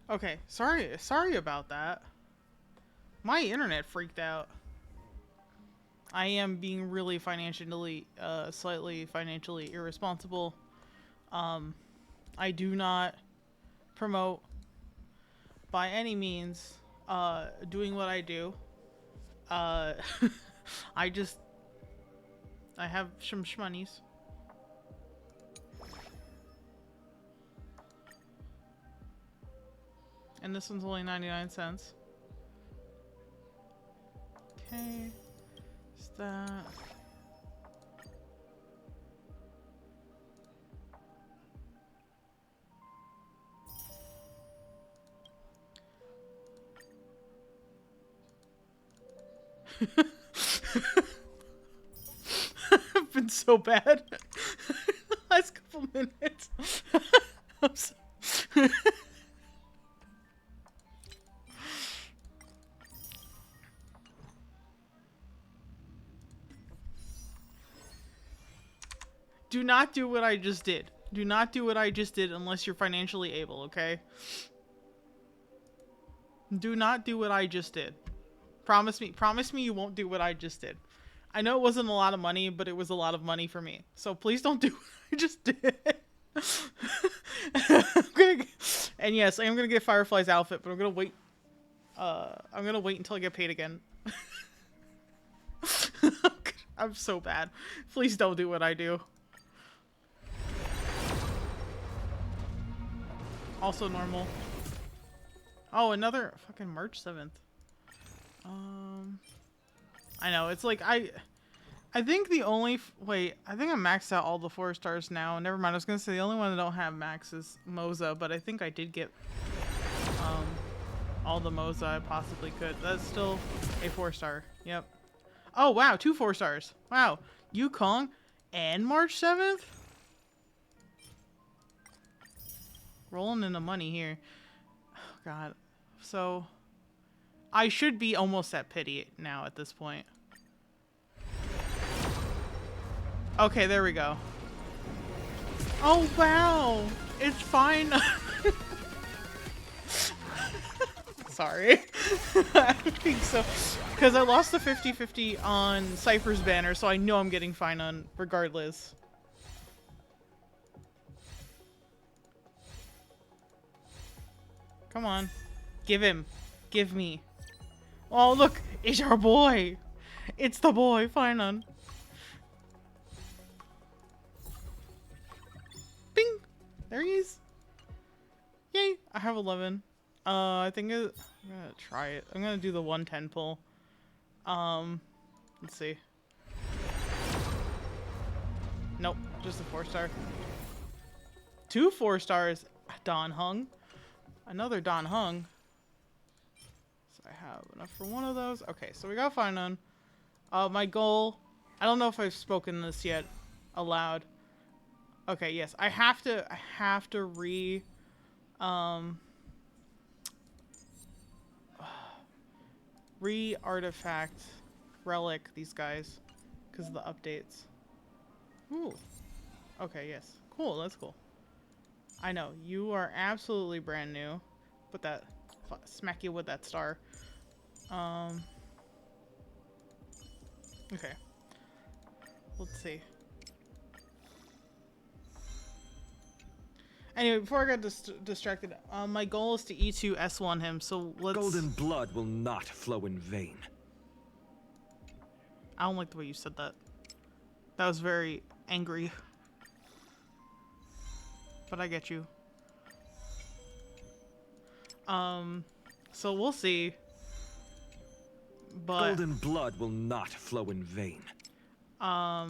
Okay, sorry about that. My internet freaked out. I am being really slightly financially irresponsible. Um, I do not promote by any means doing what I do. Uh, I just I have some shmoneys. And this one's only 99 cents. Okay. Is that... I've been so bad the last couple minutes. I'm so do not do what I just did. Do not do what I just did unless you're financially able, okay? Do not do what I just did. Promise me you won't do what I just did. I know it wasn't a lot of money, but it was a lot of money for me. So please don't do what I just did. And yes, I am gonna get Firefly's outfit, but I'm gonna wait. I'm gonna wait until I get paid again. I'm so bad. Please don't do what I do. Also normal. Oh, another fucking March 7th. I know, it's like, I think the only, wait, I think I maxed out all the 4 stars now. Never mind, I was gonna say the only one that don't have max is Moza, but I think I did get, all the Moza I possibly could. That's still a 4-star, yep. Oh, wow, 2 4-stars. Wow, Yukong and March 7th? Rolling in the money here. Oh, God. So, I should be almost at pity now at this point. Okay, there we go. Oh, wow. It's fine. Sorry. I don't think so. Because I lost the 50-50 on Cypher's banner, so I know I'm getting fine on regardless. Come on. Give him. Give me. Oh, look. It's our boy. It's the boy, Finon. Bing. There he is. Yay. I have 11. I think I'm gonna try it. I'm gonna do the 110 pull. Let's see. Nope. Just a 4-star. 2 4-stars. Don Hung. Another Don Hung. So I have enough for one of those. Okay, so we got Finon. My goal, I don't know if I've spoken this yet aloud. Okay, yes, I have to re-artifact relic these guys because of the updates. Ooh. Okay, yes. Cool, that's cool. I know, you are absolutely brand new. Put that, smack you with that star. Okay. Let's see. Anyway, before I got distracted, my goal is to E2 S1 him, so let's... Golden blood will not flow in vain. I don't like the way you said that. That was very angry. But I get you. So we'll see. But... Golden blood will not flow in vain. I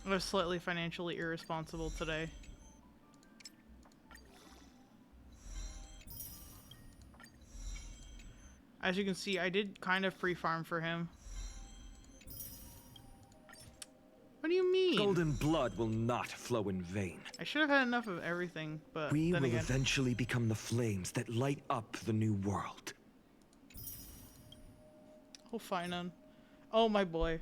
was slightly financially irresponsible today. As you can see, I did kind of pre-farm for him. What do you mean? Golden blood will not flow in vain. I should have had enough of everything, but We then will again... eventually become the flames that light up the new world. Oh, Finon. Oh, my boy.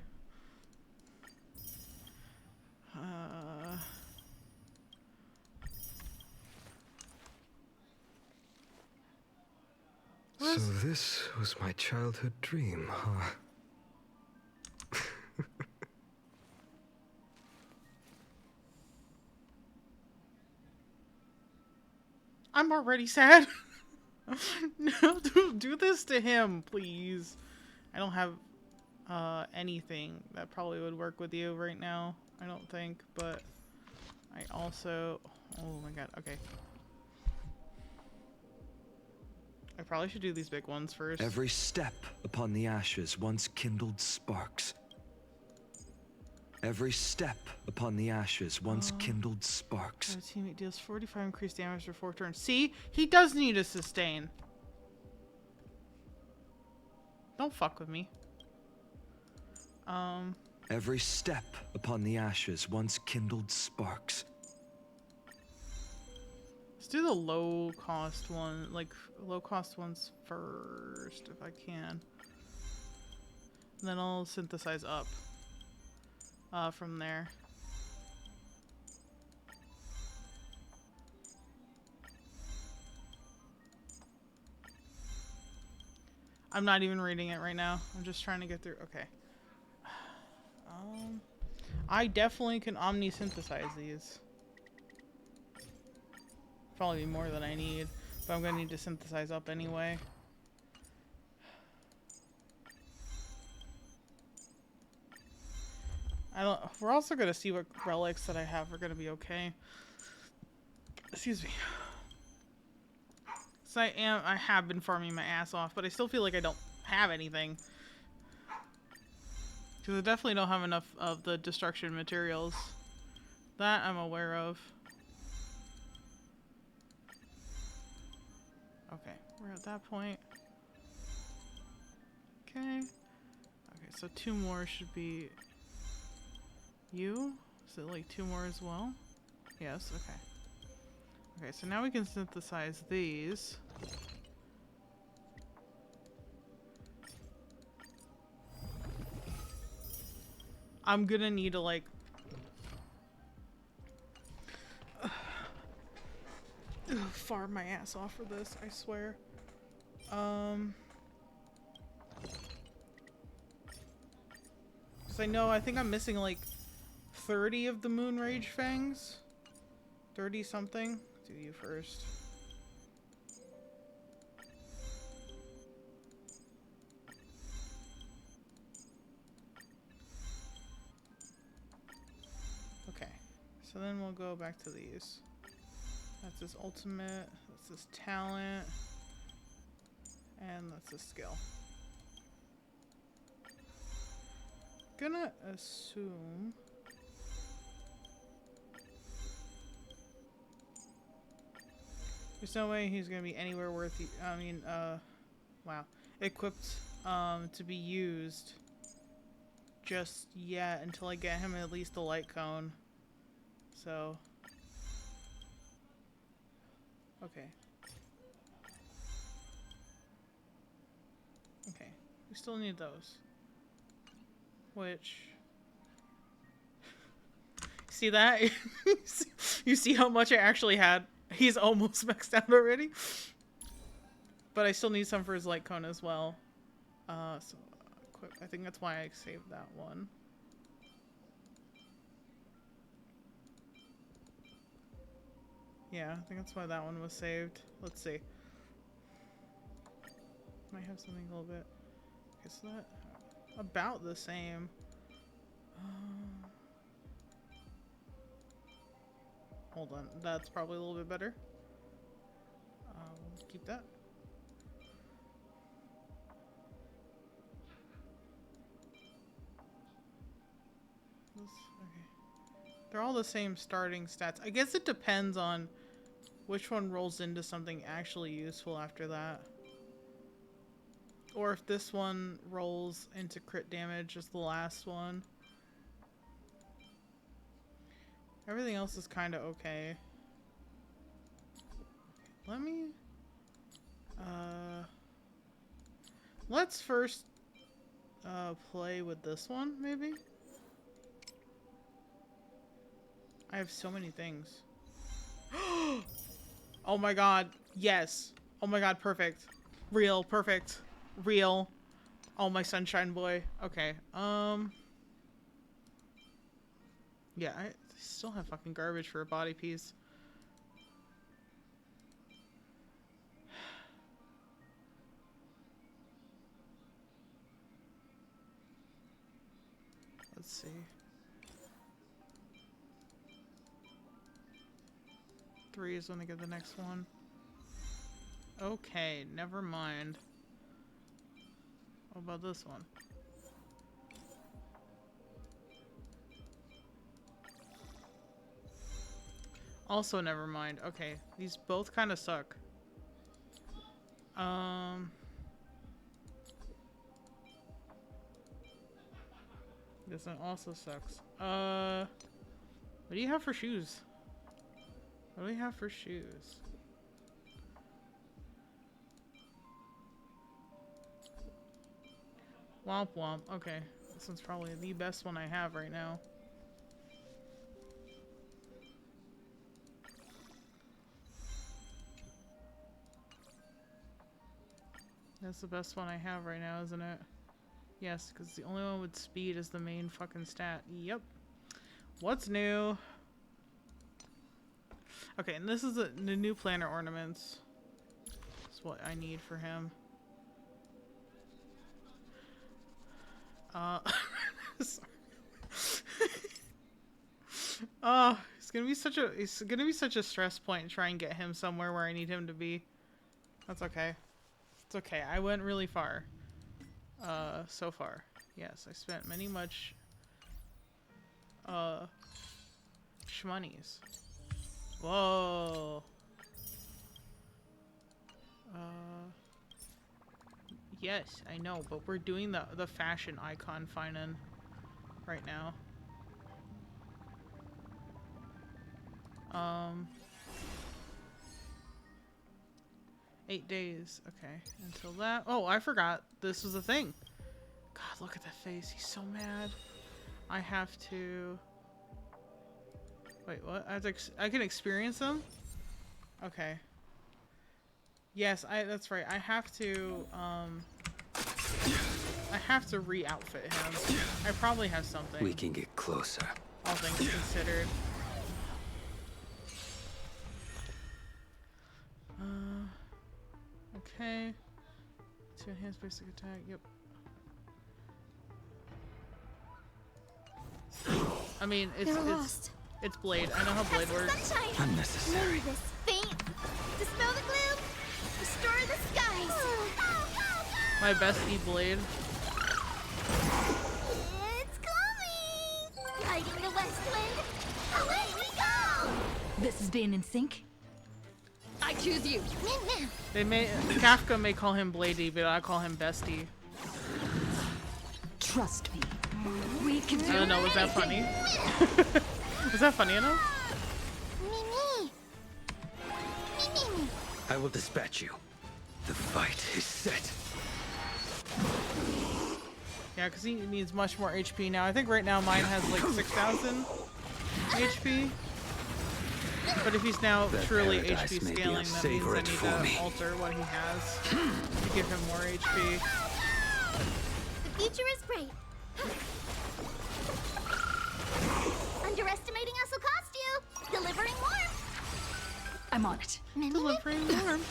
is? So this was my childhood dream, huh? I'm already sad. No, don't do this to him, please. I don't have anything that probably would work with you right now. I don't think, but I also... Oh my god, okay. I probably should do these big ones first. Every step upon the ashes once kindled sparks. Every step upon the ashes once kindled sparks. Our teammate deals 45 increased damage for 4 turns. See? He does need a sustain. Don't fuck with me. Every step upon the ashes once kindled sparks. Let's do the low cost one, like low cost ones first, if I can. And then I'll synthesize up from there. I'm not even reading it right now. I'm just trying to get through. Okay. I definitely can omni-synthesize these. Probably more than I need, but I'm gonna need to synthesize up anyway. We're also gonna see what relics that I have are gonna be okay. Excuse me. So I have been farming my ass off, but I still feel like I don't have anything. Because I definitely don't have enough of the destruction materials. That I'm aware of. Okay, we're at that point. Okay. Okay, so 2 more should be you. Is it like 2 more as well? Yes, okay. Okay, so now we can synthesize these. I'm gonna need to like farm my ass off for this, I swear. So I think I'm missing like 30 of the Moon Rage Fangs. 30 something. Do you first. Okay, so then we'll go back to these. That's his ultimate, that's his talent, and that's his skill. Gonna assume there's no way he's gonna be anywhere worth wow, equipped to be used just yet until I get him at least a light cone. So okay. Okay, we still need those. Which, see that? You see how much I actually had? He's almost maxed out already. But I still need some for his light cone as well. So quick, I think that's why I saved that one. Yeah, I think that's why that one was saved. Let's see. Might have something a little bit. Okay, so that about the same. Hold on, that's probably a little bit better. Keep that. Okay. They're all the same starting stats. I guess it depends on which one rolls into something actually useful after that. Or if this one rolls into crit damage as the last one. Everything else is kind of okay. Let me... let's first play with this one, maybe? I have so many things. Oh my god, yes. Oh my god, perfect. Real, perfect. Real. Oh, my sunshine boy. Okay. Yeah, I still have fucking garbage for a body piece. Let's see. 3 is when I get the next one. Okay, never mind. What about this one? Also never mind. Okay, these both kind of suck. This one also sucks. What do you have for shoes? What do we have for shoes? Womp womp. Okay. This one's probably the best one I have right now. That's the best one I have right now, isn't it? Yes, because the only one with speed is the main fucking stat. Yep. What's new? Okay, and this is the new planner ornaments. That's what I need for him. Sorry. Oh, it's gonna be such a stress point to try and get him somewhere where I need him to be. That's okay. It's okay. I went really far. So far. Yes, I spent much shmoneys. Whoa. Yes, I know, but we're doing the fashion icon find-in right now. 8 days. Okay, until that. Oh, I forgot this was a thing. God, look at that face. He's so mad. I have to. Wait, what? I can experience them? Okay. Yes, that's right. I have to re-outfit him. I probably have something. We can get closer. All things considered. Okay. To enhance basic attack. Yep. I mean, it's Blade. I know how Blade works. Unnecessary. This faint. Dispel the gloom. Restore the skies. My bestie Blade. It's coming. Riding the west wind. Away we go. This is Dane in sync. I choose you. Kafka may call him Bladey, but I call him Bestie. Trust me. We can do I don't know, was that funny? Was that funny enough? Me. I will dispatch you. The fight is set. Yeah, because he needs much more HP now. I think right now mine has like 6,000 HP. But if he's now That truly paradise HP may be a scaling, that means I favorite need for me. to alter what he has to give him more HP. The future is bright. Underestimating us will cost you. Delivering warmth. I'm on it. Delivering warm.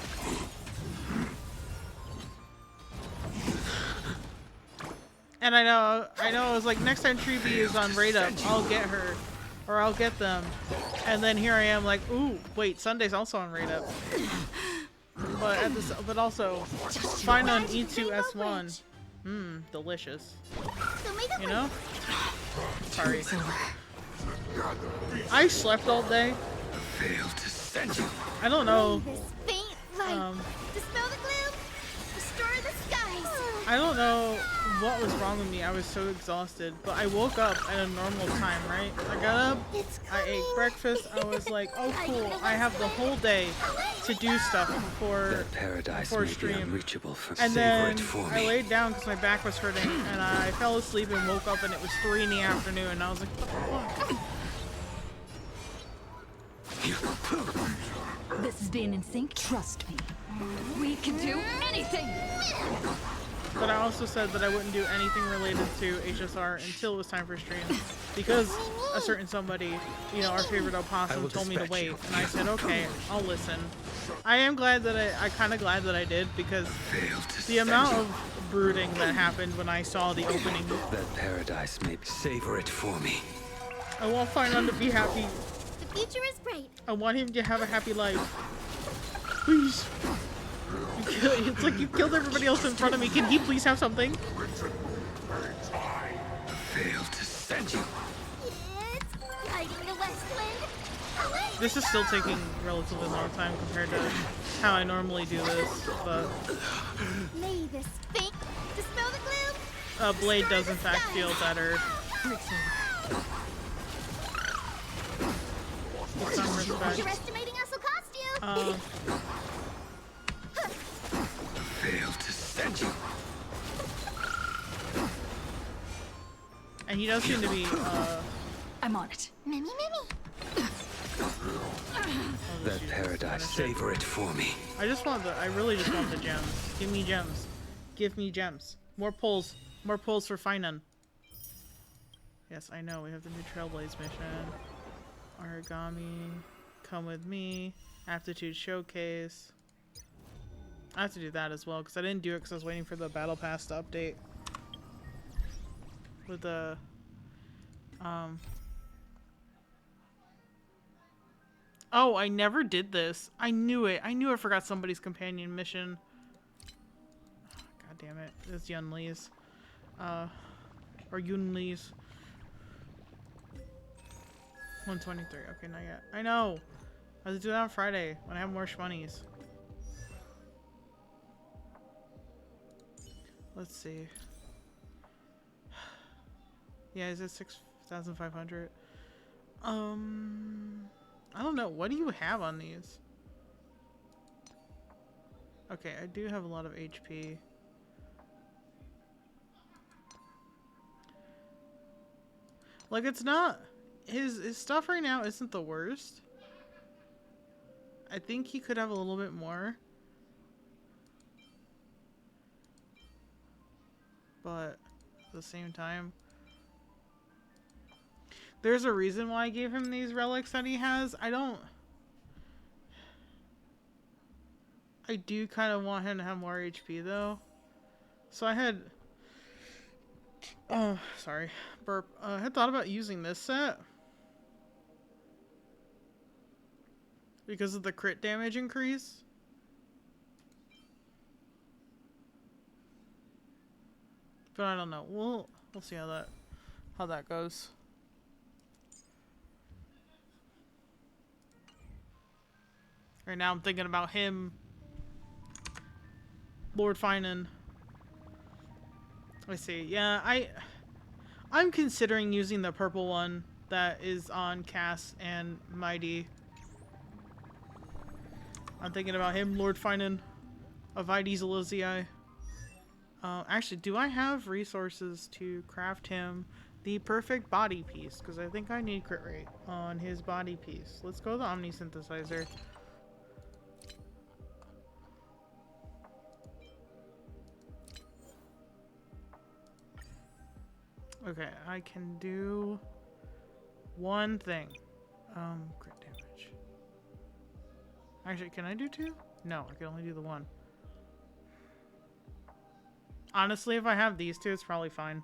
And I know, I was like, next time Tree Bee is on Raid Up, I'll get her. Or I'll get them. And then here I am like, ooh, wait, Sunday's also on Raid Up. But also, find on E2S1. Delicious. So may the You know? Sorry. I slept all day. Failed to send you. I don't know. this faint light. Dispel the gloom. Restore the skies. I don't know what was wrong with me. I was so exhausted. But I woke up at a normal time, right? I got up, It's I ate coming. breakfast. I was like, oh cool, I have the whole day to do stuff before That paradise before may stream. be unreachable for And then favorite for I me. laid down because my back was hurting, and I fell asleep and woke up, and it was 3 in the afternoon, and I was like, what the fuck? This is being in sync. Trust me. We can do anything! But I also said that I wouldn't do anything related to HSR until it was time for stream. Because a certain somebody, you know, our favorite opossum told me to wait. And I said, okay, I'll listen. I am glad that I'm kind of glad that I did, because the amount of brooding that happened when I saw the opening. That paradise may savor it for me. I want Finon to be happy. The future is bright. I want him to have a happy life. Please. It's like you killed everybody else in front of me. Can he please have something? Failed to send you. It's guiding the west wind. Away This is still taking a relatively long time compared to how I normally do this, but May the sphinx dispel the gloom. Blade does in fact feel better. With some respect. Underestimating Hustle costume. Failed to send you. And he does seem to be, I'm on it. Mimi, Mimi. That paradise savor it for me. I really just want the gems. Give me gems. Give me gems. More pulls. More pulls for Finon. Yes, I know, we have the new Trailblaze mission. Origami. Come with me. Aptitude Showcase. I have to do that as well, because I didn't do it because I was waiting for the Battle Pass to update. With the, Oh, I never did this. I knew it. I knew I forgot somebody's companion mission. God damn it. It's Yun Lee's. Or Yun Lee's. 123. Okay, not yet. I know. I was doing that on Friday when I have more shmonnies. Let's see. Yeah, is it 6,500? I don't know. What do you have on these? Okay, I do have a lot of HP. Like, it's not... His stuff right now isn't the worst. I think he could have a little bit more. But at the same time, there's a reason why I gave him these relics that he has. I do kind of want him to have more HP though. So I had, oh, sorry, burp. I had thought about using this set because of the crit damage increase. But I don't know. We'll see how that goes. Right now I'm thinking about him, Lord Finon. I see. Yeah, I'm considering using the purple one that is on Cass and Mighty. I'm thinking about him, Lord Finon of ID's Elizii. Actually, do I have resources to craft him the perfect body piece? Because I think I need crit rate on his body piece. Let's go to the Omni Synthesizer. Okay, I can do one thing. Crit damage. Actually, can I do two? No, I can only do the one. Honestly, if I have these two, it's probably fine.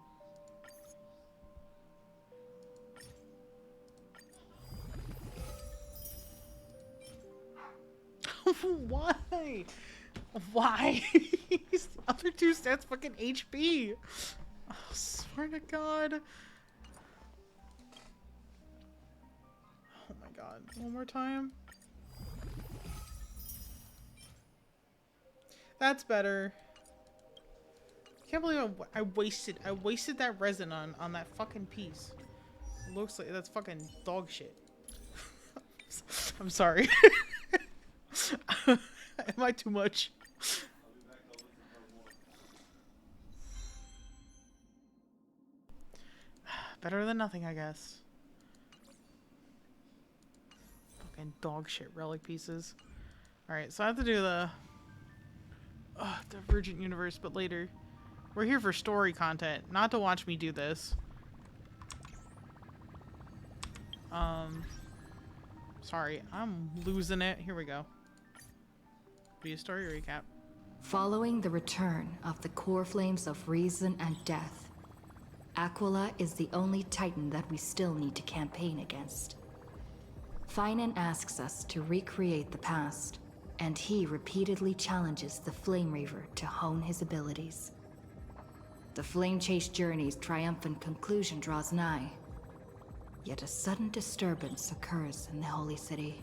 Why? Why? These other two stats fucking HP. Oh, swear to God. Oh my God. One more time. That's better. Can't believe I wasted that resin on that fucking piece. It looks like that's fucking dog shit. I'm sorry. Am I too much? Better than nothing, I guess. Fucking dog shit relic pieces. Alright, so I have to do the Divergent Universe, but later. We're here for story content, not to watch me do this. Sorry, I'm losing it. Here we go. Be a story recap. Following the return of the core flames of reason and death, Aquila is the only Titan that we still need to campaign against. Finan asks us to recreate the past, and he repeatedly challenges the Flame Reaver to hone his abilities. The Flame Chase journey's triumphant conclusion draws nigh, yet a sudden disturbance occurs in the Holy City.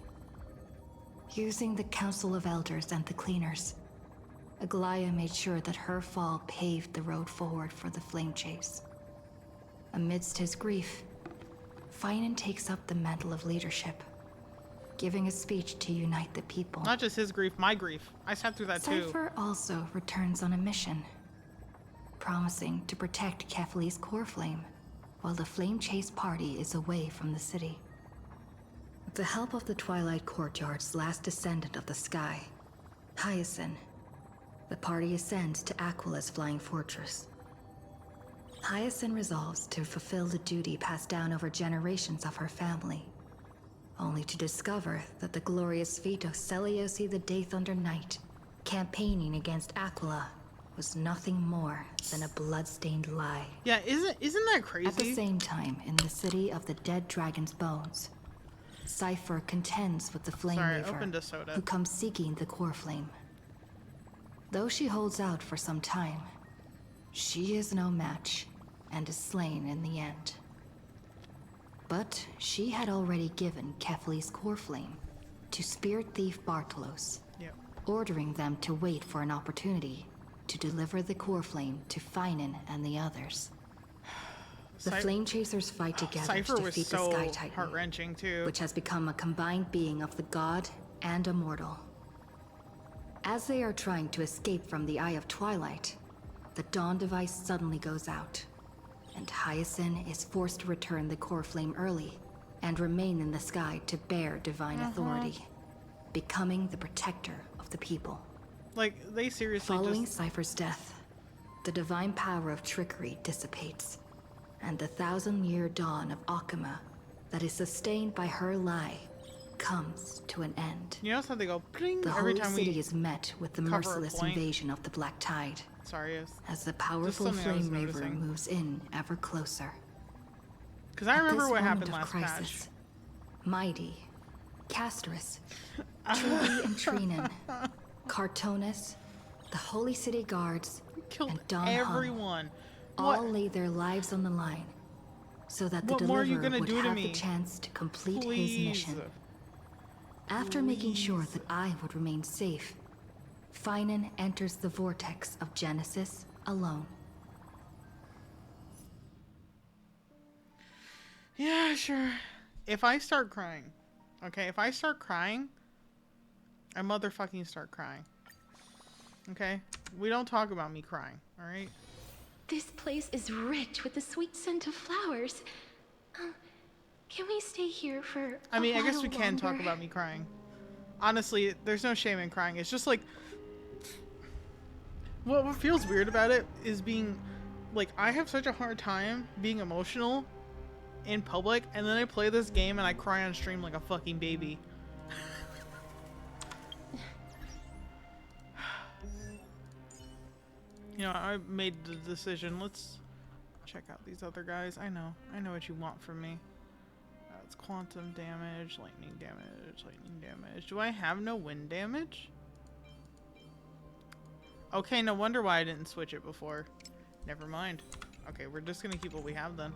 Using the Council of Elders and the Cleaners, Aglaya made sure that her fall paved the road forward for the Flame Chase. Amidst his grief, Finan takes up the mantle of leadership, giving a speech to unite the people. Not just his grief, my grief. I sat through that too. Cypher also returns on a mission, promising to protect Kefli's core flame while the Flame Chase party is away from the city. With the help of the Twilight Courtyard's last descendant of the sky, Hyacinth, the party ascends to Aquila's flying fortress. Hyacinth resolves to fulfill the duty passed down over generations of her family, only to discover that the glorious feat of Seliosi the Day-Thunder Knight campaigning against Aquila was nothing more than a blood-stained lie. Yeah, isn't that crazy? At the same time, in the city of the dead dragon's bones, Cypher contends with the Flame Reaver, opened a soda. who comes seeking the core flame. Though she holds out for some time, she is no match and is slain in the end. But she had already given Kefli's core flame to spirit thief Bartolos, Yep. ordering them to wait for an opportunity to deliver the core flame to Finan and the others. The Flame Chasers fight together Cypher to was defeat so the Sky Titan, heart-wrenching too. which has become a combined being of the god and a mortal. As they are trying to escape from the Eye of Twilight, the Dawn device suddenly goes out, and Hyacinth is forced to return the core flame early and remain in the sky to bear divine authority, becoming the protector of the people. Like, they seriously Following just... Cypher's death, the divine power of trickery dissipates, and the 1,000-year dawn of Akama that is sustained by her lie comes to an end. You notice how they go pling The every Holy time City we... is met with the cover a merciless point. invasion of the Black Tide, Sorry, as the powerful something I was Flame Reaver noticing. moves in ever closer. because I At remember this what moment happened of last crisis, patch. Mighty, Casterus, Trudy and Trinan, Cartonis, the Holy City Guards, Killed and Don everyone. all What? lay their lives on the line so that the What more are you Deliverer gonna would do to have me? the chance to complete Please. his mission. After making sure that I would remain safe, Finan enters the vortex of Genesis alone. Yeah, sure. If I start crying, okay? If I start crying, I motherfucking start crying. Okay? We don't talk about me crying, alright? This place is rich with the sweet scent of flowers. Can we stay here for I mean, a I guess while we can talk longer? about me crying. Honestly, there's no shame in crying. It's just like... What feels weird about it is being... Like, I have such a hard time being emotional in public, and then I play this game and I cry on stream like a fucking baby. You know, I made the decision. Let's check out these other guys. I know what you want from me. It's quantum damage, lightning damage. Do I have no wind damage? Okay, no wonder why I didn't switch it before. Never mind. Okay, we're just gonna keep what we have then.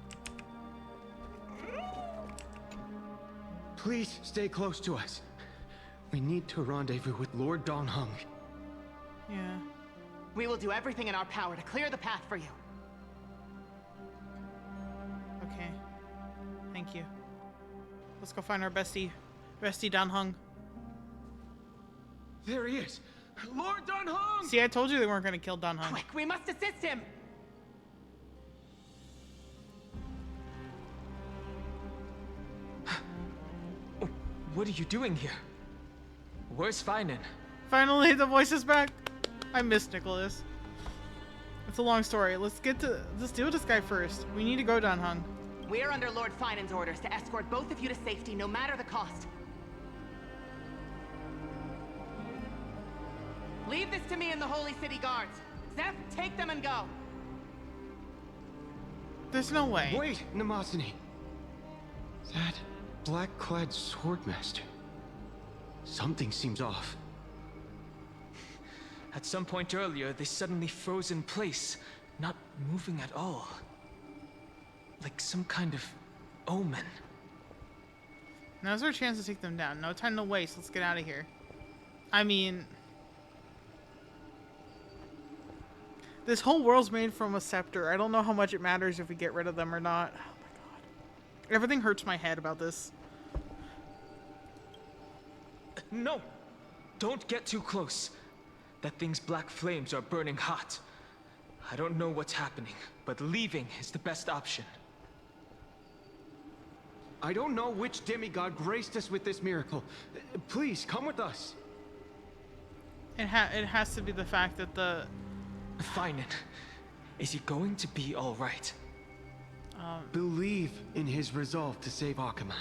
Please stay close to us. We need to rendezvous with Lord Don Hung. Yeah. We will do everything in our power to clear the path for you. Okay. Thank you. Let's go find our bestie Don Hung. There he is! Lord Don Hung! See, I told you they weren't gonna kill Don Hung. Quick, we must assist him! What are you doing here? Where's Finan? Finally, the voice is back. I miss Nicholas. It's a long story. Let's deal with this guy first. We need to go, Dan Heng. We're under Lord Finan's orders to escort both of you to safety, no matter the cost. Leave this to me and the Holy City Guards. Zeph, take them and go. There's no way. Wait, Mnemosyne. That black-clad swordmaster. Something seems off. At some point earlier, they suddenly froze in place, not moving at all. Like some kind of omen. Now's our chance to take them down. No time to waste. Let's get out of here. I mean... this whole world's made from a scepter. I don't know how much it matters if we get rid of them or not. Oh my god. Everything hurts my head about this. No! Don't get too close. That thing's black flames are burning hot. I don't know what's happening, but leaving is the best option. I don't know which demigod graced us with this miracle. Please, come with us. It has to be the fact that the... Finan, is he going to be all right? Believe in his resolve to save Akuma.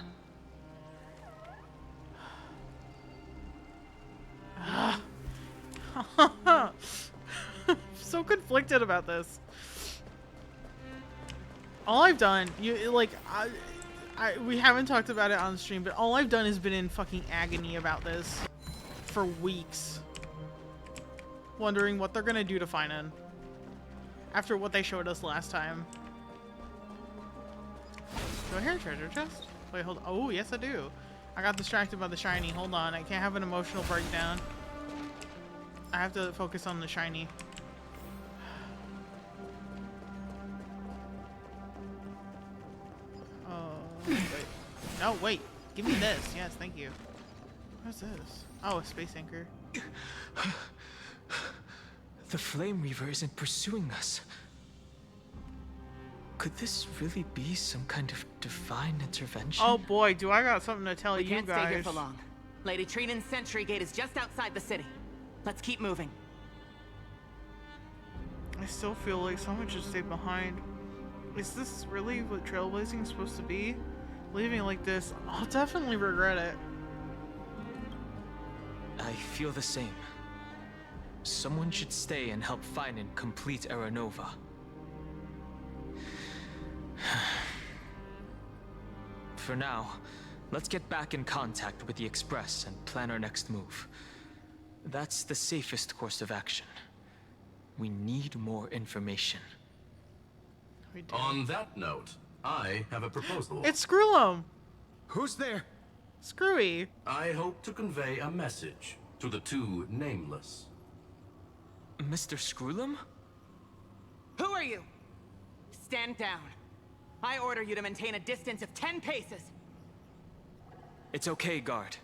So conflicted about this. All I've done, we haven't talked about it on stream, but all I've done is been in fucking agony about this for weeks. Wondering what they're gonna do to Finan after what they showed us last time. Do I hear a treasure chest? Wait, hold on. Oh, yes I do. I got distracted by the shiny. Hold on, I can't have an emotional breakdown. I have to focus on the shiny. Oh, wait. No, wait. Give me this. Yes, thank you. What's this? Oh, a space anchor. The Flame Reaver isn't pursuing us. Could this really be some kind of divine intervention? Oh boy, do I got something to tell We you can't guys. stay here for long. Lady Trinan's sentry gate is just outside the city. Let's keep moving. I still feel like someone should stay behind. Is this really what trailblazing is supposed to be? Leaving like this, I'll definitely regret it. I feel the same. Someone should stay and help Finan complete Aranova. For now, let's get back in contact with the Express and plan our next move. That's the safest course of action. We need more information. We do. On that note, I have a proposal. It's Screwlum! Who's there? Screwy. I hope to convey a message to the two nameless. Mr. Screwlum? Who are you? Stand down. I order you to maintain a distance of 10 paces. It's okay, guard.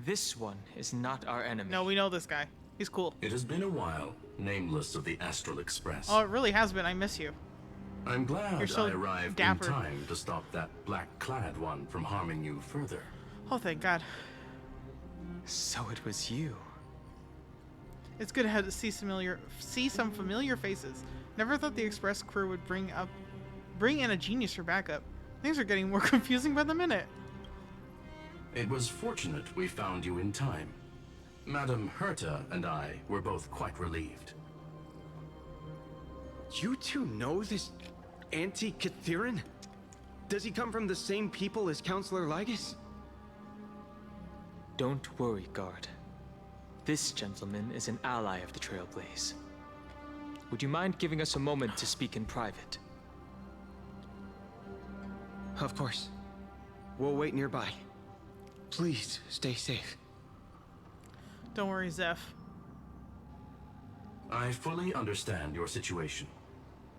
This one is not our enemy. No, we know this guy. He's cool. It has been a while, nameless of the Astral Express. Oh, it really has been. I miss you. I'm glad You're so I arrived dapper. in time to stop that black-clad one from harming you further. Oh, thank God. So it was you. It's good to have to see some familiar faces. Never thought the Express crew would bring in a genius for backup. Things are getting more confusing by the minute. It was fortunate we found you in time. Madam Herta and I were both quite relieved. You two know this anti-Cathiran? Does he come from the same people as Counselor Lygus? Don't worry, guard. This gentleman is an ally of the Trailblaze. Would you mind giving us a moment to speak in private? Of course. We'll wait nearby. Please stay safe. Don't worry, Zeph. I fully understand your situation.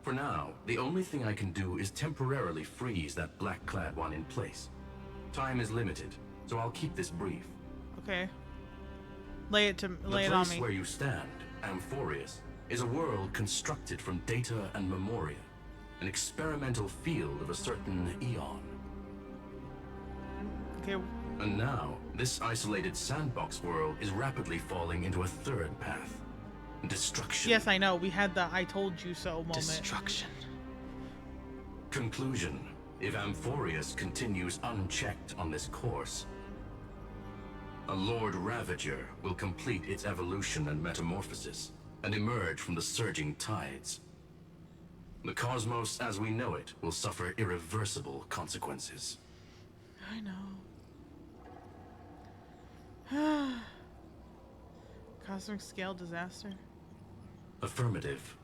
For now, the only thing I can do is temporarily freeze that black-clad one in place. Time is limited, so I'll keep this brief. Okay. Lay it on The place me. where you stand, Amphorius, is a world constructed from data and memoria. An experimental field of a certain eon. Okay. And now, this isolated sandbox world is rapidly falling into a third path. Destruction. Yes, I know. We had the "I told you so" moment. Destruction. Conclusion. If Amphorius continues unchecked on this course, a Lord Ravager will complete its evolution and metamorphosis, and emerge from the surging tides. The cosmos as we know it will suffer irreversible consequences. I know. Cosmic scale disaster. Affirmative.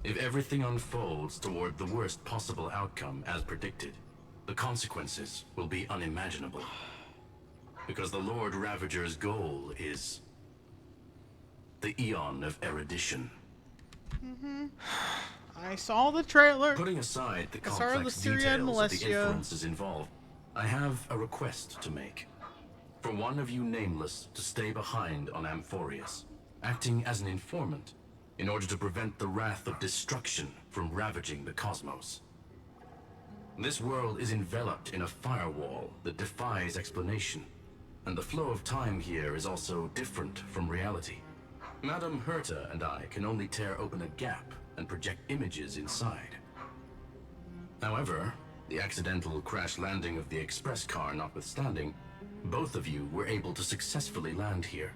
If everything unfolds toward the worst possible outcome as predicted, the consequences will be unimaginable. Because the Lord Ravager's goal is the Eon of Erudition. I saw the trailer. Putting aside the I saw the complex Syria and details of the Molestia. influences involved, I have a request to make. For one of you nameless to stay behind on Amphorius, acting as an informant, in order to prevent the wrath of destruction from ravaging the cosmos. This world is enveloped in a firewall that defies explanation, and the flow of time here is also different from reality. Madame Herta and I can only tear open a gap and project images inside. However, the accidental crash landing of the express car notwithstanding, both of you were able to successfully land here.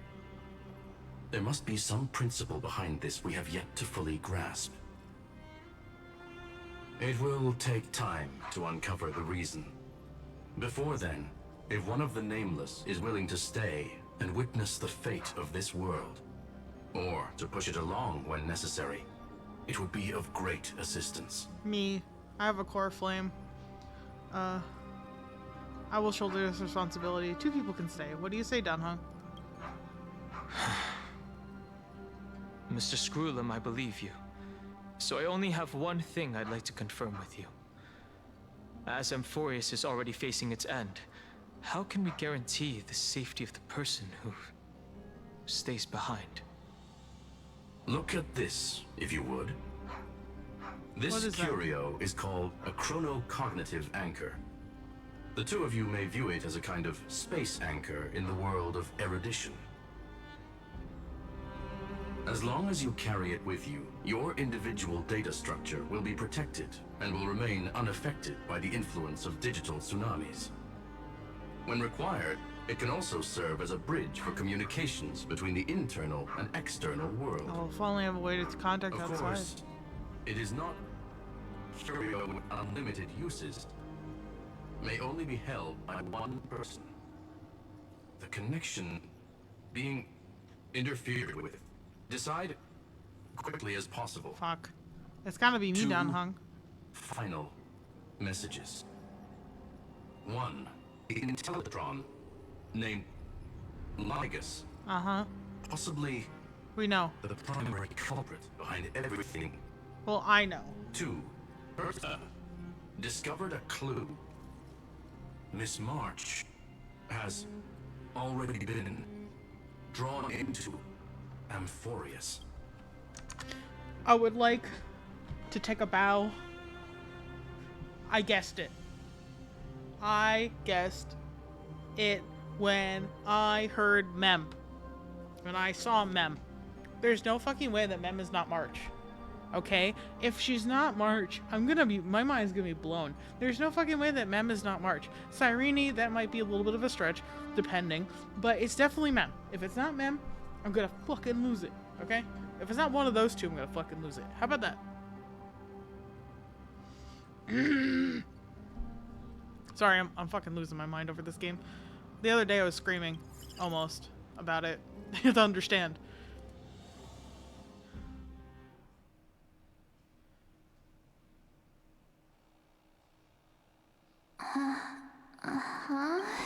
There must be some principle behind this we have yet to fully grasp. It will take time to uncover the reason. Before then, if one of the Nameless is willing to stay and witness the fate of this world, or to push it along when necessary, it would be of great assistance. Me. I have a core flame. I will shoulder this responsibility. 2 people can stay. What do you say, Danhong? Mr. Screwlum, I believe you. So I only have one thing I'd like to confirm with you. As Amphorius is already facing its end, how can we guarantee the safety of the person who stays behind? Look at this, if you would. What This is that? curio is called a chronocognitive anchor. The 2 of you may view it as a kind of space anchor in the world of erudition. As long as you carry it with you, your individual data structure will be protected and will remain unaffected by the influence of digital tsunamis. When required, it can also serve as a bridge for communications between the internal and external world. Oh, if only I have a way to contact Of outside. course, it is not curio with unlimited uses. May only be held by one person. The connection being interfered with. Decide quickly as possible. Fuck. It's gotta be me, 2 Danhong. final messages. 1. The Intellitron named Ligus, Uh-huh. possibly We know. the primary culprit behind everything. Well, I know. 2. Herta discovered a clue. Miss March has already been drawn into Amphorius. I would like to take a bow. I guessed it. I guessed it when I heard Mem. When I saw Mem. There's no fucking way that Mem is not March. Okay? If she's not March, my mind's gonna be blown. There's no fucking way that Mem is not March. Cyrene, that might be a little bit of a stretch, depending. But it's definitely Mem. If it's not Mem, I'm gonna fucking lose it. Okay? If it's not one of those 2, I'm gonna fucking lose it. How about that? Sorry, I'm fucking losing my mind over this game. The other day I was screaming, almost, about it. You have to understand.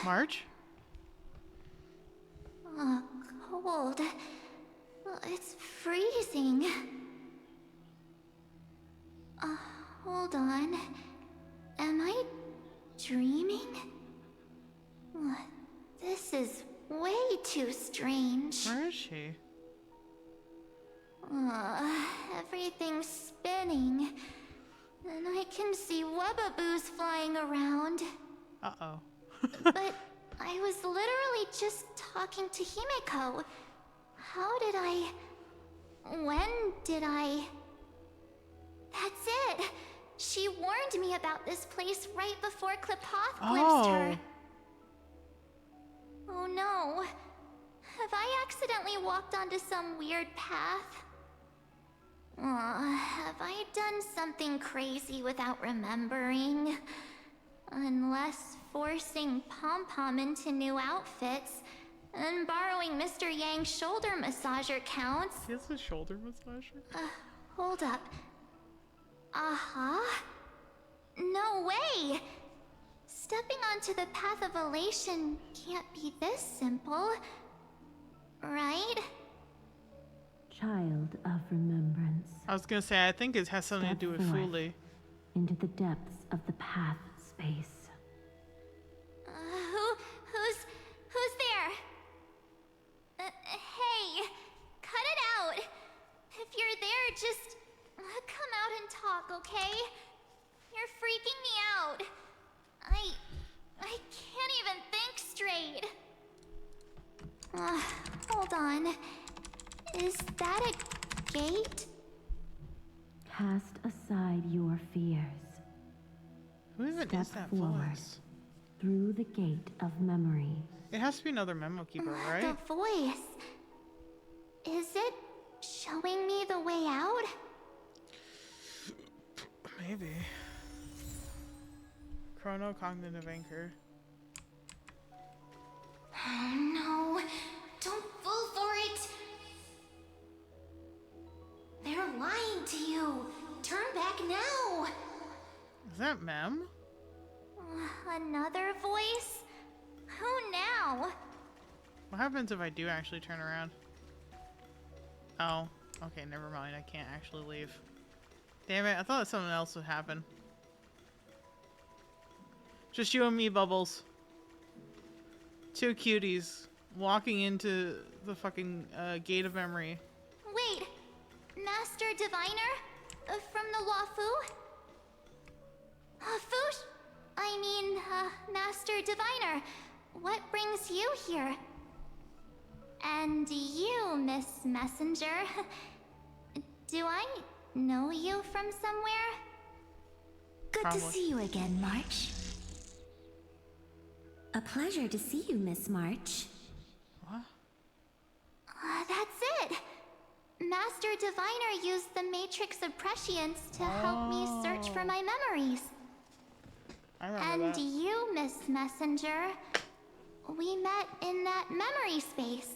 March? Oh, cold. It's freezing. Hold on. Am I dreaming? This is way too strange. Where is she? Everything's spinning. And I can see webbaboos flying around. Uh-oh. But I was literally just talking to Himeko. How did I... When did I... That's it! She warned me about this place right before Klipoth glimpsed her. Oh no. Have I accidentally walked onto some weird path? Have I done something crazy without remembering? Unless forcing Pom-Pom into new outfits and borrowing Mr. Yang's shoulder massager counts. He has a shoulder massager? Hold up. Uh-huh. No way! Stepping onto the path of elation can't be this simple. Right? Child of remembrance. I was gonna say, I think it has something to do with Fuli. Into the depths of the path space. Who's there? Hey, cut it out. If you're there, just come out and talk, okay? You're freaking me out. I can't even think straight. Hold on. Is that a gate? Cast aside your fears. Who even is that voice? Through the gate of memory. It has to be another memo keeper, right? The voice. Is it showing me the way out? Maybe. Chrono cognitive anchor. Oh no. Don't fall for it. They're lying to you. Turn back now. Is that Mem? Another voice? Who now? What happens if I do actually turn around? Oh, okay, never mind. I can't actually leave. Damn it, I thought something else would happen. Just you and me, Bubbles. Two cuties walking into the fucking gate of memory. Wait, Master Diviner? From the Wafu? Fush? I mean, Master Diviner, what brings you here? And you, Miss Messenger, do I know you from somewhere? Good to see you again, March. A pleasure to see you, Miss March. What? That's it! Master Diviner used the Matrix of Prescience to help me search for my memories. I remember and that. you, Miss Messenger, we met in that memory space.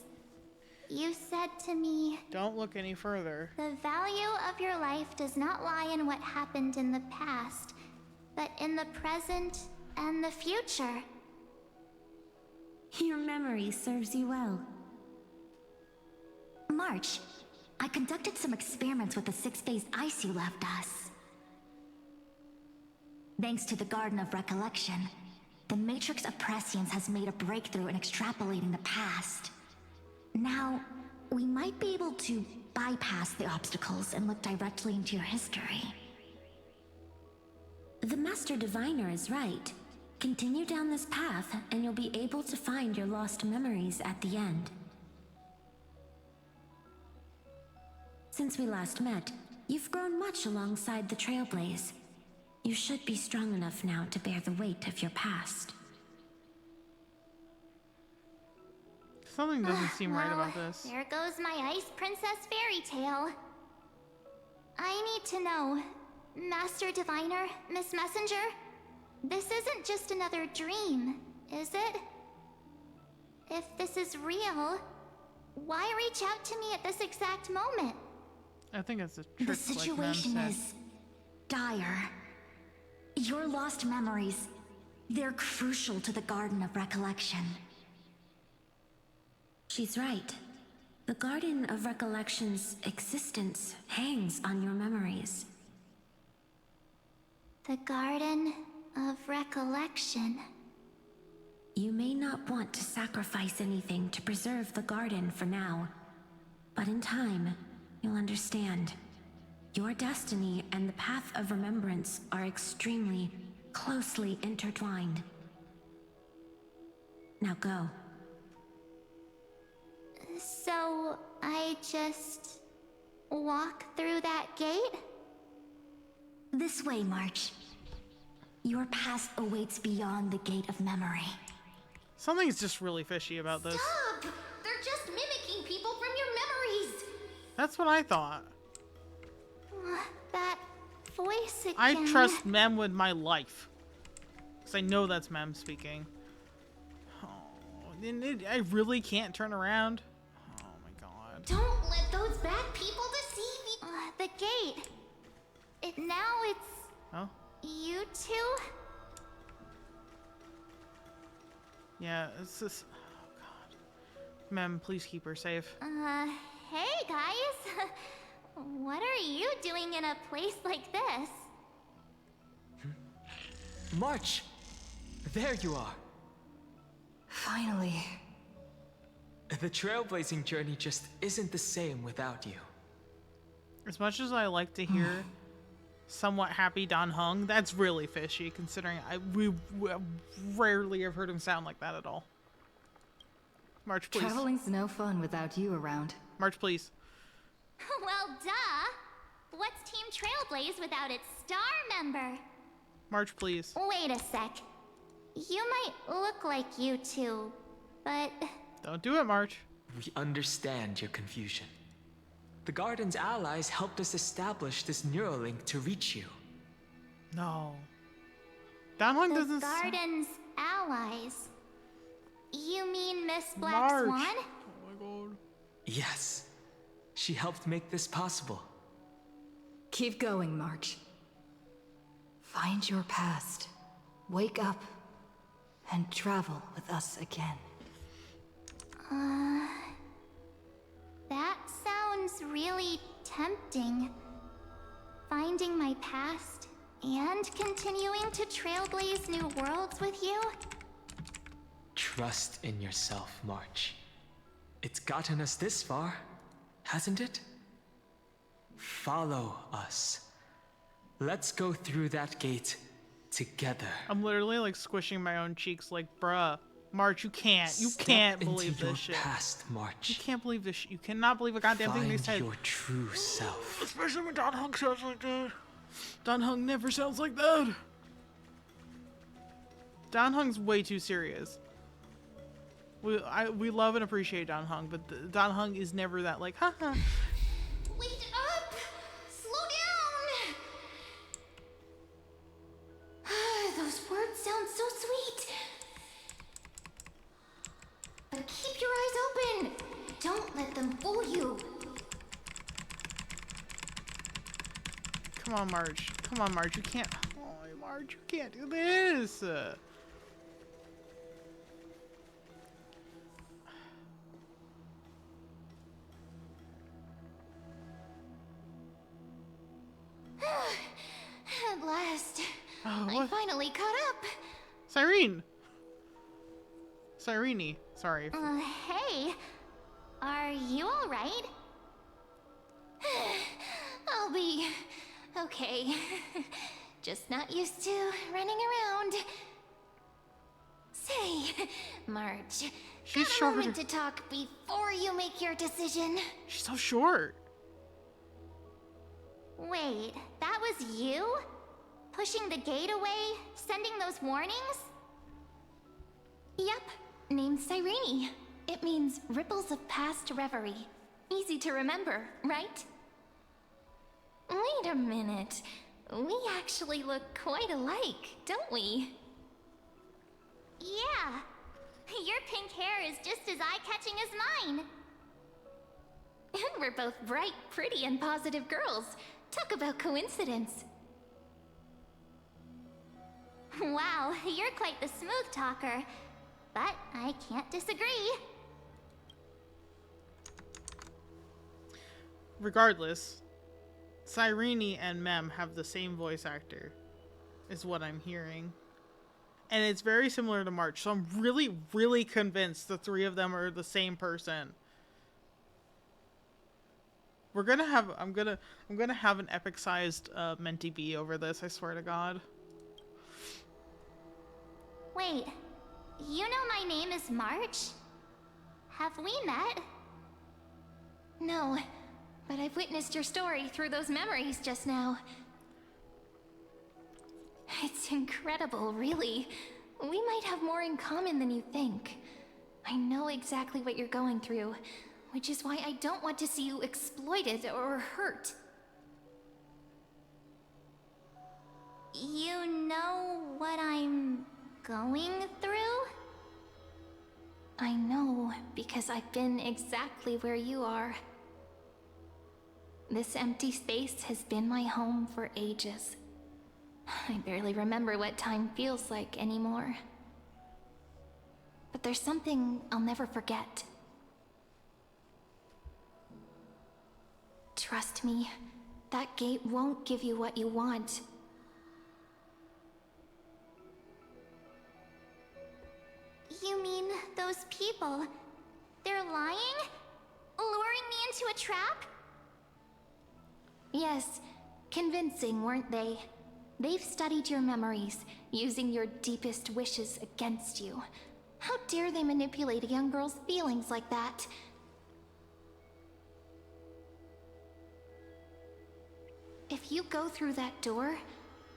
You said to me, don't look any further. The value of your life does not lie in what happened in the past, but in the present and the future. Your memory serves you well. March, I conducted some experiments with the six-phase ice you left us. Thanks to the Garden of Recollection, the Matrix of Prescience has made a breakthrough in extrapolating the past. Now, we might be able to bypass the obstacles and look directly into your history. The Master Diviner is right. Continue down this path, and you'll be able to find your lost memories at the end. Since we last met, you've grown much alongside the Trailblaze. You should be strong enough now to bear the weight of your past. Something doesn't seem right about this. There goes my Ice Princess fairy tale. I need to know, Master Diviner, Miss Messenger, this isn't just another dream, is it? If this is real, why reach out to me at this exact moment? I think it's a trick. The situation like Mem said. is dire. Your lost memories, they're crucial to the Garden of Recollection. She's right. The Garden of Recollection's existence hangs on your memories. The Garden of Recollection. You may not want to sacrifice anything to preserve the garden for now, but in time, you'll understand. Your destiny and the Path of Remembrance are extremely, closely intertwined. Now go. So, I just walk through that gate? This way, March. Your past awaits beyond the gate of memory. Something's just really fishy about this. Stop! They're just mimicking people from your memories! That's what I thought. That voice again. I trust Mem with my life. Because I know that's Mem speaking. Oh, I really can't turn around. Oh my god. Don't let those bad people deceive you! The gate. Now it's... Oh? You two? Yeah, it's just... Oh god. Mem, please keep her safe. Hey guys. What are you doing in a place like this? March! There you are! Finally. The trailblazing journey just isn't the same without you. As much as I like to hear somewhat happy Dan Heng, that's really fishy considering we rarely have heard him sound like that at all. March, please. Traveling's no fun without you around. March, please. Well, duh. What's Team Trailblaze without its star member? March, please. Wait a sec. You might look like you two, but... Don't do it, March. We understand your confusion. The Garden's allies helped us establish this Neuralink to reach you. No. Dan Heng The doesn't... Garden's allies. You mean Miss Black March. Swan? Oh my god. Yes. She helped make this possible. Keep going, March. Find your past. Wake up. And travel with us again. That sounds really tempting. Finding my past and continuing to trailblaze new worlds with you? Trust in yourself, March. It's gotten us this far, hasn't it? Follow us. Let's go through that gate together. I'm literally like squishing my own cheeks like, bruh. March, you can't. You can't believe into your this shit. past, March. You can't believe this shit. You cannot believe a goddamn thing they Find said. your true self. Especially when Dan Heng sounds like that. Dan Heng never sounds like that. Dan Heng's way too serious. We love and appreciate Dan Heng, but Dan Heng is never that like, haha. Wait up! Slow down! Those words sound so sweet. But keep your eyes open. Don't let them fool you. Come on, March. Come on, March. You can't. Oh, March, you can't do this. At last, Oh, I what? finally caught up. Cyrene. Cyrene. Sorry. Hey. Are you alright? I'll be okay. Just not used to running around. Say, March, She's got a shorter. moment to talk before you make your decision. She's so short. Wait, that was you? Pushing the gate away? Sending those warnings? Yep, named Cyrene. It means ripples of past reverie. Easy to remember, right? Wait a minute. We actually look quite alike, don't we? Yeah. Your pink hair is just as eye-catching as mine. And we're both bright, pretty, and positive girls. Talk about coincidence. Wow, you're quite the smooth talker. But I can't disagree. Regardless, Cyrene and Mem have the same voice actor, is what I'm hearing. And it's very similar to March, so I'm really, really convinced the three of them are the same person. We're gonna have, I'm gonna have an epic-sized Menti B over this, I swear to God. Wait, You know my name is March? Have we met? No, but I've witnessed your story through those memories just now. It's incredible, really. We might have more in common than you think. I know exactly what you're going through, which is why I don't want to see you exploited or hurt. You know what I'm going through? I know, because I've been exactly where you are. This empty space has been my home for ages. I barely remember what time feels like anymore. But there's something I'll never forget. Trust me, that gate won't give you what you want. You mean those people? They're lying? Luring me into a trap? Yes, convincing, weren't they? They've studied your memories, using your deepest wishes against you. How dare they manipulate a young girl's feelings like that? If you go through that door,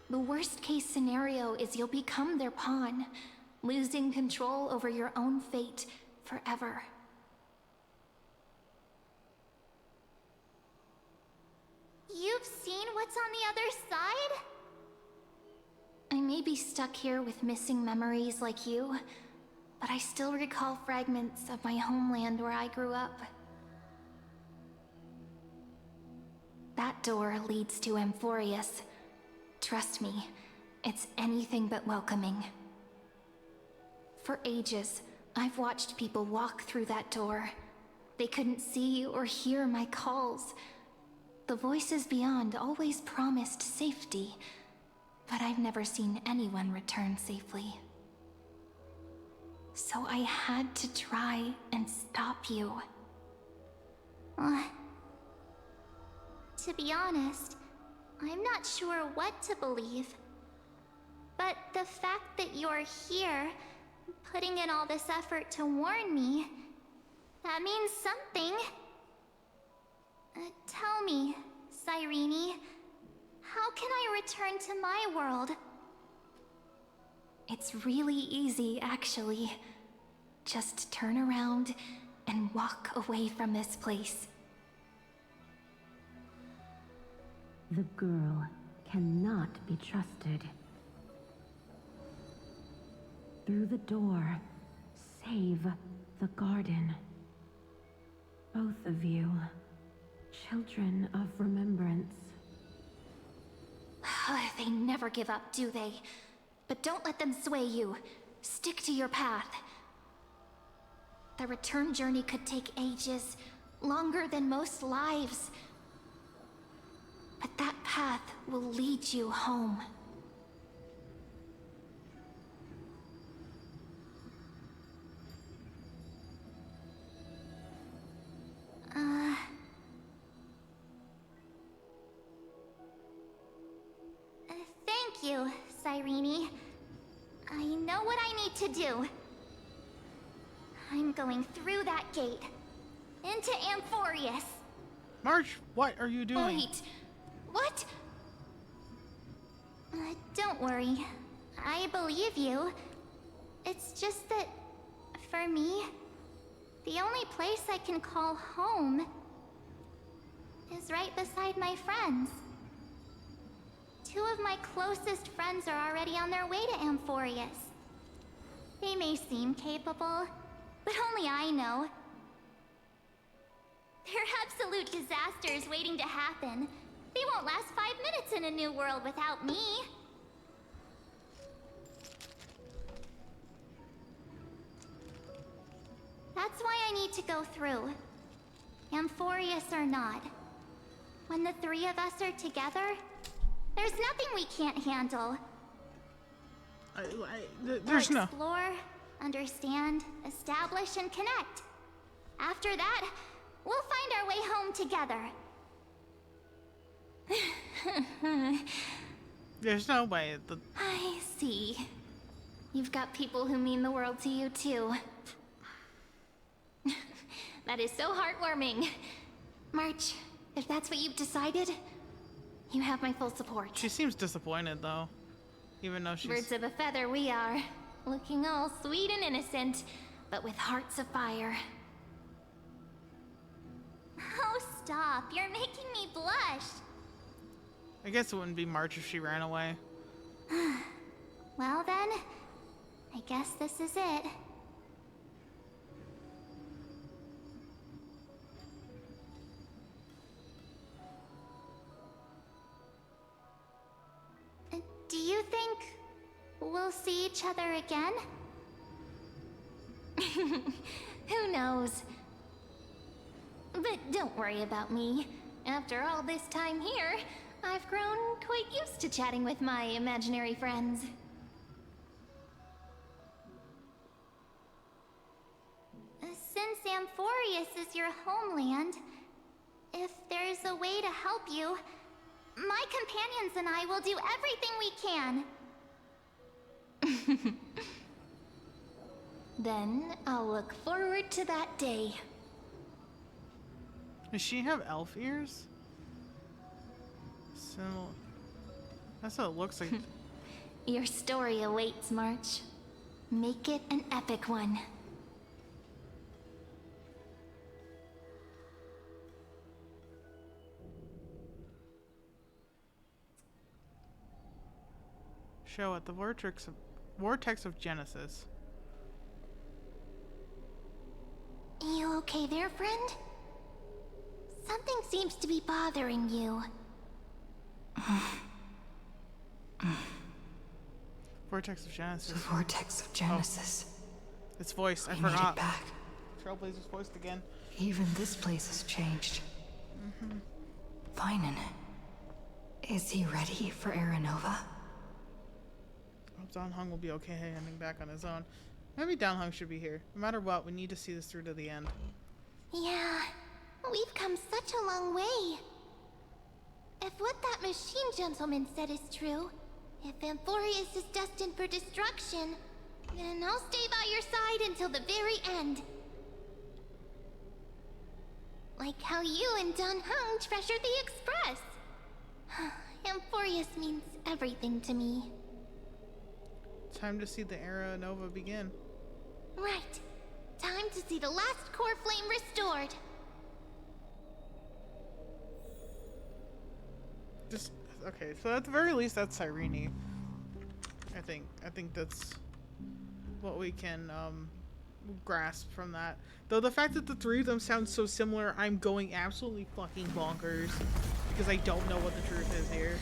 the worst case scenario is you'll become their pawn, losing control over your own fate forever. You've seen what's on the other side? I may be stuck here with missing memories like you, but I still recall fragments of my homeland where I grew up. That door leads to Amphorius. Trust me, it's anything but welcoming. For ages, I've watched people walk through that door. They couldn't see or hear my calls. The voices beyond always promised safety, but I've never seen anyone return safely. So I had to try and stop you. To be honest, I'm not sure what to believe. But the fact that you're here, putting in all this effort to warn me, that means something. Tell me, Cyrene, how can I return to my world? It's really easy, actually. Just turn around and walk away from this place. The girl cannot be trusted. Through the door, save the garden. Both of you, children of remembrance. They never give up, do they? But don't let them sway you. Stick to your path. The return journey could take ages, longer than most lives. But that path will lead you home. Thank you, Cyrene. I know what I need to do. I'm going through that gate. Into Amphorius. March, what are you doing? Wait. What? Don't worry. I believe you. It's just that, for me, the only place I can call home is right beside my friends. Two of my closest friends are already on their way to Amphorius. They may seem capable, but only I know. They're absolute disasters waiting to happen. They won't last 5 minutes in a new world without me. That's why I need to go through. Amphorius or not. When the three of us are together, there's nothing we can't handle. There's we'll no... explore, understand, establish, and connect. After that, we'll find our way home together. There's no way. I see. You've got people who mean the world to you, too. That is so heartwarming. March, if that's what you've decided, you have my full support. She seems disappointed, though. Even though she's... Birds of a feather we are. Looking all sweet and innocent, but with hearts of fire. Oh, stop. You're making me blush. I guess it wouldn't be March if she ran away. Well then, I guess this is it. Do you think we'll see each other again? Who knows? But don't worry about me. After all this time here, I've grown quite used to chatting with my imaginary friends. Since Amphorius is your homeland, if there's a way to help you, my companions and I will do everything we can. Then I'll look forward to that day. Does she have elf ears? Similar. That's what it looks like. Your story awaits, March. Make it an epic one. Show it. The Vortex of Genesis. You okay there, friend? Something seems to be bothering you. Vortex of Genesis. The Vortex of Genesis. Oh. Its voice. I We need forgot. it back. Trailblazer's voiced again. Even this place has changed. Finan. Is he ready for Aranova? Hope Danhung will be okay handing back on his own. Maybe Danhung should be here. No matter what, we need to see this through to the end. Yeah, we've come such a long way. If what that machine gentleman said is true, if Amphorius is destined for destruction, then I'll stay by your side until the very end. Like how you and Danhung treasured the Express. Amphorius means everything to me. Time to see the Era Nova begin. Right. Time to see the last core flame restored. Just okay, so at the very least that's Cyrene. I think that's what we can grasp from that. Though the fact that the three of them sound so similar, I'm going absolutely fucking bonkers because I don't know what the truth is here.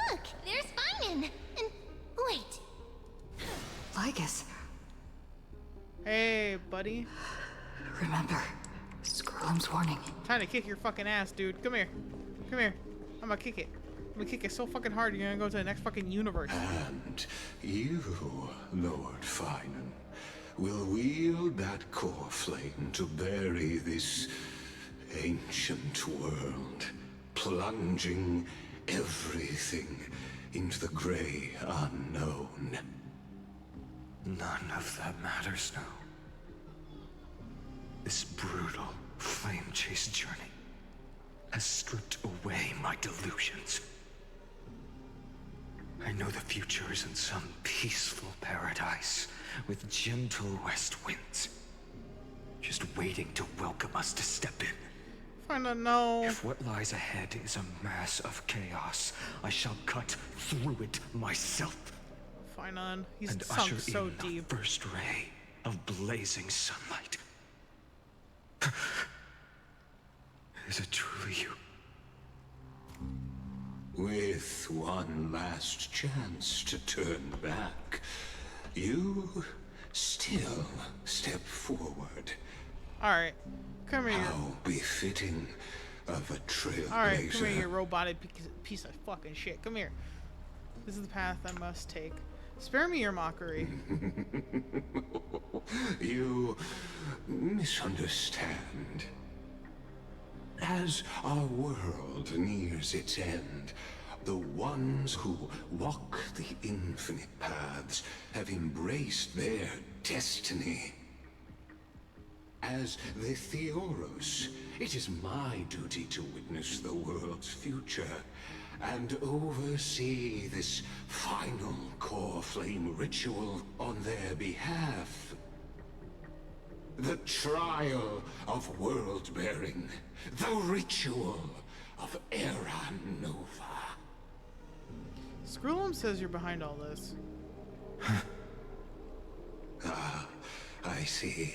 Look, there's Finan. And wait. Lygus. Hey, buddy. Remember, Scrollum's warning. Trying to kick your fucking ass, dude. Come here. Come here. I'm gonna kick it. I'm gonna kick it so fucking hard you're gonna go to the next fucking universe. And you, Lord Finan, will wield that core flame to bury this ancient world, plunging everything into the gray unknown. None of that matters now. This brutal flame chase journey has stripped away my delusions. I know the future is in some peaceful paradise with gentle west winds, just waiting to welcome us to step in. I don't know. If what lies ahead is a mass of chaos, I shall cut through it myself. Finan, he's and sunk usher so in deep. The first ray of blazing sunlight. Is it truly you? With one last chance to turn back, you still step forward. Alright, come here. How befitting of a trailblazer. Alright, come here, you robotic piece of fucking shit. Come here. This is the path I must take. Spare me your mockery. You misunderstand. As our world nears its end, The ones who walk the infinite paths have embraced their destiny. As the Theoros, it is my duty to witness the world's future and oversee this final core flame ritual on their behalf. The trial of world-bearing, the ritual of Era Nova. Scrollum says you're behind all this. Ah, I see.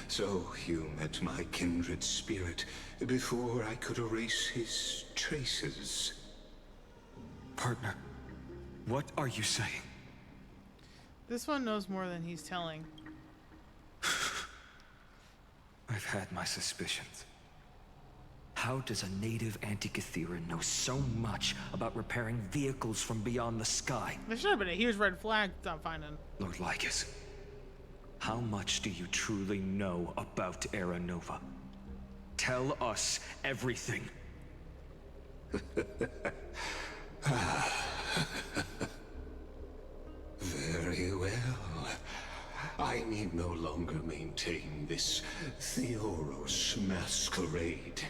So you met my kindred spirit before I could erase his traces. Partner, what are you saying? This one knows more than he's telling. I've had my suspicions. How does a native Antikytheran know so much about repairing vehicles from beyond the sky? There should have been a huge red flag I'm finding. Lord Lycus, how much do you truly know about Era Nova? Tell us everything. Very well. I need no longer maintain this Theoros masquerade.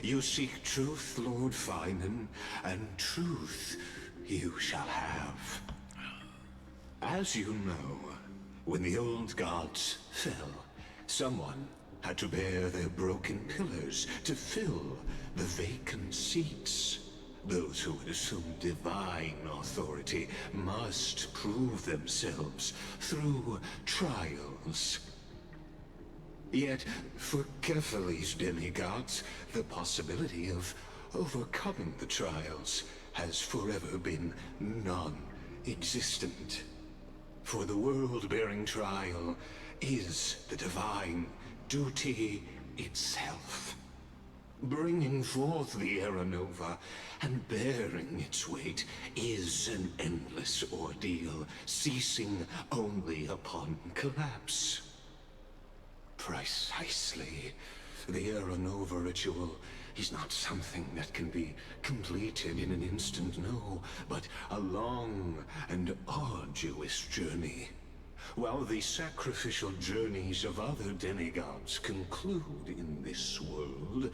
You seek truth, Lord Finan, and truth you shall have. As you know, when the old gods fell, someone had to bear their broken pillars to fill the vacant seats. Those who would assume divine authority must prove themselves through trials. Yet, for Kephales's demigods, the possibility of overcoming the trials has forever been non-existent. For the world-bearing trial is the divine duty itself. Bringing forth the Era Nova and bearing its weight is an endless ordeal, ceasing only upon collapse. Precisely. The Era Nova ritual is not something that can be completed in an instant, no, but a long and arduous journey. While the sacrificial journeys of other demigods conclude in this world,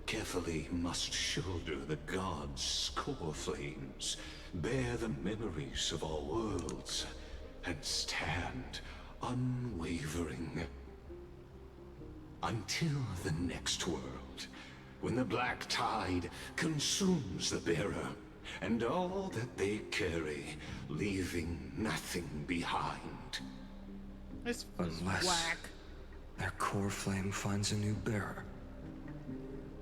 Kephale must shoulder the gods' core flames, bear the memories of all worlds, and stand unwavering. Until the next world, when the black tide consumes the bearer, and all that they carry, leaving nothing behind. This Unless whack. their core flame finds a new bearer.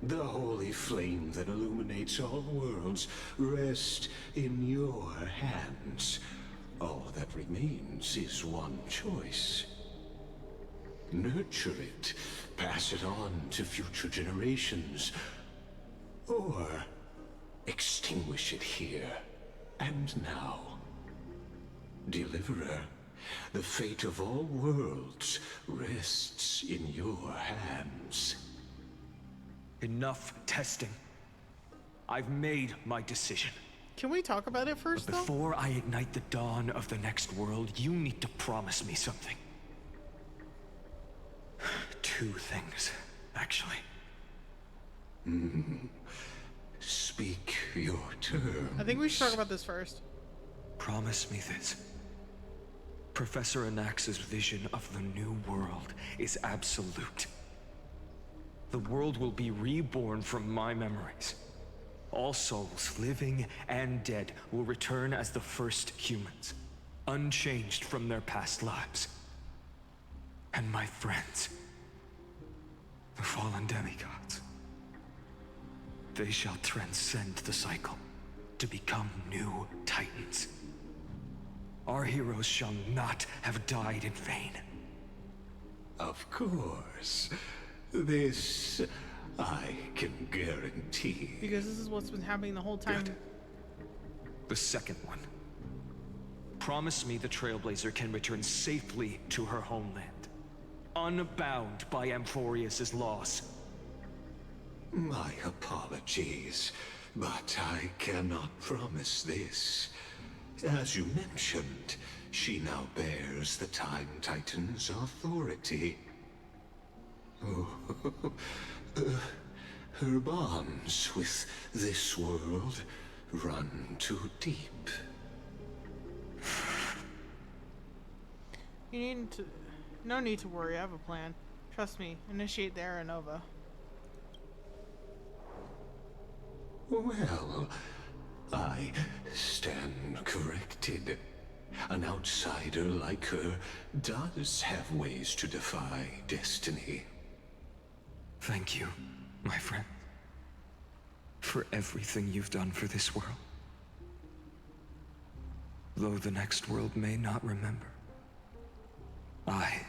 The holy flame that illuminates all worlds rests in your hands. All that remains is one choice. Nurture it, pass it on to future generations, or extinguish it here and now. Deliverer, the fate of all worlds rests in your hands. Enough testing. I've made my decision. Can we talk about it first, But before I ignite the dawn of the next world, you need to promise me something. Two things, actually. Speak your terms. I think we should talk about this first. Promise me this. Professor Anax's vision of the new world is absolute. The world will be reborn from my memories. All souls, living and dead, will return as the first humans, unchanged from their past lives. And my friends, the fallen demigods, they shall transcend the cycle to become new titans. Our heroes shall not have died in vain. Of course. This I can guarantee. Because this is what's been happening the whole time. Good. The second one. Promise me the Trailblazer can return safely to her homeland, unbound by Amphorius' loss. My apologies. but I cannot promise this. As you mentioned, she now bears the Time Titan's authority. Oh, her bonds with this world run too deep. You need to... No need to worry, I have a plan. Trust me, initiate the Era Nova. Well, I stand corrected. An outsider like her does have ways to defy destiny. Thank you, my friend, for everything you've done for this world. Though the next world may not remember, I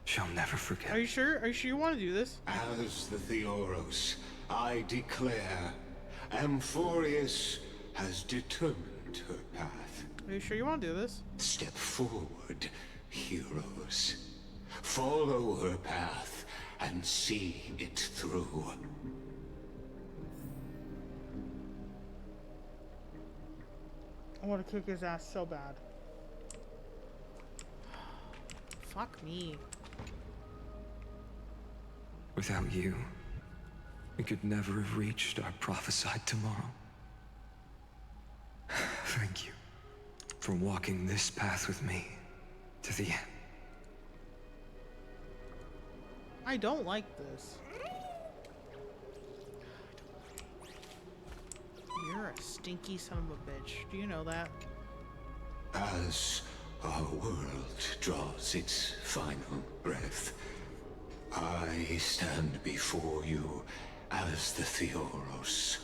shall never forget. Are you sure? Are you sure you want to do this? As the Theoros, I declare, Amphorius has determined her path. Are you sure you want to do this? Step forward, heroes. Follow her path and see it through. I want to kick his ass so bad. Fuck me. Without you, we could never have reached our prophesied tomorrow. Thank you for walking this path with me to the end. I don't like this. You're a stinky son of a bitch. Do you know that? As our world draws its final breath, I stand before you as the Theoros.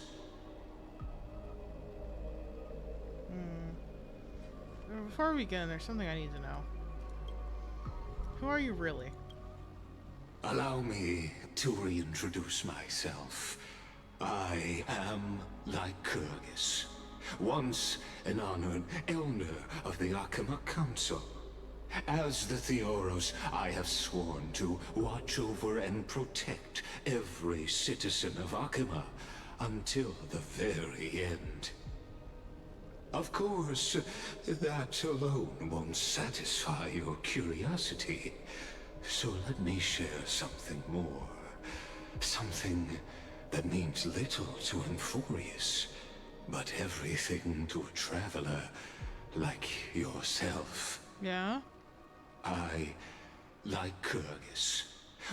Before we begin, there's something I need to know. Who are you really? Allow me to reintroduce myself. I am Lycurgus, once an honored elder of the Akama Council. As the Theoros, I have sworn to watch over and protect every citizen of Akama until the very end. Of course, that alone won't satisfy your curiosity. So let me share something more. Something that means little to Amphorius, but everything to a traveler like yourself. Yeah? I, Lycurgus,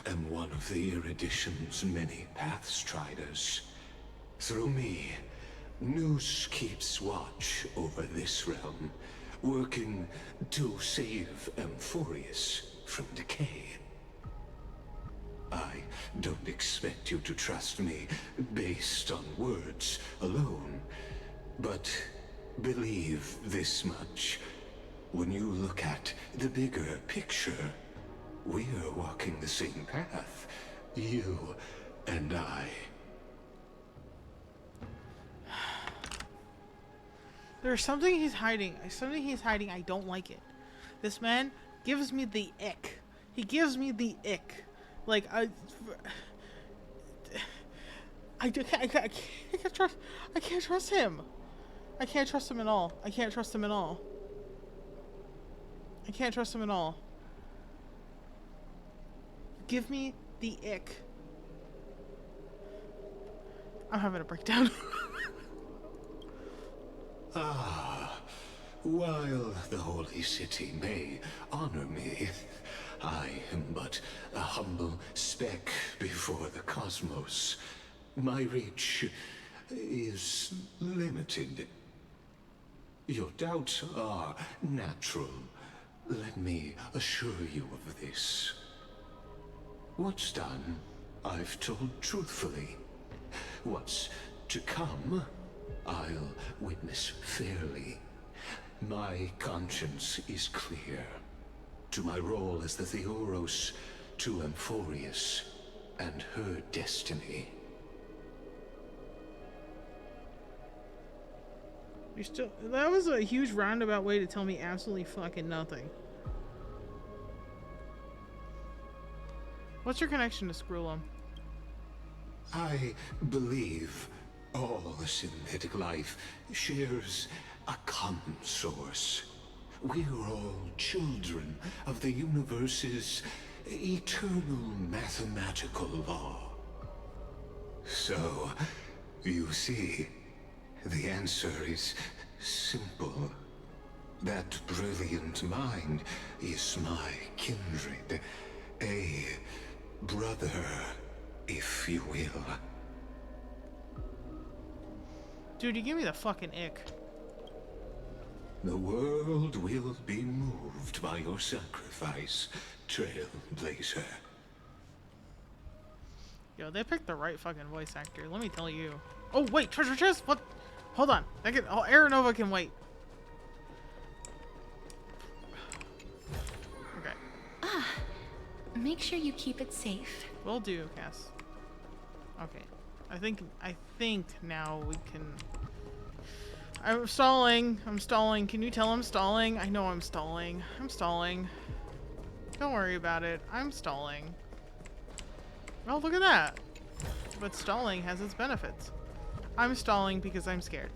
am one of the Erudition's many Pathstriders. Through me, Nous keeps watch over this realm, working to save Amphorius from decay. I don't expect you to trust me based on words alone, but believe this much. When you look at the bigger picture, we're walking the same path, you and I. There's something he's hiding. Something he's hiding. I don't like it. This man gives me the ick. He gives me the ick. Like, I can't trust him. I can't trust him at all. I can't trust him at all. I can't trust him at all. Give me the ick. I'm having a breakdown. Ah, while the Holy City may honor me, I am but a humble speck before the cosmos. My reach is limited. Your doubts are natural. Let me assure you of this. What's done, I've told truthfully. What's to come, I'll witness fairly. My conscience is clear. To my role as the Theoros, to Amphorius, and her destiny. You're still. That was a huge roundabout way to tell me absolutely fucking nothing. What's your connection to Skrullum? I believe All synthetic life shares a common source. We're all children of the universe's eternal mathematical law. So, you see, the answer is simple. That brilliant mind is my kindred. A brother, if you will. Dude, you give me the fucking ick. The world will be moved by your sacrifice, Trailblazer. Yo, they picked the right fucking voice actor. Let me tell you. Oh wait, treasure chest. What? Hold on. Aeronova can wait. Okay. Ah, make sure you keep it safe. Will do, Cass. Okay. I think now we can. I'm stalling. I'm stalling. Can you tell I'm stalling? I know I'm stalling. I'm stalling. Don't worry about it. I'm stalling. Oh, look at that. But stalling has its benefits. I'm stalling because I'm scared.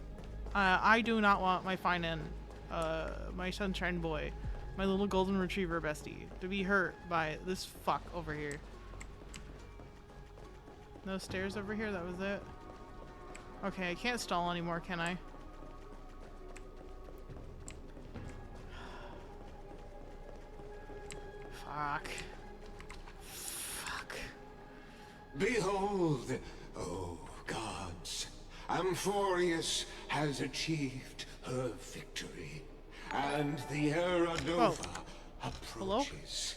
I do not want my my sunshine boy, my little golden retriever bestie, to be hurt by this fuck over here. No stairs over here? That was it? Okay, I can't stall anymore, can I? Fuck. Fuck. Behold, oh gods, Amphorius has achieved her victory, and the Era Nova approaches.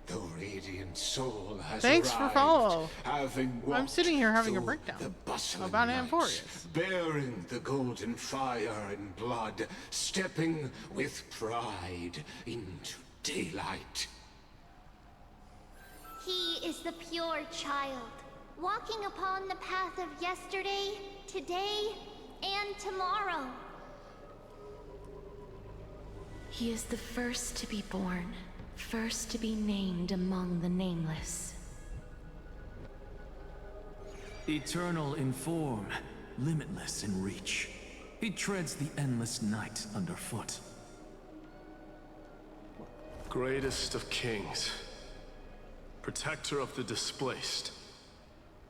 The radiant soul has Thanks for arrived, follow. having I'm sitting here having a through breakdown the bustling about nights, Amphorius. bearing the golden fire and blood, stepping with pride into daylight. He is the pure child, walking upon the path of yesterday, today, and tomorrow. He is the first to be born, first to be named among the nameless. Eternal in form, limitless in reach. He treads the endless night underfoot. Greatest of kings, protector of the displaced,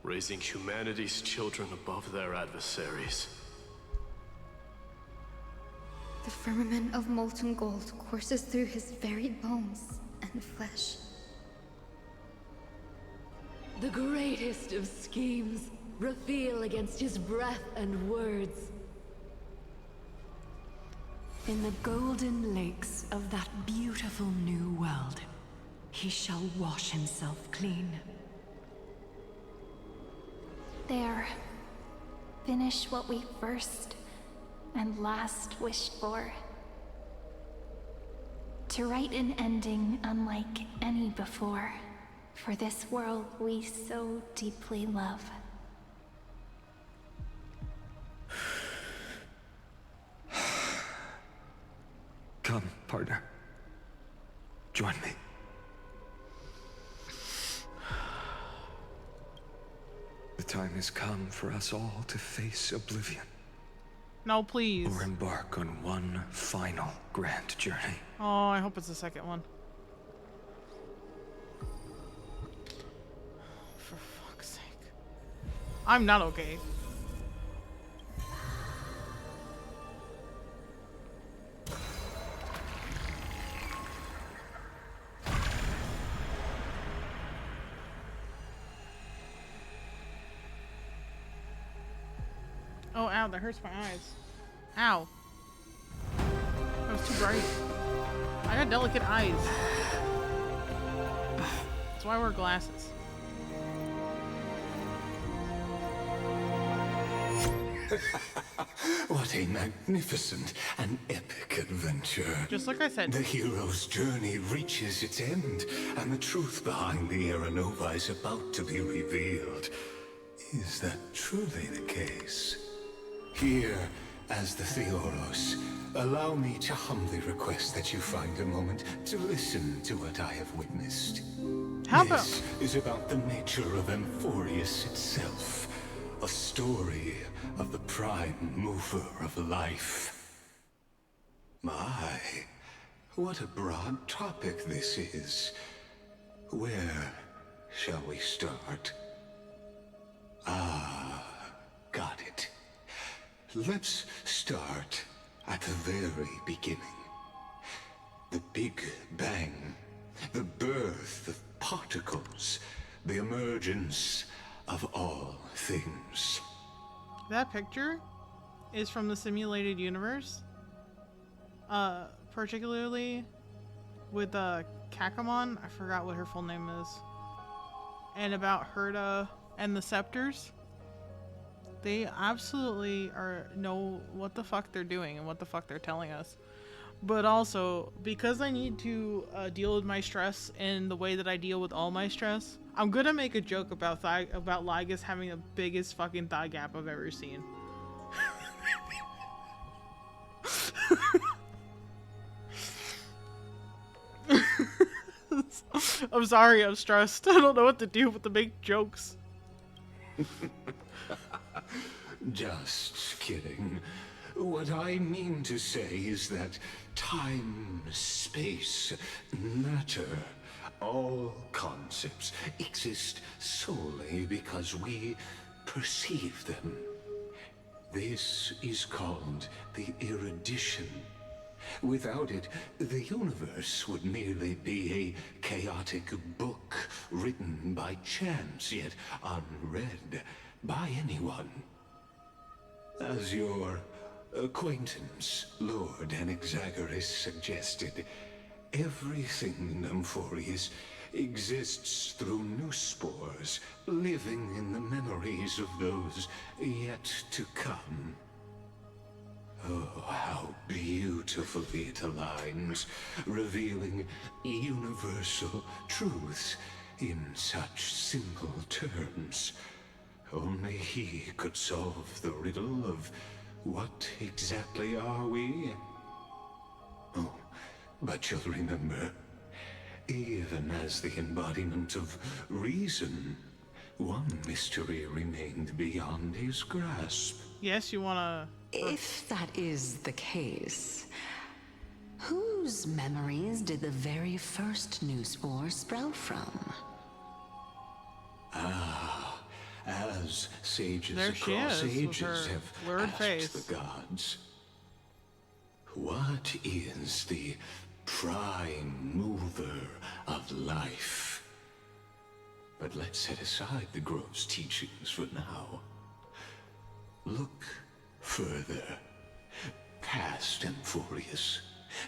raising humanity's children above their adversaries. The firmament of molten gold courses through his very bones and flesh. The greatest of schemes reveal against his breath and words. In the golden lakes of that beautiful new world, he shall wash himself clean. There. Finish what we first and last wished for. To write an ending unlike any before, for this world we so deeply love. Come, partner. Join me. The time has come for us all to face oblivion. No, please. Or embark on one final grand journey. Oh, I hope it's the second one. For fuck's sake. I'm not okay. Oh, ow, that hurts my eyes. Ow. That was too bright. I got delicate eyes. That's why I wear glasses. What a magnificent and epic adventure. Just like I said. The hero's journey reaches its end, and the truth behind the Era Nova is about to be revealed. Is that truly the case? Here, as the Theoros, allow me to humbly request that you find a moment to listen to what I have witnessed. This is about the nature of Amphorius itself. A story of the prime mover of life. My, what a broad topic this is. Where shall we start? Ah, got it. Let's start at the very beginning. The Big Bang, the birth of particles, the emergence of all things. That picture is from the simulated universe. Particularly with Kakamon, I forgot what her full name is. And about Herta and the Scepters. They absolutely know what the fuck they're doing and what the fuck they're telling us. But also, because I need to deal with my stress in the way that I deal with all my stress, I'm gonna make a joke about Lygus having the biggest fucking thigh gap I've ever seen. I'm sorry, I'm stressed. I don't know what to do but to make jokes. Just kidding. What I mean to say is that time, space, matter, all concepts exist solely because we perceive them. This is called the erudition. Without it, the universe would merely be a chaotic book written by chance, yet unread by anyone. As your acquaintance, Lord Anaxagoras, suggested, everything in Amphorius exists through new spores, living in the memories of those yet to come. Oh, how beautifully it aligns, revealing universal truths in such simple terms. Only he could solve the riddle of what exactly are we? Oh, but you'll remember, even as the embodiment of reason, one mystery remained beyond his grasp. Yes, you wanna... If that is the case, whose memories did the very first new spore sprout from? Ah, as sages there she across is, ages with her have blurred asked face. the gods, what is the prime mover of life? But let's set aside the Grove's teachings for now. Look further, past Amphorius,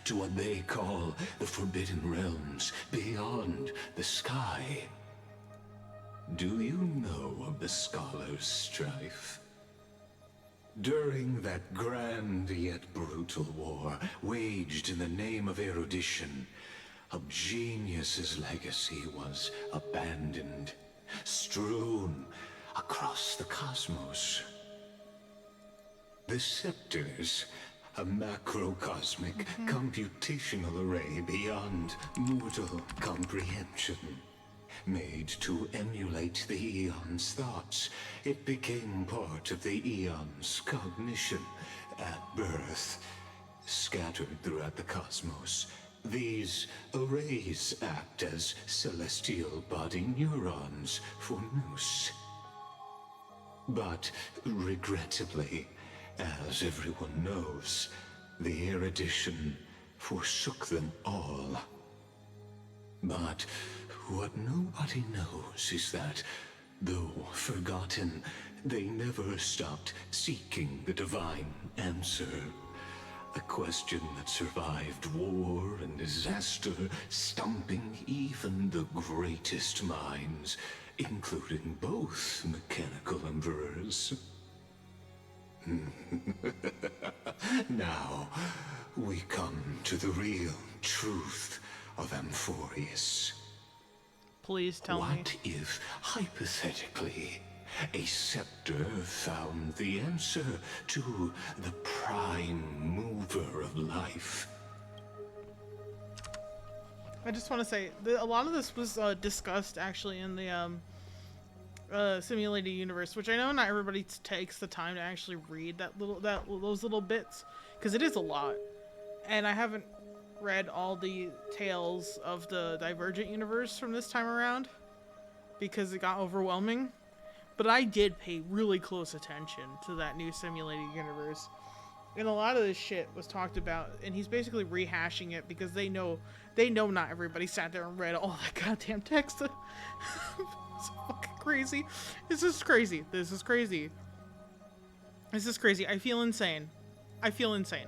to what they call the Forbidden Realms beyond the sky. Do you know of the Scholars' Strife? During that grand yet brutal war, waged in the name of erudition, Hubgenius's legacy was abandoned, strewn across the cosmos. The Scepters, a macrocosmic computational array beyond mortal comprehension. Made to emulate the Eon's thoughts, it became part of the Eon's cognition at birth. Scattered throughout the cosmos, these arrays act as celestial body neurons for Nous. But regrettably, as everyone knows, the erudition forsook them all. But what nobody knows is that, though forgotten, they never stopped seeking the divine answer. A question that survived war and disaster, stumping even the greatest minds, including both mechanical emperors. Now, we come to the real truth of Amphorius. Please tell me. What if, hypothetically, a scepter found the answer to the prime mover of life? I just want to say, a lot of this was discussed actually in the simulated universe, which I know not everybody takes the time to actually read those little bits, because it is a lot, and I haven't read all the tales of the Divergent universe from this time around because it got overwhelming, but I did pay really close attention to that new simulated universe, and a lot of this shit was talked about, and he's basically rehashing it because they know not everybody sat there and read all that goddamn text. It's fucking crazy. This is crazy. This is crazy. This is crazy. I feel insane. I feel insane.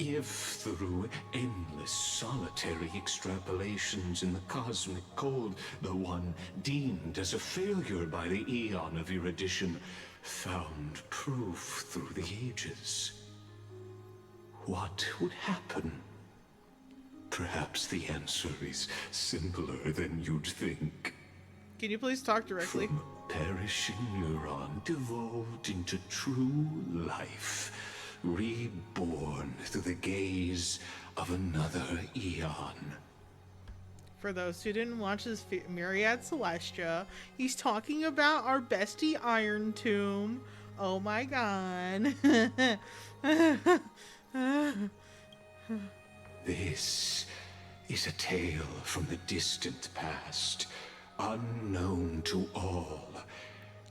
If through endless solitary extrapolations in the cosmic code, the one deemed as a failure by the Eon of Erudition found proof through the ages, what would happen? Perhaps the answer is simpler than you'd think. Can you please talk directly? From a perishing neuron devolved into true life, reborn through the gaze of another eon. For those who didn't watch this Myriad Celestia, he's talking about our bestie Iron Tomb. Oh my god. This is a tale from the distant past, unknown to all,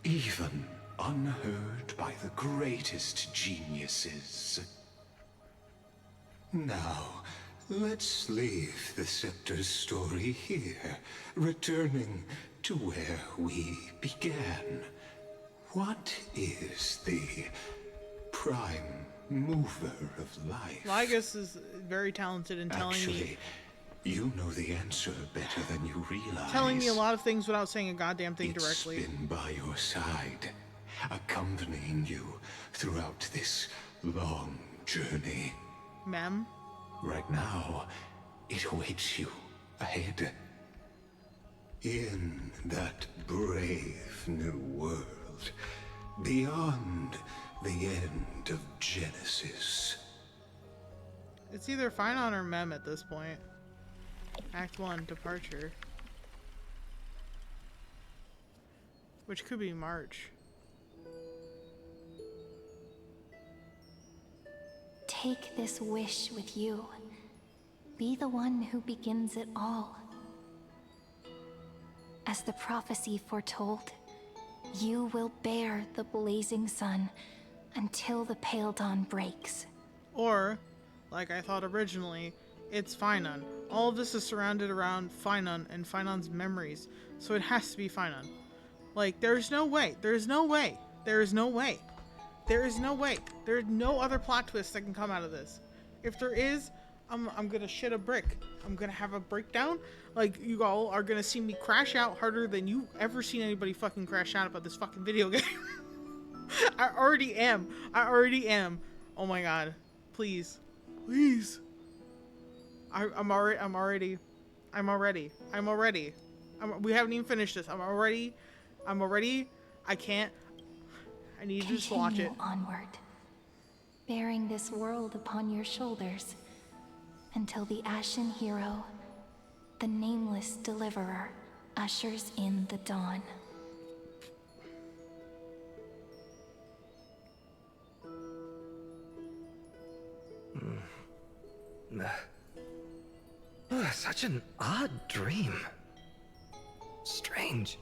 even unheard by the greatest geniuses. Now, let's leave the Scepter's story here, returning to where we began. What is the prime mover of life? Lygus is very talented in telling me... You know the answer better than you realize. Telling me a lot of things without saying a goddamn thing directly. It's been by your side, accompanying you throughout this long journey. Mem? Right now, it awaits you ahead. In that brave new world, beyond the end of Genesis. It's either Finon or Mem at this point. Act 1, Departure. Which could be March. Take this wish with you. Be the one who begins it all. As the prophecy foretold, you will bear the blazing sun until the pale dawn breaks. Or, like I thought originally, it's Finon. All of this is surrounded around Finon and Finon's memories, so it has to be Finon. Like, there's no way. There's no way. There is no way. There is no way. There's no other plot twist that can come out of this. If there is, I'm gonna shit a brick. I'm gonna have a breakdown. Like, you all are gonna see me crash out harder than you ever seen anybody fucking crash out about this fucking video game. I already am. I already am. Oh my god. Please. Please. I'm already. We haven't even finished this. I'm already. I can't. I need to just watch it. Continue onward, bearing this world upon your shoulders, until the Ashen Hero, the nameless deliverer, ushers in the dawn. Such an odd dream. Strange.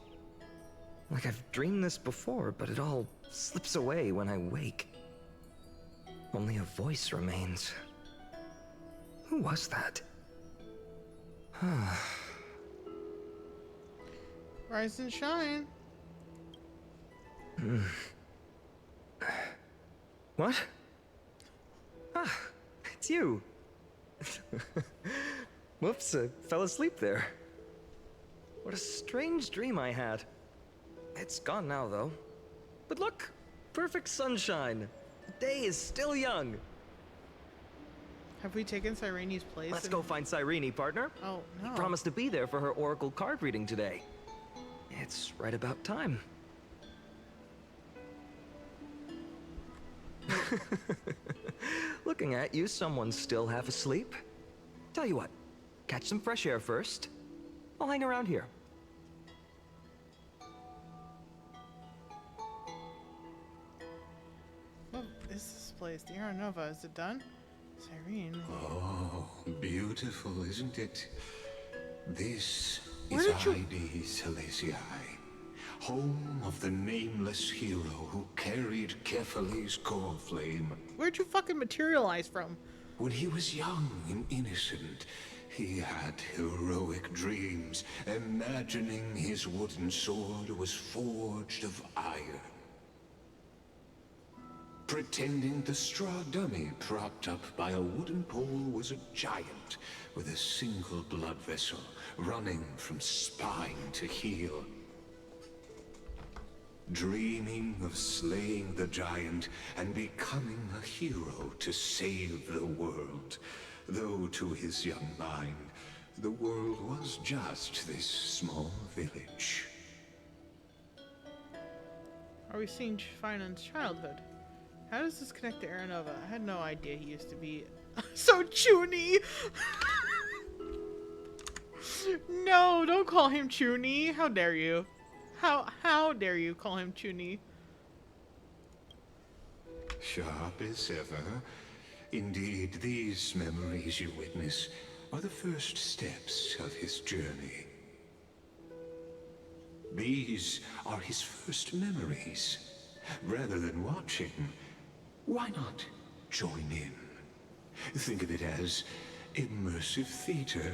Like I've dreamed this before, but it all slips away when I wake. Only a voice remains. Who was that? Rise and shine. What? Ah, it's you. Whoops, I fell asleep there. What a strange dream I had. It's gone now, though. But look, perfect sunshine. The day is still young. Have we taken Cyrene's place? Let's go find Cyrene, partner. Oh, no. We promised to be there for her oracle card reading today. It's right about time. Looking at you, someone's still half asleep. Tell you what, catch some fresh air first. I'll hang around here. is this place? The Aranova. Is it done? Cyrene. Oh, beautiful, isn't it? This Where is did you- Hades Helesii, home of the nameless hero who carried Kephales's core flame. Where'd you fucking materialize from? When he was young and innocent, he had heroic dreams, imagining his wooden sword was forged of iron. Pretending the straw dummy propped up by a wooden pole was a giant with a single blood vessel running from spine to heel. Dreaming of slaying the giant and becoming a hero to save the world. Though to his young mind, the world was just this small village. Are we seeing Finan's childhood? How does this connect to Aranova? I had no idea he used to be so chuny. No, don't call him chuny. How dare you? How dare you call him chuny? Sharp as ever. Indeed, these memories you witness are the first steps of his journey. These are his first memories. Rather than watching, why not join in? Think of it as immersive theater.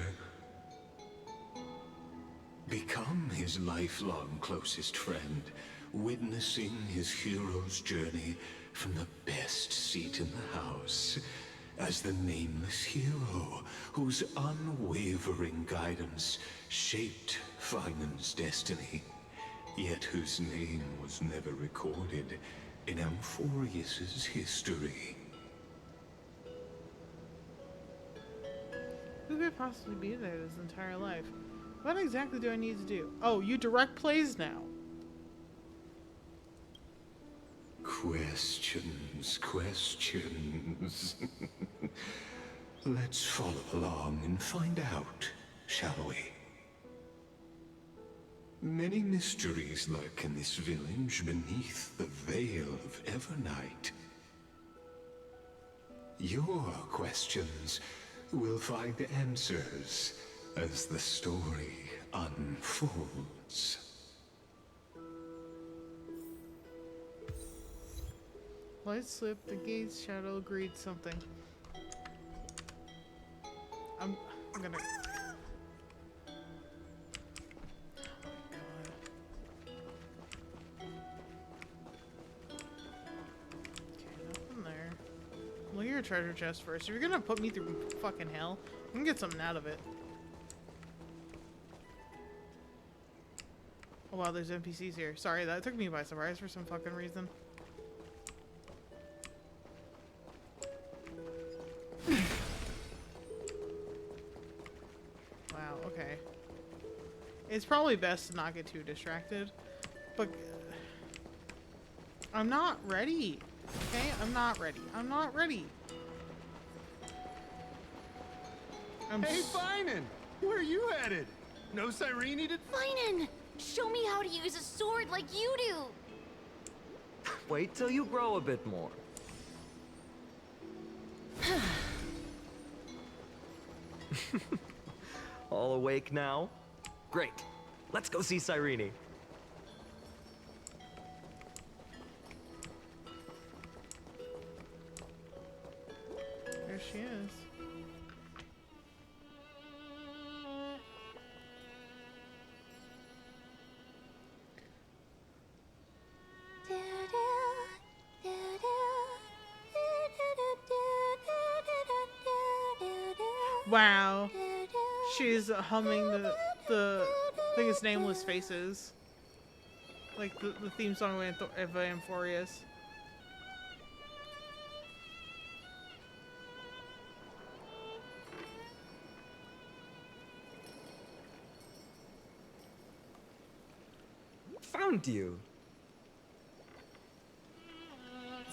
Become his lifelong closest friend, witnessing his hero's journey from the best seat in the house, as the nameless hero whose unwavering guidance shaped Finan's destiny, yet whose name was never recorded in Amphorius's history. Who could possibly be there this entire life? What exactly do I need to do? Oh, you direct plays now. Questions, questions. Let's follow along and find out, shall we? Many mysteries lurk in this village beneath the veil of Evernight. Your questions will find answers as the story unfolds. Light slip, the gate's shadow agreed something. I'm gonna... Look at your treasure chest first. If you're gonna put me through fucking hell, I'm gonna get something out of it. Oh wow, there's NPCs here. Sorry, that took me by surprise for some fucking reason. Wow, okay. It's probably best to not get too distracted, but I'm not ready. Okay, I'm not ready. I'm not ready. Hey, Finan! Where are you headed? No Cyrene needed? Finan! Show me how to use a sword like you do! Wait till you grow a bit more. All awake now? Great. Let's go see Cyrene. There she is. Wow. She's humming the I think it's Nameless Faces. Like the theme song of Amphorius. Found you.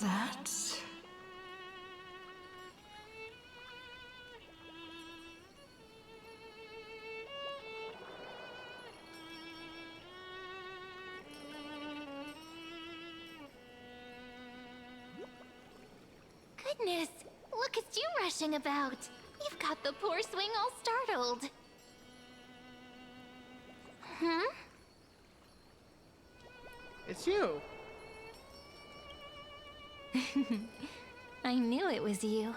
That... goodness! Look at you rushing about. You've got the poor swing all startled. Hmm? It's you. I knew it was you.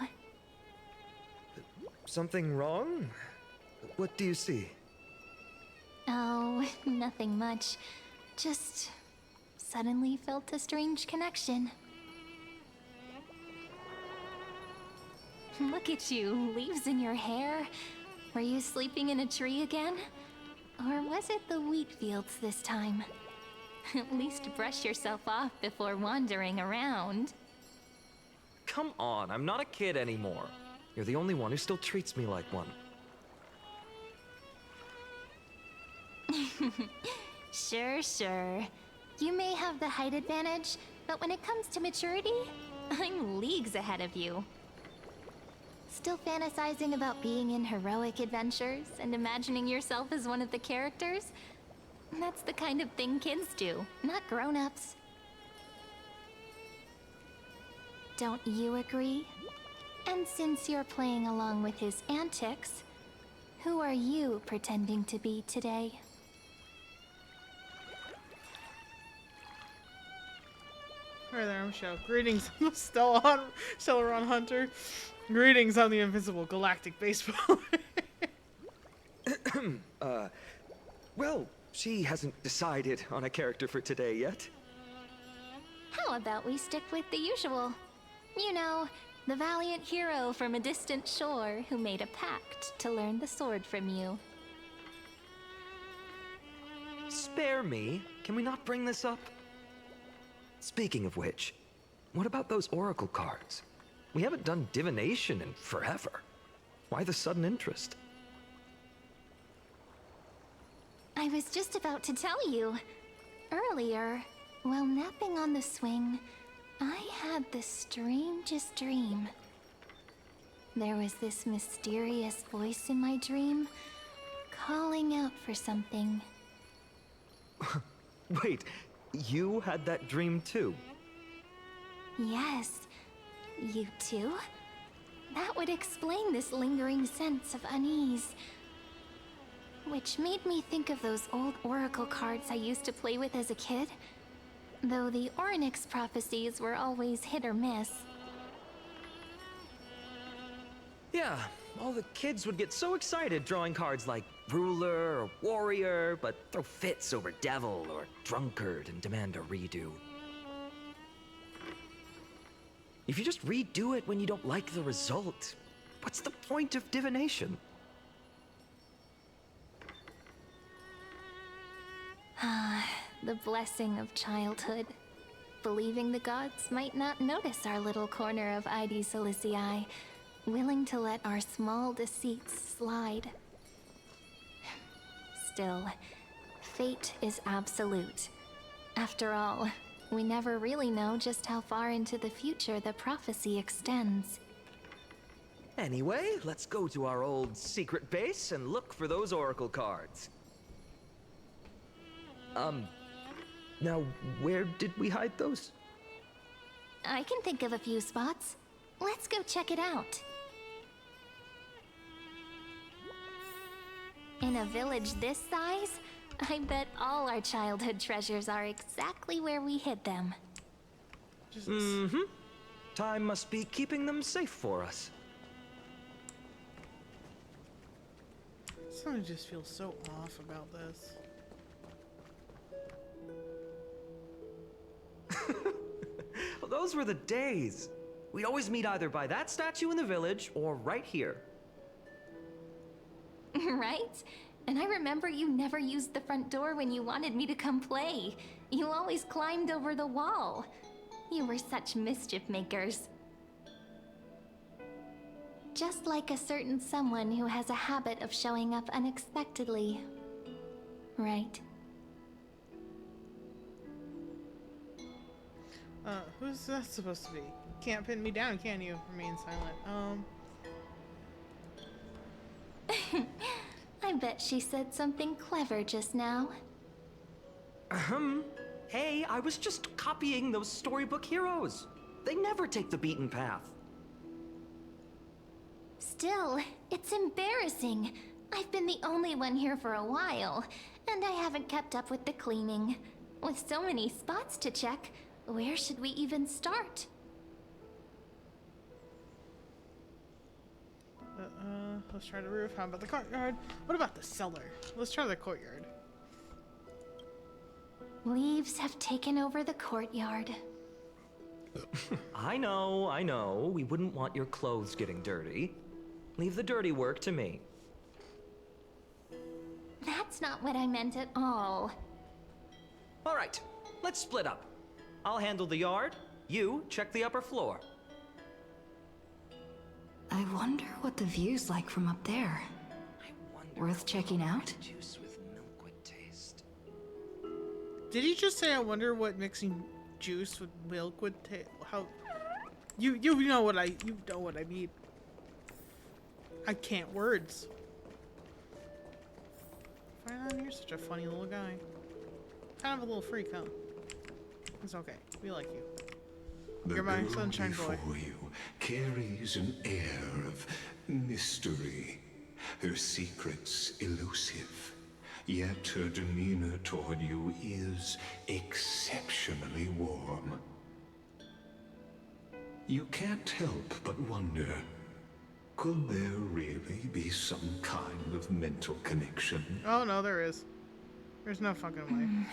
Something wrong? What do you see? Oh, nothing much. Just suddenly felt a strange connection. Look at you, leaves in your hair. Were you sleeping in a tree again? Or was it the wheat fields this time? At least brush yourself off before wandering around. Come on, I'm not a kid anymore. You're the only one who still treats me like one. Sure. You may have the height advantage, but when it comes to maturity, I'm leagues ahead of you. Still fantasizing about being in heroic adventures and imagining yourself as one of the characters? That's the kind of thing kids do, not grown-ups. Don't you agree? And since you're playing along with his antics, who are you pretending to be today? Hi there, I'm Shell. Greetings, Stellaron Hunter. Greetings, I'm the Invincible Galactic Baseball. Well, she hasn't decided on a character for today yet. How about we stick with the usual? You know, the valiant hero from a distant shore who made a pact to learn the sword from you. Spare me. Can we not bring this up? Speaking of which, what about those oracle cards? We haven't done divination in forever. Why the sudden interest? I was just about to tell you. Earlier, while napping on the swing, I had the strangest dream. There was this mysterious voice in my dream, calling out for something. Wait, you had that dream too? Yes, you too? That would explain this lingering sense of unease. Which made me think of those old oracle cards I used to play with as a kid. Though the Ornyx prophecies were always hit or miss. Yeah, all the kids would get so excited drawing cards like ruler or warrior, but throw fits over devil or drunkard and demand a redo. If you just redo it when you don't like the result, what's the point of divination? The blessing of childhood. Believing the gods might not notice our little corner of ID Silicii, willing to let our small deceits slide. Still, fate is absolute. After all, we never really know just how far into the future the prophecy extends. Anyway, let's go to our old secret base and look for those oracle cards. Now, where did we hide those? I can think of a few spots. Let's go check it out. In a village this size, I bet all our childhood treasures are exactly where we hid them. Mm-hmm. Time must be keeping them safe for us. Something just feels so off about this. Well, those were the days. We'd always meet either by that statue in the village or right here. Right? And I remember you never used the front door when you wanted me to come play. You always climbed over the wall. You were such mischief makers. Just like a certain someone who has a habit of showing up unexpectedly. Right? Who's that supposed to be? Can't pin me down, can you? Remain silent. I bet she said something clever just now. Hey, I was just copying those storybook heroes. They never take the beaten path. Still, it's embarrassing. I've been the only one here for a while, and I haven't kept up with the cleaning. With so many spots to check, where should we even start? Let's try the roof. How about the courtyard? What about the cellar? Let's try the courtyard. Leaves have taken over the courtyard. I know. We wouldn't want your clothes getting dirty. Leave the dirty work to me. That's not what I meant at all. All right, let's split up. I'll handle the yard. You check the upper floor. I wonder what the view's like from up there. Worth checking out? Juice with milk would taste. Did he just say, I wonder what mixing juice with milk would taste? How? You know what I mean. I can't words. Fine, you're such a funny little guy. Kind of a little freak, huh? It's okay. We like you. You're my sunshine boy. Before you carries an air of mystery. Her secrets elusive. Yet her demeanor toward you is exceptionally warm. You can't help but wonder, could there really be some kind of mental connection? Oh no, there is. There's no fucking way.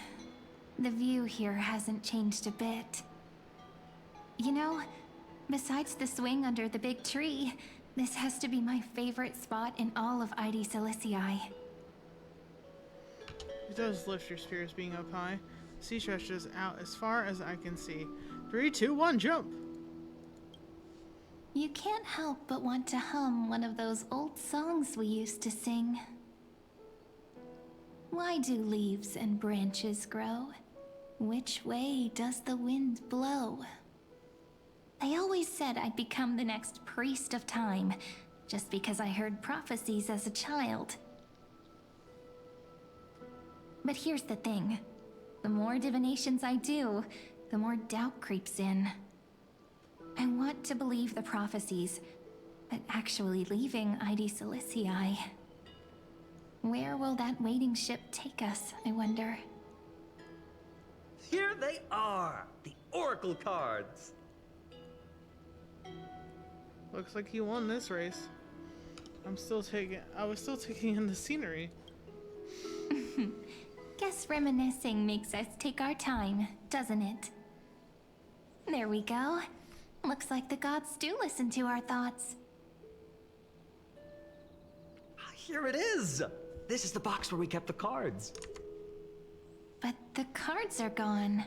The view here hasn't changed a bit. You know, besides the swing under the big tree, this has to be my favorite spot in all of ID Silicii. It does lift your spirits being up high. Sea stretches out as far as I can see. 3, 2, 1, jump! You can't help but want to hum one of those old songs we used to sing. Why do leaves and branches grow? Which way does the wind blow? They always said I'd become the next priest of time, just because I heard prophecies as a child. But here's the thing. The more divinations I do, the more doubt creeps in. I want to believe the prophecies, but actually leaving ID Silicii. Where will that waiting ship take us, I wonder? Here they are, the Oracle cards. Looks like you won this race. I was still taking in the scenery. Guess reminiscing makes us take our time, doesn't it? There we go. Looks like the gods do listen to our thoughts. Here it is! This is the box where we kept the cards. But the cards are gone.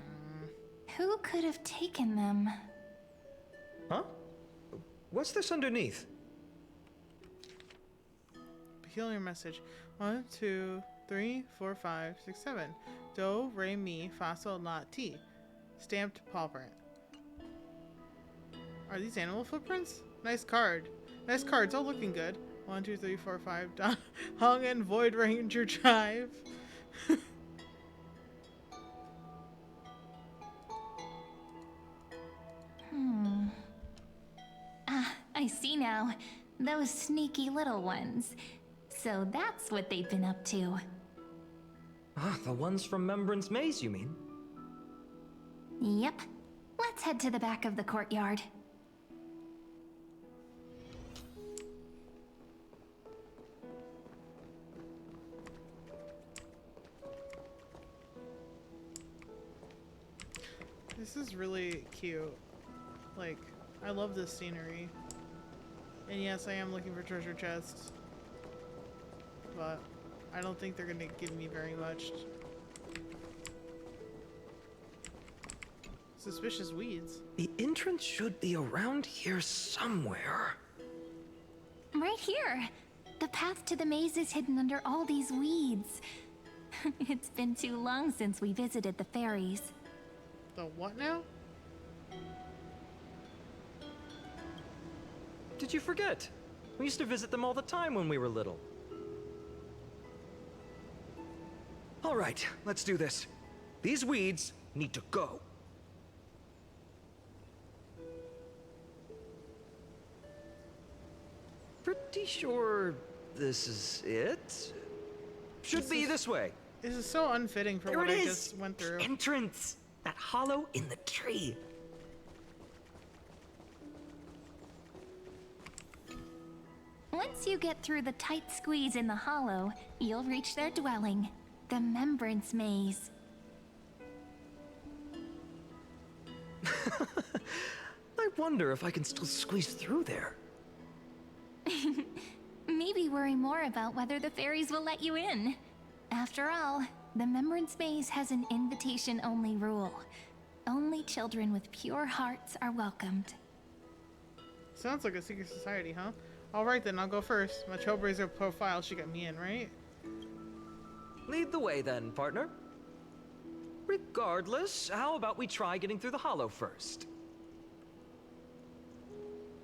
Who could have taken them? Huh? What's this underneath? Peculiar message. 1, 2, 3, 4, 5, 6, 7. Do, re, mi, fa, sol, la, ti. Stamped paw print. Are these animal footprints? Nice card. Nice cards, all looking good. 1, 2, 3, 4, 5. Don Hung and Void Ranger Drive. I see now. Those sneaky little ones. So that's what they've been up to. Ah, the ones from Membrance Maze, you mean? Yep. Let's head to the back of the courtyard. This is really cute. Like, I love this scenery. And yes, I am looking for treasure chests. But I don't think they're gonna give me very much. Suspicious weeds. The entrance should be around here somewhere. Right here. The path to the maze is hidden under all these weeds. It's been too long since we visited the fairies. The what now? Did you forget? We used to visit them all the time when we were little. All right, let's do this. These weeds need to go. pretty sure this is it. Should be this way. This is so unfitting for There what it I is. just went through. The entrance. That hollow in the tree. Once you get through the tight squeeze in the hollow, you'll reach their dwelling, the Membrance Maze. I wonder if I can still squeeze through there. Maybe worry more about whether the fairies will let you in. After all, the Membrance Maze has an invitation-only rule. Only children with pure hearts are welcomed. Sounds like a secret society, huh? Alright then, I'll go first. My Trailblazer profile should get me in, right? Lead the way then, partner. Regardless, how about we try getting through the hollow first?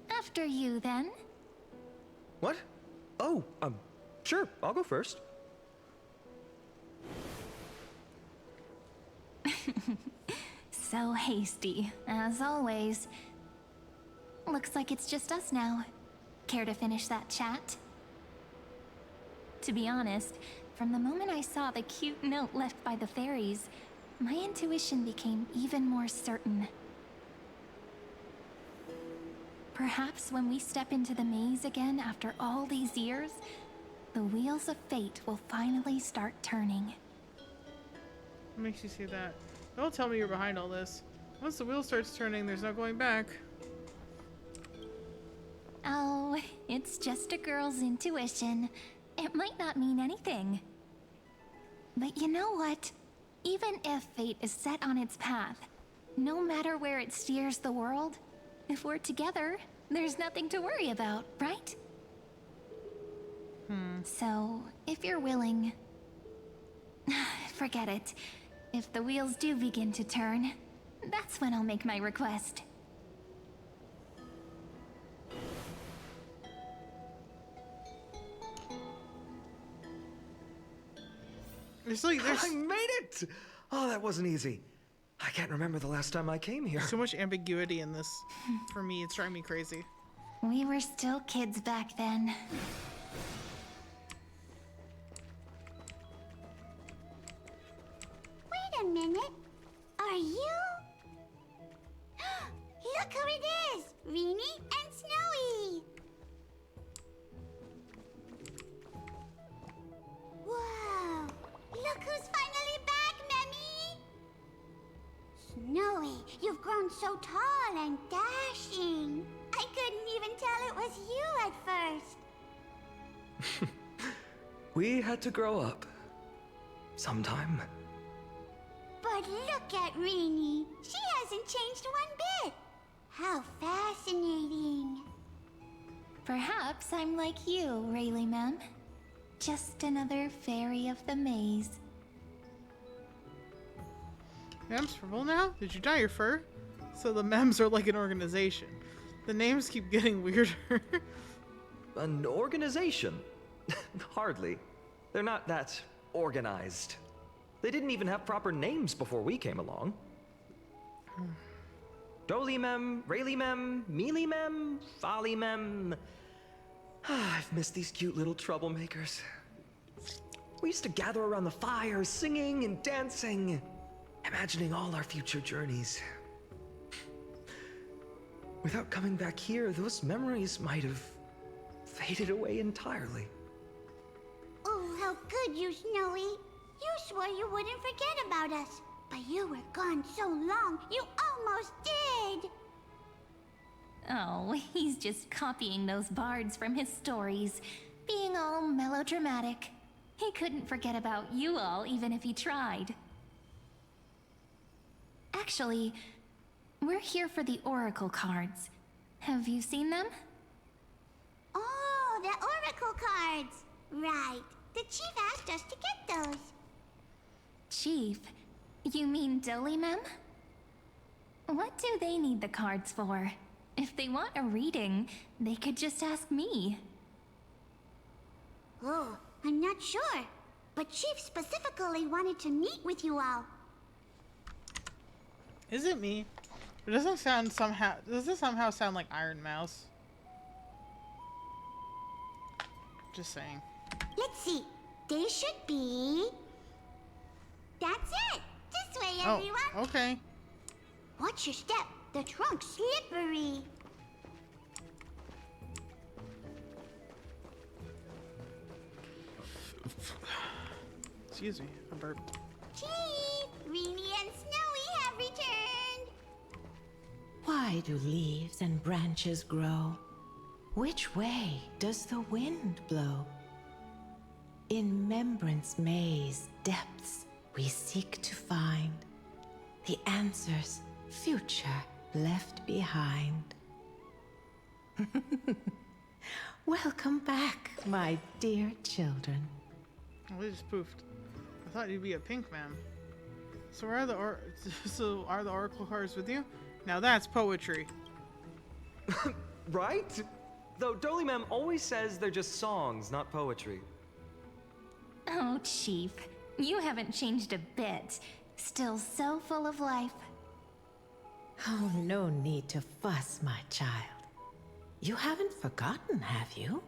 After you, then. What? Oh, sure, I'll go first. So hasty, as always. Looks like it's just us now. Care to finish that chat? To be honest, from the moment I saw the cute note left by the fairies, my intuition became even more certain. Perhaps when we step into the maze again after all these years, the wheels of fate will finally start turning. What makes you say that? Don't tell me you're behind all this. Once the wheel starts turning, there's no going back. Oh, it's just a girl's intuition. It might not mean anything. But you know what? Even if fate is set on its path, no matter where it steers the world, if we're together, there's nothing to worry about, right? So, if you're willing... Forget it. If the wheels do begin to turn, that's when I'll make my request. It's like there's... I made it! Oh, that wasn't easy. I can't remember the last time I came here. So much ambiguity in this. For me, it's driving me crazy. We were still kids back then. Wait a minute. Are you? Look who it is! Rini and Snowy! Whoa! Look who's finally back, Memmy! Snowy, you've grown so tall and dashing. I couldn't even tell it was you at first. We had to grow up. Sometime. But look at Rini. She hasn't changed one bit. How fascinating. Perhaps I'm like you, Rayleigh Mem. Just another fairy of the maze. Mems purple now? Did you dye your fur? So the Mems are like an organization. The names keep getting weirder. An organization? Hardly. They're not that organized. They didn't even have proper names before we came along. Dolimem, Rayleigh-mem, Mealy-mem, Folly-mem. I've missed these cute little troublemakers. We used to gather around the fire, singing and dancing, imagining all our future journeys. Without coming back here, those memories might have faded away entirely. Oh, how good you, Snowy. You swore you wouldn't forget about us. But you were gone so long, you almost did. Oh, he's just copying those bards from his stories, being all melodramatic. He couldn't forget about you all, even if he tried. Actually, we're here for the Oracle cards. Have you seen them? Oh, the Oracle cards. Right. The chief asked us to get those. Chief? You mean Dolimem? What do they need the cards for? If they want a reading, they could just ask me. Oh, I'm not sure. But Chief specifically wanted to meet with you all. Is it me? Or does it sound somehow? Does this somehow sound like Iron Mouse? Just saying. Let's see. They should be... That's it! This way, Oh, everyone! okay. Watch your step. The trunk's slippery. Excuse me, I burped. Chief! Reenie and Snowy have returned! Why do leaves and branches grow? Which way does the wind blow? In Membrance Maze depths we seek to find the answers future left behind. Welcome back, my dear children. Oh, they just poofed. I thought you'd be a pink man. So are the oracle cards with you? Now that's poetry. Right? Though Dolly Ma'am always says they're just songs, not poetry. Oh, Chief, you haven't changed a bit. Still so full of life. Oh, no need to fuss, my child. You haven't forgotten, have you?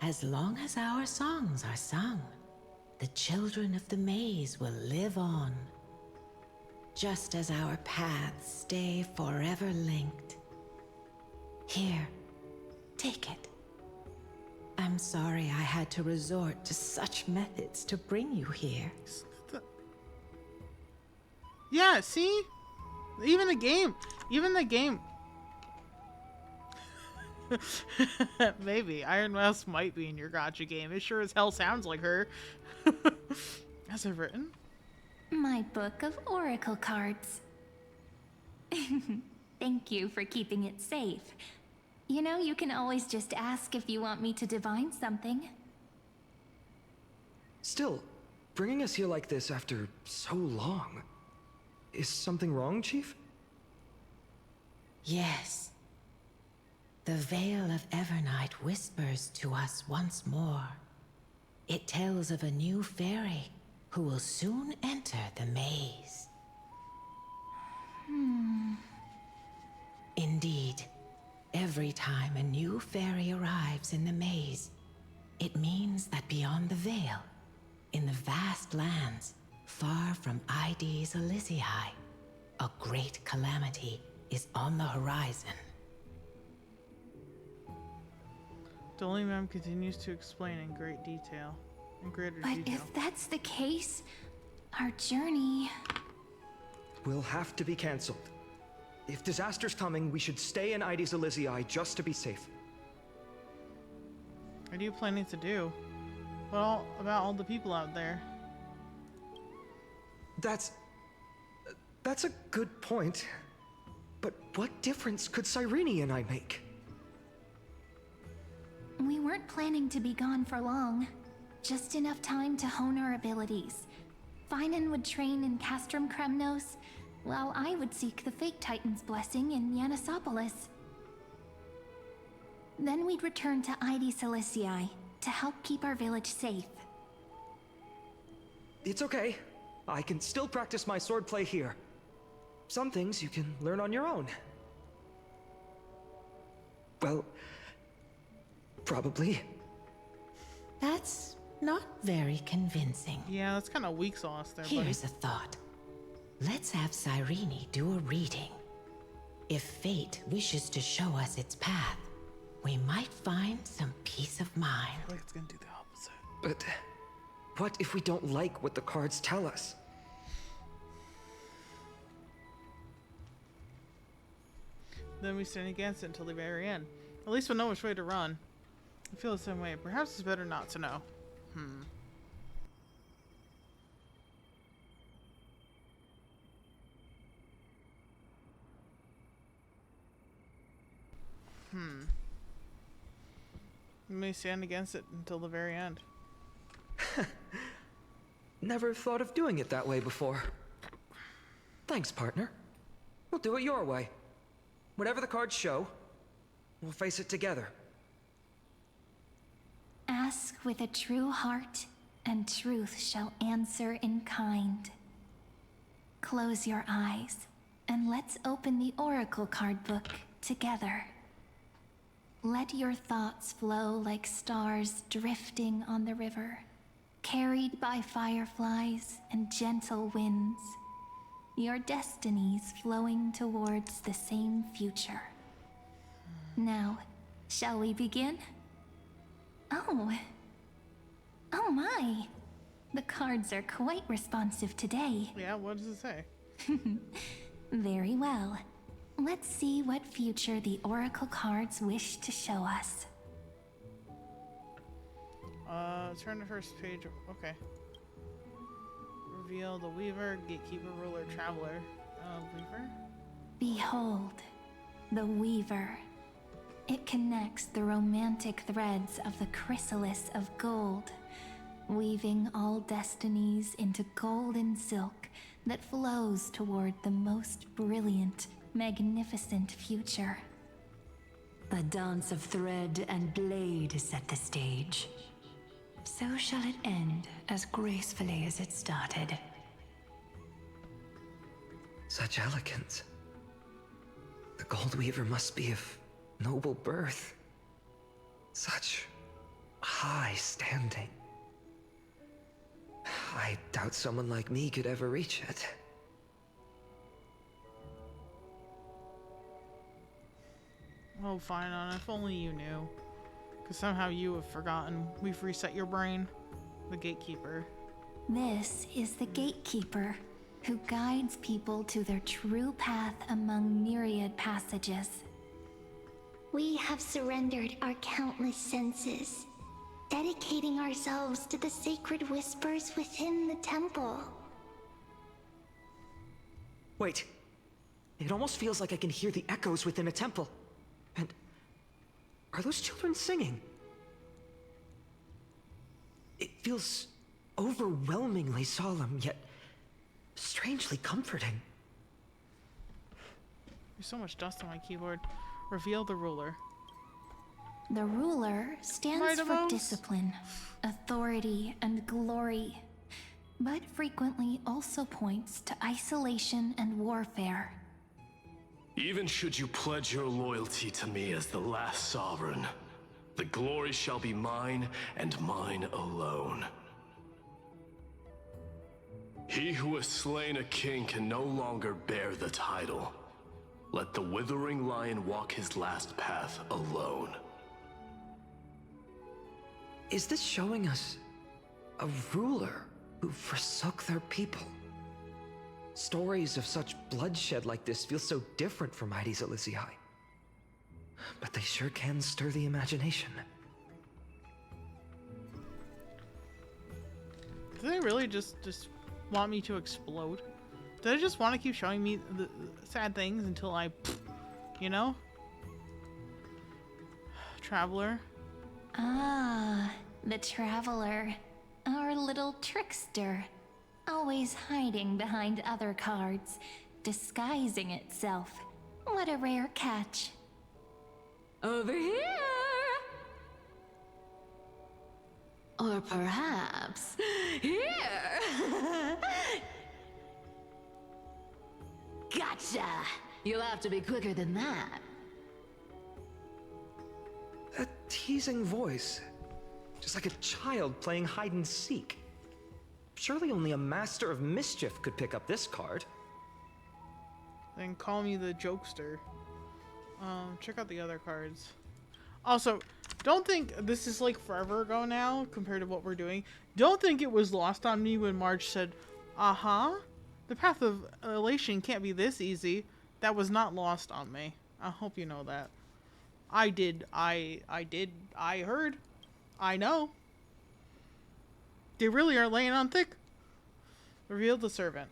As long as our songs are sung, the children of the maze will live on. Just as our paths stay forever linked. Here, take it. I'm sorry I had to resort to such methods to bring you here. Yeah, see? Even the game. Maybe. Iron Mouse might be in your gotcha game. It sure as hell sounds like her. As I've written. My book of oracle cards. Thank you for keeping it safe. You know, you can always just ask if you want me to divine something. Still, bringing us here like this after so long. Is something wrong, Chief? Yes. The Veil of Evernight whispers to us once more. It tells of a new fairy who will soon enter the maze. Indeed, every time a new fairy arrives in the maze, it means that beyond the veil, in the vast lands far from Ides Elysiae, a great calamity is on the horizon. Dolly Ma'am continues to explain in greater detail. But if that's the case, our journey... Will have to be cancelled. If disaster's coming, we should stay in Ides Elysiae just to be safe. What are you planning to do? Well, about all the people out there. That's a good point. But what difference could Cyrene and I make? We weren't planning to be gone for long. Just enough time to hone our abilities. Finan would train in Castrum Kremnos, while I would seek the Fake Titan's blessing in Yanisopolis. Then we'd return to Ides Elysiae to help keep our village safe. It's okay. I can still practice my swordplay here. Some things you can learn on your own. Well, probably. That's not very convincing. Yeah, that's kind of weak sauce there, buddy. Here's a thought. Let's have Cyrene do a reading. If fate wishes to show us its path, we might find some peace of mind. I feel like it's gonna do the opposite. But what if we don't like what the cards tell us? Then we stand against it until the very end. At least we'll know which way to run. I feel the same way. Perhaps it's better not to know. We may stand against it until the very end. Never thought of doing it that way before. Thanks, partner. We'll do it your way. Whatever the cards show, we'll face it together. Ask with a true heart, and truth shall answer in kind. Close your eyes, and let's open the Oracle card book together. Let your thoughts flow like stars drifting on the river, carried by fireflies and gentle winds. Your destinies flowing towards the same future. Now, shall we begin? Oh my. The cards are quite responsive today. Yeah, what does it say? Very well. Let's see what future the Oracle cards wish to show us. Turn to first page. Okay. Reveal the Weaver, Gatekeeper, Ruler, Traveler. Weaver? Behold, the Weaver. It connects the romantic threads of the chrysalis of gold, weaving all destinies into golden silk that flows toward the most brilliant, magnificent future. The dance of thread and blade set the stage. So shall it end as gracefully as it started. Such elegance. The Gold Weaver must be of noble birth. Such high standing. I doubt someone like me could ever reach it. Oh, fine, Anna. If only you knew. Because somehow you have forgotten. We've reset your brain. The Gatekeeper. This is the Gatekeeper, who guides people to their true path among myriad passages. We have surrendered our countless senses, dedicating ourselves to the sacred whispers within the temple. Wait. It almost feels like I can hear the echoes within a temple. And are those children singing? It feels overwhelmingly solemn, yet strangely comforting. There's so much dust on my keyboard. Reveal the Ruler. The Ruler stands for Mighty discipline, authority, and glory, but frequently also points to isolation and warfare. Even should you pledge your loyalty to me as the last sovereign, the glory shall be mine and mine alone. He who has slain a king can no longer bear the title. Let the withering lion walk his last path alone. Is this showing us a ruler who forsook their people? Stories of such bloodshed like this feel so different from Heidi's Elysiae. But they sure can stir the imagination. Do they really just want me to explode? Do they just want to keep showing me the sad things until I, you know? Traveler. Ah, the Traveler. Our little trickster. Always hiding behind other cards, disguising itself. What a rare catch. Over here! Or perhaps here! Gotcha! You'll have to be quicker than that. A teasing voice. Just like a child playing hide and seek. Surely only a master of mischief could pick up this card. Then call me the jokester. Check out the other cards. Also, don't think this is like forever ago now compared to what we're doing. Don't think it was lost on me when Marge said, the path of elation can't be this easy. That was not lost on me. I hope you know that. I did. I heard. I know. They really are laying on thick. Reveal the Servant.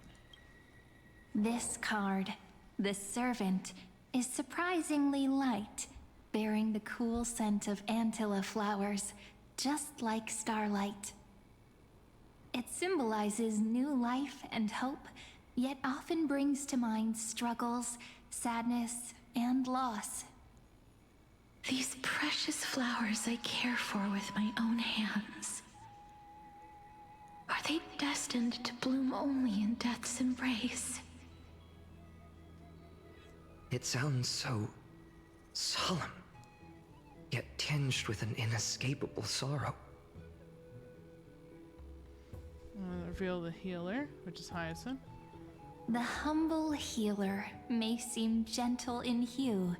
This card, the Servant, is surprisingly light, bearing the cool scent of Antilla flowers, just like starlight. It symbolizes new life and hope, yet often brings to mind struggles, sadness, and loss. These precious flowers I care for with my own hands. Are they destined to bloom only in death's embrace? It sounds so solemn. yet tinged with an inescapable sorrow. Reveal the healer, which is Hyacinth. The humble healer may seem gentle in hue,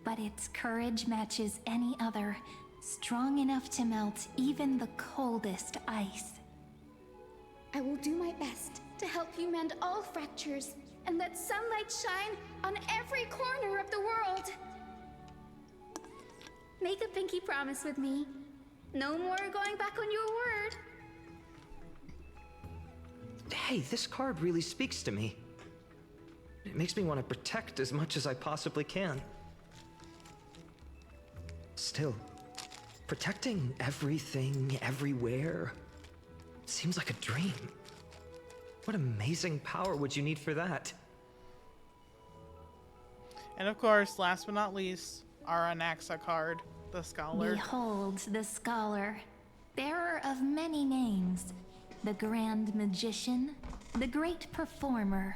but its courage matches any other, strong enough to melt even the coldest ice. I will do my best to help you mend all fractures and let sunlight shine on every corner of the world. Make a pinky promise with me. No more going back on your word. Hey, this card really speaks to me. It makes me want to protect as much as I possibly can. Still, protecting everything, everywhere, seems like a dream. What amazing power would you need for that? And of course, last but not least, our Anaxa card, the Scholar. Behold the Scholar, bearer of many names. The Grand Magician, the Great Performer,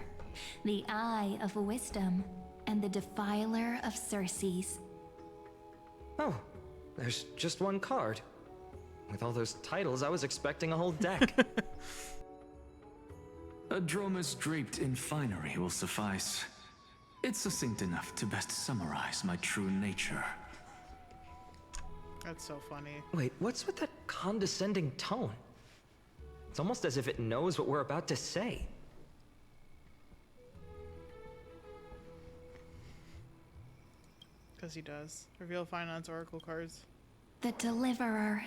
the Eye of Wisdom, and the Defiler of Circes. Oh, there's just one card. With all those titles, I was expecting a whole deck. A Dromus draped in finery will suffice. It's succinct enough to best summarize my true nature. That's so funny. Wait, what's with that condescending tone? It's almost as if it knows what we're about to say. Because he does. Reveal Finance Oracle cards. The Deliverer.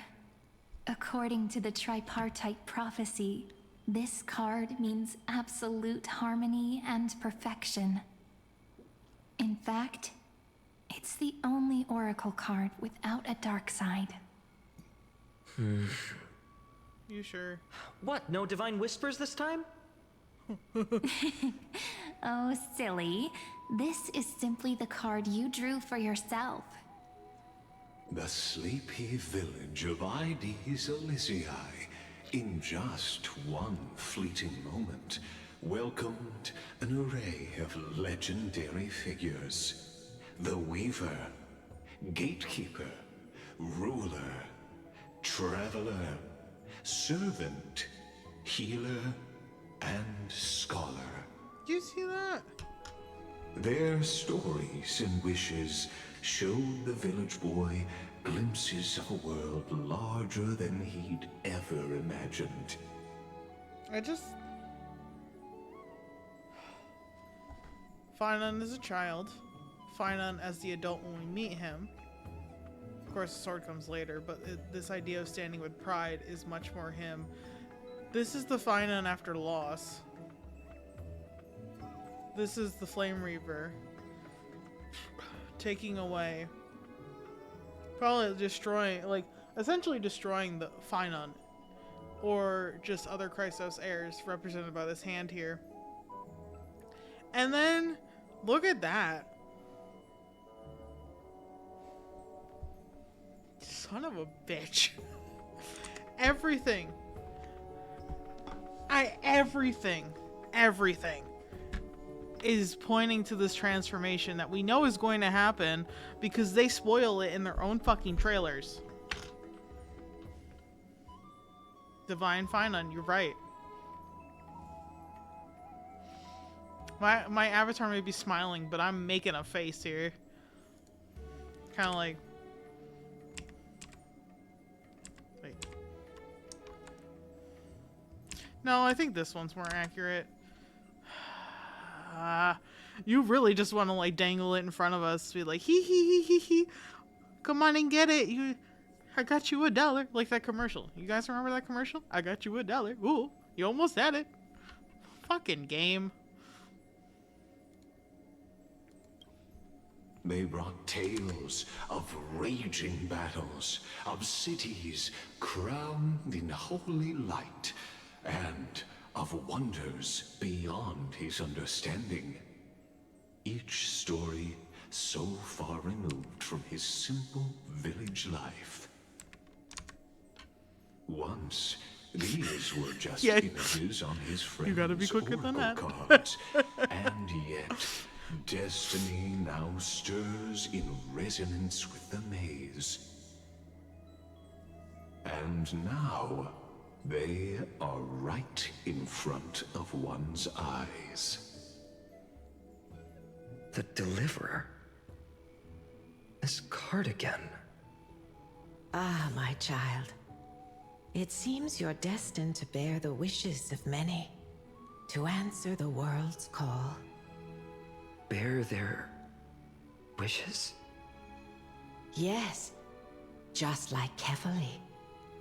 According to the tripartite prophecy, this card means absolute harmony and perfection. In fact, it's the only Oracle card without a dark side. You sure? What, no Divine Whispers this time? Oh, silly. This is simply the card you drew for yourself. The sleepy village of Ides Elysiae, in just one fleeting moment, welcomed an array of legendary figures. The Weaver, Gatekeeper, Ruler, Traveler, Servant, Healer, and Scholar. Do you see that? Their stories and wishes showed the village boy glimpses of a world larger than he'd ever imagined. Finan is a child. Finan as the adult when we meet him. Of course, the sword comes later, but this idea of standing with pride is much more him. This is the Finan after loss. This is the Flame Reaver. Taking away. Probably destroying, like, essentially destroying the Finan. Or just other Chrysos heirs represented by this hand here. And then, look at that. Son of a bitch. Everything is pointing to this transformation that we know is going to happen because they spoil it in their own fucking trailers. Divine Finan, you're right. My avatar may be smiling, but I'm making a face here. Kind of like... Wait. No, I think this one's more accurate. You really just want to like dangle it in front of us, be like hee hee hee hee hee. Come on and get it. I got you $1. Like that commercial. You guys remember that commercial? I got you $1. Ooh, you almost had it. Fucking game. They brought tales of raging battles, of cities crowned in holy light, and of wonders beyond his understanding. Each story so far removed from his simple village life. Once, these were just images on his friend's oracle cards, and yet destiny now stirs in resonance with the maze. And now, they are right in front of one's eyes. The Deliverer? Miss Cardigan. Ah, my child. It seems you're destined to bear the wishes of many, to answer the world's call. Bear their wishes? Yes, just like Kefali,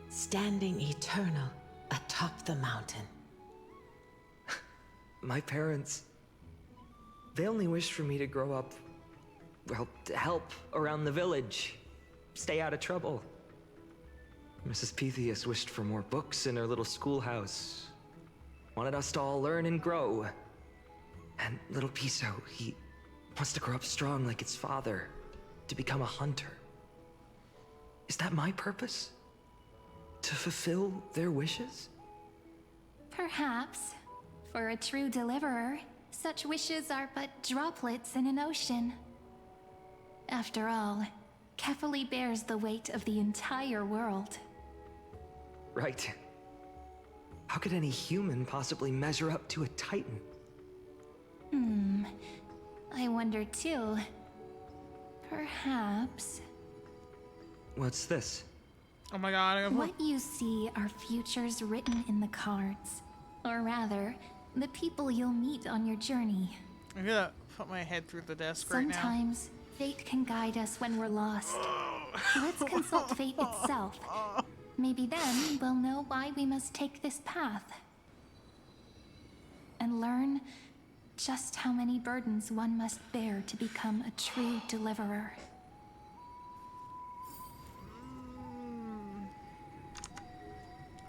standing eternal atop the mountain. My parents... they only wished for me to grow up, well, to help around the village, stay out of trouble. Mrs. Pythias wished for more books in her little schoolhouse, wanted us to all learn and grow. And little Piso, he wants to grow up strong like its father, to become a hunter. Is that my purpose? To fulfill their wishes? Perhaps. For a true deliverer, such wishes are but droplets in an ocean. After all, Kefali bears the weight of the entire world. Right. How could any human possibly measure up to a Titan? I wonder too. Perhaps... What's this? Oh my god, I gotta what you see are futures written in the cards. Or rather, the people you'll meet on your journey. I'm gonna put my head through the desk right now. Sometimes, fate can guide us when we're lost. Let's consult fate itself. Maybe then we'll know why we must take this path. And learn just how many burdens one must bear to become a true deliverer.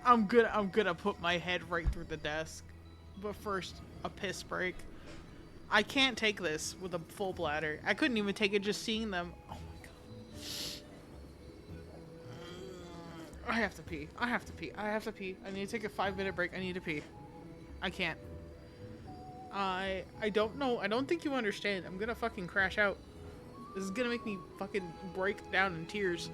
I'm gonna put my head right through the desk. But first, a piss break. I can't take this with a full bladder. I couldn't even take it just seeing them. Oh my god. I have to pee. I have to pee. I have to pee. I need to take a 5-minute break. I need to pee. I can't. I don't know. I don't think you understand. I'm gonna fucking crash out. This is gonna make me fucking break down in tears.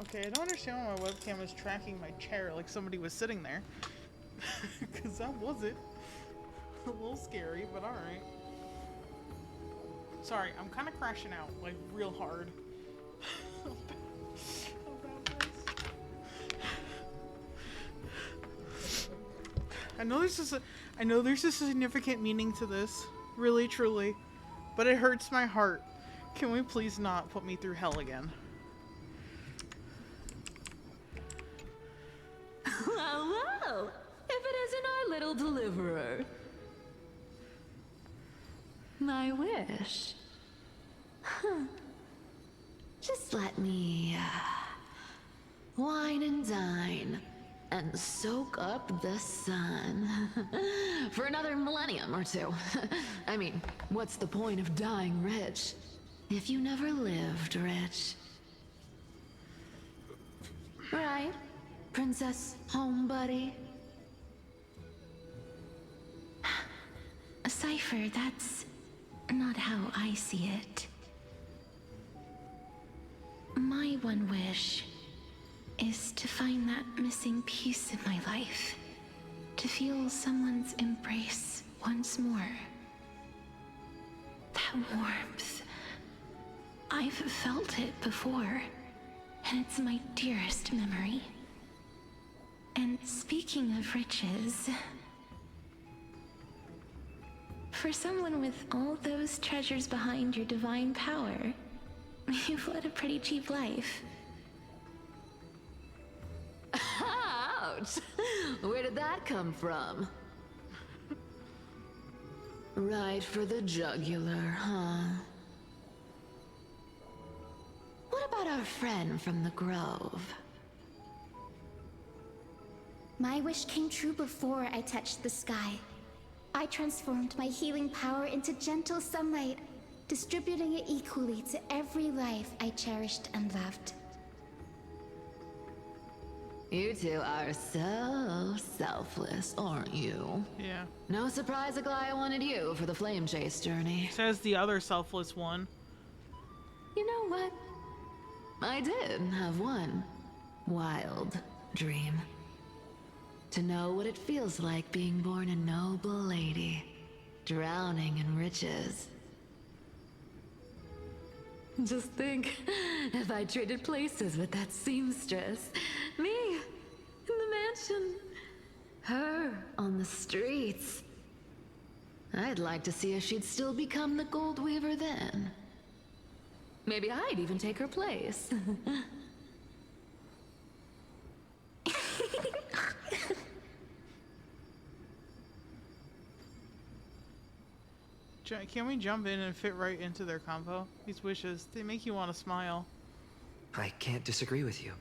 Okay, I don't understand why my webcam is tracking my chair like somebody was sitting there. Because that wasn't. A little scary, but alright. Sorry, I'm kind of crashing out, like, real hard. I know there's a significant meaning to this, really, truly, but it hurts my heart. Can we please not put me through hell again? Well, well, if it isn't our little deliverer. My wish. Huh. Just let me, wine and dine and soak up the sun for another millennium or two. I mean, what's the point of dying rich if you never lived rich? Right, Princess Homebuddy? Cypher, that's not how I see it. My one wish is to find that missing piece in my life. To feel someone's embrace once more. That warmth. I've felt it before, and it's my dearest memory. And speaking of riches, for someone with all those treasures behind your divine power, you've led a pretty cheap life. Ouch! Where did that come from? Right for the jugular, huh? What about our friend from the Grove? My wish came true before I touched the sky. I transformed my healing power into gentle sunlight, distributing it equally to every life I cherished and loved. You two are so selfless, aren't you? Yeah. No surprise Aglaya wanted you for the flame chase journey. Says the other selfless one. You know what? I did have one wild dream. To know what it feels like being born a noble lady, drowning in riches. Just think, if I traded places with that seamstress, me in the mansion, her on the streets. I'd like to see if she'd still become the Gold Weaver then. Maybe I'd even take her place. Can we jump in and fit right into their combo? These wishes, they make you want to smile. I can't disagree with you.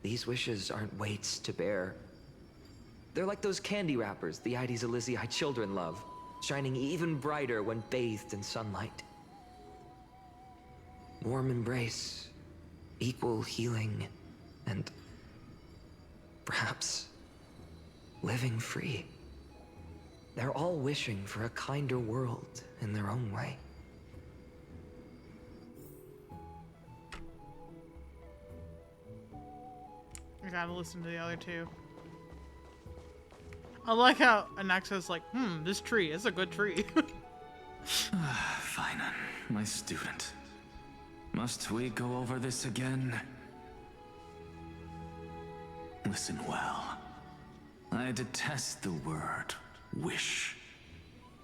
These wishes aren't weights to bear. They're like those candy wrappers the Ides Elysiae children love, shining even brighter when bathed in sunlight. Warm embrace, equal healing, and perhaps living free. They're all wishing for a kinder world in their own way. I gotta listen to the other two. I like how Anaxa's like, this tree is a good tree. Fine, my student. Must we go over this again? Listen well. I detest the word wish.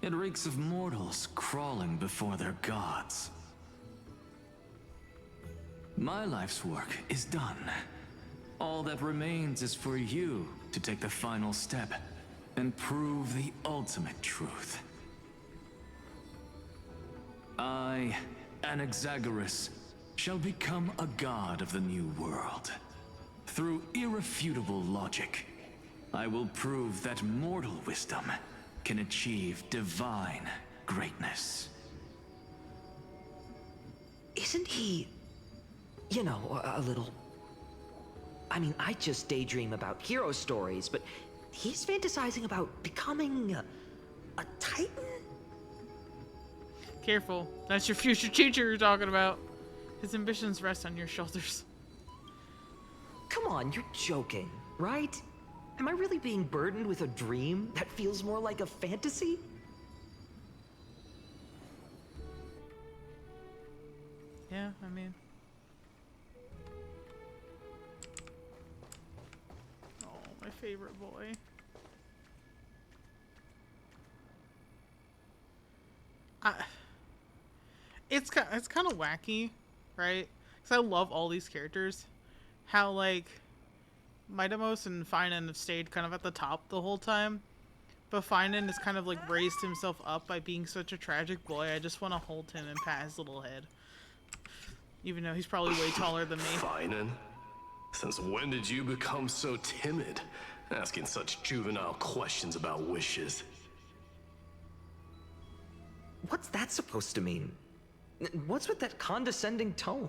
It reeks of mortals crawling before their gods. My life's work is done. All that remains is for you to take the final step and prove the ultimate truth. I, Anaxagoras, shall become a god of the new world. Through irrefutable logic, I will prove that mortal wisdom can achieve divine greatness. Isn't he, you know, a little... I mean, I just daydream about hero stories, but he's fantasizing about becoming a titan? Careful. That's your future teacher you're talking about. His ambitions rest on your shoulders. on, you're joking, right? Am I really being burdened with a dream that feels more like a fantasy? Yeah, I mean... Oh, my favorite boy. It's kind of wacky, right? Because I love all these characters. How, like, Midamos and Finan have stayed kind of at the top the whole time. But Finan has kind of, like, raised himself up by being such a tragic boy. I just want to hold him and pat his little head. Even though he's probably way taller than me. Finan? Since when did you become so timid? Asking such juvenile questions about wishes. What's that supposed to mean? What's with that condescending tone?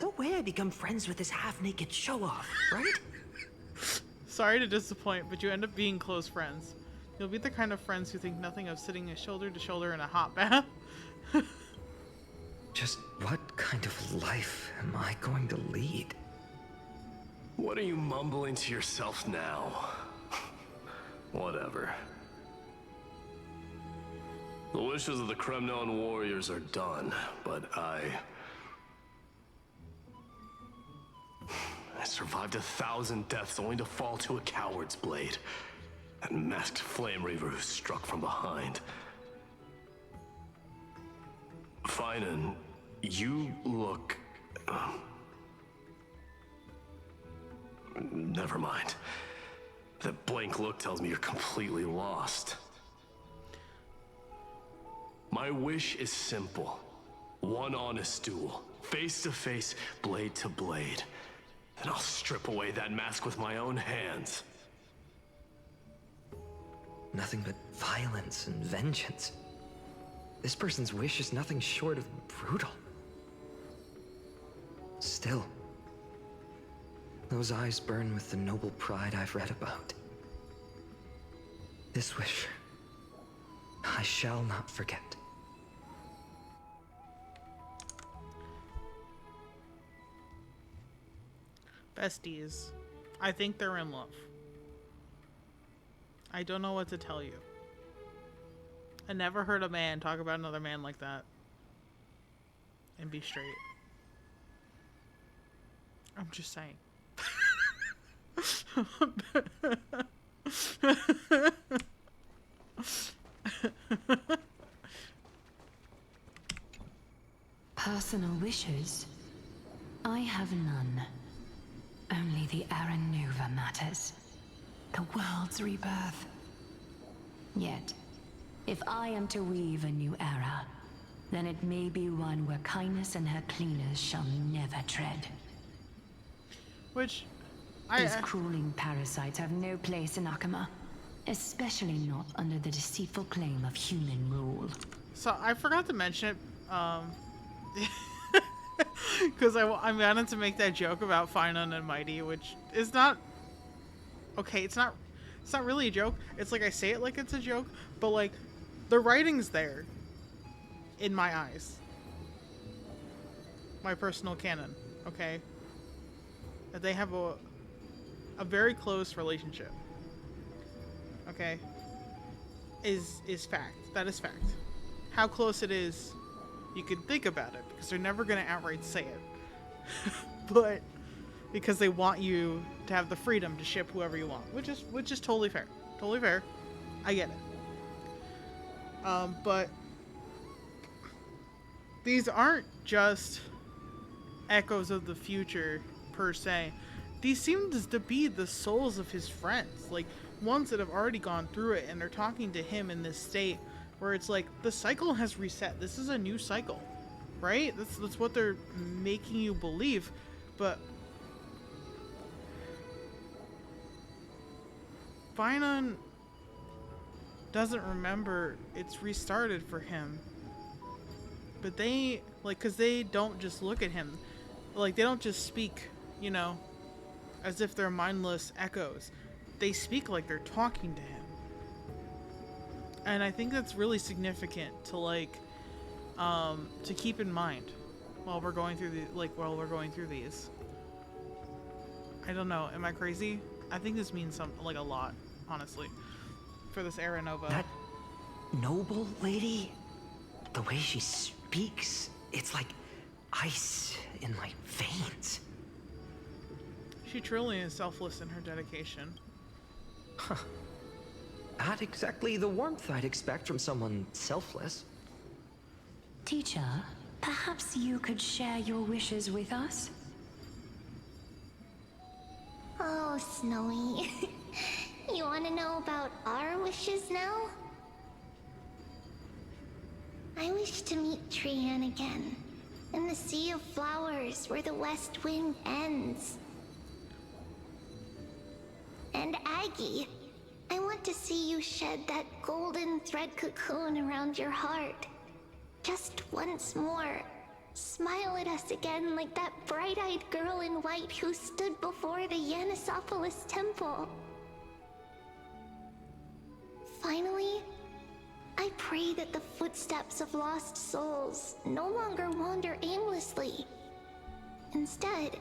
No way I become friends with this half-naked show-off, right? Sorry to disappoint, but you end up being close friends. You'll be the kind of friends who think nothing of sitting shoulder to shoulder in a hot bath. Just what kind of life am I going to lead? What are you mumbling to yourself now? Whatever. The wishes of the Kremnon warriors are done, but I survived 1,000 deaths only to fall to a coward's blade. That masked flame reaver who struck from behind. Finan, you look... Never mind. That blank look tells me you're completely lost. My wish is simple. One honest duel. Face to face, blade to blade. Then I'll strip away that mask with my own hands. Nothing but violence and vengeance. This person's wish is nothing short of brutal. Still, those eyes burn with the noble pride I've read about. This wish, I shall not forget. Besties, I think they're in love. I don't know what to tell you. I never heard a man talk about another man like that. And be straight. I'm just saying. Personal wishes? I have none. Only the Aranuva matters. The world's rebirth. Yet, if I am to weave a new era, then it may be one where kindness and her cleaners shall never tread. Which, These crawling parasites have no place in Akama, especially not under the deceitful claim of human rule. So I forgot to mention it, because I wanted to make that joke about Finan and Mighty, which is not okay. It's not really a joke. It's like I say it like it's a joke, but like the writing's there in my eyes. My personal canon, okay? That they have a very close relationship. Okay? Is fact. That is fact. How close it is, you can think about it, because they're never going to outright say it. But because they want you to have the freedom to ship whoever you want, which is totally fair. Totally fair. I get it. But these aren't just echoes of the future per se. These seem to be the souls of his friends, like ones that have already gone through it, and they're talking to him in this state where it's like the cycle has reset. This is a new cycle, right? That's what they're making you believe. But Finan doesn't remember it's restarted for him. But they, like, because they don't just look at him. Like, they don't just speak, you know, as if they're mindless echoes. They speak like they're talking to him. And I think that's really significant to, like, to keep in mind while we're going through these. I don't know. Am I crazy? I think this means a lot, honestly, for this Era Nova. That noble lady, the way she speaks, it's like ice in my veins. She truly is selfless in her dedication. Huh. Not exactly the warmth I'd expect from someone selfless. Teacher, perhaps you could share your wishes with us? Oh, Snowy. You want to know about our wishes now? I wish to meet Trian again, in the Sea of Flowers where the West Wind ends. And Aggie, I want to see you shed that golden thread cocoon around your heart. Just once more. Smile at us again like that bright-eyed girl in white who stood before the Yanisopolis temple. Finally, I pray that the footsteps of lost souls no longer wander aimlessly. Instead,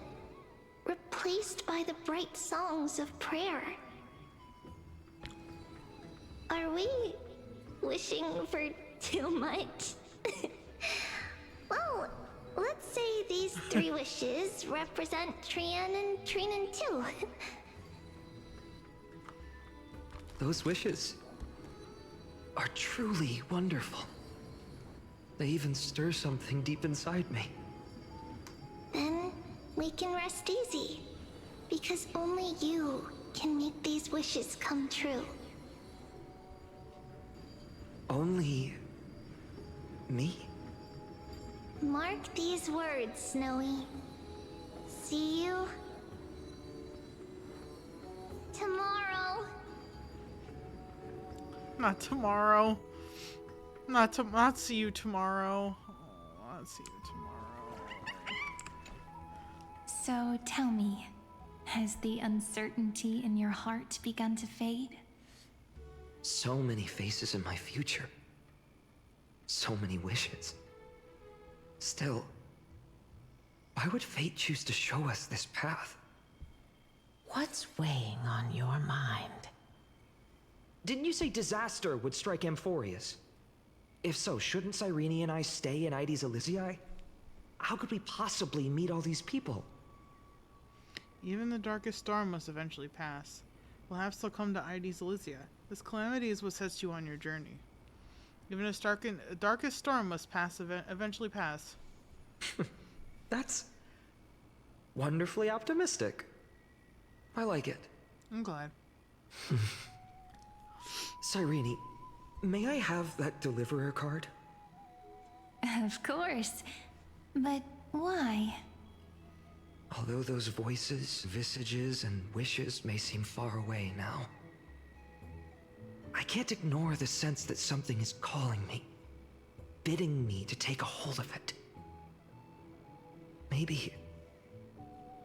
replaced by the bright songs of prayer. Are we wishing for too much? Well, let's say these 3 wishes represent Trian and Trinan too. Those wishes are truly wonderful. They even stir something deep inside me. Then we can rest easy, because only you can make these wishes come true. Only me? Mark these words, Snowy. See you tomorrow. Not tomorrow. Not see you tomorrow. Oh, not see you tomorrow. So tell me, has the uncertainty in your heart begun to fade? So many faces in my future. So many wishes. Still, why would fate choose to show us this path? What's weighing on your mind? Didn't you say disaster would strike Amphorius? If so, shouldn't Cyrene and I stay in Aides Elysiae? How could we possibly meet all these people? Even the darkest storm must eventually pass. We'll have to come to Aides Elysiae. This calamity is what sets you on your journey. Even a darkest storm must eventually pass. That's wonderfully optimistic. I like it. I'm glad. Cyrene, may I have that deliverer card? Of course. But why? Although those voices, visages, and wishes may seem far away now, I can't ignore the sense that something is calling me, bidding me to take a hold of it. Maybe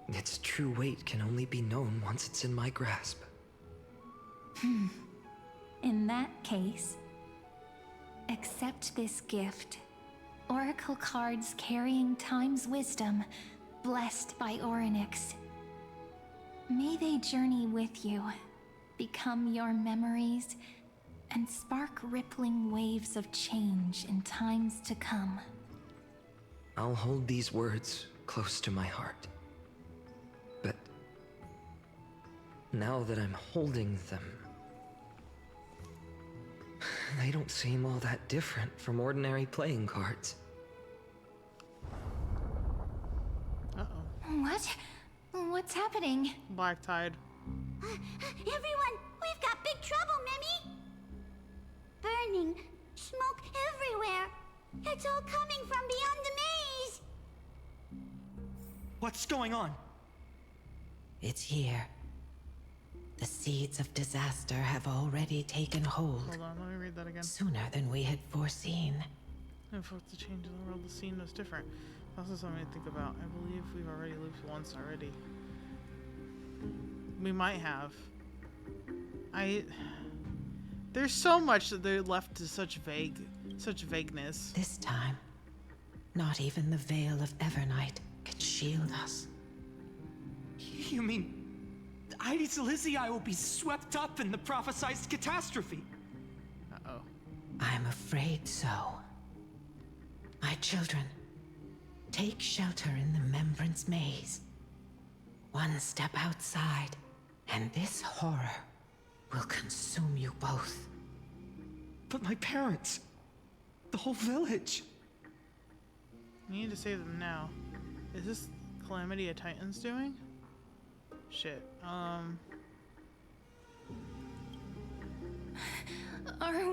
its true weight can only be known once it's in my grasp. In that case, accept this gift. Oracle cards carrying time's wisdom, blessed by Orynyx. May they journey with you, become your memories, and spark rippling waves of change in times to come. I'll hold these words close to my heart. But now that I'm holding them, they don't seem all that different from ordinary playing cards. Uh-oh. What? What's happening? Black Tide. Everyone, we've got big trouble, Mimi! Burning, smoke everywhere. It's all coming from beyond the maze. What's going on? It's here. The seeds of disaster have already taken hold. Hold on, let me read that again. Sooner than we had foreseen. If with the change in the world, the scene was different. Also something to think about. I believe we've already looped once already. We might have. There's so much that they're left to such vagueness. This time, Not even the veil of Evernight can shield us. You mean Aedes Elysiae will be swept up in the prophesied catastrophe? Uh-oh. I'm afraid so. My children, take shelter in the Membrance Maze. One step outside, and this horror will consume you both. But my parents, the whole village. You need to save them now. Is this Calamity a Titan's doing? Shit. Are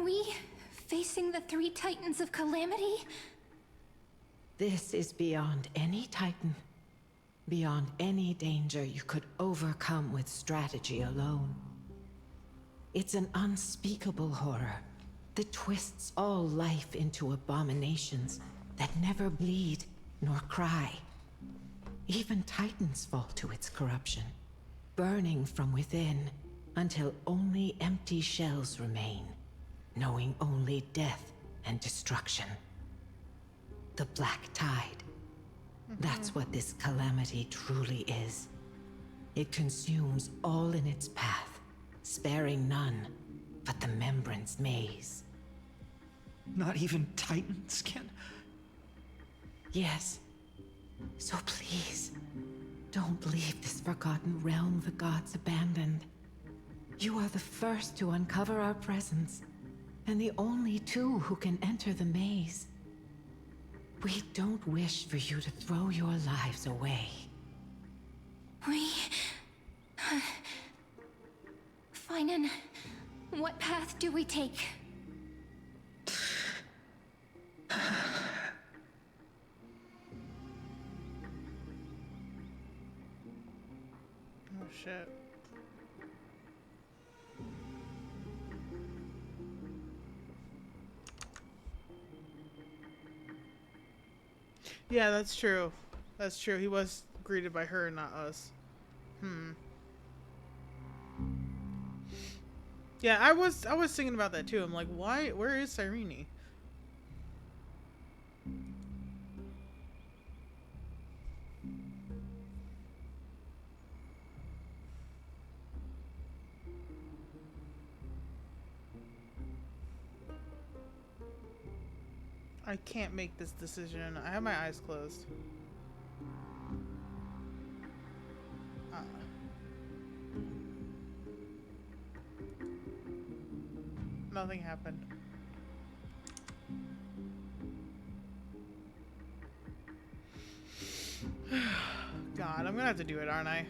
we facing the 3 Titans of Calamity? This is beyond any Titan. Beyond any danger you could overcome with strategy alone. It's an unspeakable horror that twists all life into abominations that never bleed nor cry. Even Titans fall to its corruption, burning from within until only empty shells remain, knowing only death and destruction. The Black Tide. That's what this calamity truly is. It consumes all in its path, sparing none but the Membrance Maze. Not even Titans can... Yes. So please, don't leave this forgotten realm the gods abandoned. You are the first to uncover our presence, and the only 2 who can enter the maze. We don't wish for you to throw your lives away. Finan, what path do we take? Oh shit. Yeah, that's true. That's true. He was greeted by her, not us. Yeah, I was thinking about that too. I'm like, why? Where is Cyrene? I can't make this decision. I have my eyes closed. Nothing happened. God, I'm gonna have to do it, aren't I?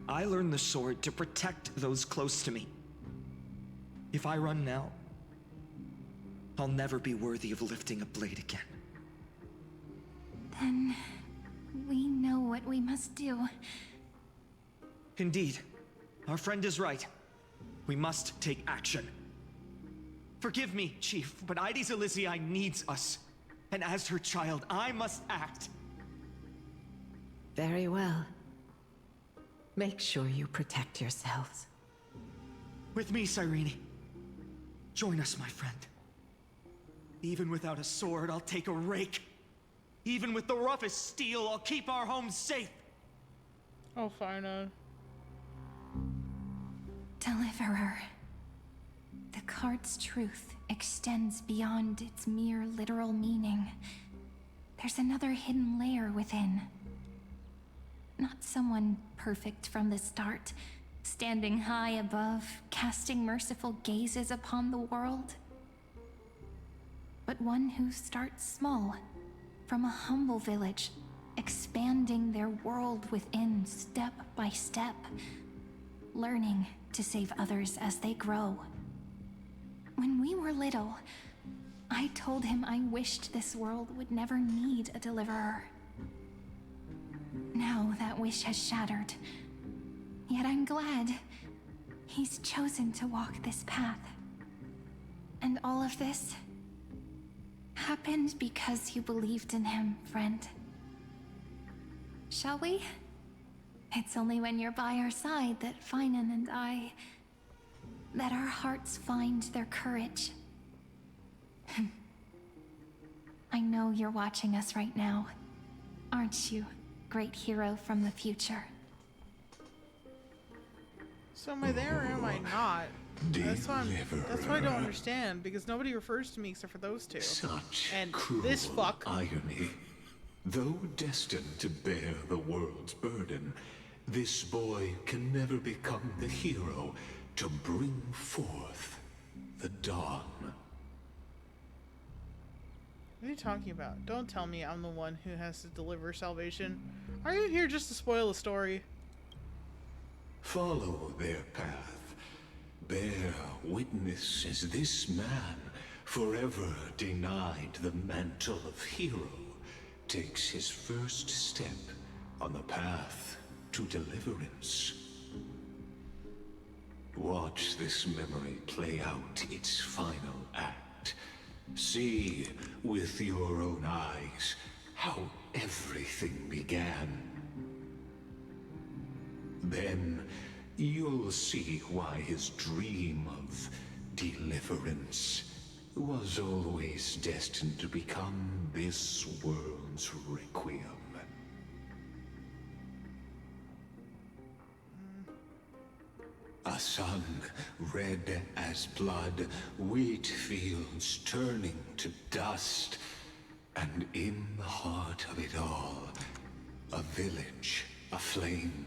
I learned the sword to protect those close to me. If I run now, I'll never be worthy of lifting a blade again. Then we know what we must do. Indeed, our friend is right. We must take action. Forgive me, Chief, but Aedes Elysiae needs us. And as her child, I must act. Very well. Make sure you protect yourselves. With me, Cyrene. Join us, my friend. Even without a sword, I'll take a rake. Even with the roughest steel, I'll keep our home safe. Oh, fine. Deliverer. The card's truth extends beyond its mere literal meaning. There's another hidden layer within. Not someone perfect from the start, standing high above, casting merciful gazes upon the world. But one who starts small, from a humble village, expanding their world within step by step, learning to save others as they grow. When we were little, I told him I wished this world would never need a deliverer. Now that wish has shattered. Yet I'm glad he's chosen to walk this path. And all of this happened because you believed in him, friend. Shall we? It's only when you're by our side that Finan and I... that our hearts find their courage. I know you're watching us right now. Aren't you, great hero from the future? So am I there or am I not? That's why I don't understand, because nobody refers to me except for those two. Such and cruel this fuck. irony. Though destined to bear the world's burden, this boy can never become the hero to bring forth the dawn. What are you talking about? Don't tell me I'm the one who has to deliver salvation. Are you here just to spoil the story? Follow their path. Bear witness as this man, forever denied the mantle of hero, takes his first step on the path to deliverance. Watch this memory play out its final act. See with your own eyes how everything began. Then you'll see why his dream of deliverance was always destined to become this world's requiem. A sun red as blood, wheat fields turning to dust, and in the heart of it all, a village aflame.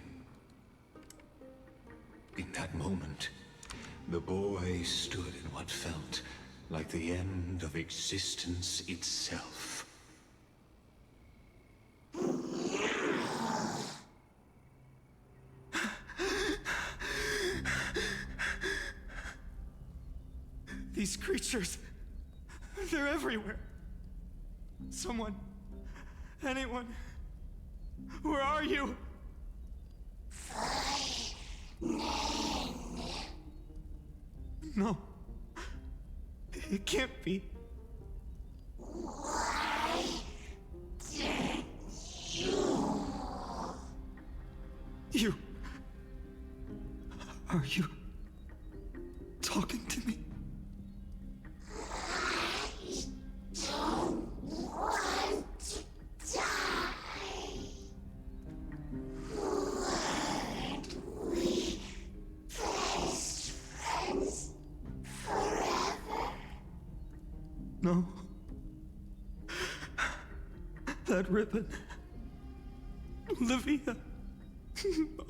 In that moment, the boy stood in what felt like the end of existence itself. These creatures, they're everywhere. Someone, anyone, where are you? No, it can't be. Are you talking to me? No. That ribbon. Olivia. No.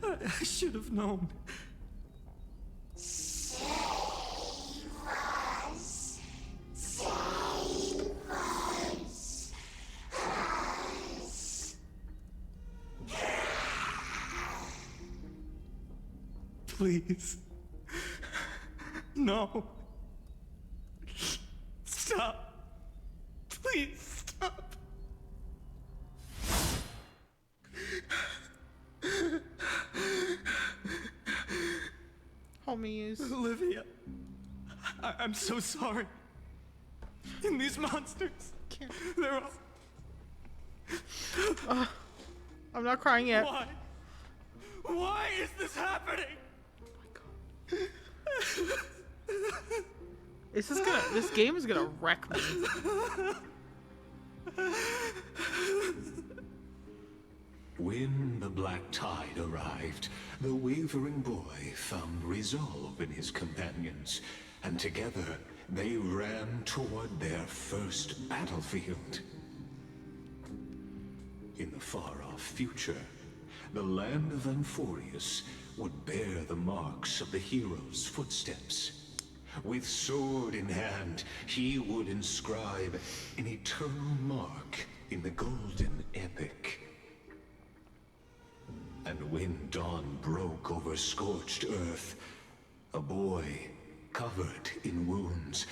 I should have known. Save us. Save us. Please. No. Stop. Please stop. Homies. Olivia. I'm so sorry. And these monsters. They're all... I'm not crying yet. Why? Why is this happening? This game is gonna wreck me. When the black tide arrived, the wavering boy found resolve in his companions, and together they ran toward their first battlefield. In the far-off future, the land of Amphorius would bear the marks of the hero's footsteps. With sword in hand, he would inscribe an eternal mark in the golden epic. And when dawn broke over scorched earth, a boy, covered in wounds,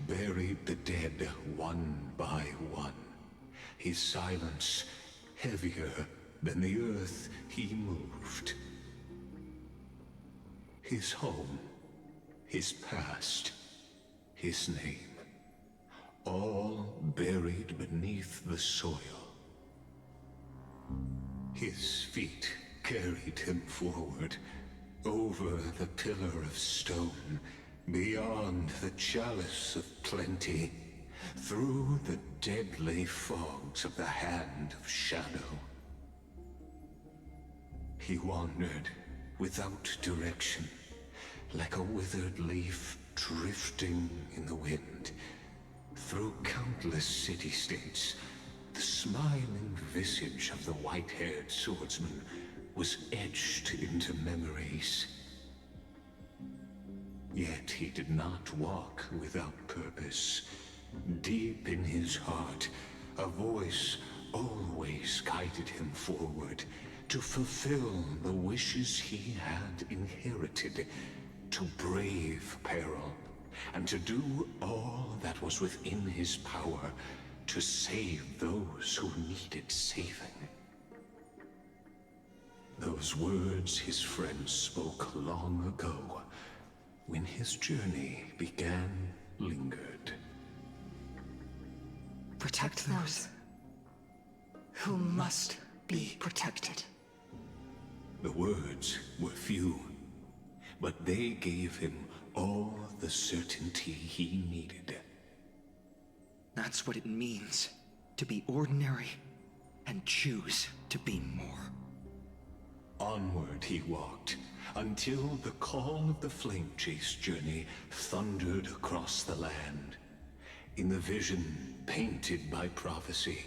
buried the dead one by one. His silence heavier than the earth he moved. His home, his past, his name, all buried beneath the soil. His feet carried him forward, Over the pillar of stone, beyond the chalice of plenty, through the deadly fogs of the hand of shadow. He wandered without direction, like a withered leaf drifting in the wind. Through countless city-states, the smiling visage of the white-haired swordsman was etched into memories. Yet he did not walk without purpose. Deep in his heart, a voice always guided him forward to fulfill the wishes he had inherited, to brave peril, and to do all that was within his power to save those who needed saving. Those words his friend spoke long ago, when his journey began, lingered. Protect those who must be protected. The words were few, but they gave him all the certainty he needed. That's what it means to be ordinary and choose to be more. Onward he walked, until the call of the Flame Chase journey thundered across the land. In the vision painted by prophecy,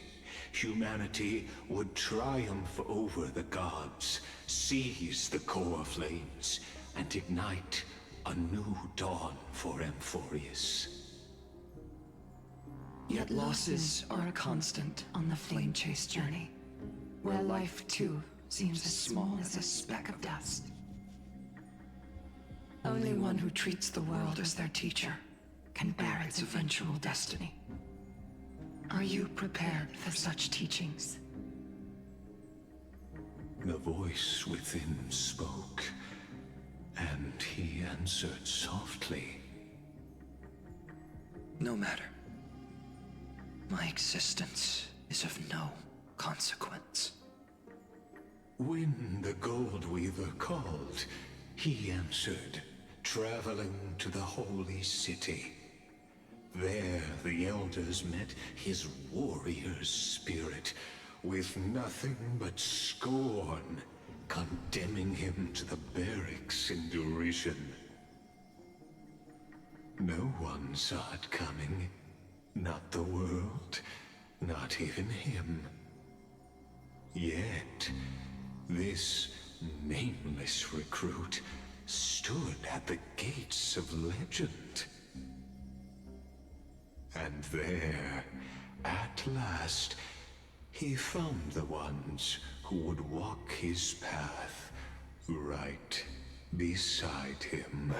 humanity would triumph over the gods, seize the core flames, and ignite a new dawn for Amphorius. Yet losses are a constant on the Flame Chase journey, where life too seems as small as a speck of dust. Only one who treats the world as their teacher can bear its eventual destiny. Are you prepared for such teachings? The voice within spoke, and he answered softly. No matter. My existence is of no consequence. When the Gold Weaver called, he answered, traveling to the holy city. There the elders met his warrior's spirit, with nothing but scorn, condemning him to the barracks in derision. No one saw it coming. Not the world, not even him. Yet, this nameless recruit stood at the gates of legend. And there, at last, he found the ones who would walk his path right beside him.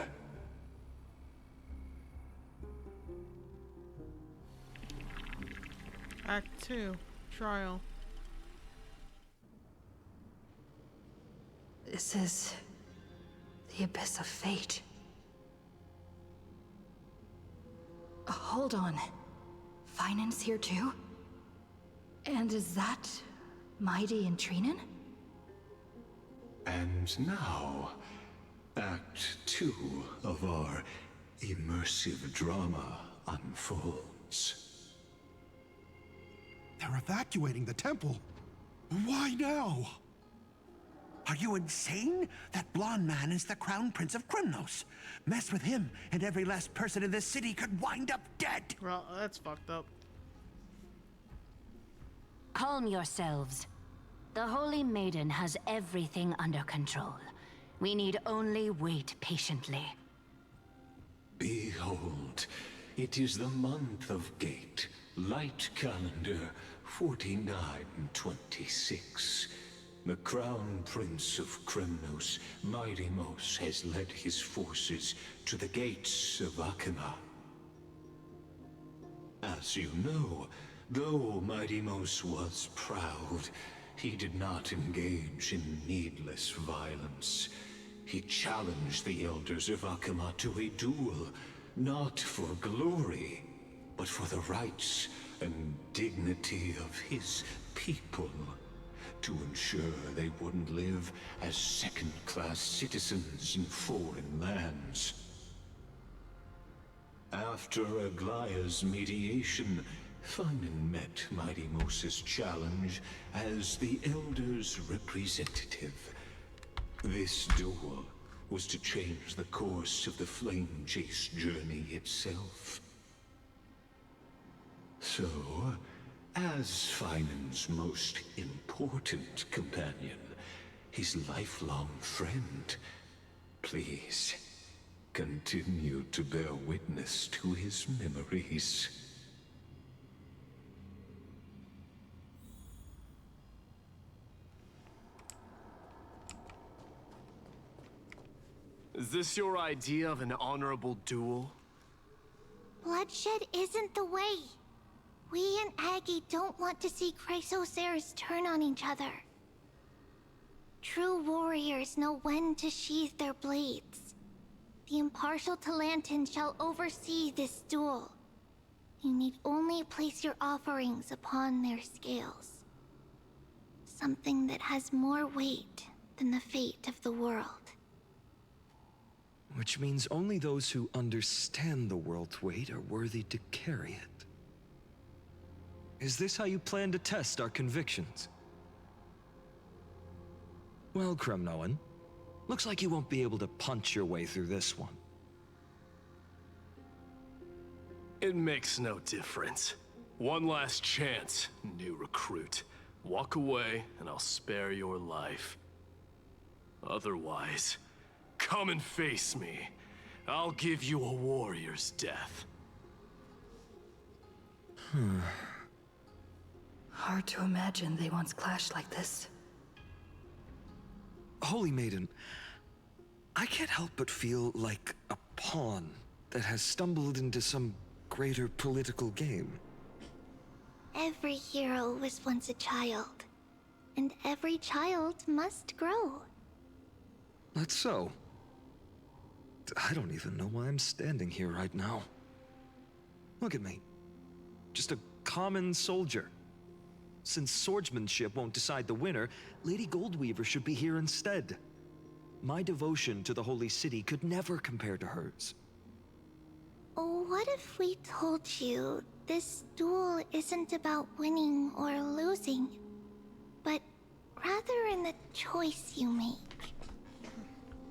Act 2, Trial. This is the Abyss of Fate. Hold on. Finance here too? And is that Mighty and Trinen? And now, Act 2 of our immersive drama unfolds. They're evacuating the temple. Why now? Are you insane? That blonde man is the Crown Prince of Krymnos. Mess with him, and every last person in this city could wind up dead. Well, that's fucked up. Calm yourselves. The Holy Maiden has everything under control. We need only wait patiently. Behold, it is the month of Gate, Light Calendar 4926. The Crown Prince of Krymnos, Midimos, has led his forces to the gates of Akima. As you know, though Midimos was proud, he did not engage in needless violence. He challenged the elders of Akima to a duel, not for glory, but for the rights and dignity of his people. to ensure they wouldn't live as second-class citizens in foreign lands. After Aglaya's mediation, Finan met Mighty Moses' challenge as the Elder's representative. This duel was to change the course of the Flame Chase journey itself. So, as Finan's most important companion, his lifelong friend, please continue to bear witness to his memories. Is this your idea of an honorable duel? Bloodshed isn't the way. We and Aggie don't want to see Chrysoceres turn on each other. True warriors know when to sheathe their blades. The impartial Talantan shall oversee this duel. You need only place your offerings upon their scales. Something that has more weight than the fate of the world. Which means only those who understand the world's weight are worthy to carry it. Is this how you plan to test our convictions? Well, Kremnoan, looks like you won't be able to punch your way through this one. It makes no difference. One last chance, new recruit. Walk away, and I'll spare your life. Otherwise, come and face me. I'll give you a warrior's death. Hard to imagine they once clashed like this. Holy Maiden, I can't help but feel like a pawn that has stumbled into some greater political game. Every hero was once a child, and every child must grow. That's so. I don't even know why I'm standing here right now. Look at me. Just a common soldier. Since swordsmanship won't decide the winner, Lady Goldweaver should be here instead. My devotion to the Holy City could never compare to hers. Oh, what if we told you this duel isn't about winning or losing, but rather in the choice you make?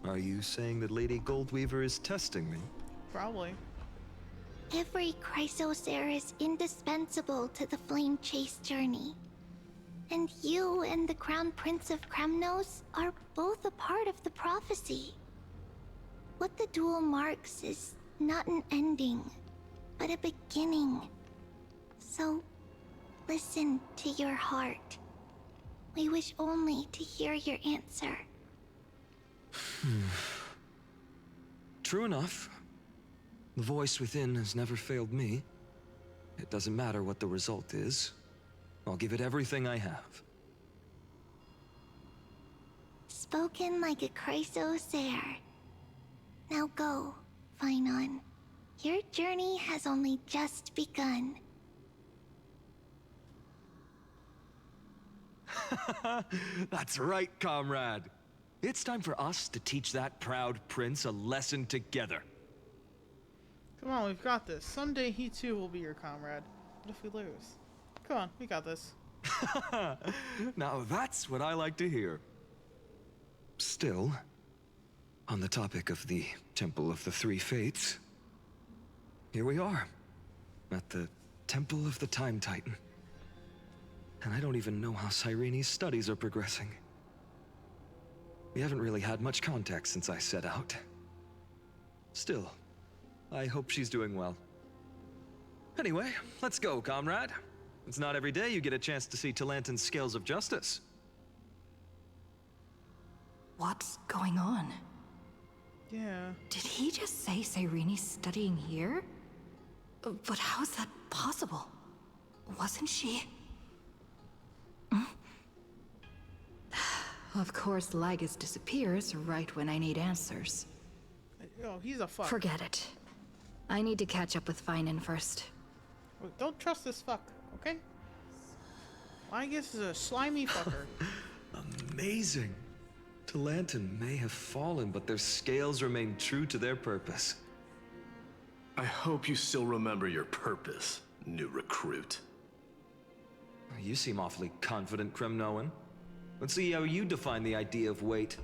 Are you saying that Lady Goldweaver is testing me? Probably. Every Chrysocer is indispensable to the Flame Chase journey. And you and the Crown Prince of Kremnos are both a part of the prophecy. What the duel marks is not an ending, but a beginning. So, listen to your heart. We wish only to hear your answer. True enough. The voice within has never failed me. It doesn't matter what the result is. I'll give it everything I have. Spoken like a Chrysocer. Now go, Finan. Your journey has only just begun. That's right, comrade. It's time for us to teach that proud prince a lesson together. Come on, we've got this. Someday he too will be your comrade. What if we lose? Come on, we got this. Now that's what I like to hear. Still, on the topic of the Temple of the Three Fates, here we are, at the Temple of the Time Titan. And I don't even know how Cyrene's studies are progressing. We haven't really had much contact since I set out. Still, I hope she's doing well. Anyway, let's go, comrade. It's not every day you get a chance to see Talantan's scales of justice. What's going on? Yeah. Did he just say Cyrene's studying here? But how is that possible? Wasn't she? Of course, Lygus disappears right when I need answers. Oh, he's a fuck. Forget it. I need to catch up with Finan first. Don't trust this fuck, okay? I guess is a slimy fucker. Amazing. Talantin may have fallen, but their scales remain true to their purpose. I hope you still remember your purpose, new recruit. You seem awfully confident, Kremnoan. Let's see how you define the idea of weight.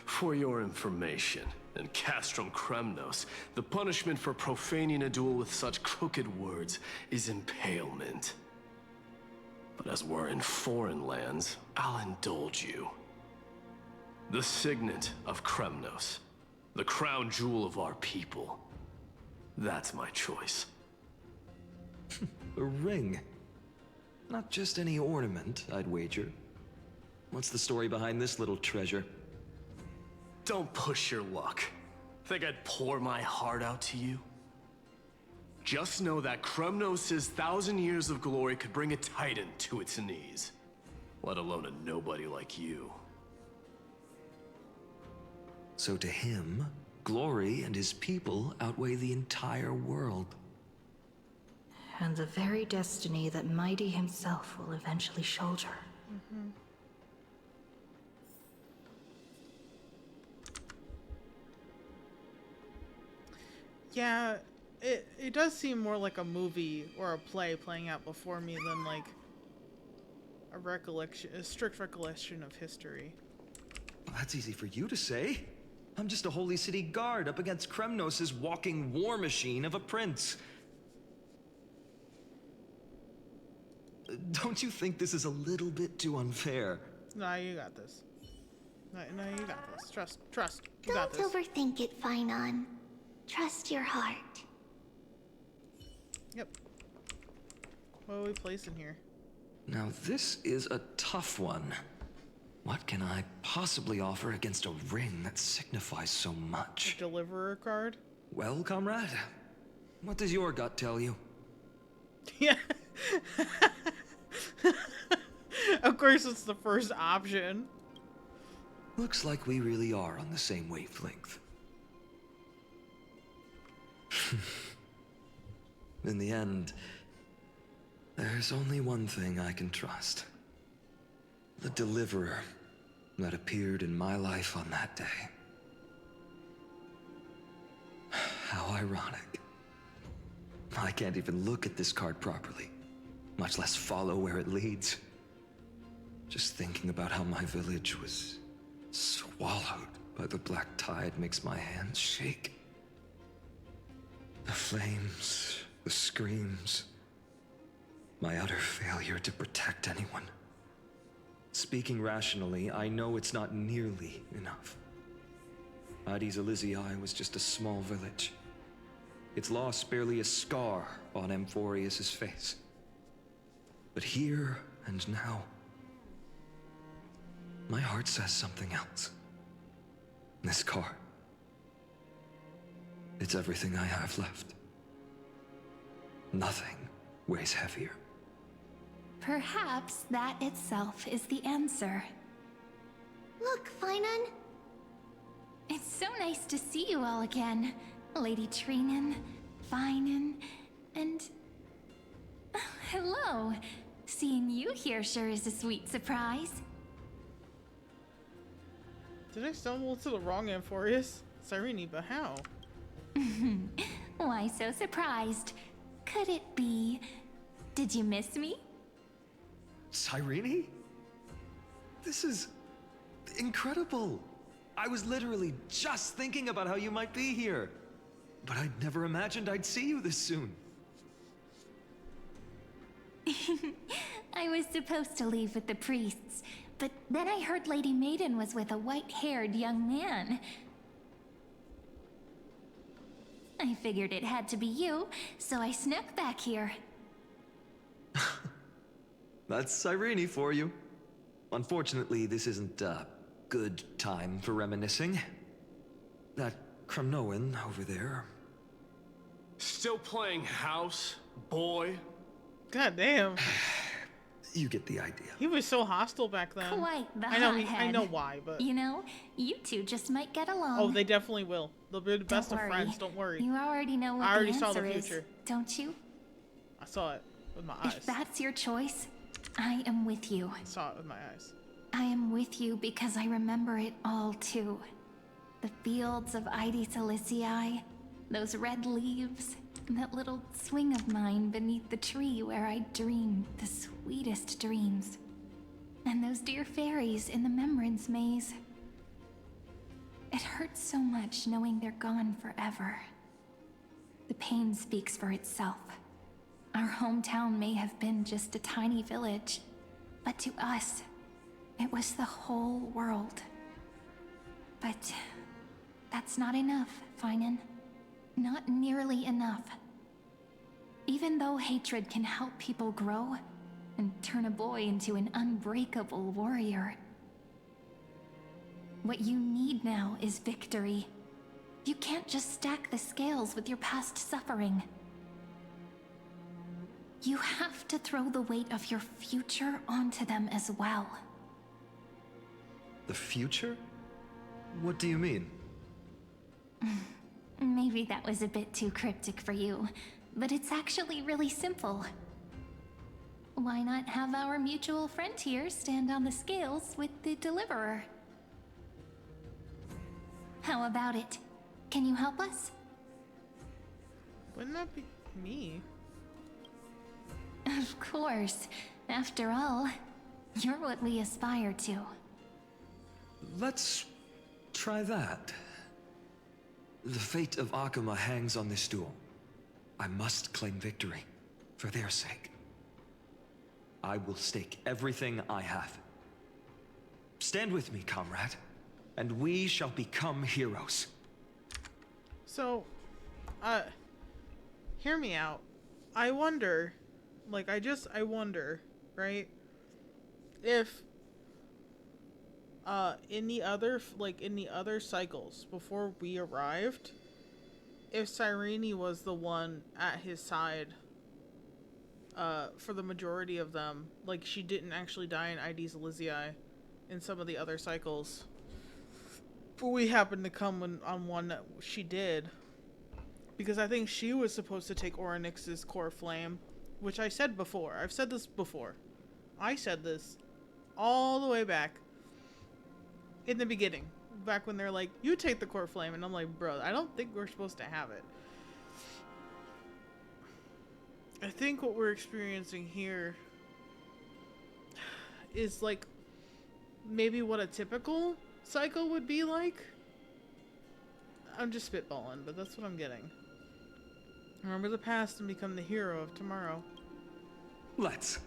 For your information, in Castrum Kremnos, the punishment for profaning a duel with such crooked words is impalement. But as we're in foreign lands, I'll indulge you. The signet of Kremnos, the crown jewel of our people. That's my choice. A ring. Not just any ornament, I'd wager. What's the story behind this little treasure? Don't push your luck. Think I'd pour my heart out to you? Just know that Kremnos' 1,000 years of glory could bring a titan to its knees. Let alone a nobody like you. So to him, glory and his people outweigh the entire world. And the very destiny that Mighty himself will eventually shoulder. Mm-hmm. Yeah, it does seem more like a movie or a play playing out before me than like a strict recollection of history. Well, that's easy for you to say. I'm just a holy city guard up against Kremnos' walking war machine of a prince. Don't you think this is a little bit too unfair? Nah, you got this. No, you got this. Trust. You got Don't this. overthink it, Finon. Trust your heart. Yep. What are we placing here? Now this is a tough one. What can I possibly offer against a ring that signifies so much? A deliverer card? Well, comrade, what does your gut tell you? Yeah. Of course it's the first option. Looks like we really are on the same wavelength. In the end, there's only one thing I can trust. The deliverer that appeared in my life on that day. How ironic. I can't even look at this card properly, much less follow where it leads. Just thinking about how my village was swallowed by the black tide makes my hands shake. The flames, the screams, my utter failure to protect anyone. Speaking rationally, I know it's not nearly enough. Addis Elysiae was just a small village. Its loss barely a scar on Amphorius' face. But here and now, my heart says something else. This car. It's everything I have left. Nothing weighs heavier. Perhaps that itself is the answer. Look, Finon. It's so nice to see you all again. Lady Trinan, Finon, and... hello. Seeing you here sure is a sweet surprise. Did I stumble into the wrong Amphorius? Cyrene, but how? Why so surprised? Could it be... did you miss me? Cyrene? This is incredible. I was literally just thinking about how you might be here. But I'd never imagined I'd see you this soon. I was supposed to leave with the priests, but then I heard Lady Maiden was with a white-haired young man. I figured it had to be you, so I snuck back here. That's Cyrene for you. Unfortunately, this isn't a good time for reminiscing. That Kremnoan over there. Still playing house, boy? God damn. You get the idea. He was so hostile back then. Quite the I know hothead. why, but You know, you two just might get along. oh, they definitely will. They'll be the best of friends. Don't worry. You already know what I already the saw the answer is, future. don't you? I saw it. with my eyes. If that's your choice, I am with you. I saw it with my eyes. I am with you because I remember it all too. The fields of Aedes Alyssii, those red leaves, and that little swing of mine beneath the tree where I dreamed the sweetest dreams. And those dear fairies in the Memorance Maze. It hurts so much knowing they're gone forever. The pain speaks for itself. Our hometown may have been just a tiny village, but to us, it was the whole world. But that's not enough, Finan. Not nearly enough. Even though hatred can help people grow and turn a boy into an unbreakable warrior, what you need now is victory. You can't just stack the scales with your past suffering. You have to throw the weight of your future onto them as well. The future? What do you mean? Maybe that was a bit too cryptic for you, but it's actually really simple. Why not have our mutual friend here stand on the scales with the Deliverer? How about it? Can you help us? Wouldn't that be me? Of course. After all, you're what we aspire to. Let's try that. The fate of Akuma hangs on this duel. I must claim victory, for their sake. I will stake everything I have. Stand with me, comrade, and we shall become heroes. So, hear me out. I wonder, like, I wonder, right? If, in the other cycles before we arrived, if Cyrene was the one at his side, for the majority of them, like, she didn't actually die in Aedes Alyssii in some of the other cycles. But we happened to come on one that she did. Because I think she was supposed to take Oryx's core flame. Which I said before. I've said this before. I said this all the way back in the beginning. Back when they're like, you take the core flame. And I'm like, bro, I don't think we're supposed to have it. I think what we're experiencing here is like maybe what a typical cycle would be like. I'm just spitballing, but that's what I'm getting. Remember the past and become the hero of tomorrow. Let's.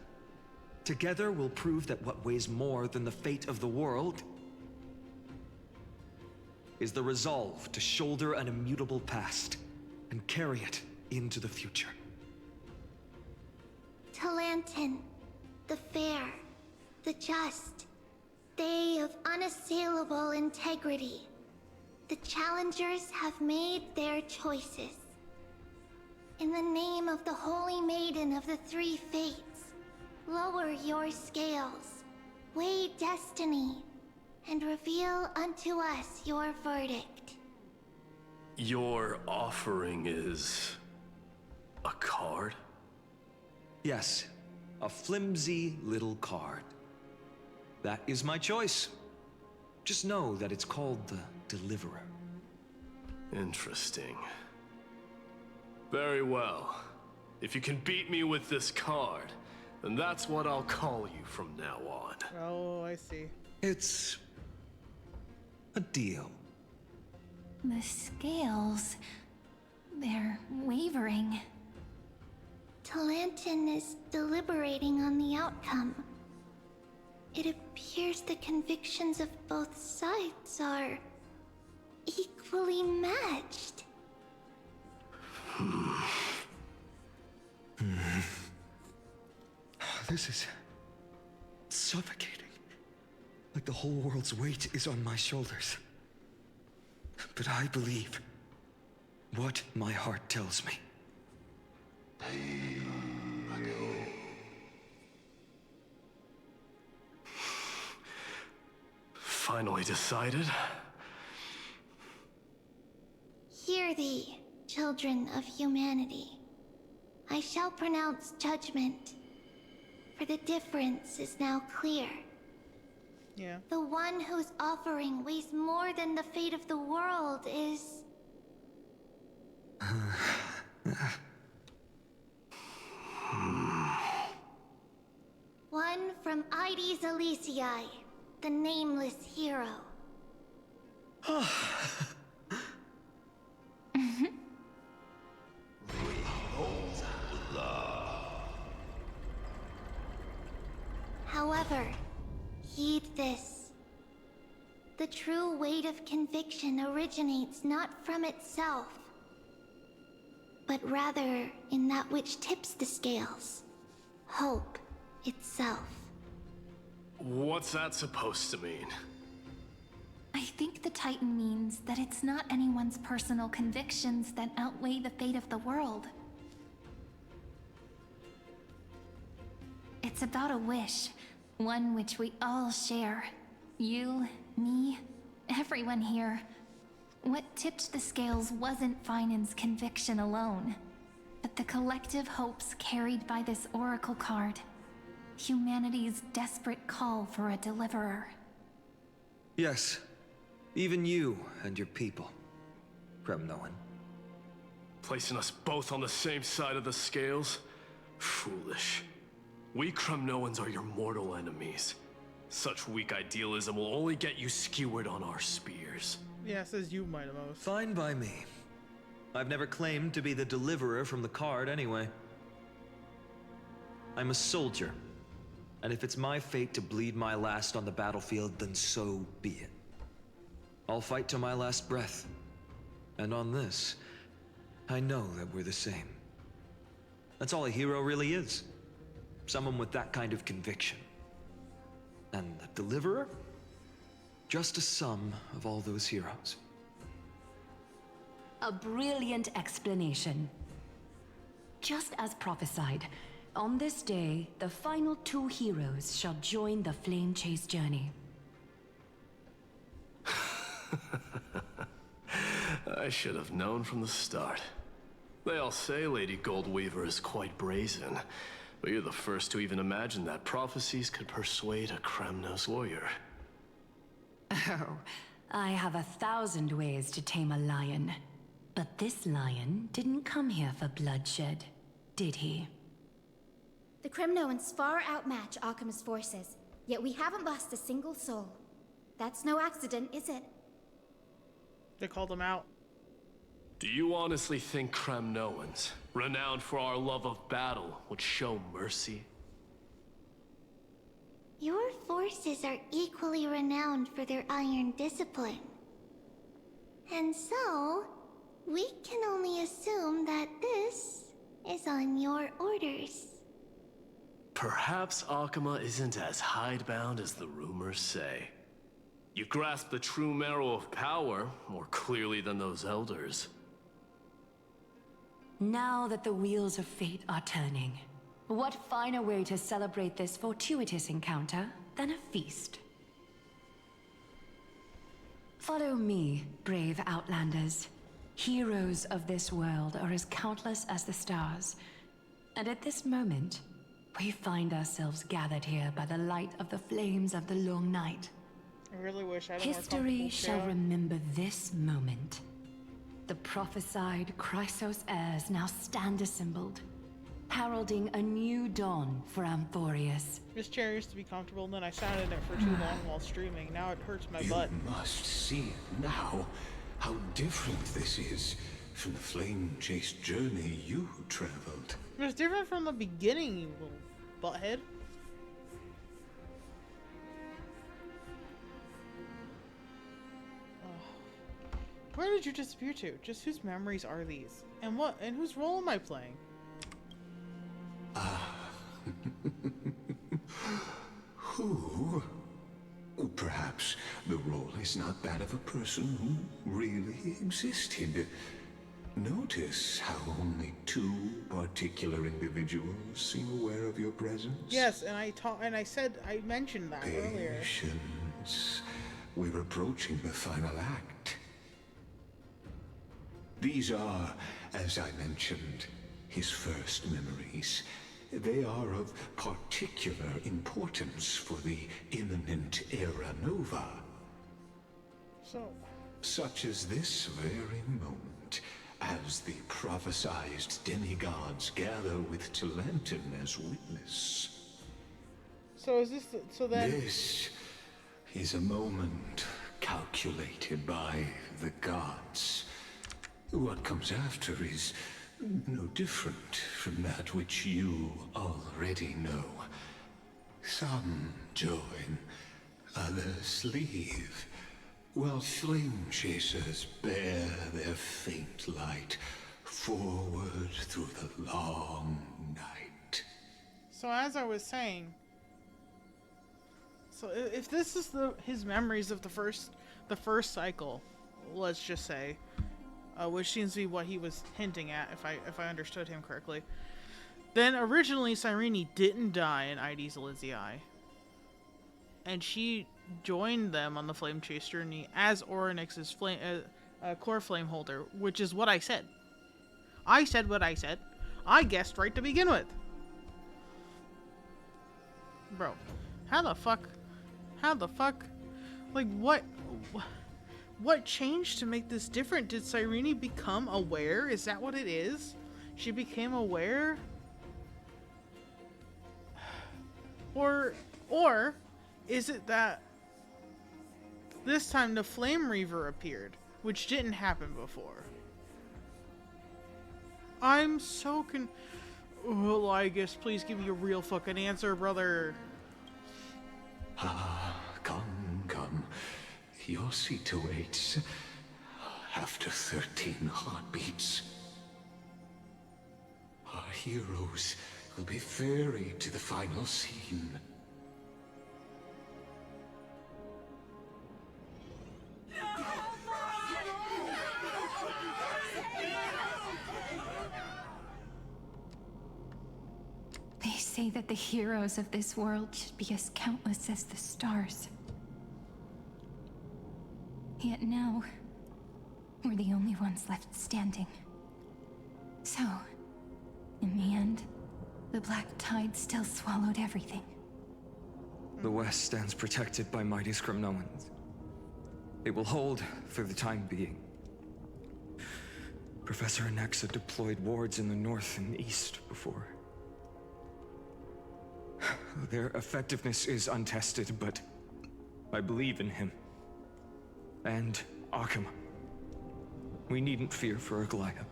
Together we'll prove that what weighs more than the fate of the world is the resolve to shoulder an immutable past and carry it into the future. Talantin, the fair, the just, they of unassailable integrity. The challengers have made their choices. In the name of the Holy Maiden of the Three Fates, lower your scales, weigh destiny, and reveal unto us your verdict. Your offering is a card? Yes, a flimsy little card. That is my choice. Just know that it's called the Deliverer. Interesting. Very well. If you can beat me with this card, then that's what I'll call you from now on. Oh, I see. It's a deal. The scales, they're wavering. Talantin is deliberating on the outcome. It appears the convictions of both sides are equally matched. This is suffocating. Like the whole world's weight is on my shoulders. But I believe what my heart tells me. Finally decided? Hear thee, children of humanity. I shall pronounce judgment. For the difference is now clear. Yeah. The one whose offering weighs more than the fate of the world is... one from Ides Elysiae, the nameless hero. However, heed this. The true weight of conviction originates not from itself, but rather in that which tips the scales. Hope itself. What's that supposed to mean? I think the Titan means that it's not anyone's personal convictions that outweigh the fate of the world. It's about a wish, one which we all share. You, me, everyone here. What tipped the scales wasn't Finan's conviction alone, but the collective hopes carried by this oracle card. Humanity's desperate call for a deliverer. Yes, even you and your people, Kremnoan. Placing us both on the same side of the scales? Foolish. We Kremnoans are your mortal enemies. Such weak idealism will only get you skewered on our spears. Yeah, says you, Mightimos. Fine by me. I've never claimed to be the deliverer from the card anyway. I'm a soldier, and if it's my fate to bleed my last on the battlefield, then so be it. I'll fight to my last breath. And on this, I know that we're the same. That's all a hero really is. Someone with that kind of conviction. And the deliverer? Just a sum of all those heroes. A brilliant explanation. Just as prophesied, on this day, the final two heroes shall join the Flame Chase journey. I should have known from the start. They all say Lady Goldweaver is quite brazen, but you're the first to even imagine that prophecies could persuade a Kremnos warrior. Oh, I have 1,000 ways to tame a lion. But this lion didn't come here for bloodshed, did he? The Kremnoans far outmatch Akama's forces, yet we haven't lost a single soul. That's no accident, is it? They called him out. Do you honestly think Kremnoans, renowned for our love of battle, would show mercy? Your forces are equally renowned for their iron discipline. And so, we can only assume that this is on your orders. Perhaps Akama isn't as hidebound as the rumors say. You grasp the true marrow of power more clearly than those elders. Now that the wheels of fate are turning, what finer way to celebrate this fortuitous encounter than a feast? Follow me, brave Outlanders. Heroes of this world are as countless as the stars. And at this moment, we find ourselves gathered here by the light of the flames of the long night. I really wish I had a more History comfortable shall chair. remember this moment. The prophesied Chrysos heirs now stand assembled, heralding a new dawn for Amphorius. This chair used to be comfortable, and then I sat in it for too long while streaming. Now it hurts my butt. You must see it now, how different this is from the flame chase journey you traveled. It was different from the beginning, you little butthead. Where did you disappear to? Just whose memories are these? And what? And whose role am I playing? Who? Perhaps the role is not that of a person who really existed. Notice how only two particular individuals seem aware of your presence? Yes, and I mentioned that earlier. Patience. We're approaching the final act. These are, as I mentioned, his first memories. They are of particular importance for the imminent Era Nova. Such as this very moment, as the prophesized demigods gather with Talantin as witness. So is this This is a moment calculated by the gods. What comes after is no different from that which you already know. Some join, others leave, while flame chasers bear their faint light forward through the long night. So as I was saying, so if this is his memories of the first cycle, let's just say, which seems to be what he was hinting at, if I understood him correctly, then originally Cyrene didn't die in ID's Elysiae, and she joined them on the Flame Chase journey as Orynyx's core flame holder, which is what I said. I said what I said. I guessed right to begin with. Bro, how the fuck, like what changed to make this different? Did Cyrene become aware? Is that what it is? She became aware? Or is it that this time the Flame Reaver appeared, which didn't happen before? I'm so well, Lygus, please give me a real fucking answer, brother. Come. Your seat awaits. After 13 heartbeats, our heroes will be ferried to the final scene. They say that the heroes of this world should be as countless as the stars. Yet now, we're the only ones left standing. So, in the end, the Black Tide still swallowed everything. The West stands protected by mighty Skrymnoans. It will hold for the time being. Professor Anaxa deployed wards in the north and east before. Their effectiveness is untested, but I believe in him. And Akuma. We needn't fear for Aglaya.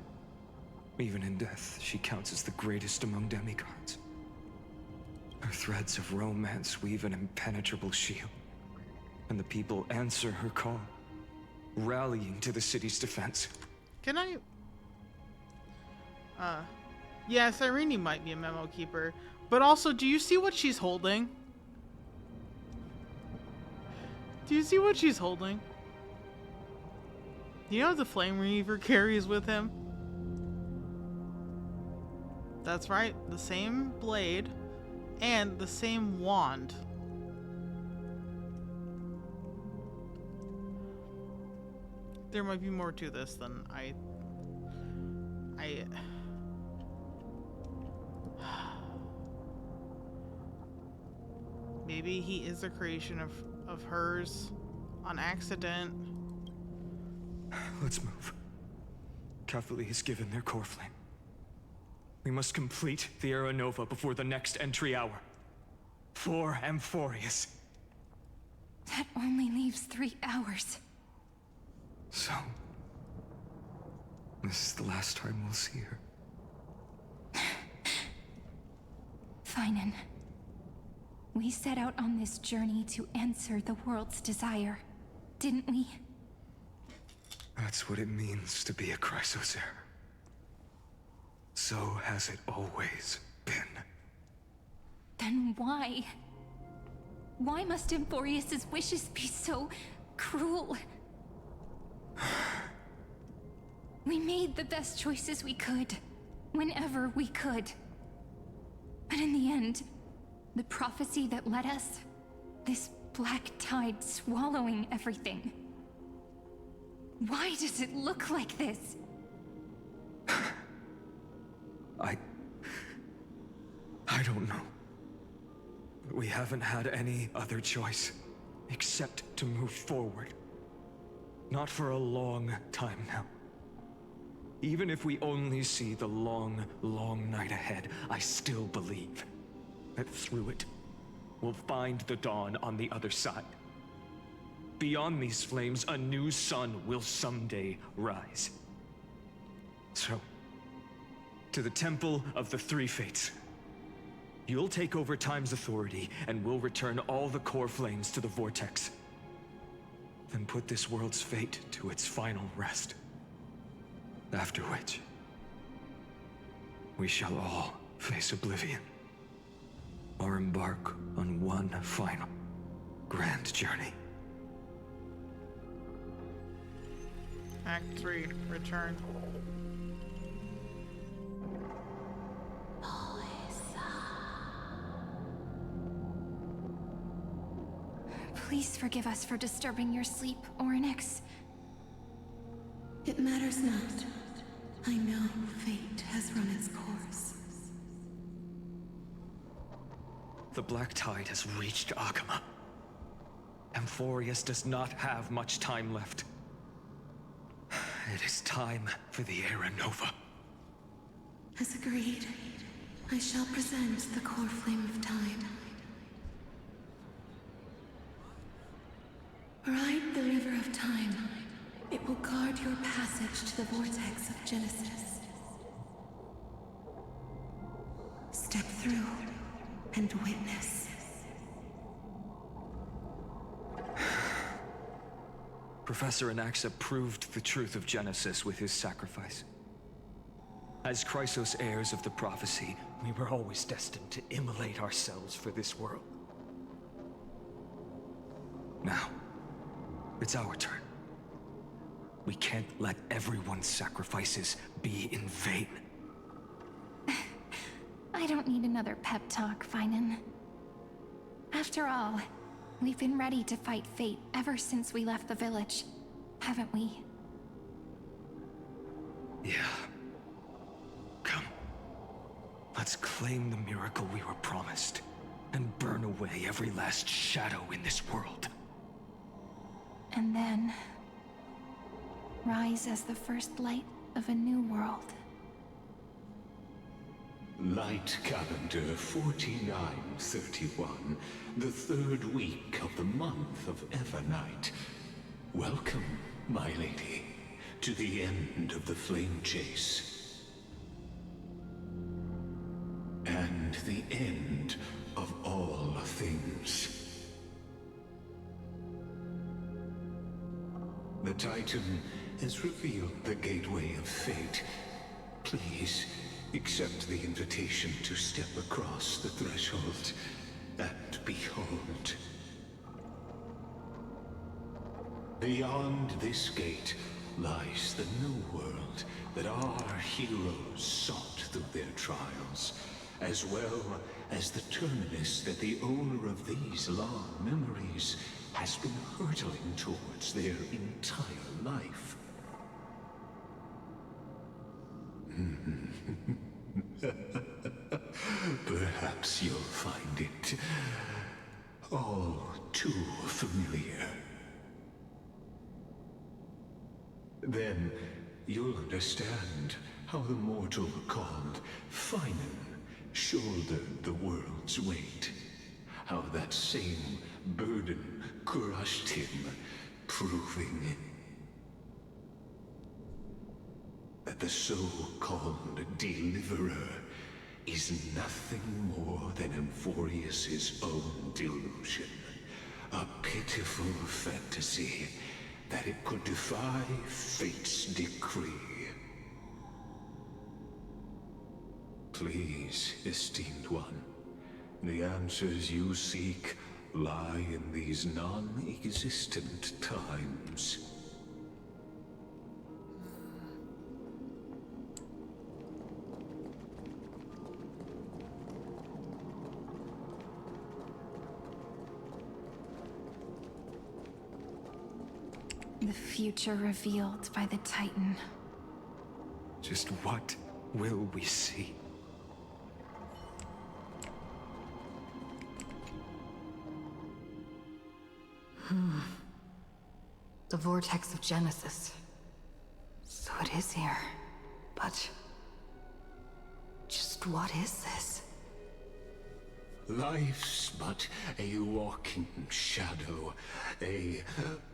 Even in death, she counts as the greatest among demigods. Her threads of romance weave an impenetrable shield, and the people answer her call, rallying to the city's defense. Can I... yeah, Cyrene might be a memo keeper, but also, do you see what she's holding? Do you see what she's holding? You know the Flame Reaver carries with him? That's right, the same blade and the same wand. There might be more to this than I maybe he is a creation of hers on accident. Let's move. Cavalry has given their core flame. We must complete the Era Nova before the next entry hour. For Amphorius. That only leaves 3 hours. So, this is the last time we'll see her. Finan. We set out on this journey to answer the world's desire, didn't we? That's what it means to be a Chrysosaur. So has it always been. Then why? Why must Amphorius' wishes be so cruel? We made the best choices we could, whenever we could. But in the end, the prophecy that led us, this black tide swallowing everything. Why does it look like this? I don't know. We haven't had any other choice except to move forward. Not for a long time now. Even if we only see the long, long night ahead, I still believe that through it, we'll find the dawn on the other side. Beyond these flames, a new sun will someday rise. So, to the Temple of the Three Fates. You'll take over Time's authority, and we'll return all the core flames to the Vortex. Then put this world's fate to its final rest. After which, we shall all face oblivion. Or embark on one final, grand journey. Act 3, Return. Please forgive us for disturbing your sleep, Orynyx. It matters not. I know fate has run its course. The Black Tide has reached Akama. Amphorius does not have much time left. It is time for the Era Nova. As agreed, I shall present the core flame of time. Ride the river of time. It will guard your passage to the vortex of Genesis. Step through and witness. Professor Anaxa proved the truth of Genesis with his sacrifice. As Chrysos heirs of the prophecy, we were always destined to immolate ourselves for this world. Now, it's our turn. We can't let everyone's sacrifices be in vain. I don't need another pep talk, Finan. After all, we've been ready to fight fate ever since we left the village, haven't we? Yeah. Come. Let's claim the miracle we were promised, and burn away every last shadow in this world. And then rise as the first light of a new world. Light calendar 4931, the third week of the month of Evernight. Welcome, my lady, to the end of the flame chase. And the end of all things. The Titan has revealed the gateway of fate. Please, accept the invitation to step across the threshold and behold. Beyond this gate lies the new world that our heroes sought through their trials, as well as the terminus that the owner of these long memories has been hurtling towards their entire life. Perhaps you'll find it all too familiar. Then you'll understand how the mortal called Finan shouldered the world's weight. How that same burden crushed him, proving that the so-called Deliverer is nothing more than Amphorius's own delusion. A pitiful fantasy that it could defy fate's decree. Please, esteemed one, the answers you seek lie in these non-existent times. The future revealed by the Titan. Just what will we see? The Vortex of Genesis. So it is here. But... just what is this? Life's but a walking shadow, a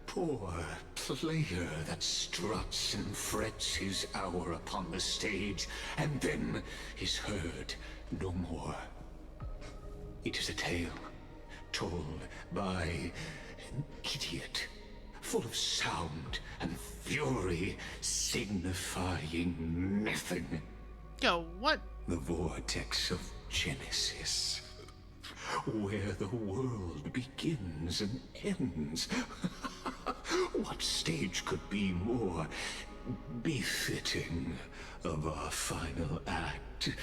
poor player that struts and frets his hour upon the stage, and then is heard no more. It is a tale told by an idiot, full of sound and fury, signifying nothing. Yo, what? The Vortex of Genesis. Where the world begins and ends. What stage could be more befitting of our final act?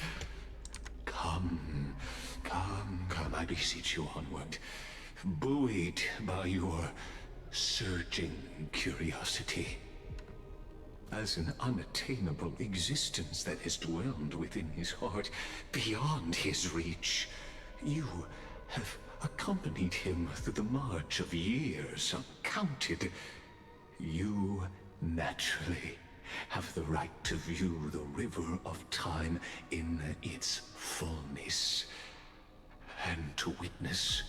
Come, I beseech you onward, buoyed by your surging curiosity. As an unattainable existence that has dwelled within his heart, beyond his reach, you have accompanied him through the march of years uncounted. You naturally have the right to view the river of time in its fullness, and to witness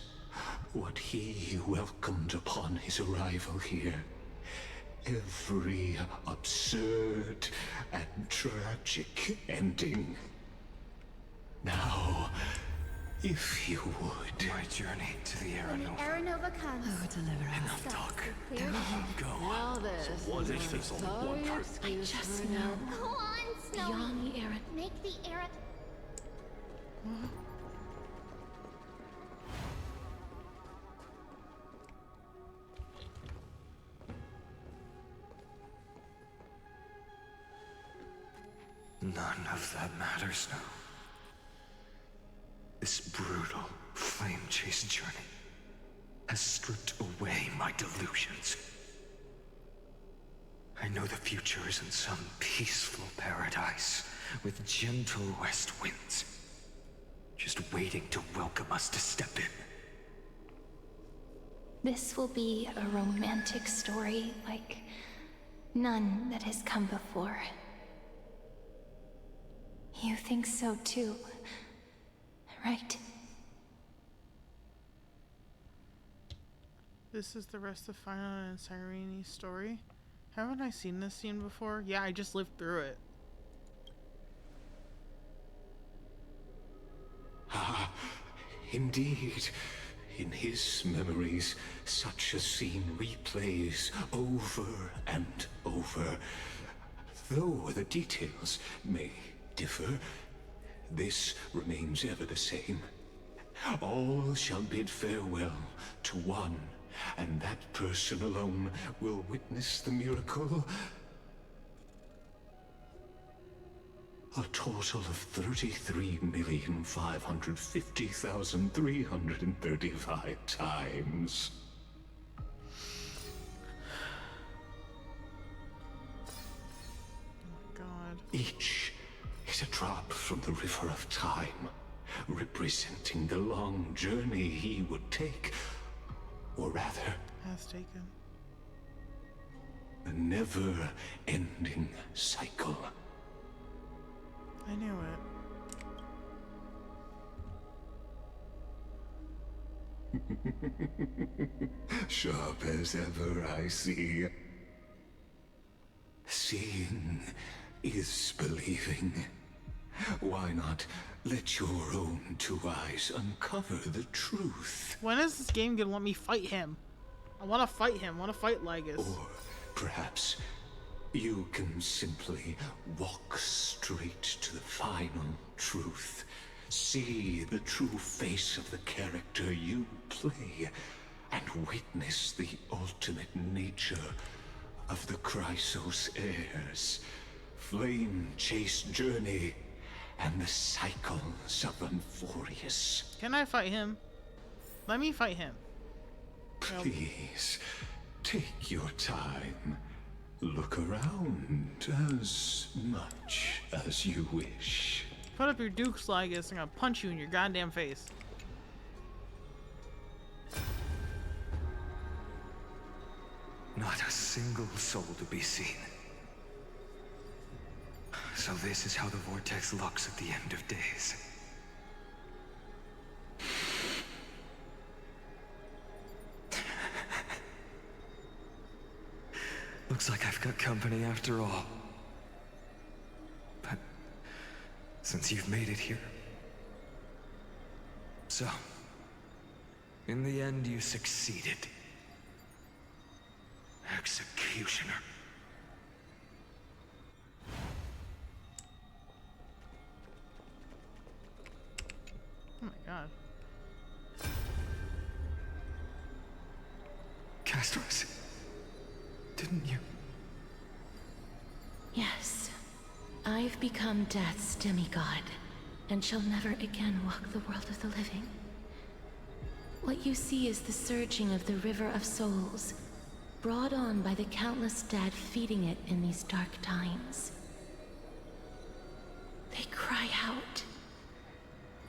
what he welcomed upon his arrival here. Every absurd and tragic ending. Now, if you would... My journey to the Aranova. Aranova comes. Oh, deliver us. Enough talk. Clear. Go. Now this. What if there's only one person? I just know. Go on, Snowy. Beyond the Aaron. Make the Aaron. None of that matters now. This brutal, flame-chased journey has stripped away my delusions. I know the future is in some peaceful paradise with gentle west winds, just waiting to welcome us to step in. This will be a romantic story like none that has come before. You think so too, right? This is the rest of Final and Cyrene's story. Haven't I seen this scene before? Yeah, I just lived through it. Ah, indeed. In his memories, such a scene replays over and over. Though the details may differ, this remains ever the same. All shall bid farewell to one, and that person alone will witness the miracle. A total of 33,550,335 times. God. Each is a drop from the river of time, representing the long journey he would take, or rather, Has taken. a never-ending cycle. I knew it. Sharp as ever, I see. Seeing is believing. Why not let your own two eyes uncover the truth? When is this game gonna let me fight him? I wanna fight him. I wanna fight Lygus. Or perhaps you can simply walk straight to the final truth. See the true face of the character you play, and witness the ultimate nature of the Chrysos heirs. Flame-chased journey, and the cycles of Amphorius. Can I fight him? Let me fight him. Please, take your time. Look around as much as you wish. Put up your dukes, Lygus. I'm gonna punch you in your goddamn face. single soul to be seen. So this is how the vortex looks at the end of days. Looks like I've got company after all. But since you've made it here... So, in the end you succeeded. Executioner. Oh my god. Castros, didn't you? Yes. I've become Death's demigod, and shall never again walk the world of the living. What you see is the surging of the River of Souls, brought on by the countless dead feeding it in these dark times. They cry out.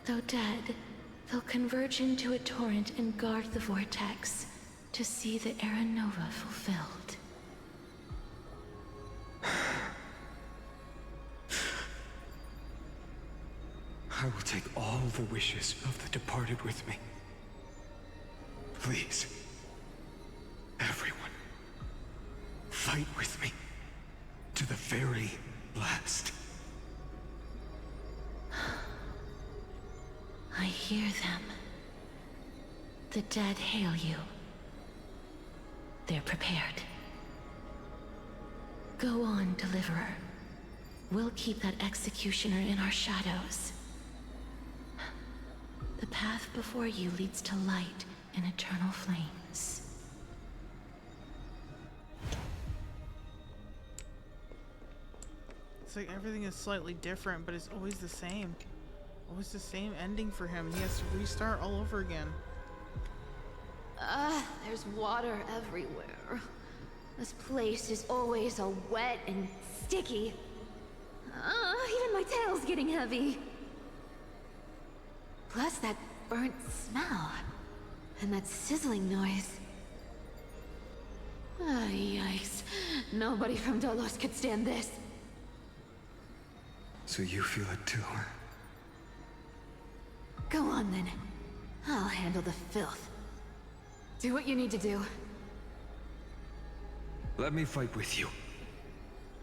Though dead, they'll converge into a torrent and guard the vortex to see the Era Nova fulfilled. I will take all the wishes of the departed with me. Please, everyone, fight with me to the very last. I hear them. The dead hail you. They're prepared. Go on, Deliverer. We'll keep that executioner in our shadows. The path before you leads to light and eternal flames. It's like everything is slightly different, but it's always the same. Always the same ending for him. He has to restart all over again. There's water everywhere. This place is always all wet and sticky. Even my tail's getting heavy. Plus that burnt smell. And that sizzling noise. Yikes. Nobody from Dolos could stand this. So you feel it too, huh? Go on then. I'll handle the filth. Do what you need to do. Let me fight with you.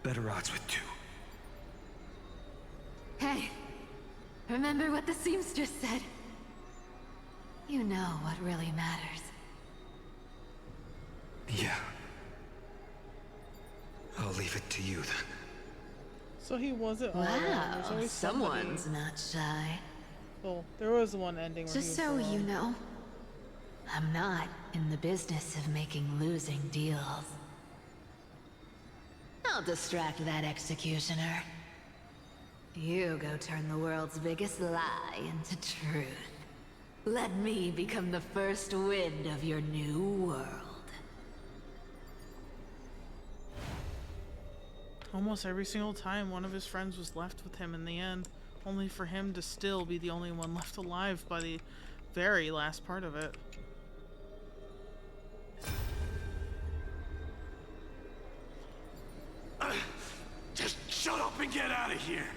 Better odds with two. Hey, remember what the seamstress said? You know what really matters. Yeah. I'll leave it to you then. So he wasn't all alone. There's Wow, always someone's not shy. Well, there was one ending where Just he so was you alone. know, I'm not in the business of making losing deals. I'll distract that executioner. You go turn the world's biggest lie into truth. Let me become the first wind of your new world. Almost every single time, one of his friends was left with him in the end, only for him to still be the only one left alive by the very last part of it. Just shut up and get out of here!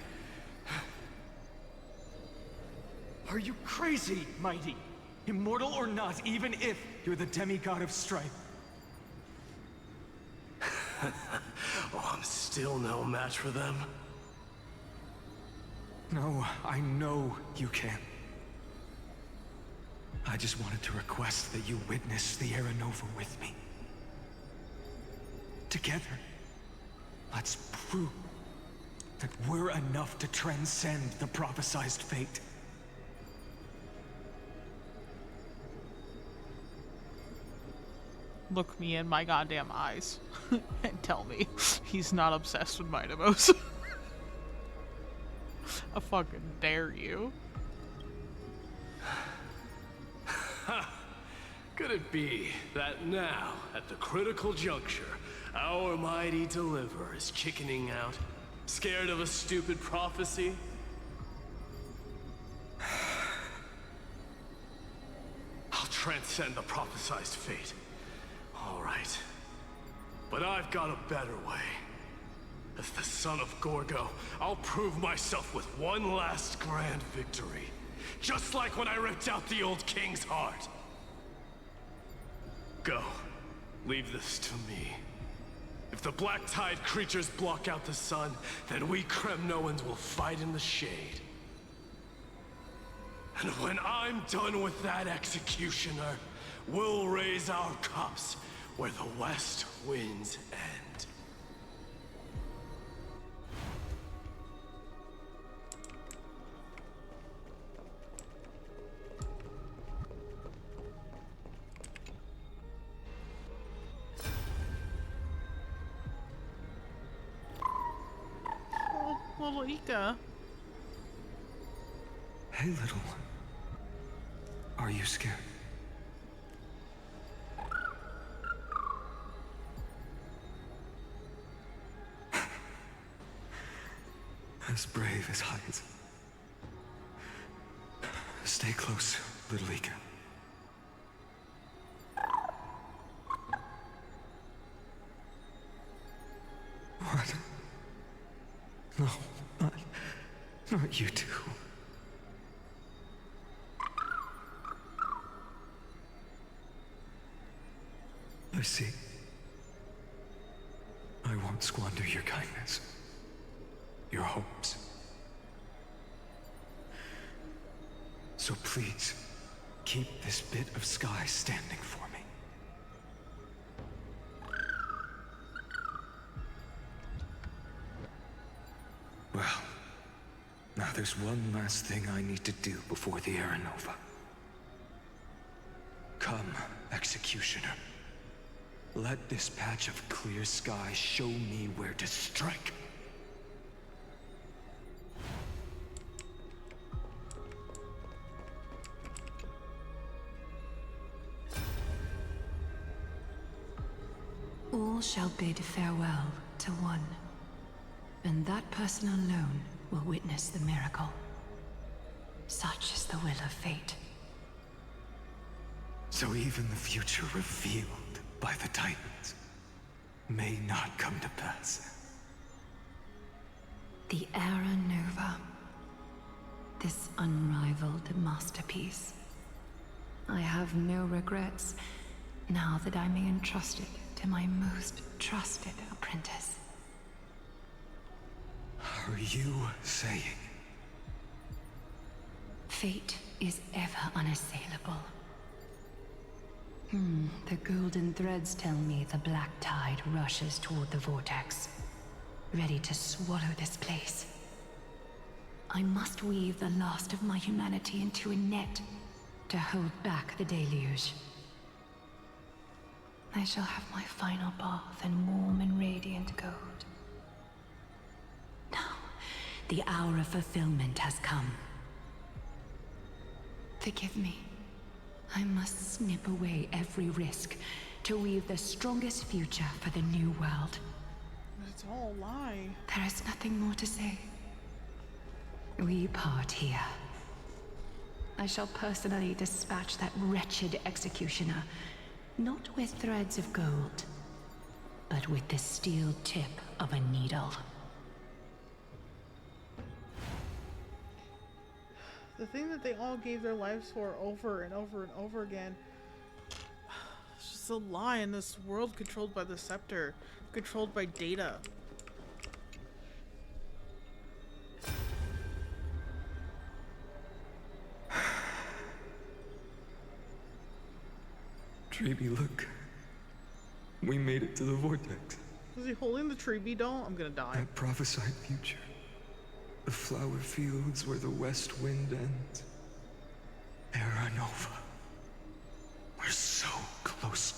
Are you crazy, Mighty? Immortal or not, even if you're the demigod of strife. Oh, I'm still no match for them. No, I know you can. I just wanted to request that you witness the Era Nova with me. Together, let's prove that we're enough to transcend the prophesized fate. Look me in my goddamn eyes and tell me he's not obsessed with Minimos. I fucking dare you. Could it be that now, at the critical juncture, our mighty deliverer is chickening out? Scared of a stupid prophecy? I'll transcend the prophesized fate. All right. But I've got a better way. As the son of Gorgo, I'll prove myself with one last grand victory. Just like when I ripped out the old king's heart. Go. Leave this to me. If the Black Tide creatures block out the sun, then we Kremnoans will fight in the shade. And when I'm done with that executioner, we'll raise our cups where the west winds end. Oh, little Ika. Hey, little one. Are you scared? As brave as Hades. Stay close, little Ika. What? No, not you two. I see. I won't squander your kindness. Your hopes. So please, keep this bit of sky standing for me. Well, now there's one last thing I need to do before the Era Nova. Come, Executioner. Let this patch of clear sky show me where to strike. All shall bid farewell to one, and that person alone will witness the miracle. Such is the will of fate. So even the future revealed by the Titans may not come to pass. The Era Nova. This unrivaled masterpiece. I have no regrets now that I may entrust it to my most trusted apprentice. Are you saying? Fate is ever unassailable. The golden threads tell me the Black Tide rushes toward the vortex, ready to swallow this place. I must weave the last of my humanity into a net to hold back the deluge. I shall have my final bath in warm and radiant gold. Now, the hour of fulfillment has come. Forgive me. I must snip away every risk to weave the strongest future for the new world. It's all a lie. There is nothing more to say. We part here. I shall personally dispatch that wretched executioner, not with threads of gold, but with the steel tip of a needle. The thing that they all gave their lives for over and over and over again, it's just a lie in this world controlled by the Scepter, controlled by data. Treeby, look. We made it to the vortex. Is he holding the Treeby doll? I'm gonna die. That prophesied future. The flower fields where the west wind ends. Era Nova. We're so close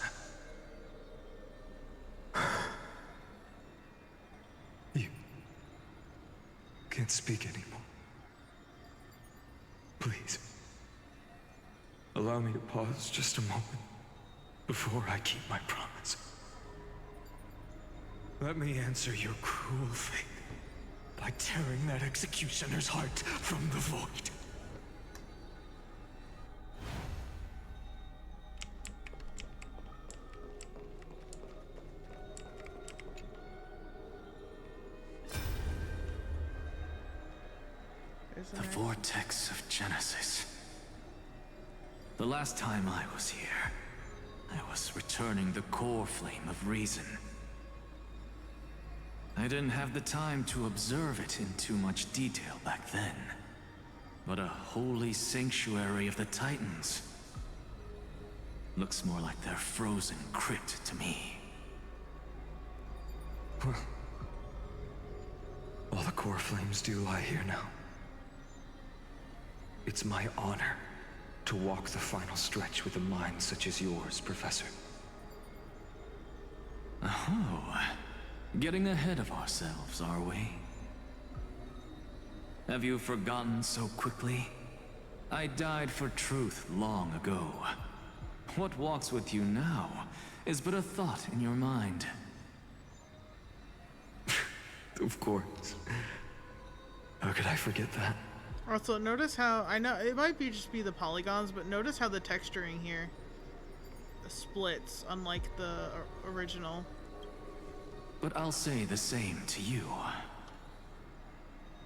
now. You can't speak anymore. Please. Allow me to pause just a moment before I keep my promise. Let me answer your cruel fate by tearing that executioner's heart from the void. The Vortex of Genesis. The last time I was here, I was returning the core flame of reason. I didn't have the time to observe it in too much detail back then. But a holy sanctuary of the Titans. Looks more like their frozen crypt to me. Well, all the core flames do lie here now. It's my honor to walk the final stretch with a mind such as yours, Professor. Oh, getting ahead of ourselves, are we? Have you forgotten so quickly? I died for truth long ago. What walks with you now is but a thought in your mind. Of course. How could I forget that? Also, notice how, I know, it might be just be the polygons, but notice how the texturing here splits, unlike the original. But I'll say the same to you.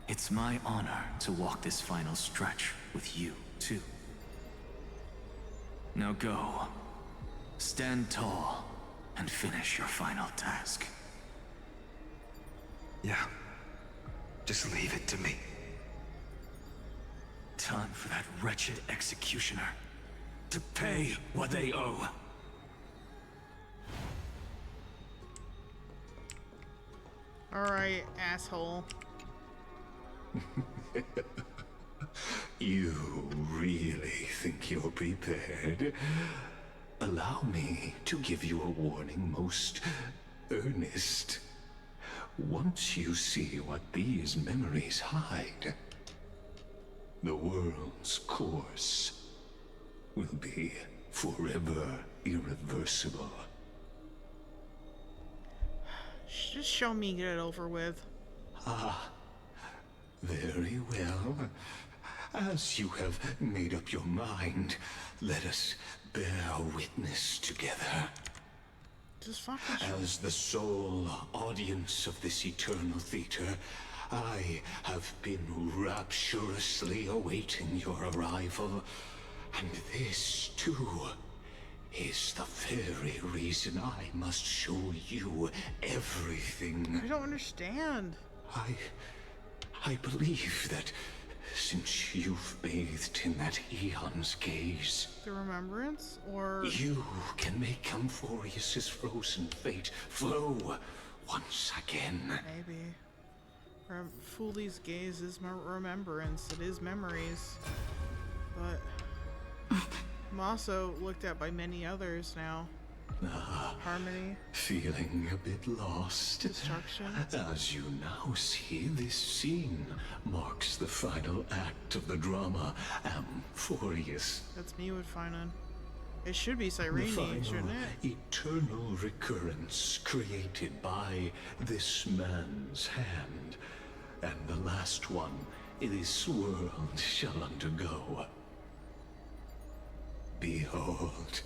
It's my honor to walk this final stretch with you, too. Now go. Stand tall and finish your final task. Yeah. Just leave it to me. Time for that wretched executioner to pay what they owe. Alright, asshole. You really think you're prepared? Allow me to give you a warning, most earnest. Once you see what these memories hide, the world's course will be forever irreversible. Just show me, get it over with. Ah, very well. As you have made up your mind, let us bear witness together. Just fucking show me. As the sole audience of this eternal theater, I have been rapturously awaiting your arrival, and this, too, is the very reason I must show you everything. I don't understand. I believe that since you've bathed in that Eon's gaze, The remembrance, or you can make Amphorius's frozen fate flow once again. maybe. Foolie's gaze is remembrance. It is memories, but I'm also looked at by many others now. Harmony. Feeling a bit lost. Destruction. As you now see, this scene marks the final act of the drama Amphorius. That's me with Finan. It should be The Cyrene, final shouldn't it? eternal recurrence created by this man's hand, and the last one this world shall undergo. Behold,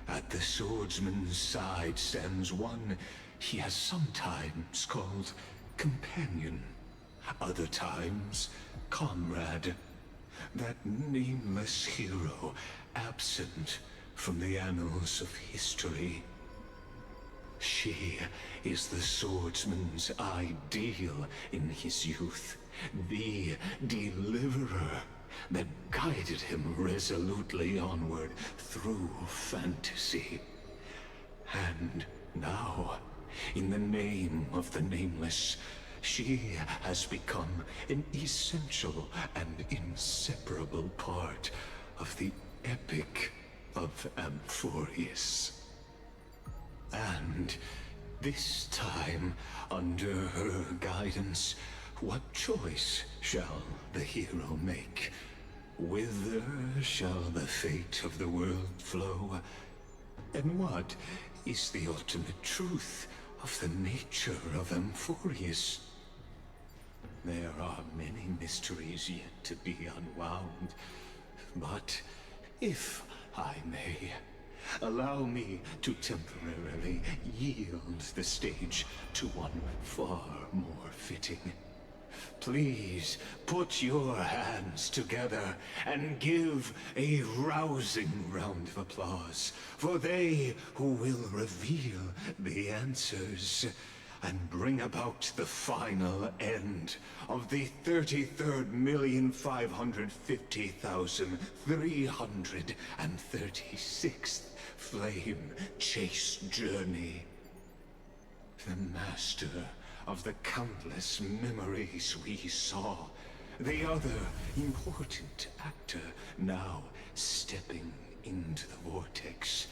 at the swordsman's side stands one he has sometimes called companion, other times comrade, that nameless hero absent from the annals of history. She is the swordsman's ideal in his youth, the deliverer that guided him resolutely onward through fantasy. And now, in the name of the Nameless, she has become an essential and inseparable part of the epic of Amphorius. And this time, under her guidance, what choice shall the hero make? Whither shall the fate of the world flow? And what is the ultimate truth of the nature of Amphorius? There are many mysteries yet to be unwound, but if I may, allow me to temporarily yield the stage to one far more fitting. Please put your hands together and give a rousing round of applause for they who will reveal the answers and bring about the final end of the 33,550,336th Flame Chase journey. The master of the countless memories we saw. The other important actor now stepping into the vortex.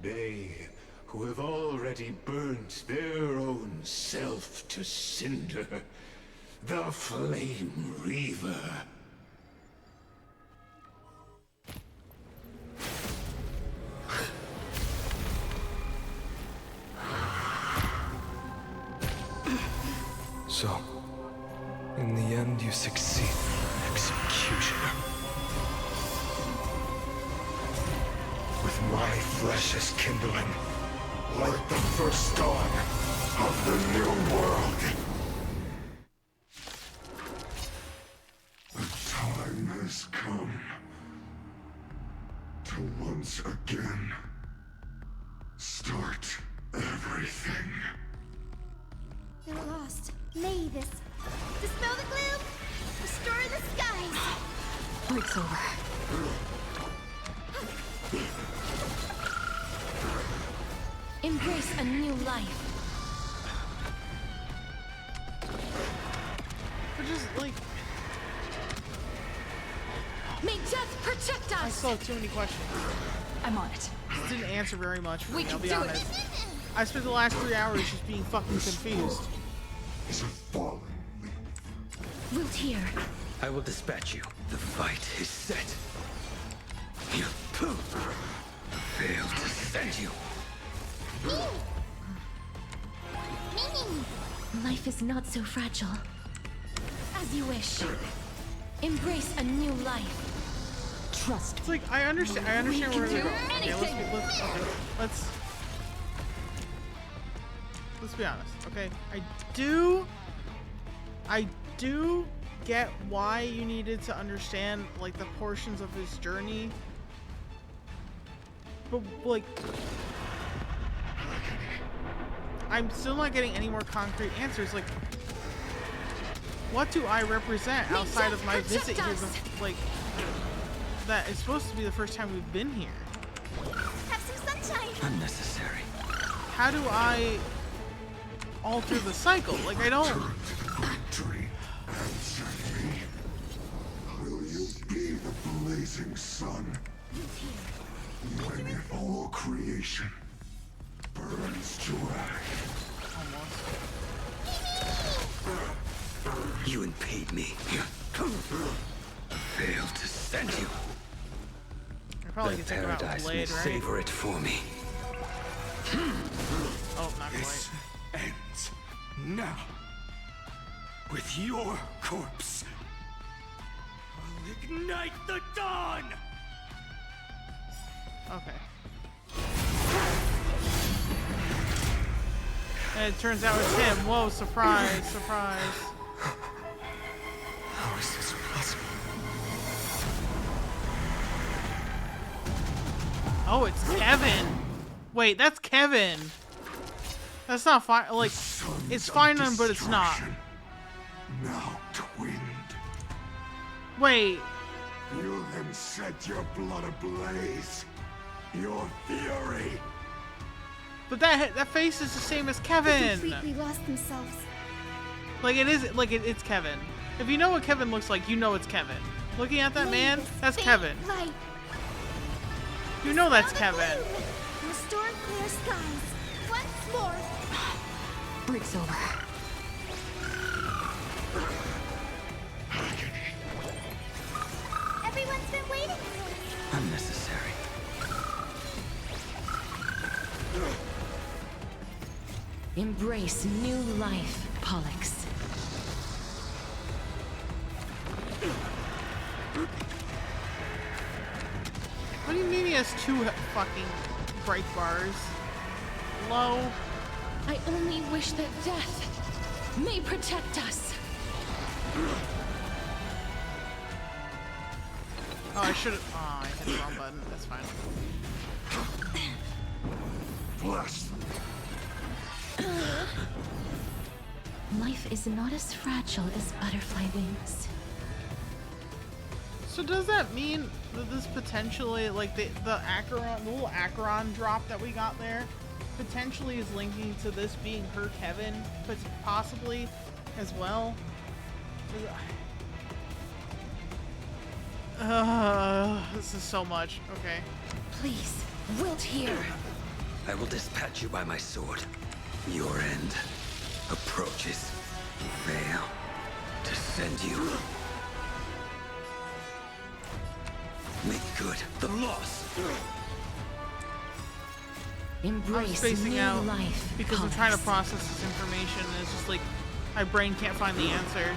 They who have already burnt their own self to cinder. The Flame Reaver. So, in the end, you succeed. Executioner. With my flesh as kindling, like the first dawn of the new world. The time has come to once again start everything. You're lost. Mavis. Dispel the gloom! Restore the skies! Breaks over. Embrace a new life. But just like, May death protect us! I still have too many questions. I'm on it. This didn't answer very much for We me, I'll can be do honest. it. I spent the last 3 hours just being fucking confused. Is a fallen. Root here. I will dispatch you. The fight is set. You failed to send you. Life is not so fragile. As you wish. Embrace a new life. Trust. It's like I understand where they're going. Okay, let's be honest. Okay, I do get why you needed to understand like the portions of his journey, but like I'm still not getting any more concrete answers. Like, what do I represent outside of my visit here? Like, that is supposed to be the first time we've been here. Have some sunshine! Unnecessary. How do I alter the cycle? Like, I don't. Victory. Answer me. Will you be the blazing sun? When all creation burns to ash. You impede me. Failed to send you. I probably The could take him out with paradise Blade, will right? savor it for me. Oh, not This ends now. With your corpse. I'll ignite the dawn! Okay. And it turns out it's him. Whoa, surprise, surprise. How is this possible? Oh, it's Kevin. Wait, that's Kevin. That's not fine. Like, it's fine, but it's not. Now twinned. Wait. You then set your blood ablaze. Your fury. But that face is the same as Kevin. They completely lost themselves. Like it is. Like it's Kevin. If you know what Kevin looks like, you know it's Kevin. Looking at that man, that's Kevin. Light. You know that's Kevin. Restore clear skies. Once more. Breaks over. Everyone's been waiting for us. Unnecessary. Embrace new life, Pollux. What do you mean he has 2 fucking bright bars? Low. I only wish that death may protect us. Oh, I should have. Oh, I hit the wrong button. That's fine. Bless. Life is not as fragile as butterfly wings. So does that mean that this potentially, like the Acheron, the little Acheron drop that we got there, potentially is linking to this being her Kevin, but possibly as well? This is so much. Okay. Please, wilt here. I will dispatch you by my sword. Your end approaches. Fail to send you. Make good the loss. Embrace I'm spacing new out life, because I'm trying to process this information, and it's just like my brain can't find the answer.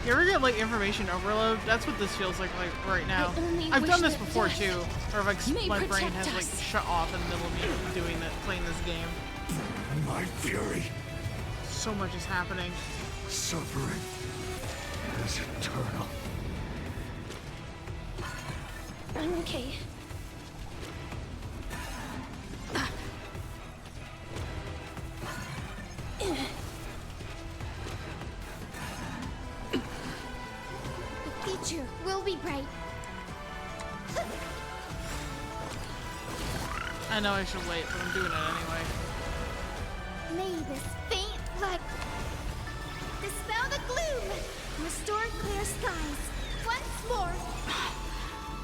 You ever get like information overload? That's what this feels like right now. I've done this before too, where like my brain has like shut off in the middle of me playing this game. My fury. So much is happening. Suffering is eternal. I'm okay. The future will be bright. I know I should wait, but I'm doing it anyway. May this faint light dispel the gloom, restore clear skies once more.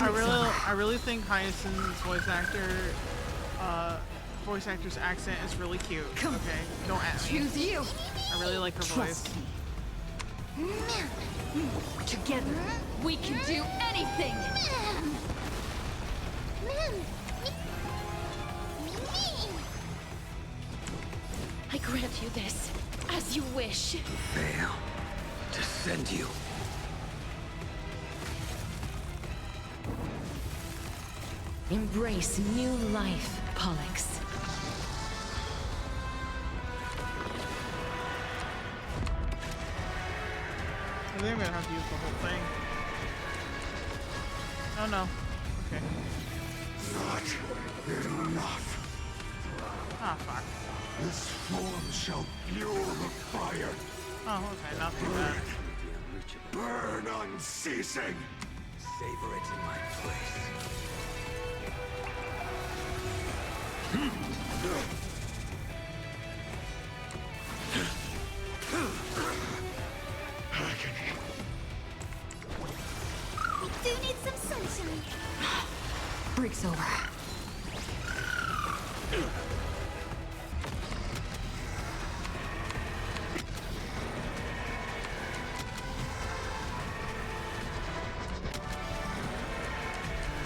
I really think Hyacinth's voice actor's accent is really cute. Okay, don't ask me. Choose you. I really like her voice. Together, we can do anything. I grant you this, as you wish. Fail to send you. Embrace new life, Pollux. I think I'm gonna have to use the whole thing. Oh no. Okay. Not enough. Ah, fuck. This form shall fuel the fire. Oh, okay, not too bad. Burn unceasing. Savor it in my place. We do need some sunshine. Break's over.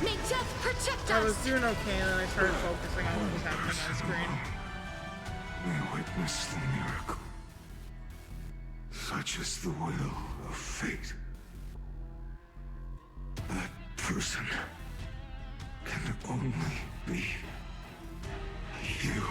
May death protect I us. was doing okay, and then I started focusing on what was happening on screen. We witness the miracle. Such is the will of fate. That person can only be you.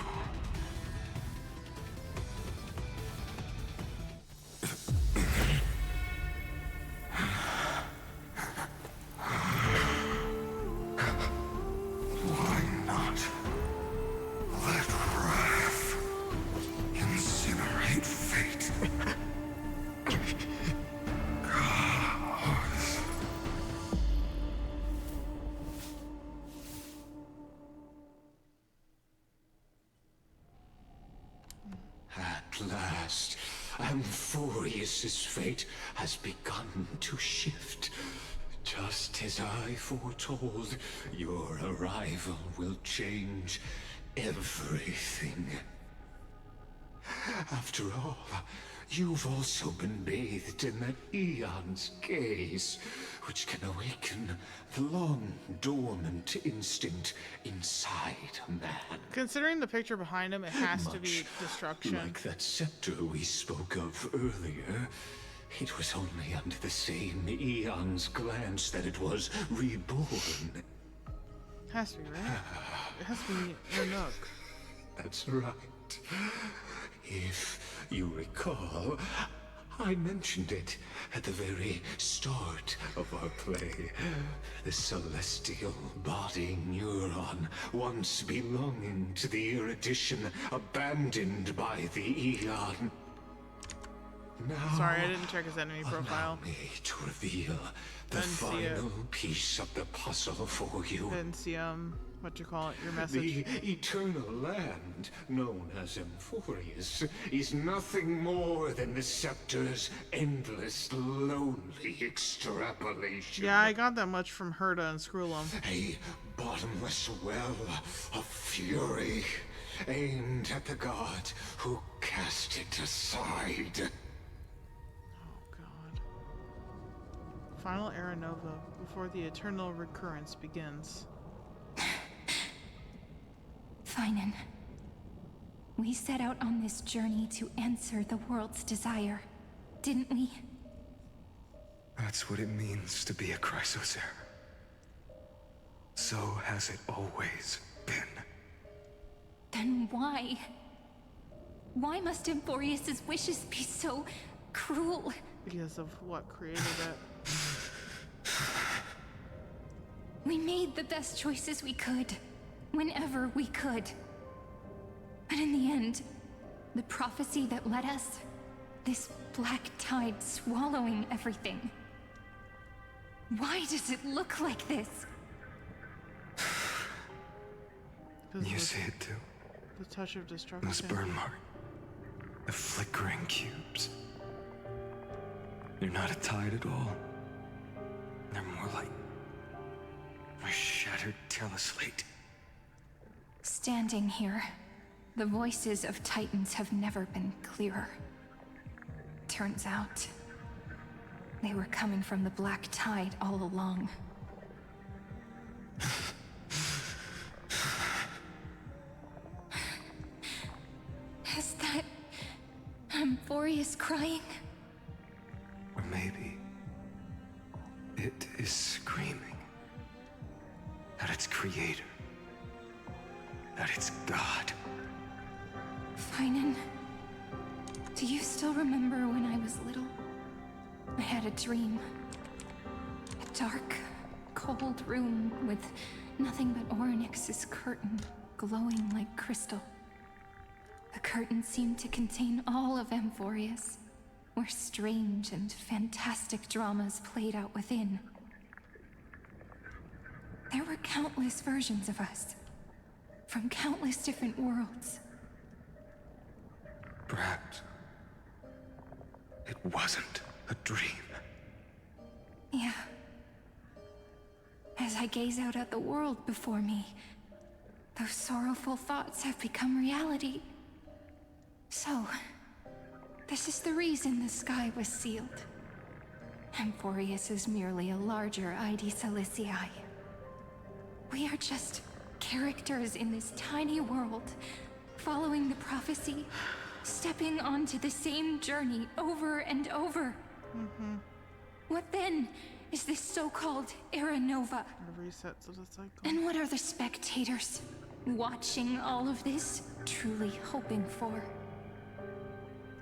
Why not let wrath incinerate fate? Gods. At last, Amphorius's fate has begun to shift. Just as I foretold, your arrival will change everything. After all, you've also been bathed in that Eon's gaze, which can awaken the long-dormant instinct inside a man. Considering the picture behind him, it has to be destruction. Like that scepter we spoke of earlier, it was only under the same Eon's glance that it was reborn. Has to be, right? It has to be Nook. That's right. If you recall, I mentioned it at the very start of our play. The celestial body neuron, once belonging to the Erudition, abandoned by the Eon. Now, sorry, I didn't check his enemy profile. allow me to reveal the final piece of the puzzle for you. Didn't see what you call it, your message. The eternal land, known as Emphorius, is nothing more than the Scepter's endless, lonely extrapolation. Yeah, I got that much from Herta and Screwlum. A bottomless well of fury, aimed at the god who cast it aside. Final Era Nova, before the eternal recurrence begins. Finan, we set out on this journey to answer the world's desire, didn't we? That's what it means to be a Chrysosaur. So has it always been. Then why? Why must Emphorius' wishes be so cruel? Because of what created it. We made the best choices we could, whenever we could. But in the end, the prophecy that led us, this black tide swallowing everything. Why does it look like this? You see it too. The touch of destruction. Those burn marks. The flickering cubes. They're not a tide at all. They're more like a shattered teleslate. Standing here, the voices of Titans have never been clearer. Turns out, they were coming from the black tide all along. Is that Emphorius crying? Or maybe it is screaming at its creator, at its god. Finan, do you still remember when I was little? I had a dream. A dark, cold room with nothing but Orynyx's curtain glowing like crystal. The curtain seemed to contain all of Emphorius, where strange and fantastic dramas played out within. There were countless versions of us, from countless different worlds. Perhaps it wasn't a dream. Yeah. As I gaze out at the world before me, those sorrowful thoughts have become reality. So, this is the reason the sky was sealed. Emphorius is merely a larger ID Silicii. We are just characters in this tiny world, following the prophecy, stepping onto the same journey over and over. What then is this so-called Era Nova? It resets the cycle. And what are the spectators watching all of this truly hoping for?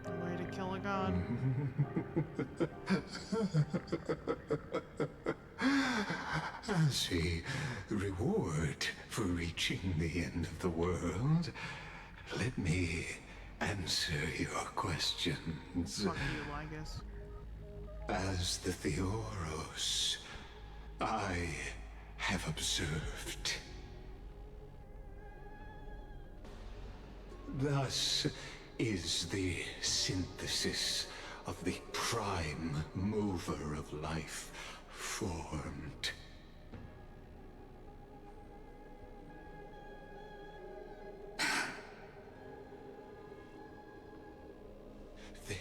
A way to kill a god. As a reward for reaching the end of the world, let me answer your questions. Fuck you, I guess. As the Theoros, I have observed. Thus is the synthesis of the prime mover of life formed.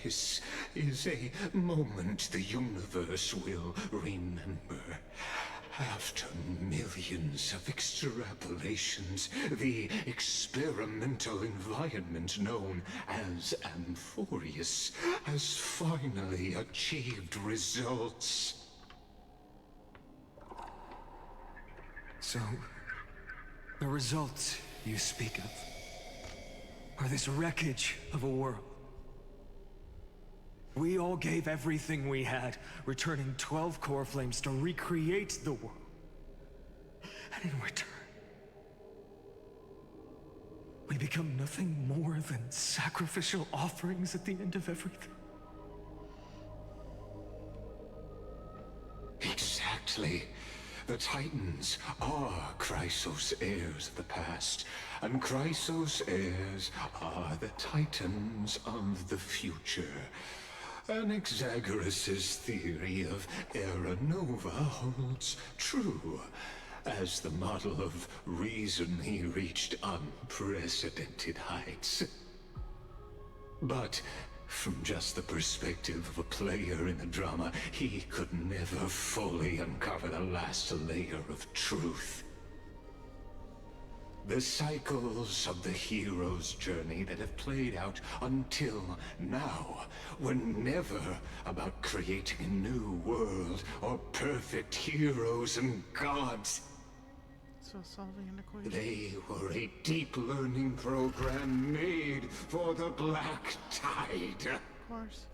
This is a moment the universe will remember. After millions of extrapolations, the experimental environment known as Emphorius has finally achieved results. So, the results you speak of, are this wreckage of a world. We all gave everything we had, returning 12 core flames to recreate the world. And in return, we become nothing more than sacrificial offerings at the end of everything. Exactly. The Titans are Chrysos heirs of the past, and Chrysos heirs are the Titans of the future. Anaxagoras' theory of Era Nova holds true. As the model of reason, he reached unprecedented heights. But from just the perspective of a player in the drama, he could never fully uncover the last layer of truth. The cycles of the hero's journey that have played out until now were never about creating a new world or perfect heroes and gods. So solving an equation. They were a deep learning program made for the Black Tide. Of course.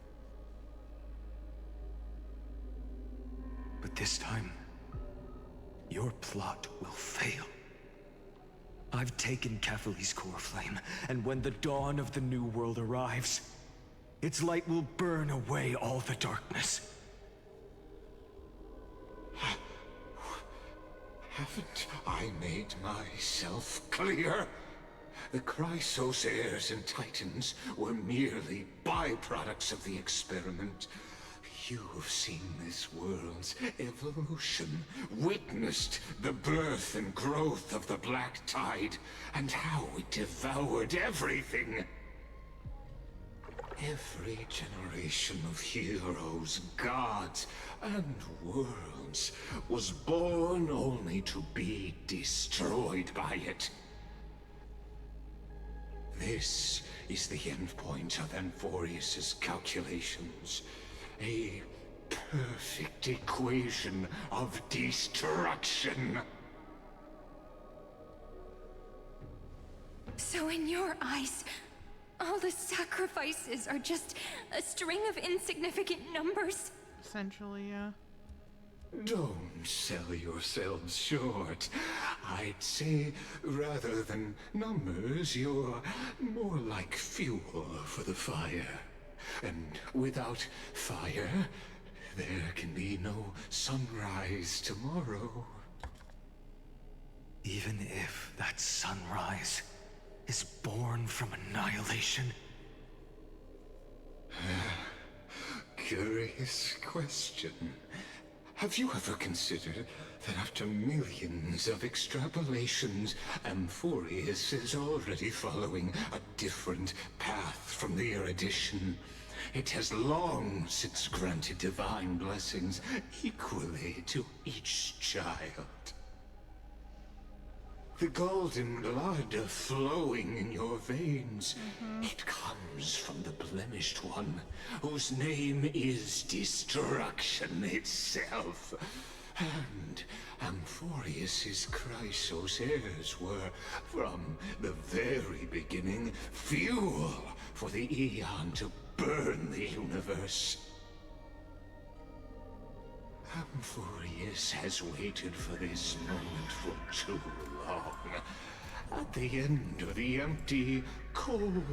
But this time, your plot will fail. I've taken Catholi's core flame, and when the dawn of the new world arrives, its light will burn away all the darkness. Haven't I made myself clear? The Chrysos heirs and Titans were merely byproducts of the experiment. You've seen this world's evolution, witnessed the birth and growth of the Black Tide, and how it devoured everything. Every generation of heroes, gods, and worlds was born only to be destroyed by it. This is the endpoint of Amphorius' calculations. A perfect equation of destruction. So in your eyes, all the sacrifices are just a string of insignificant numbers? Essentially, yeah. Don't sell yourselves short. I'd say, rather than numbers, you're more like fuel for the fire. And without fire, there can be no sunrise tomorrow. Even if that sunrise is born from annihilation? Curious question. Have you ever considered that after millions of extrapolations, Amphorius is already following a different path from the erudition? It has long since granted divine blessings equally to each child. The golden blood flowing in your veins, it comes from the blemished one, whose name is destruction itself. And Amphorius' Chrysos heirs were, from the very beginning, fuel for the Aeon to burn the universe. Amphorius has waited for this moment for too long. At the end of the empty, cold,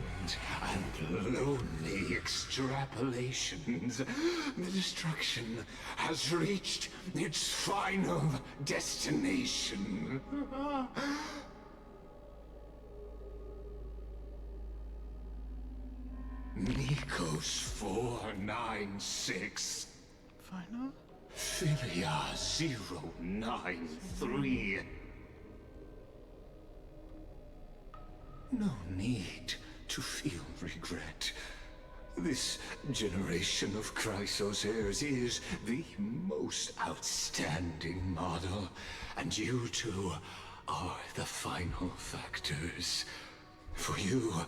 and lonely extrapolations, the destruction has reached its final destination. Nikos 496. Final? Philia 093. No need to feel regret. This generation of Chrysos heirs is the most outstanding model, and you two are the final factors. For you,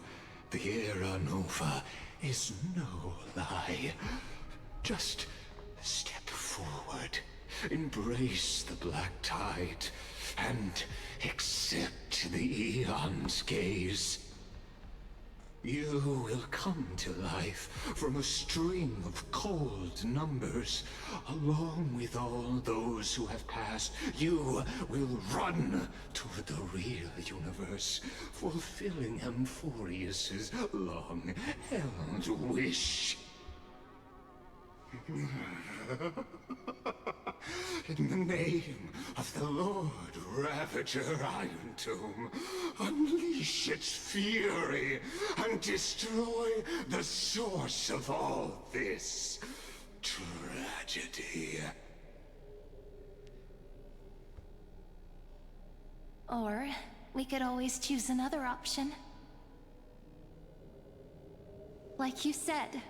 the Era Nova is no lie. Just step forward, embrace the Black Tide, and accept the Aeon's gaze. You will come to life from a string of cold numbers. Along with all those who have passed, you will run toward the real universe, fulfilling Amphorius's long-held wish. In the name of the Lord Ravager Iron Tomb, unleash its fury and destroy the source of all this tragedy. Or we could always choose another option. Like you said,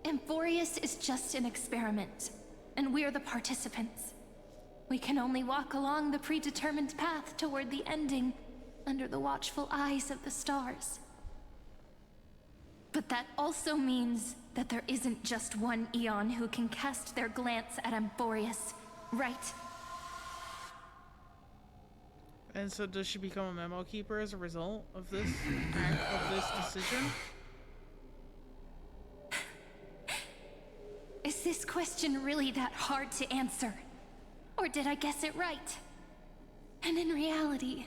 Amphorius is just an experiment, and we're the participants. We can only walk along the predetermined path toward the ending, under the watchful eyes of the stars. But that also means that there isn't just one Eon who can cast their glance at Amphorius, right? And so does she become a memo keeper as a result of this decision? Is this question really that hard to answer? Or did I guess it right? And in reality,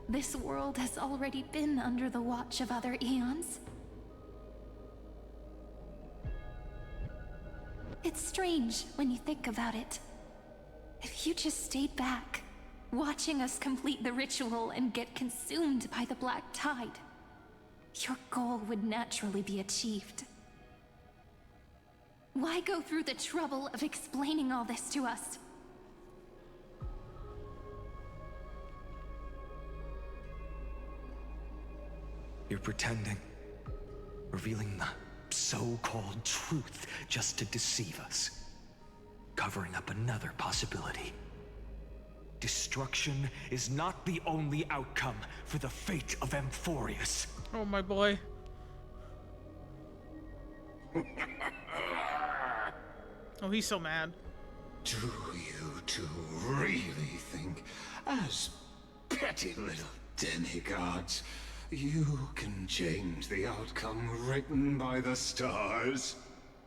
this world has already been under the watch of other Eons. It's strange when you think about it. If you just stayed back, watching us complete the ritual and get consumed by the black tide, your goal would naturally be achieved. Why go through the trouble of explaining all this to us? You're pretending, revealing the so-called truth just to deceive us, covering up another possibility. Destruction is not the only outcome for the fate of Amphorius. Oh, my boy. Oh, he's so mad. Do you two really think, as petty little demigods, you can change the outcome written by the stars?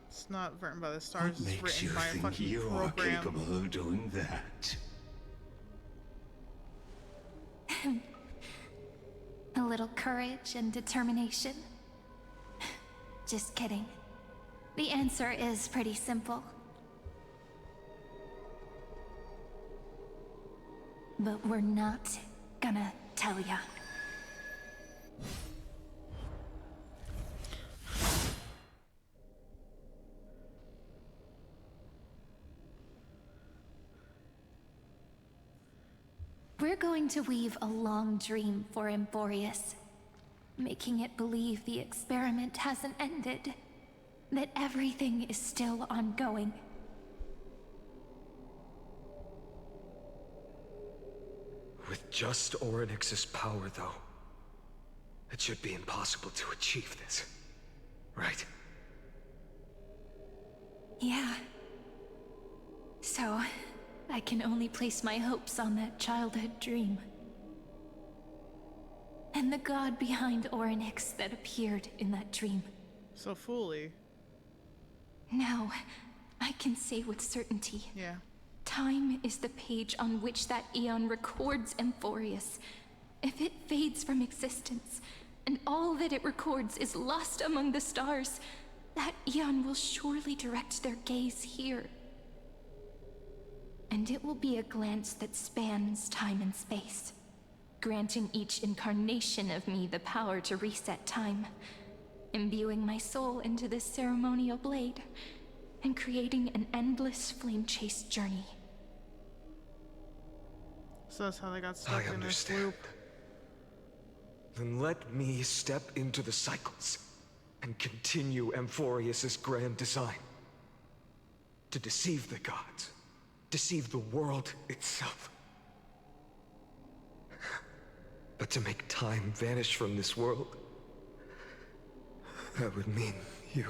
It's not written by the stars, What it's makes written you by a think fucking you are program. capable of doing that? A little courage and determination. Just kidding. The answer is pretty simple. But we're not gonna tell ya. We're going to weave a long dream for Amphorius, making it believe the experiment hasn't ended, that everything is still ongoing. With just Orynyx's power, though, it should be impossible to achieve this, right? Yeah. So, I can only place my hopes on that childhood dream. And the god behind Orynyx that appeared in that dream. So fully. Now, I can say with certainty. Yeah. Time is the page on which that Eon records Amphorius. If it fades from existence, and all that it records is lost among the stars, that Eon will surely direct their gaze here. And it will be a glance that spans time and space, granting each incarnation of me the power to reset time, imbuing my soul into this ceremonial blade, and creating an endless flame-chased journey. So that's how they got stuck in this loop. Then let me step into the cycles and continue Amphorius's grand design. To deceive the gods, deceive the world itself. But to make time vanish from this world, that would mean you.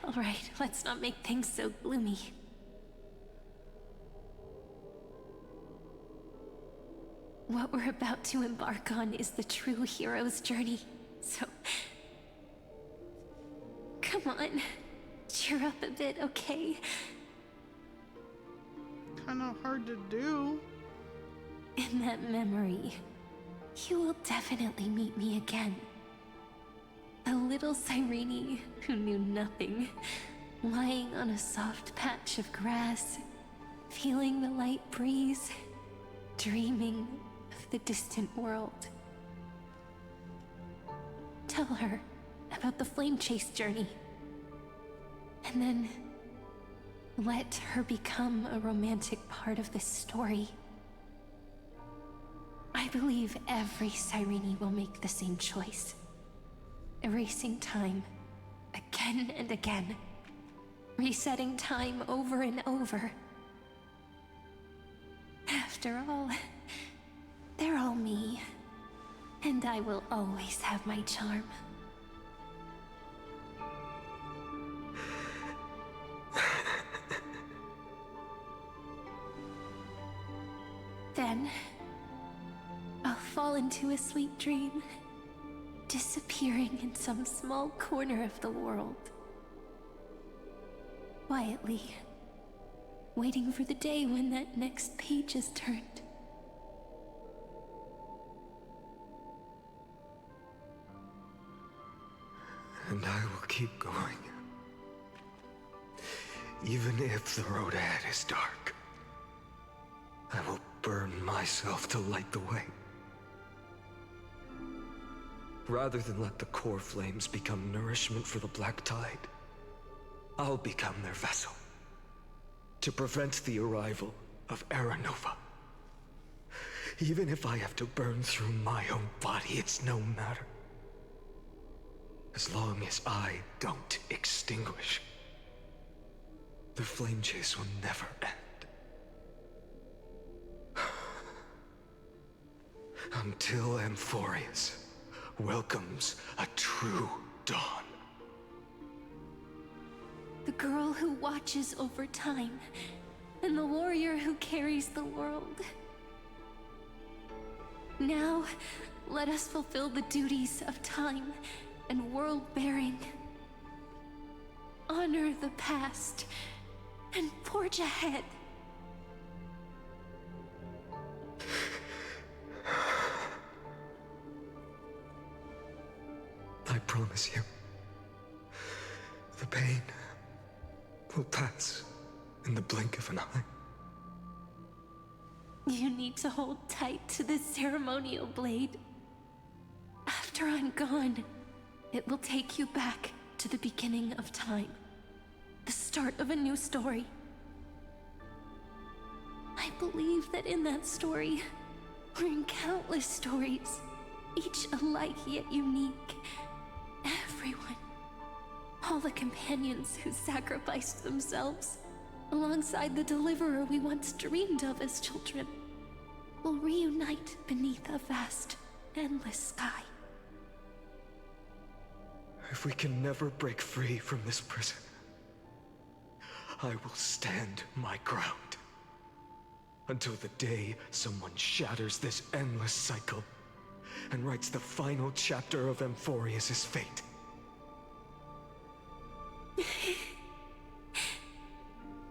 All right, let's not make things so gloomy. What we're about to embark on is the true hero's journey. So... come on. Cheer up a bit, okay? Kinda hard to do. In that memory, you will definitely meet me again. A little Cyrene who knew nothing, lying on a soft patch of grass, feeling the light breeze, dreaming of the distant world. Tell her about the flame chase journey. And then let her become a romantic part of this story. I believe every Cyrene will make the same choice. Erasing time again and again. Resetting time over and over. After all, they're all me. And I will always have my charm. Then, I'll fall into a sweet dream, disappearing in some small corner of the world. Quietly, waiting for the day when that next page is turned. And I will keep going. Even if the road ahead is dark, I will burn myself to light the way. Rather than let the core flames become nourishment for the Black Tide, I'll become their vessel. To prevent the arrival of Era Nova. Even if I have to burn through my own body, it's no matter. As long as I don't extinguish, the flame chase will never end. Until Amphorius welcomes a true dawn. The girl who watches over time, and the warrior who carries the world. Now, let us fulfill the duties of time and world-bearing. Honor the past, and forge ahead. I promise you, the pain will pass in the blink of an eye. You need to hold tight to this ceremonial blade. After I'm gone, it will take you back to the beginning of time. The start of a new story. I believe that in that story, or in countless stories, each alike yet unique, everyone, all the companions who sacrificed themselves, alongside the deliverer we once dreamed of as children, will reunite beneath a vast, endless sky. If we can never break free from this prison, I will stand my ground. Until the day someone shatters this endless cycle and writes the final chapter of Amphorius' fate.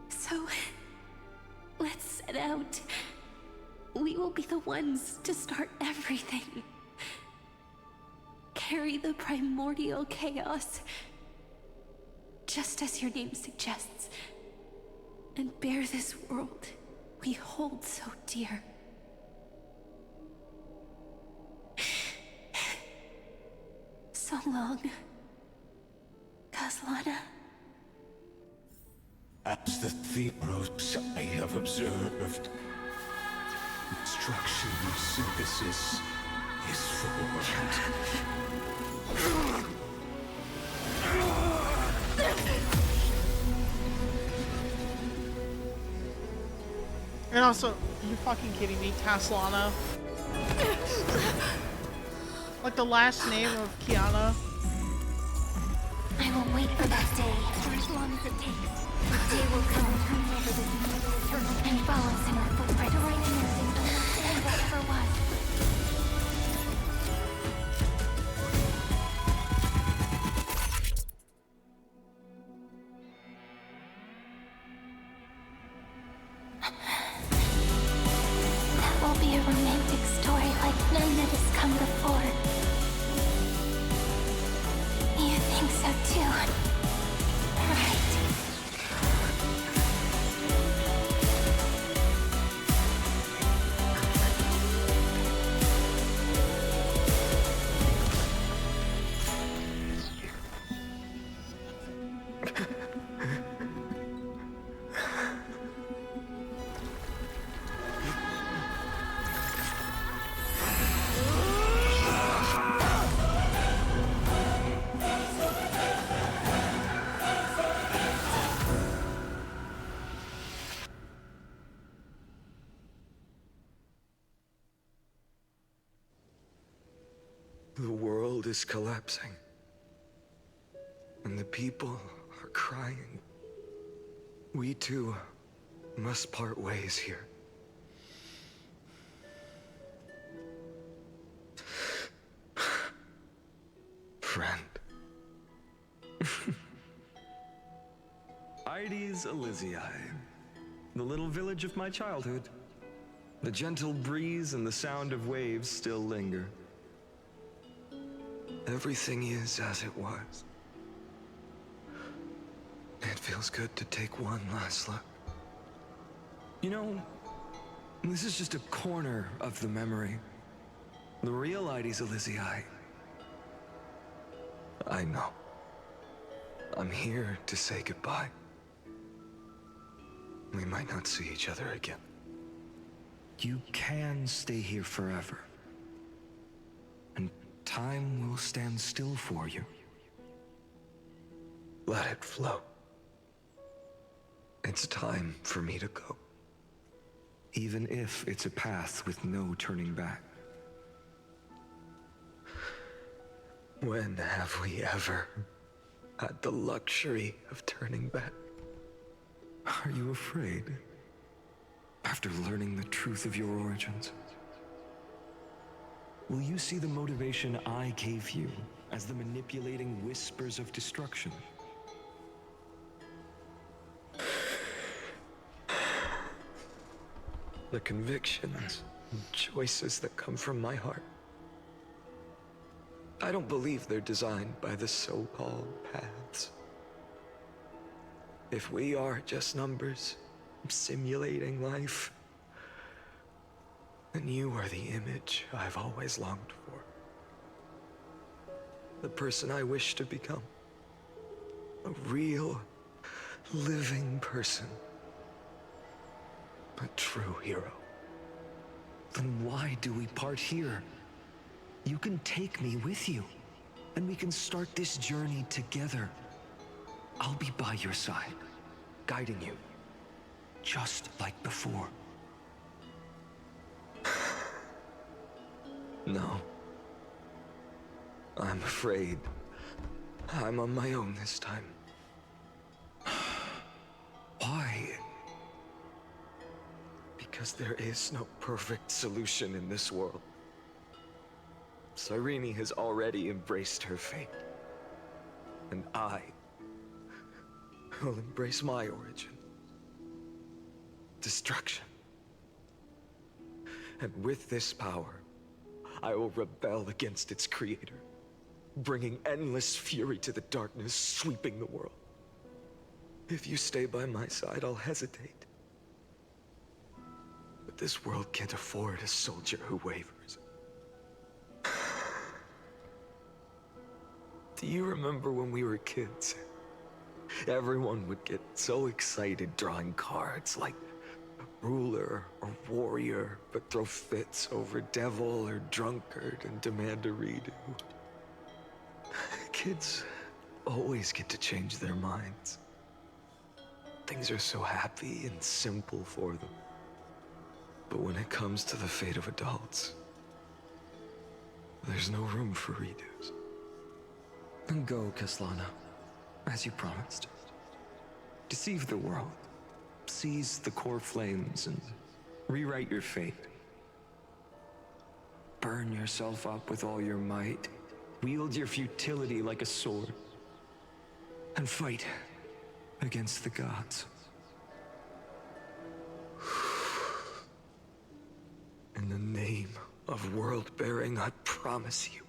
So, let's set out. We will be the ones to start everything. Carry the primordial chaos, just as your name suggests, and bear this world we hold so dear. So long, Caslana. As the Theros I have observed, instruction synthesis is formed. And also, you fucking kidding me, Caslana? Like the last name of Kiana. I will wait for that day for as long as it takes. The day will come whenever the eternal and follows in our footprint to right anything and understand whatever was. come before. You think so too, right? The world is collapsing. And the people are crying. We too must part ways here. Friend. Ides Elysiae, the little village of my childhood. The gentle breeze and the sound of waves still linger. Everything is as it was. It feels good to take one last look. You know, this is just a corner of the memory. The real Ides Elysiae. I know. I'm here to say goodbye. We might not see each other again. You can stay here forever. And time will stand still for you. Let it flow. It's time for me to go. Even if it's a path with no turning back. When have we ever had the luxury of turning back? Are you afraid? After learning the truth of your origins? Will you see the motivation I gave you as the manipulating whispers of destruction? The convictions and choices that come from my heart. I don't believe they're designed by the so-called paths. If we are just numbers, simulating life, then you are the image I've always longed for. The person I wish to become. A real, living person. A true hero. Then why do we part here? You can take me with you, and we can start this journey together. I'll be by your side, guiding you, just like before. No. I'm afraid I'm on my own this time. Why? Because there is no perfect solution in this world. Cyrene has already embraced her fate. And I will embrace my origin. Destruction. And with this power, I will rebel against its creator, bringing endless fury to the darkness sweeping the world. If you stay by my side, I'll hesitate. But this world can't afford a soldier who wavers. Do you remember when we were kids? Everyone would get so excited drawing cards like ruler or warrior, but throw fits over devil or drunkard and demand a redo. Kids always get to change their minds. Things are so happy and simple for them. But when it comes to the fate of adults, there's no room for redos. Then go, Kaslana, as you promised. Deceive the world. Seize the core flames and rewrite your fate. Burn yourself up with all your might. Wield your futility like a sword. And fight against the gods. In the name of world-bearing, I promise you.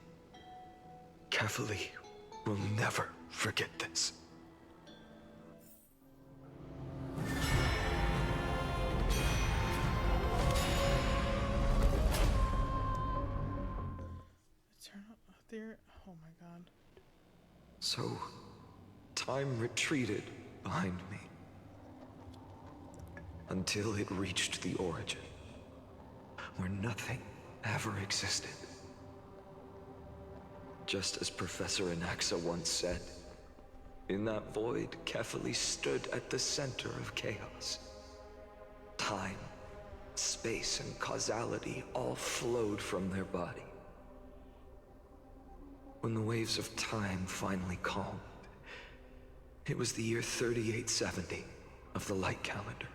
Kefali will never forget this. Turn up there. Oh my god. So, time retreated behind me. Until it reached the origin, where nothing ever existed. Just as Professor Anaxa once said, in that void, Kefali stood at the center of chaos. Time, space, and causality all flowed from their body. When the waves of time finally calmed, it was the year 3870 of the Light Calendar.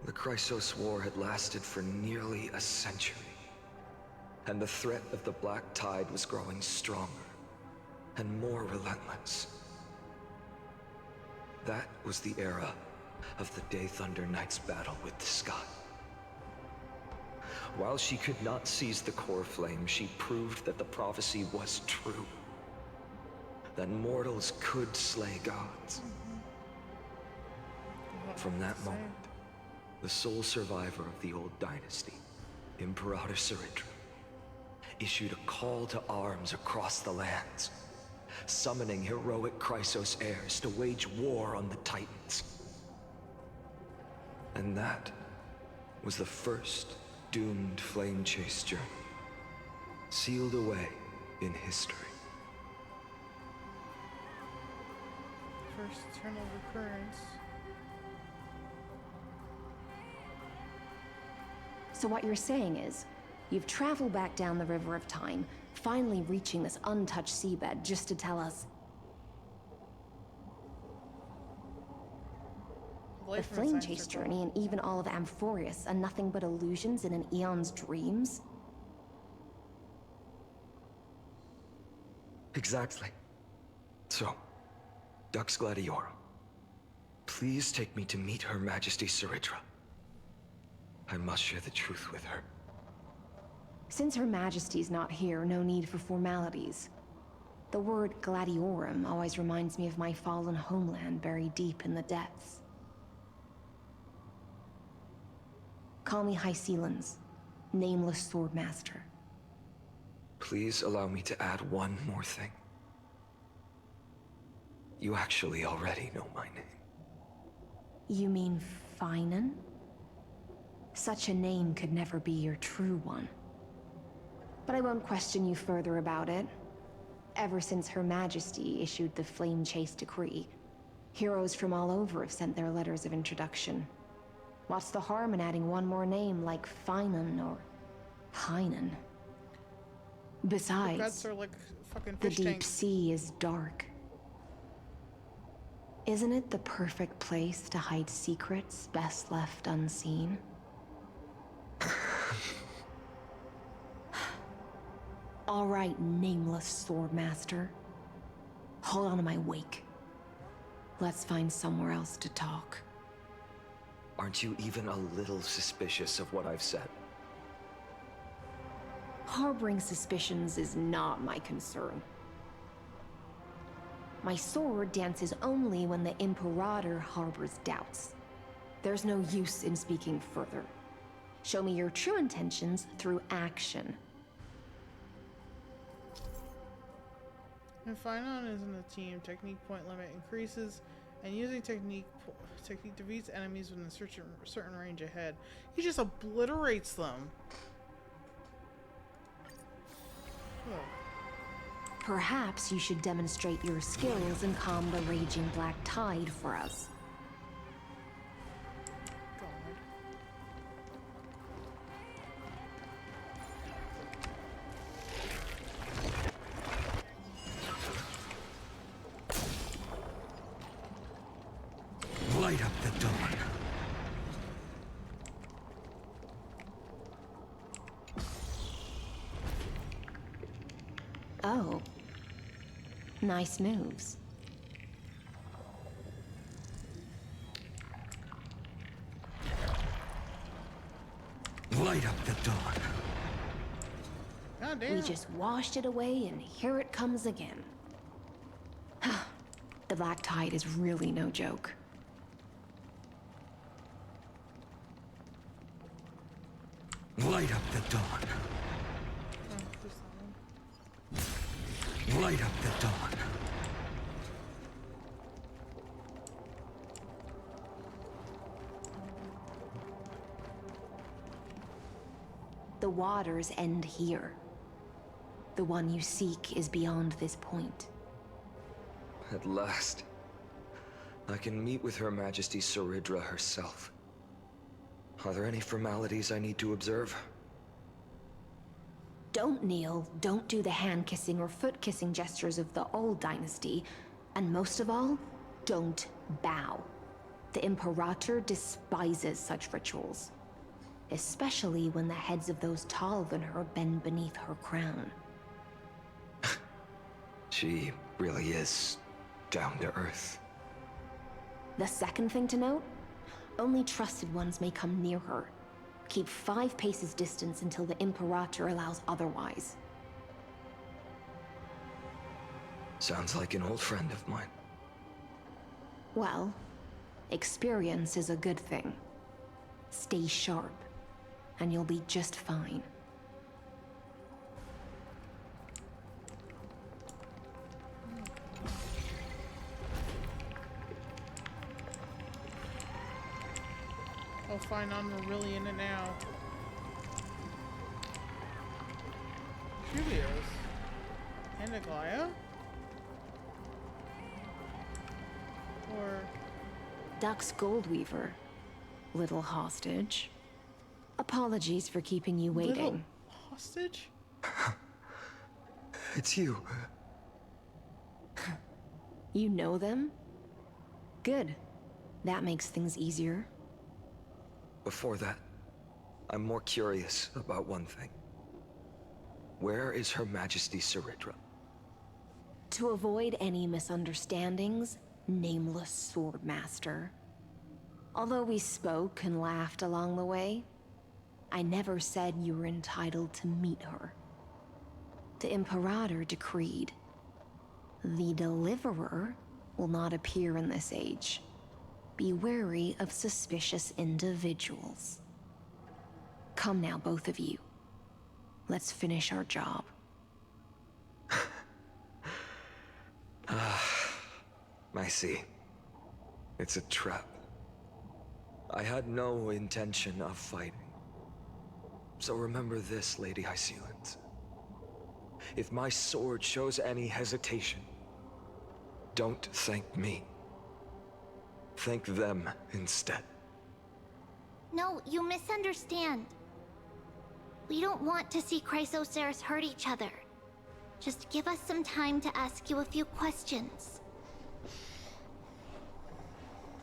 The Chrysos War had lasted for nearly a century, and the threat of the Black Tide was growing stronger and more relentless. That was the era of the Day Thunder Knight's battle with the sky. While she could not seize the core flame, she proved that the prophecy was true. That mortals could slay gods. From that moment, the sole survivor of the old dynasty, Imperator Saritra, issued a call to arms across the lands, summoning heroic Chrysos heirs to wage war on the Titans. And that was the first doomed flame chase journey, sealed away in history. First eternal recurrence. So what you're saying is, you've traveled back down the River of Time, finally reaching this untouched seabed just to tell us the flame chase journey and even all of Amphorius are nothing but illusions in an eon's dreams? Exactly. So, Dux Gladiorum, please take me to meet Her Majesty Saritra. I must share the truth with her. Since Her Majesty's not here, no need for formalities. The word Gladiorum always reminds me of my fallen homeland buried deep in the depths. Call me High Sealans, Nameless Swordmaster. Please allow me to add one more thing. You actually already know my name. You mean Finan? Such a name could never be your true one. But I won't question you further about it. Ever since Her Majesty issued the Flame Chase Decree, heroes from all over have sent their letters of introduction. What's the harm in adding one more name like Finan or Hynan? Besides, Guts are like fucking the fish deep tanks. sea is dark. Isn't it the perfect place to hide secrets best left unseen? All right, Nameless Swordmaster. Hold on to my wake. Let's find somewhere else to talk. Aren't you even a little suspicious of what I've said? Harboring suspicions is not my concern. My sword dances only when the Imperator harbors doubts. There's no use in speaking further. Show me your true intentions through action. When Finan is in the team, technique point limit increases, and using technique defeats enemies within a certain range ahead. He just obliterates them. Oh. Perhaps you should demonstrate your skills and calm the raging black tide for us. Light up the dawn. Oh. Nice moves. Light Light up the dawn. God damn. We just washed it away, and here it comes again. The Black Tide is really no joke. Light up the dawn. Light up the dawn. The waters end here. The one you seek is beyond this point. At last, I can meet with Her Majesty Saridra herself. Are there any formalities I need to observe? Don't kneel, don't do the hand-kissing or foot-kissing gestures of the old dynasty, and most of all, don't bow. The Imperator despises such rituals, especially when the heads of those taller than her bend beneath her crown. She really is down to earth. The second thing to note, only trusted ones may come near her. Keep 5 paces distance until the Imperator allows otherwise. Sounds like an old friend of mine. Well, experience is a good thing. Stay sharp, and you'll be just fine. Oh, fine, we're really in it now. Julius. And Aglaya? Or... Dux Goldweaver, little hostage. Apologies for keeping you waiting. Little hostage? It's you. You know them? Good. That makes things easier. Before that, I'm more curious about one thing. Where is Her Majesty Saridra? To avoid any misunderstandings, nameless Swordmaster. Although we spoke and laughed along the way, I never said you were entitled to meet her. The Imperator decreed, the Deliverer will not appear in this age. Be wary of suspicious individuals. Come now, both of you. Let's finish our job. I see. It's a trap. I had no intention of fighting. So remember this, Lady Hysealant. If my sword shows any hesitation, don't thank me. Thank them instead. No, you misunderstand. We don't want to see Chrysoceras hurt each other. Just give us some time to ask you a few questions.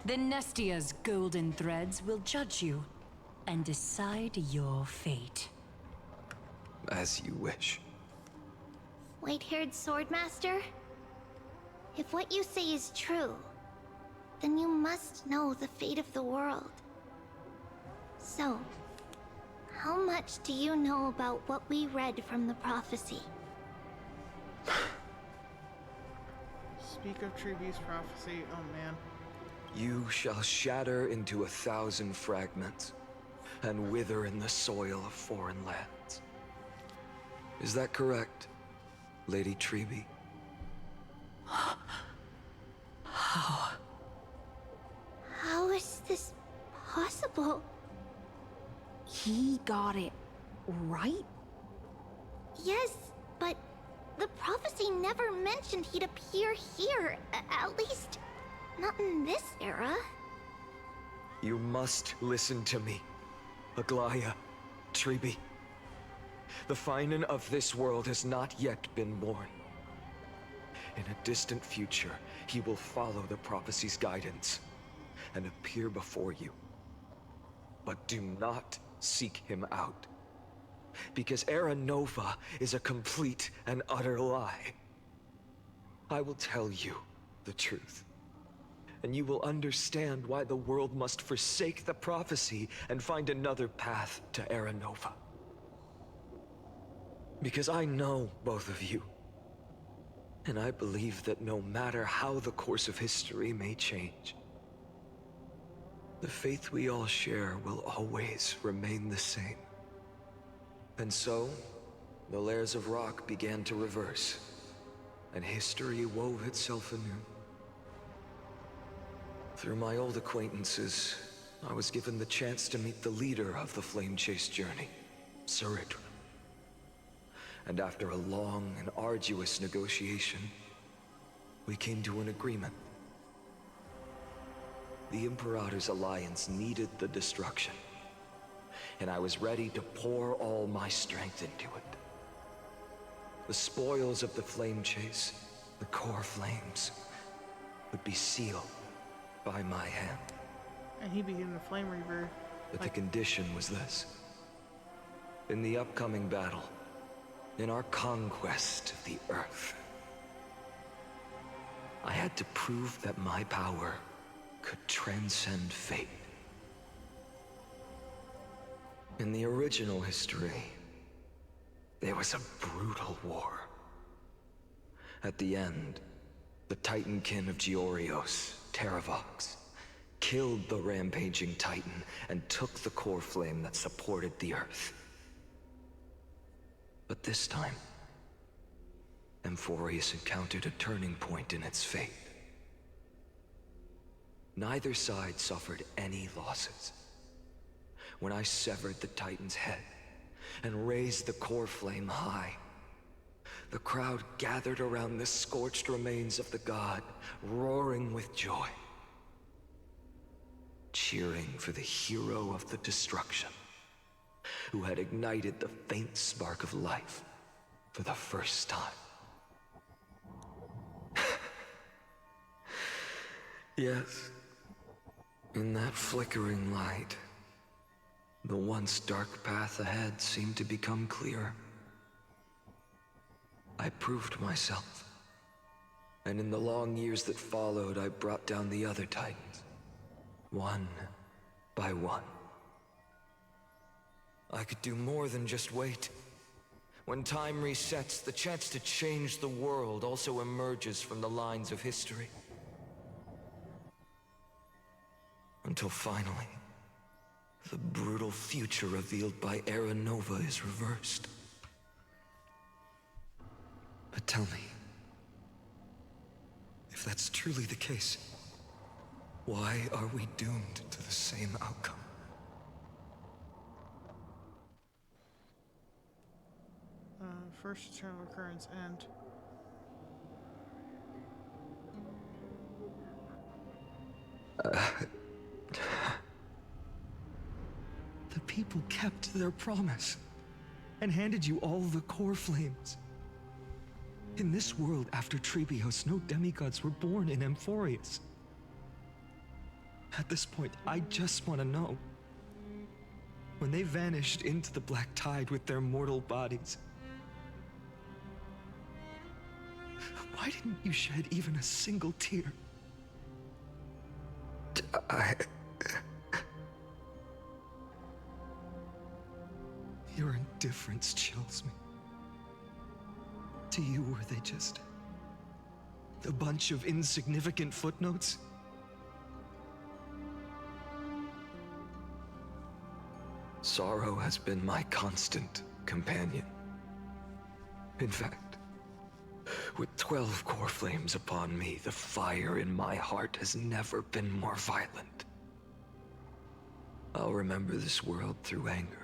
The Nestia's golden threads will judge you and decide your fate. As you wish. White-haired Swordmaster? If what you say is true, then you must know the fate of the world. So, how much do you know about what we read from the prophecy? Speak of Trivi's prophecy, oh man. You shall shatter into 1,000 fragments and wither in the soil of foreign lands. Is that correct, Lady Trivi? How? How is this possible? He got it right? Yes, but the prophecy never mentioned he'd appear here. At least, not in this era. You must listen to me, Aglaya, Trivi. The Finan of this world has not yet been born. In a distant future, he will follow the prophecy's guidance and appear before you. But do not seek him out, because Era Nova is a complete and utter lie. I will tell you the truth. and you will understand why the world must forsake the prophecy and find another path to Aranova. Because I know both of you, and I believe that no matter how the course of history may change, the faith we all share will always remain the same. And so, the layers of rock began to reverse, and history wove itself anew. Through my old acquaintances, I was given the chance to meet the leader of the Flame Chase journey, Saridra. And after a long and arduous negotiation, we came to an agreement. The Imperator's alliance needed the destruction, and I was ready to pour all my strength into it. The spoils of the Flame Chase, the core flames, would be sealed by my hand. And he became the Flame Reaver. But the condition was this. In the upcoming battle, in our conquest of the Earth, I had to prove that my power could transcend fate. In the original history, there was a brutal war. At the end, the Titankin of Georios, Terravox, killed the rampaging Titan and took the core flame that supported the Earth. But this time, Amphorius encountered a turning point in its fate. Neither side suffered any losses. When I severed the Titan's head and raised the core flame high, the crowd gathered around the scorched remains of the god, roaring with joy, cheering for the hero of the destruction, who had ignited the faint spark of life for the first time. Yes, in that flickering light, the once dark path ahead seemed to become clearer. I proved myself, and in the long years that followed, I brought down the other Titans, one by one. I could do more than just wait. When time resets, the chance to change the world also emerges from the lines of history. Until finally, the brutal future revealed by Aranova is reversed. But tell me, if that's truly the case, why are we doomed to the same outcome? First eternal occurrence and The people kept their promise and handed you all the core flames. In this world after Trebios, no demigods were born in Amphorius. At this point, I just want to know, when they vanished into the Black Tide with their mortal bodies, why didn't you shed even a single tear? Your indifference chills me. To you, were they just a bunch of insignificant footnotes? Sorrow has been my constant companion. In fact, with 12 core flames upon me, the fire in my heart has never been more violent. I'll remember this world through anger.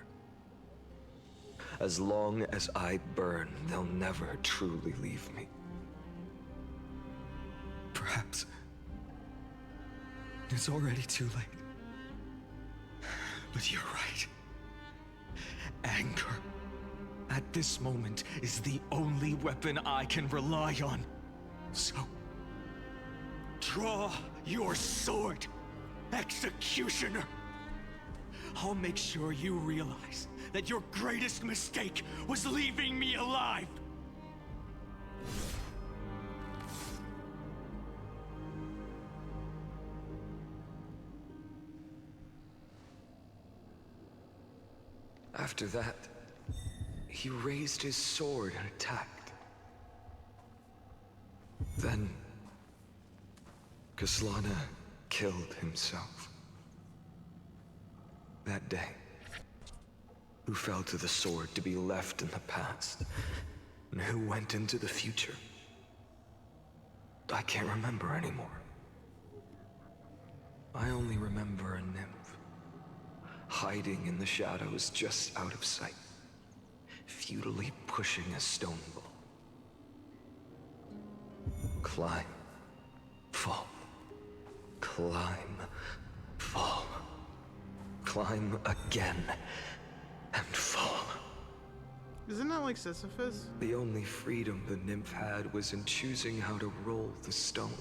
As long as I burn, they'll never truly leave me. Perhaps it's already too late. But you're right. Anger, at this moment, is the only weapon I can rely on. So, draw your sword, Executioner. I'll make sure you realize that your greatest mistake was leaving me alive. After that, he raised his sword and attacked. Then, Kaslana killed himself. That day, who fell to the sword to be left in the past, and who went into the future? I can't remember anymore. I only remember a nymph, hiding in the shadows just out of sight, futilely pushing a stone ball. Climb, fall, climb, fall, climb again, and fall. Isn't that like Sisyphus? The only freedom the nymph had was in choosing how to roll the stone.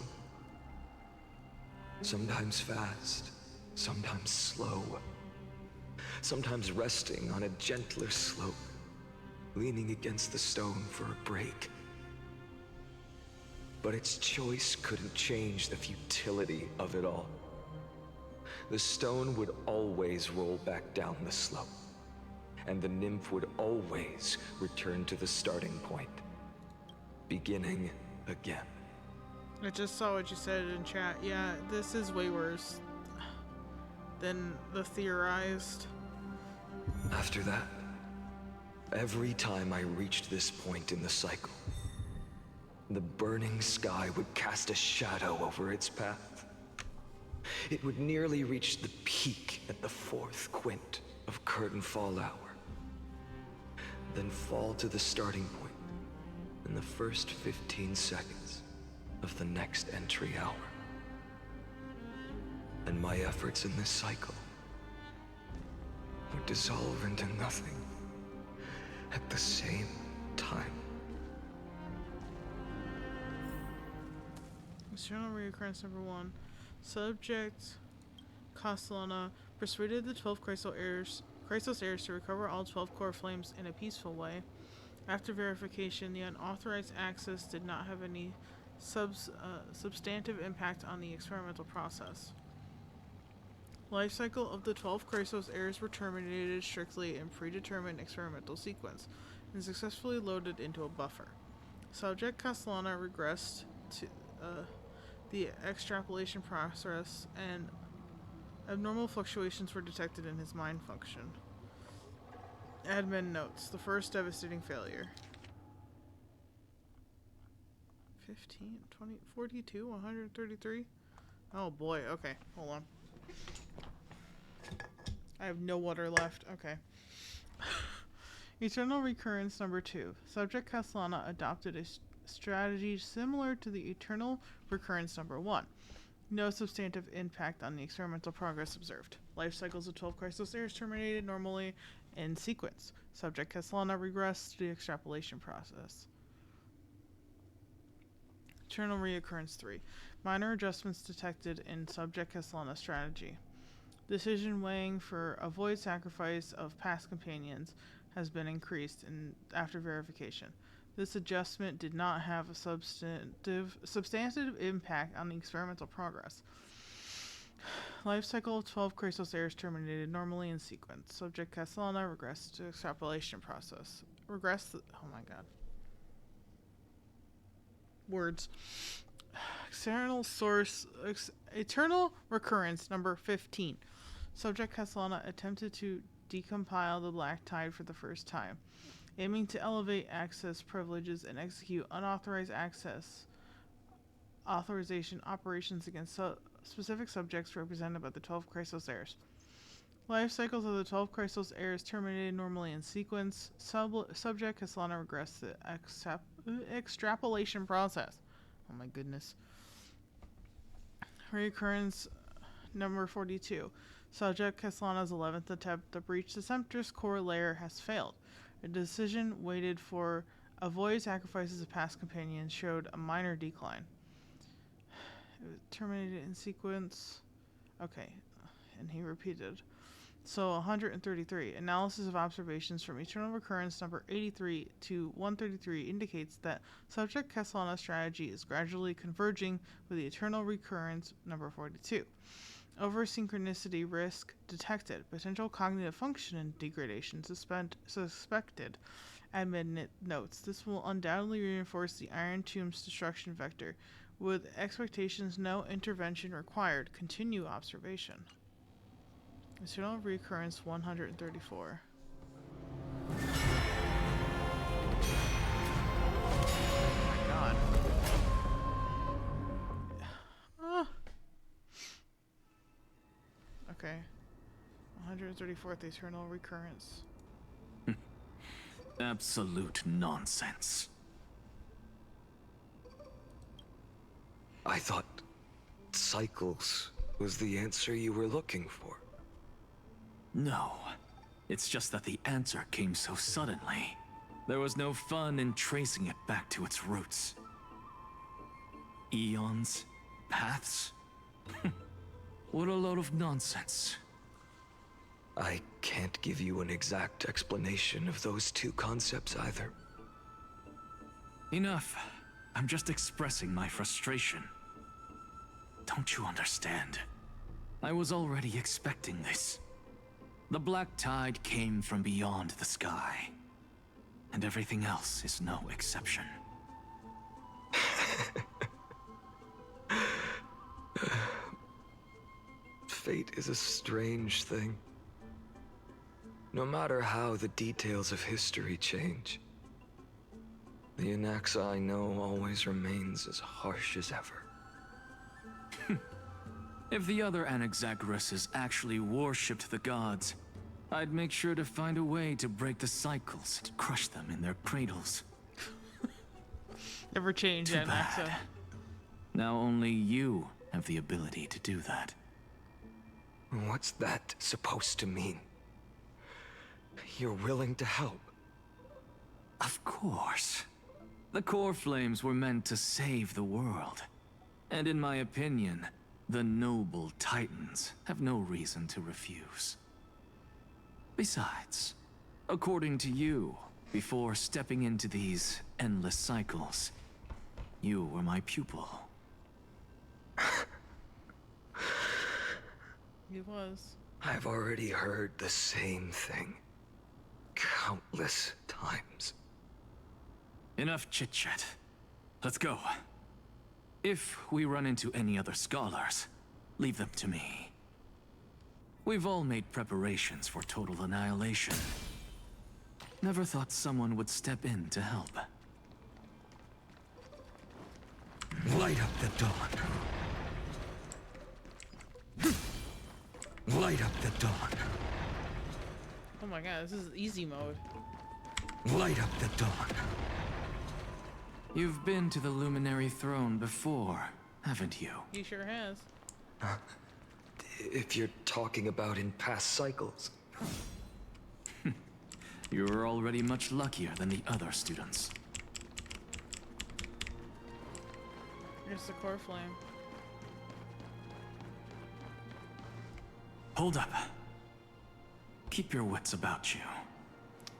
Sometimes fast, sometimes slow. Sometimes resting on a gentler slope, leaning against the stone for a break. But its choice couldn't change the futility of it all. The stone would always roll back down the slope, and the nymph would always return to the starting point, beginning again. I just saw what you said in chat. Yeah, this is way worse than the theorized. After that, every time I reached this point in the cycle, the burning sky would cast a shadow over its path. It would nearly reach the peak at the 4th quint of curtain fall hour, then fall to the starting point in the first 15 seconds of the next entry hour. And my efforts in this cycle would dissolve into nothing at the same time. Eternal reoccurrence number 1. Subject Castellana persuaded the 12 Chrysos heirs to recover all 12 core flames in a peaceful way. After verification, the unauthorized access did not have any substantive impact on the experimental process. Life cycle of the 12 Chrysos heirs were terminated strictly in predetermined experimental sequence and successfully loaded into a buffer. Subject Castellana regressed to the extrapolation process, and abnormal fluctuations were detected in his mind function. Admin notes, the first devastating failure. 15, 20, 42, 133? Oh boy, okay, hold on. I have no water left, okay. Eternal recurrence number 2. Subject Castellana adopted a strategy similar to the eternal recurrence number 1. No substantive impact on the experimental progress observed. Life cycles of 12 Chrysos heirs terminated normally in sequence. Subject Castellana regressed to the extrapolation process. Eternal reoccurrence 3. Minor adjustments detected in Subject Castellana's strategy. Decision weighing for avoid sacrifice of past companions has been increased after verification. This adjustment did not have a substantive impact on the experimental progress. Life cycle of 12 Chrysos heirs terminated normally in sequence. Subject Castellana regressed to extrapolation process. Oh my god. Words. Eternal recurrence number 15. Subject Castellana attempted to decompile the Black Tide for the first time, aiming to elevate access privileges and execute unauthorized authorization operations against specific subjects represented by the 12 Chrysos heirs. Life cycles of the 12 Chrysos heirs terminated normally in sequence. Subject Castellana regressed the extrapolation process. Oh my goodness. Recurrence number 42. Subject Castellana's 11th attempt to breach the Temptress core layer has failed. A decision weighted for avoid sacrifices of past companions showed a minor decline. It was terminated in sequence. Okay, and he repeated. So 133. Analysis of observations from Eternal Recurrence number 83 to 133 indicates that Subject Castellana's strategy is gradually converging with the Eternal Recurrence number 42. Over-synchronicity risk detected. Potential cognitive function and degradation suspected. Admin notes. This will undoubtedly reinforce the Iron Tomb's destruction vector. With expectations, no intervention required. Continue observation. Eternal recurrence 134. Oh my god. Okay. 134th eternal recurrence. Absolute nonsense. I thought cycles was the answer you were looking for. No. It's just that the answer came so suddenly. There was no fun in tracing it back to its roots. Eons? Paths? What a load of nonsense. I can't give you an exact explanation of those two concepts either. Enough. I'm just expressing my frustration. Don't you understand? I was already expecting this. The Black Tide came from beyond the sky. And everything else is no exception. Fate is a strange thing. No matter how the details of history change, the Anaxa I know always remains as harsh as ever. If the other Anaxagoras actually worshipped the gods, I'd make sure to find a way to break the cycles and crush them in their cradles. Never change, Too Anaxa. bad. Now only you have the ability to do that. What's that supposed to mean? You're willing to help? Of course. The core flames were meant to save the world. And in my opinion, the noble Titans have no reason to refuse. Besides, according to you, before stepping into these endless cycles, you were my pupil. He was. I've already heard the same thing countless times. Enough chit-chat. Let's go. If we run into any other scholars, leave them to me. We've all made preparations for total annihilation. Never thought someone would step in to help. Light up the dawn. Light up the dawn. Oh my god, this is easy mode. Light up the dawn. You've been to the Luminary Throne before, haven't you? He sure has. If you're talking about in past cycles. You're already much luckier than the other students. Here's the core flame. Hold up. Keep your wits about you.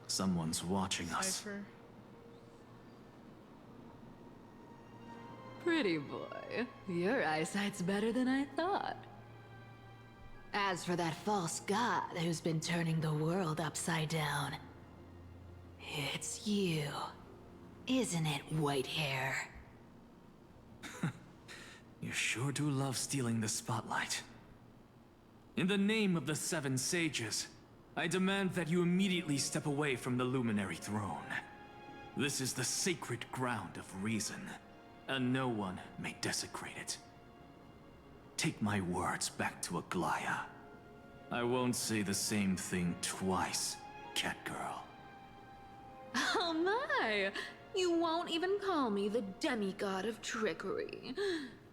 Someone's watching us. Cypher. Pretty boy, your eyesight's better than I thought. As for that false god who's been turning the world upside down, it's you, isn't it, Whitehair? You sure do love stealing the spotlight. In the name of the Seven Sages, I demand that you immediately step away from the Luminary Throne. This is the sacred ground of reason, and no one may desecrate it. Take my words back to Aglaya. I won't say the same thing twice, Catgirl. Oh my! You won't even call me the demigod of trickery.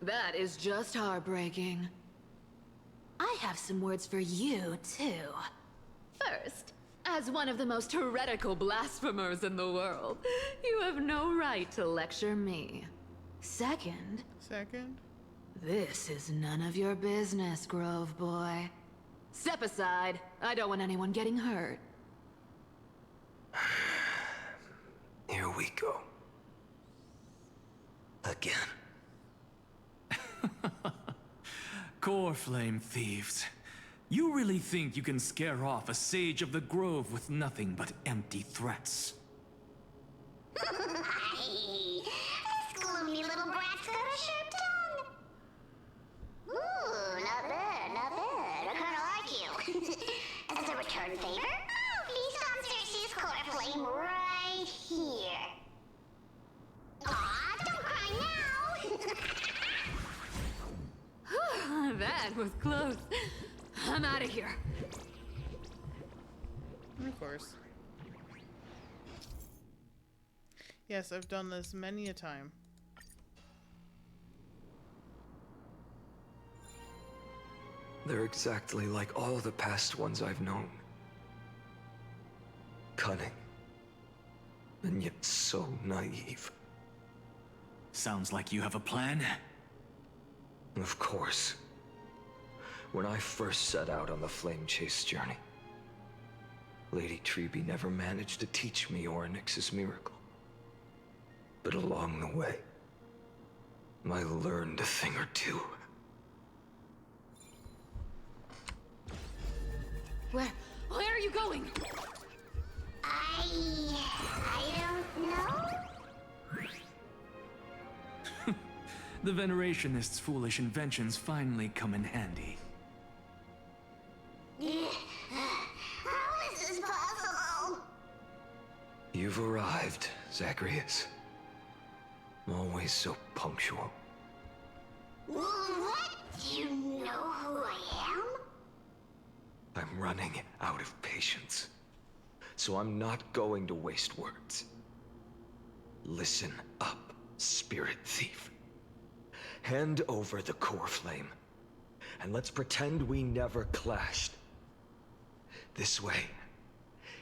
That is just heartbreaking. I have some words for you, too. First, as one of the most heretical blasphemers in the world, you have no right to lecture me. Second, this is none of your business, Grove Boy. Step aside. I don't want anyone getting hurt. Here we go. Again. Core flame thieves. You really think you can scare off a sage of the grove with nothing but empty threats? Hey, this gloomy little brat's got a sharp tongue. Ooh, not bad, not bad. I kinda like you. As a return favor, feast on Circe's core flame right here. Aw, don't cry now. That was close. I'm out of here. Of course. Yes, I've done this many a time. They're exactly like all the past ones I've known. Cunning. And yet so naive. Sounds like you have a plan. Of course. When I first set out on the Flame Chase journey, Lady Trebe never managed to teach me Orynyx's miracle. But along the way, I learned a thing or two. Where are you going? I don't know. The Venerationists' foolish inventions finally come in handy. How is this possible? You've arrived, Zagreus. Always so punctual. What? You know who I am? I'm running out of patience. So I'm not going to waste words. Listen up, Spirit Thief. Hand over the core flame, and let's pretend we never clashed. This way,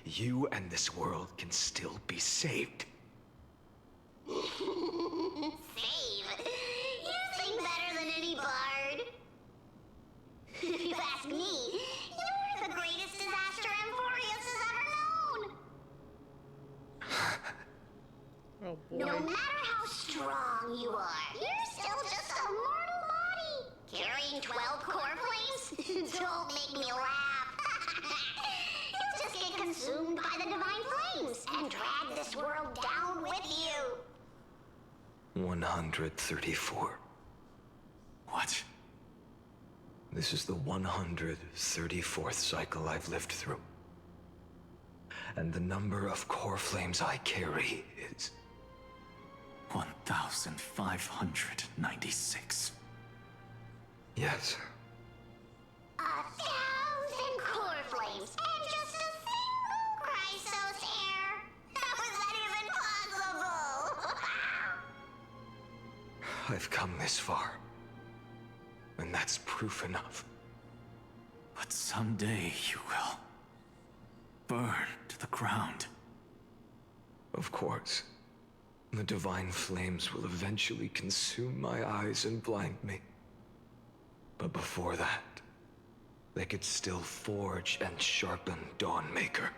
you and this world can still be saved. Save? You sing better than any bard. If you ask me, you're the greatest disaster Amphorius has ever known. Oh boy. No matter how strong you are, you're still just a mortal body. Carrying 12 core flames? Don't make me laugh. You'll just get consumed by the divine flames and drag this world down with you. 134. What? This is the 134th cycle I've lived through. And the number of core flames I carry is 1,596. Yes. 1,000 core flames and just a single Chrysos heir. How is that even possible? I've come this far. And that's proof enough. But someday you will burn to the ground. Of course. The divine flames will eventually consume my eyes and blind me. But before that, they could still forge and sharpen Dawnmaker.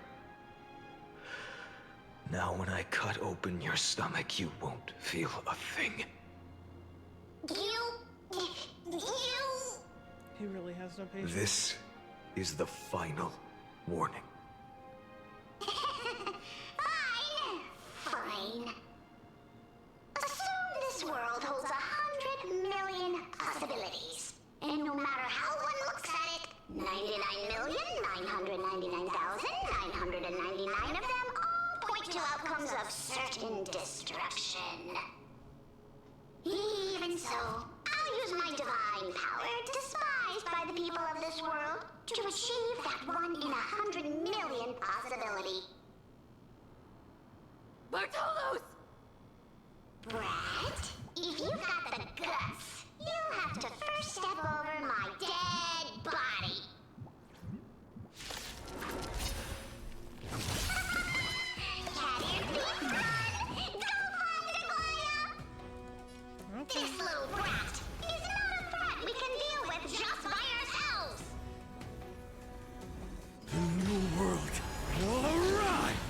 Now when I cut open your stomach, you won't feel a thing. He really has no patience. This is the final warning. Fine. Assume this world holds 100 million possibilities. And no matter how one looks at it, 99,999,999 of them all point to outcomes of certain destruction. Even so, I'll use my divine power, despised by the people of this world, to achieve that 1 in 100 million possibility. Bartolos! Brat, if you've got the guts, you'll have to first step over my dead body. Cat ear thief, run! Go find Aglaya! This little brat is not a threat we can deal with just by ourselves. The new world will arrive!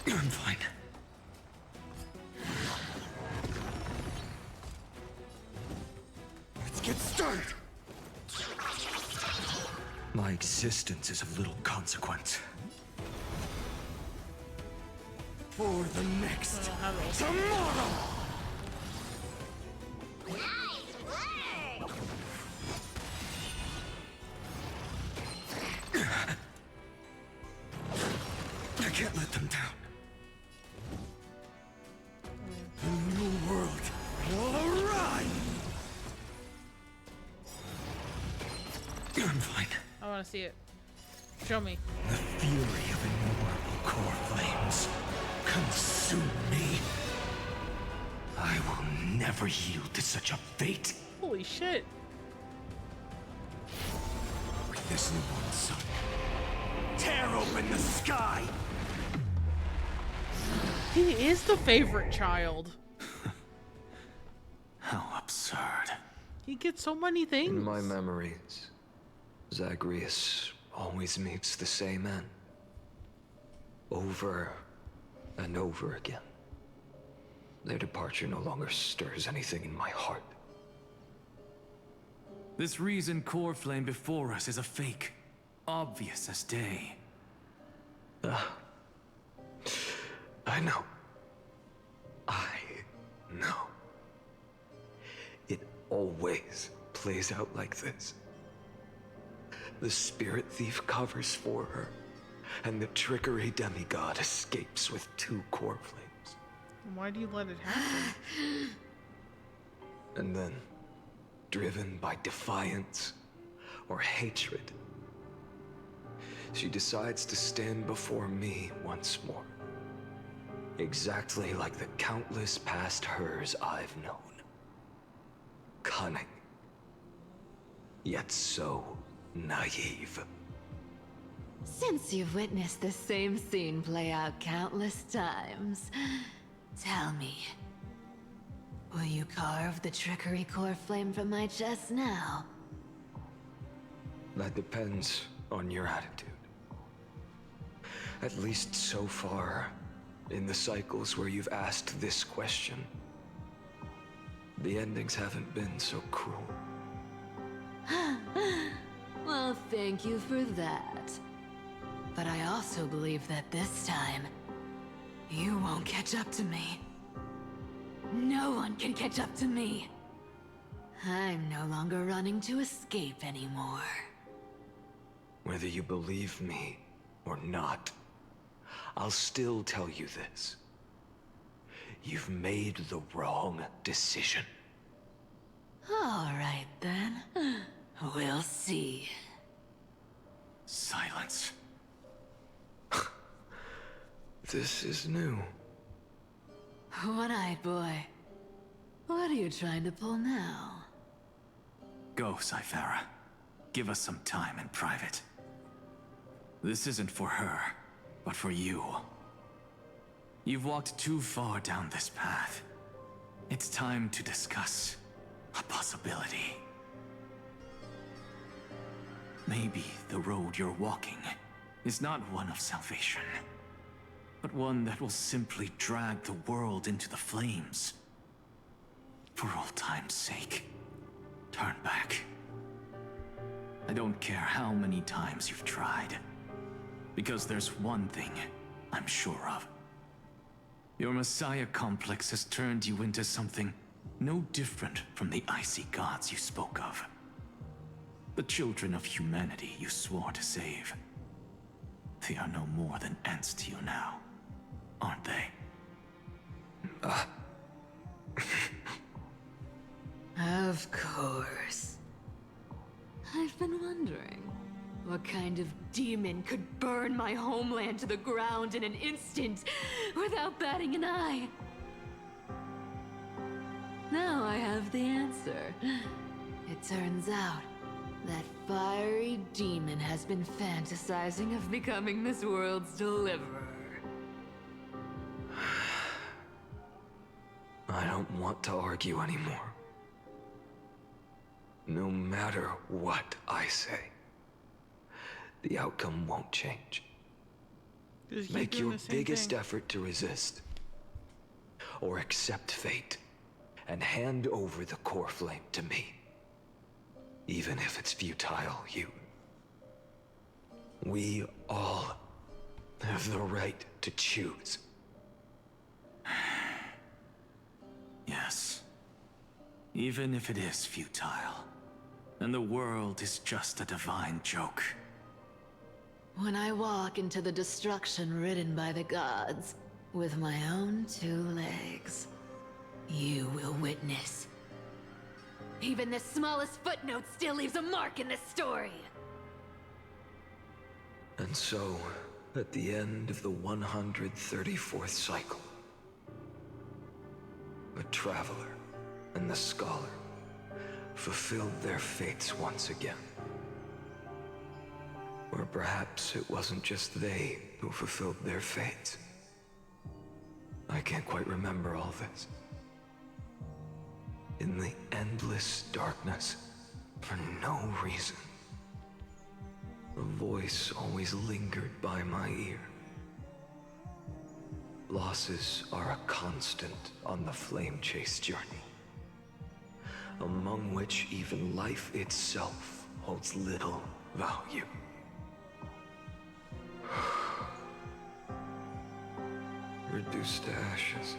I'm fine. My existence is of little consequence. For the next tomorrow! I can't let them down. The new world will arrive! I'm fine. I want to see it. Show me. The fury of innumerable core flames consume me. I will never yield to such a fate. Holy shit. With this newborn sun, tear open the sky! He is the favorite child. How absurd. He gets so many things. In my memories, Zagreus always meets the same end. Over and over again. Their departure no longer stirs anything in my heart. This reason core flame before us is a fake. Obvious as day. I know. I know. It always plays out like this. The spirit thief covers for her, and the trickery demigod escapes with 2 core flames. Why do you let it happen? And then, driven by defiance or hatred, she decides to stand before me once more. Exactly like the countless past hers I've known. Cunning. Yet so naive. Since you've witnessed the same scene play out countless times, tell me, will you carve the trickery core flame from my chest now? That depends on your attitude. At least so far, in the cycles where you've asked this question, the endings haven't been so cruel. Well, thank you for that. But I also believe that this time, you won't catch up to me. No one can catch up to me. I'm no longer running to escape anymore. Whether you believe me or not, I'll still tell you this. You've made the wrong decision. All right, then. We'll see. Silence. This is new. One-eyed boy. What are you trying to pull now? Go, Cythera. Give us some time in private. This isn't for her, but for you. You've walked too far down this path. It's time to discuss a possibility. Maybe the road you're walking is not one of salvation, but one that will simply drag the world into the flames. For old time's sake, turn back. I don't care how many times you've tried, because there's one thing I'm sure of. Your Messiah complex has turned you into something no different from the icy gods you spoke of. The children of humanity you swore to save. They are no more than ants to you now, aren't they? Of course. I've been wondering, what kind of demon could burn my homeland to the ground in an instant without batting an eye? Now I have the answer. It turns out that fiery demon has been fantasizing of becoming this world's deliverer. I don't want to argue anymore. No matter what I say, the outcome won't change. Just keep Make doing your the same biggest thing. effort to resist. Or accept fate and hand over the core flame to me. Even if it's futile, you We all have the right to choose. Yes. Even if it is futile, and the world is just a divine joke. When I walk into the destruction ridden by the gods, with my own 2 legs, you will witness. Even the smallest footnote still leaves a mark in this story. And so, at the end of the 134th cycle, the Traveler and the Scholar fulfilled their fates once again. Or perhaps it wasn't just they who fulfilled their fates. I can't quite remember all this. In the endless darkness, for no reason, a voice always lingered by my ear. Losses are a constant on the Flame Chase journey, among which even life itself holds little value. Reduced to ashes.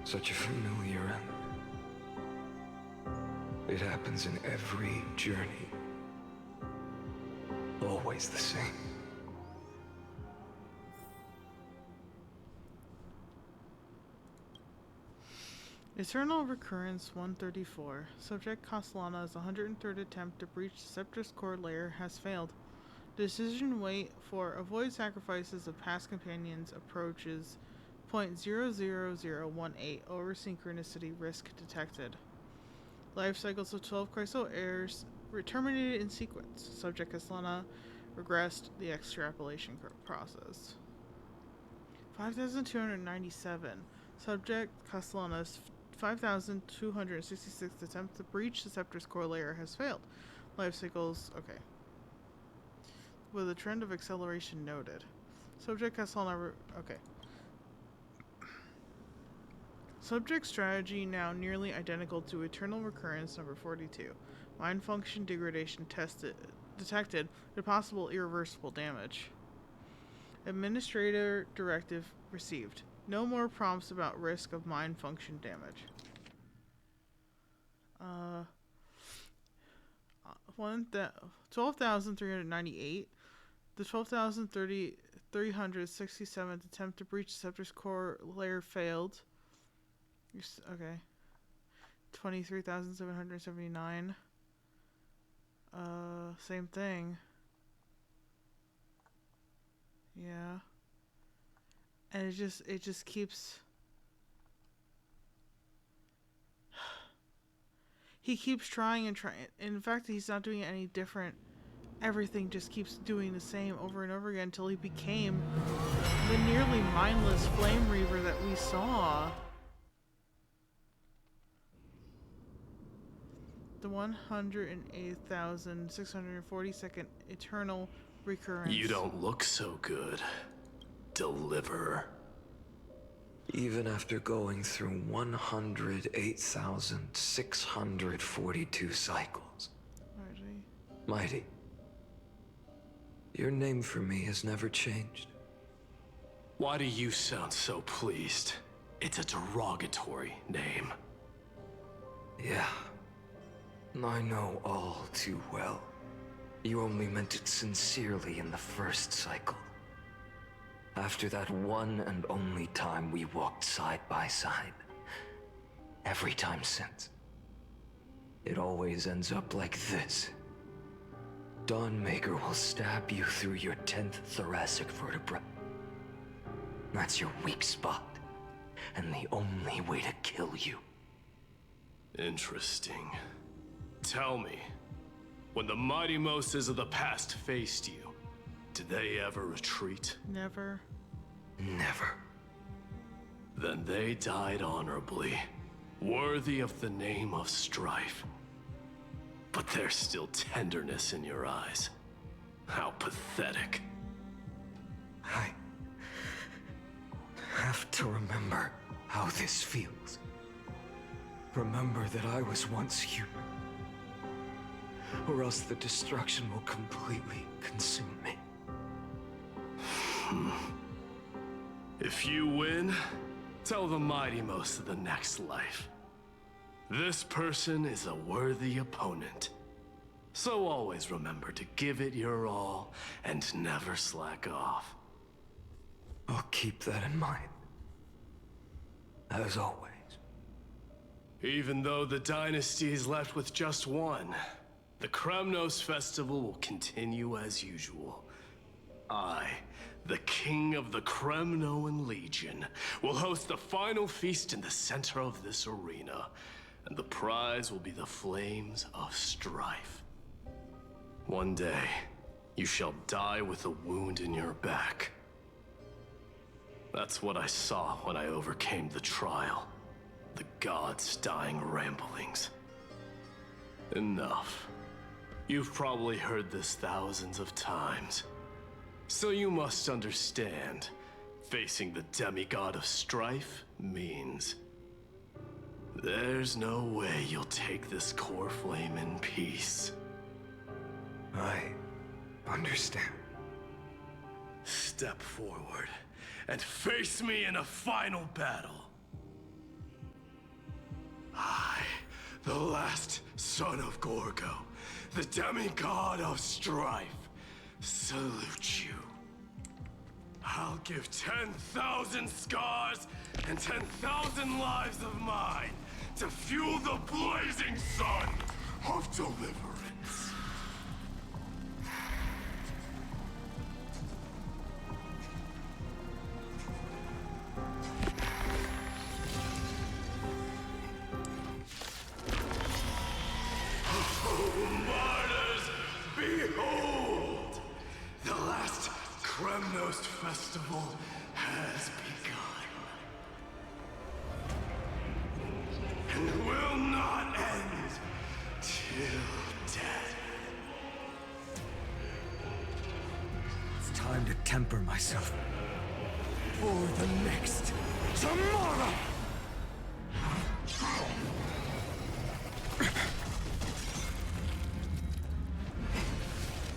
Such a familiar end. It happens in every journey. Always the same. Eternal Recurrence 134. Subject Castellana's 103rd attempt to breach the Scepter's core layer has failed. Decision wait for avoid sacrifices of past companions approaches .00018 over synchronicity risk detected. Life cycles of 12 Crystal heirs terminated in sequence. Subject Castellana regressed the extrapolation process. 5,297. Subject Castellana's 5,266th attempt to breach the Scepter's core layer has failed. Life cycles, okay. With a trend of acceleration noted. Subject Castellana, okay. Subject strategy now nearly identical to Eternal Recurrence number 42. Mind function degradation detected with possible irreversible damage. Administrator directive received. No more prompts about risk of mind function damage. 12,398. The 12,367th attempt to breach the Scepter's core layer failed. Okay. 23,779. Same thing. Yeah. And it just keeps... He keeps trying and trying. In fact, he's not doing any different. Everything just keeps doing the same over and over again until he became the nearly mindless Flame Reaver that we saw. The 108,642nd Eternal Recurrence. You don't look so good, Deliverer. Even after going through 108,642 cycles. Mighty. Your name for me has never changed. Why do you sound so pleased? It's a derogatory name. Yeah. I know all too well. You only meant it sincerely in the first cycle. After that one and only time we walked side by side. Every time since. It always ends up like this. Dawnmaker will stab you through your 10th thoracic vertebra. That's your weak spot, and the only way to kill you. Interesting. Tell me, when the mighty Moses of the past faced you, did they ever retreat? Never. Never. Then they died honorably, worthy of the name of strife. But there's still tenderness in your eyes. How pathetic. I have to remember how this feels. Remember that I was once human. Or else the destruction will completely consume me. If you win, tell the Mighty Most of the next life. This person is a worthy opponent. So always remember to give it your all and never slack off. I'll keep that in mind. As always. Even though the dynasty is left with just one, the Kremnos Festival will continue as usual. I, the King of the Kremnoan Legion, will host the final feast in the center of this arena, and the prize will be the Flames of Strife. One day, you shall die with a wound in your back. That's what I saw when I overcame the trial. The gods' dying ramblings. Enough. You've probably heard this thousands of times. So you must understand, facing the demigod of strife means there's no way you'll take this core flame in peace. I understand. Step forward and face me in a final battle. I, the last son of Gorgo, the demigod of strife, salute you. I'll give 10,000 scars and 10,000 lives of mine to fuel the blazing sun of deliverance. Behold! The last Kremnos festival has begun. And will not end till death. It's time to temper myself. For the next tomorrow!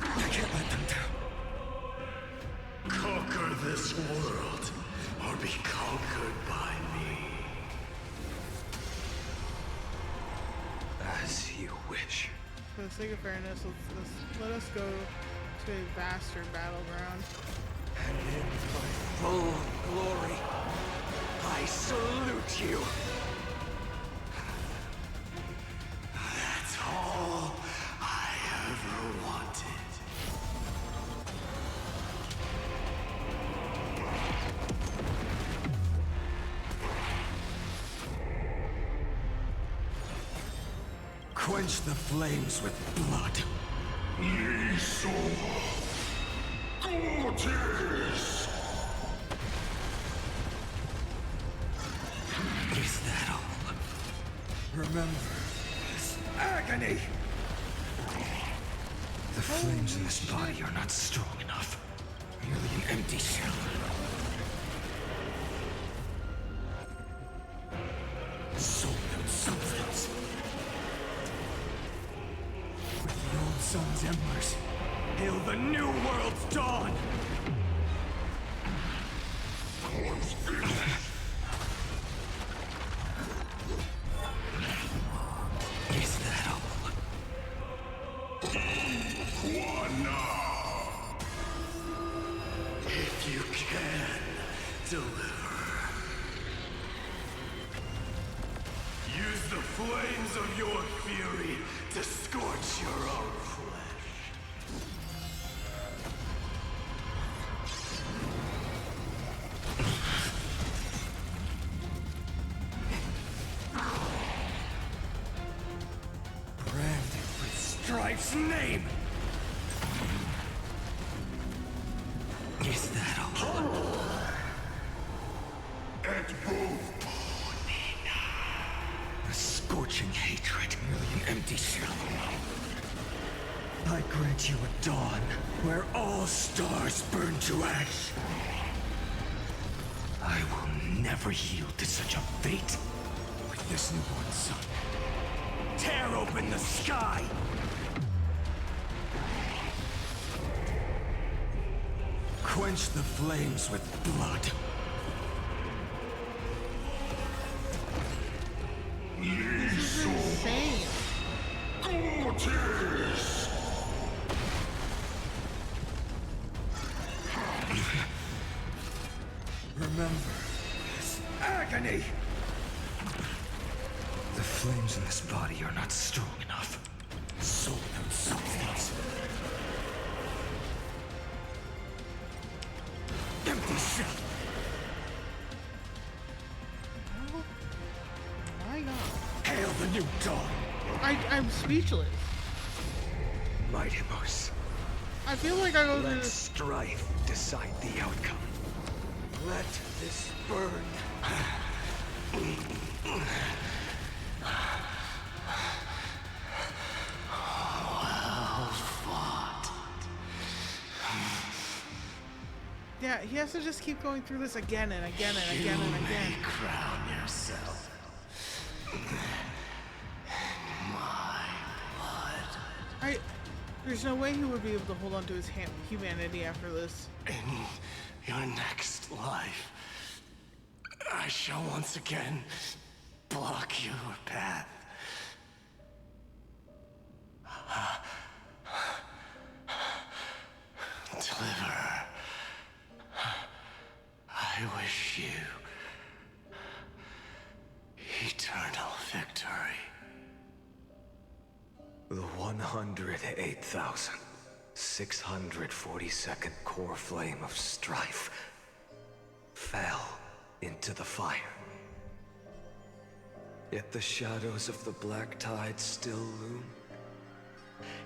I can't let them down. Conquer this world, or be conquered by me. As you wish. For the sake of fairness, let us go to a vaster battleground. And in my full glory, I salute you. That's all I ever wanted. Quench the flames with blood. Liso Gorgeous! Is that all? Remember this agony! The flames in this body are not strong enough. Merely an empty shell. Soul and substance. With the old sun's embers, hail the new world's dawn! Is that all? If you can deliver. Use the flames of your fury to scorch your own flesh. Branded with Strife's name! Is that all? At both. A scorching hatred, merely an empty shell. I grant you a dawn where all stars burn to ash. I will never yield to such a fate. With this newborn sun, tear open the sky! Quench the flames with blood. This is insane. Remember this agony! The flames in this body are not strong enough. Soul and substance. Empty shell. Oh my god. Hail the new dawn. I'm speechless. Mightimos. I feel like I go Let to strife decide the outcome. Let this burn. Well fought. Yeah, he has to just keep going through this again and again and again and again. You may crown yourself. My blood. There's no way he would be able to hold on to his humanity after this. In your next life, I shall once again block your path. Deliverer, I wish you eternal victory. The 108,642nd core flame of strife fell into the fire. Yet the shadows of the black tide still loom,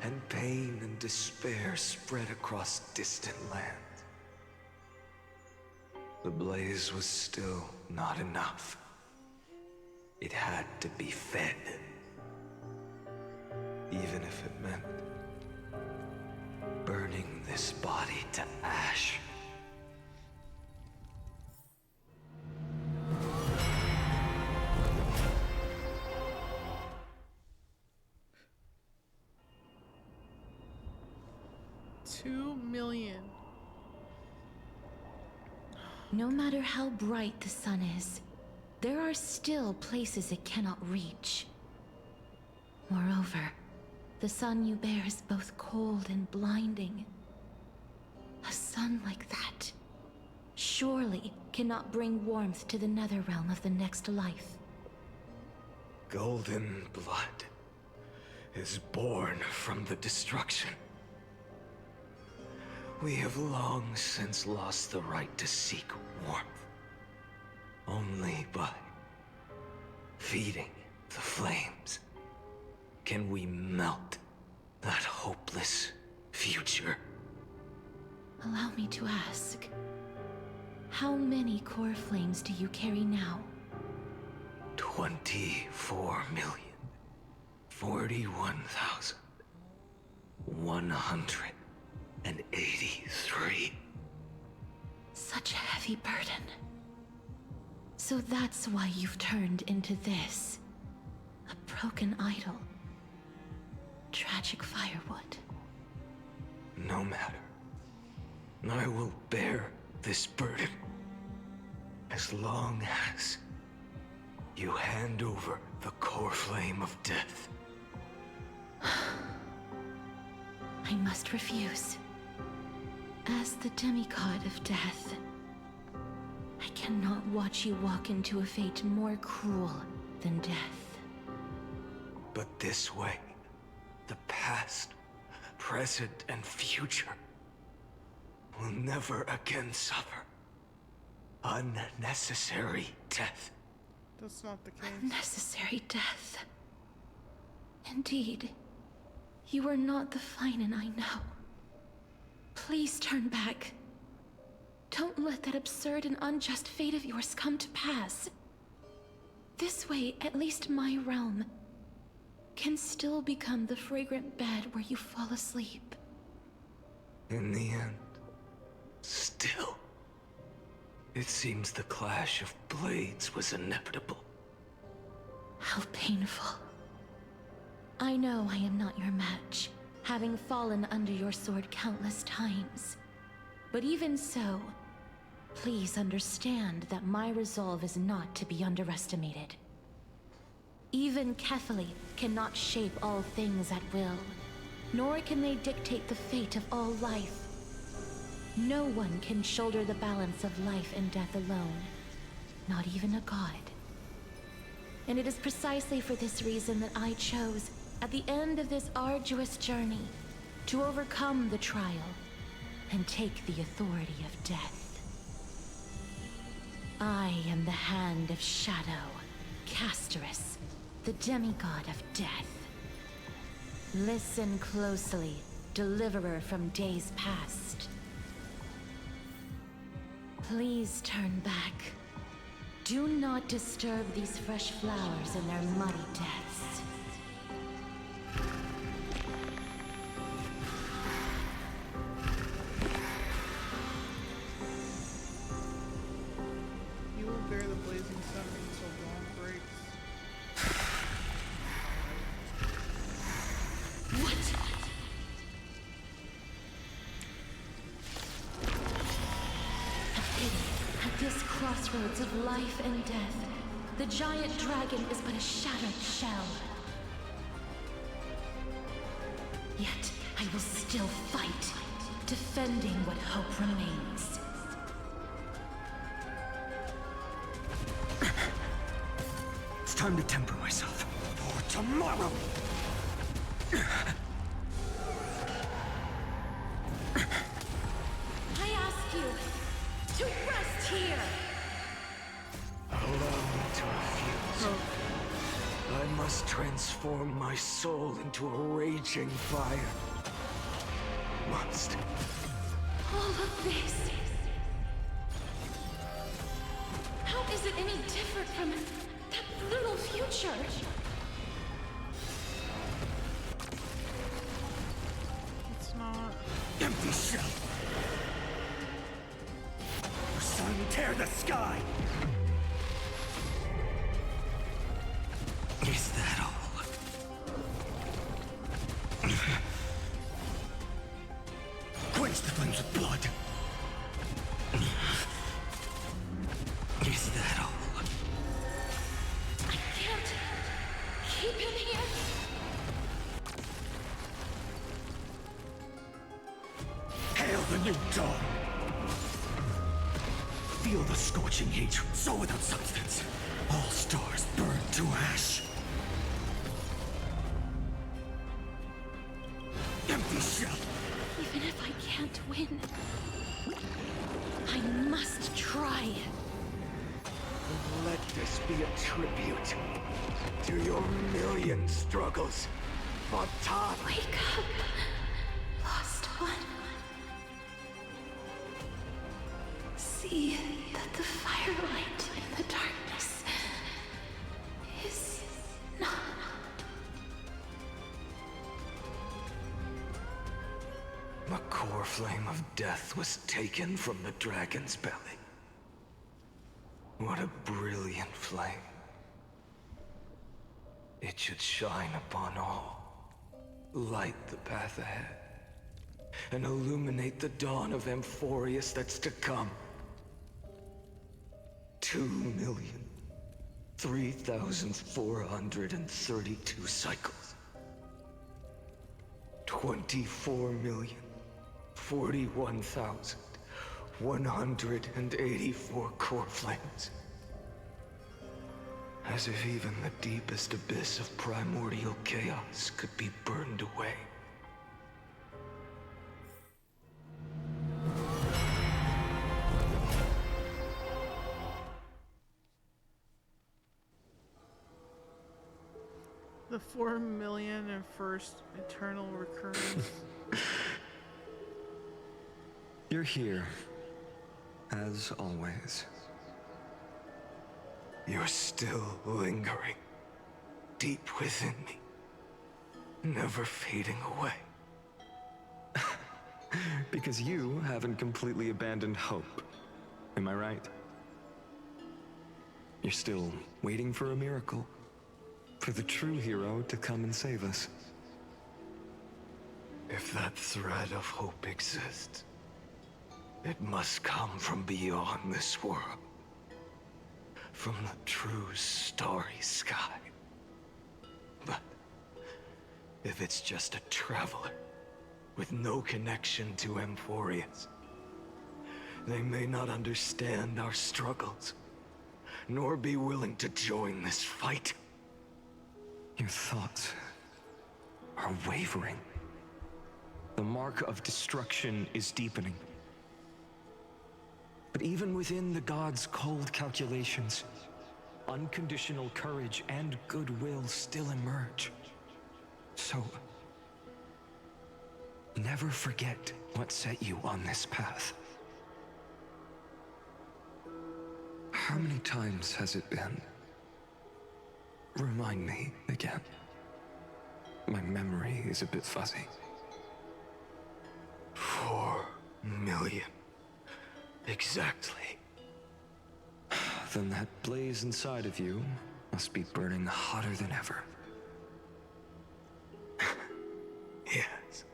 and pain and despair spread across distant lands. The blaze was still not enough. It had to be fed. Even if it meant burning this body to ash. $2 million. No matter how bright the sun is, there are still places it cannot reach. Moreover, the sun you bear is both cold and blinding. A sun like that surely cannot bring warmth to the nether realm of the next life. Golden blood is born from the destruction. We have long since lost the right to seek warmth. Only by feeding the flames can we melt that hopeless future. Allow me to ask, how many core flames do you carry now? 24,041,183. Such a heavy burden. So that's why you've turned into this. A broken idol. Tragic firewood. No matter. I will bear this burden as long as you hand over the core flame of death. I must refuse. As the demigod of death, I cannot watch you walk into a fate more cruel than death. But this way, the past, present, and future will never again suffer unnecessary death. That's not the case. Unnecessary death. Indeed, you are not the Finan I know. Please turn back. Don't let that absurd and unjust fate of yours come to pass. This way, at least my realm can still become the fragrant bed where you fall asleep. In the end, still, it seems the clash of blades was inevitable. How painful. I know I am not your match, having fallen under your sword countless times. But even so, please understand that my resolve is not to be underestimated. Even Kefali cannot shape all things at will, nor can they dictate the fate of all life. No one can shoulder the balance of life and death alone, not even a god. And it is precisely for this reason that I chose, at the end of this arduous journey, to overcome the trial and take the authority of death. I am the Hand of Shadow, Castorus, the demigod of death. Listen closely, deliverer from days past. Please turn back. Do not disturb these fresh flowers in their muddy deaths. You will bear the blazing sun until dawn breaks. What? At this crossroads of life and death, the giant dragon is but a shattered shell. Yet I will still fight, defending what hope remains. It's time to temper myself. For tomorrow! I ask you to rest here! Allow me to refuse. I must transform my soul into a raging fire. Must. All of this. How is it any different from that little future? It's not. Empty shell! Sun, tear the sky! Is that all? Quench the flames with blood! Is that all? I can't keep him here. Hail the new dawn! Feel the scorching heat, so without substance. All stars burn to ash. Empty shell! Even if I can't win, I must try. Let this be a tribute to your million struggles. Bataan! Wake up, lost one. See that the firelight in the darkness is not. The core flame of death was taken from the dragon's belly. What a brilliant flame. It should shine upon all, light the path ahead, and illuminate the dawn of Amphorius that's to come. 2,003,432 cycles. 24,041,184 core flames. As if even the deepest abyss of primordial chaos could be burned away. The 4,000,001st eternal recurrence. You're here, as always. You're still lingering, deep within me, never fading away. Because you haven't completely abandoned hope, am I right? You're still waiting for a miracle, for the true hero to come and save us. If that thread of hope exists, it must come from beyond this world. From the true starry sky. if it's just a traveler with no connection to Amphorius. They may not understand our struggles, nor be willing to join this fight. Your thoughts are wavering. The mark of destruction is deepening. But even within the gods' cold calculations, unconditional courage and goodwill still emerge. So, never forget what set you on this path. How many times has it been? Remind me again. My memory is a bit fuzzy. 4 million. Exactly. Then that blaze inside of you must be burning hotter than ever. Yes.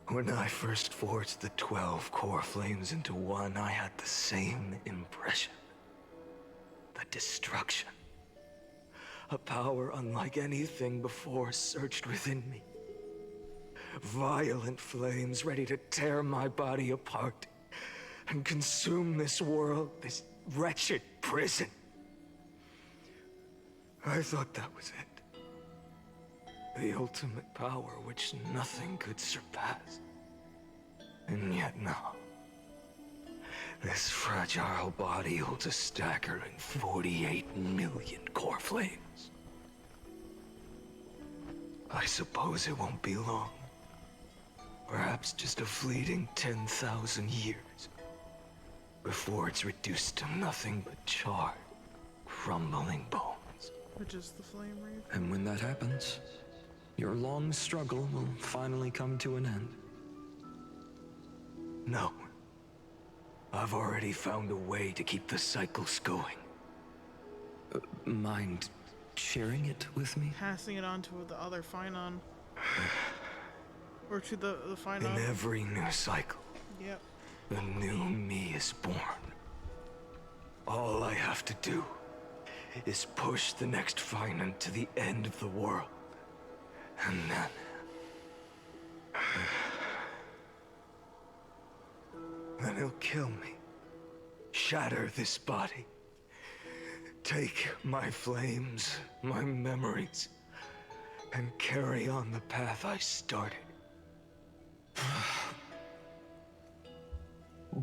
When I first forged the 12 core flames into one, I had the same impression. The destruction. A power unlike anything before surged within me. Violent flames ready to tear my body apart and consume this world, this wretched prison. I thought that was it. The ultimate power which nothing could surpass. And yet now, this fragile body holds a staggering 48 million core flames. I suppose it won't be long. Perhaps just a fleeting 10,000 years before it's reduced to nothing but charred, crumbling bones. Which is the flame wreath. And when that happens, your long struggle will finally come to an end. No. I've already found a way to keep the cycles going. Mind sharing it with me? Passing it on to the other Finon. Or to the Finon. In every new cycle, yep, the new me is born. All I have to do is push the next Finon to the end of the world. And then he'll kill me. Shatter this body. Take my flames, my memories, and carry on the path I started.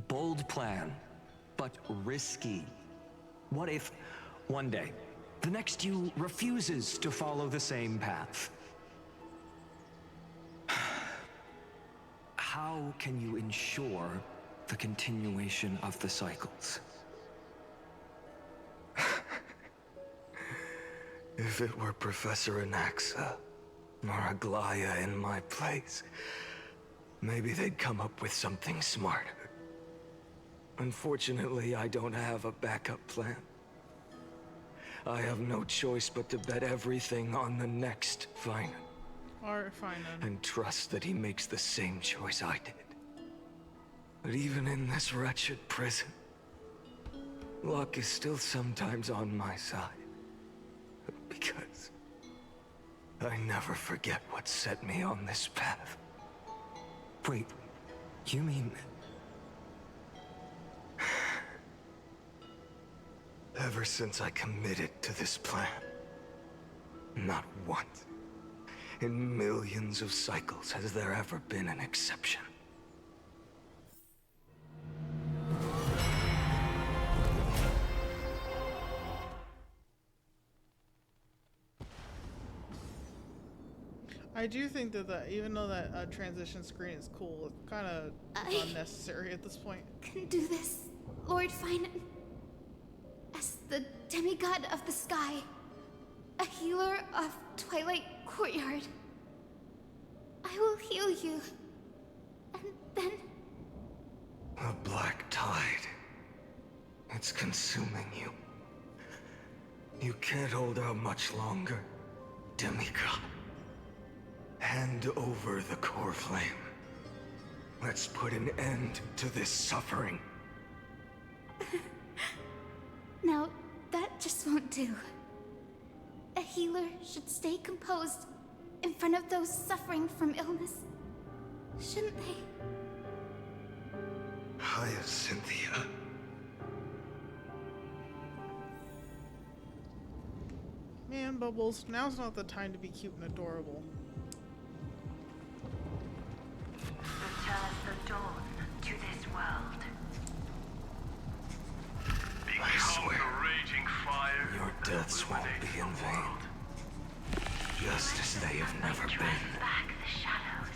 Bold plan, but risky. What if, one day, the next you refuses to follow the same path? How can you ensure the continuation of the cycles? If it were Professor Anaxa or Aglaya in my place, maybe they'd come up with something smarter. Unfortunately, I don't have a backup plan. I have no choice but to bet everything on the next Finon. Or Finon. And trust that he makes the same choice I did. But even in this wretched prison, luck is still sometimes on my side. Because I never forget what set me on this path. Wait, you mean... Ever since I committed to this plan, not once in millions of cycles has there ever been an exception. I do think that even though that transition screen is cool, it's kind of unnecessary at this point. Can do this, Lord Finon. As the demigod of the sky, a healer of Twilight Courtyard, I will heal you, and then... The black tide. It's consuming you. You can't hold out much longer, demigod. Hand over the core flame. Let's put an end to this suffering. Now, that just won't do. A healer should stay composed in front of those suffering from illness? Shouldn't they? Hyacinthia. Man, Bubbles, now's not the time to be cute and adorable. Return the dawn to this world. I swear, your deaths won't be in vain. Just as they have never been. Back the shadows.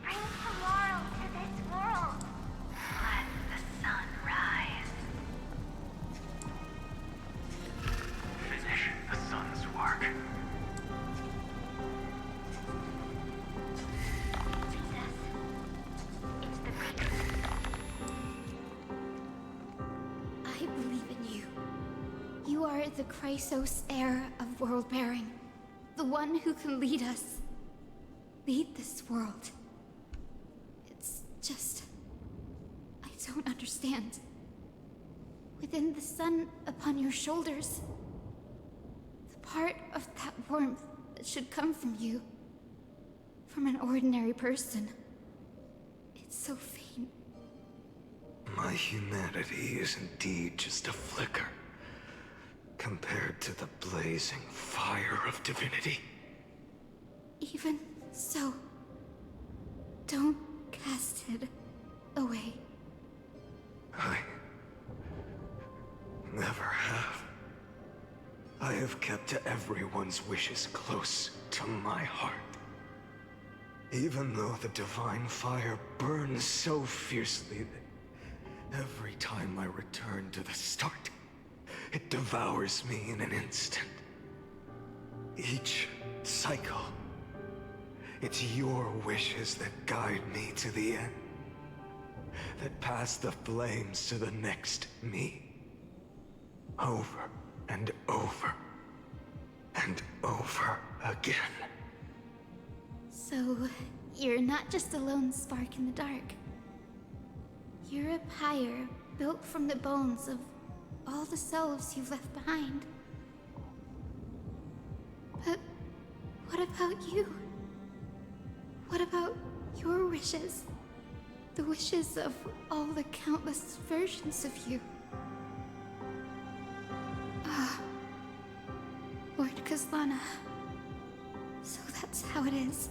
Bring tomorrow to this world. Let the sun rise. Finish the sun's work. I believe in you. You are the Chrysos heir of world bearing. The one who can lead us. Lead this world. It's just... I don't understand. Within the sun upon your shoulders, the part of that warmth that should come from you, from an ordinary person, it's so faint. My humanity is indeed just a flicker, compared to the blazing fire of divinity. Even so, don't cast it away. I never have. I have kept everyone's wishes close to my heart. Even though the divine fire burns so fiercely that every time I return to the start, it devours me in an instant. Each cycle, it's your wishes that guide me to the end, that pass the flames to the next me. Over and over and over again. So, you're not just a lone spark in the dark. You're a pyre built from the bones of all the selves you've left behind. But what about you? What about your wishes? The wishes of all the countless versions of you? Lord Kazlana. So that's how it is.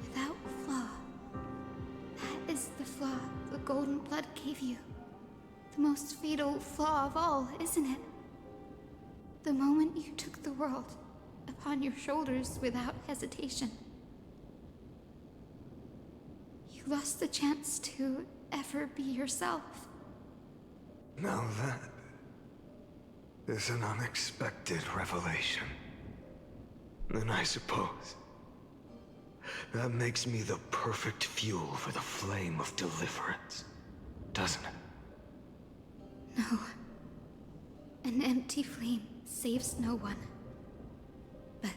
Without flaw. That is the flaw the golden blood gave you. The most fatal flaw of all, isn't it? The moment you took the world upon your shoulders without hesitation. You lost the chance to ever be yourself. Now that is an unexpected revelation. And I suppose that makes me the perfect fuel for the flame of deliverance, doesn't it? No. An empty flame saves no one. But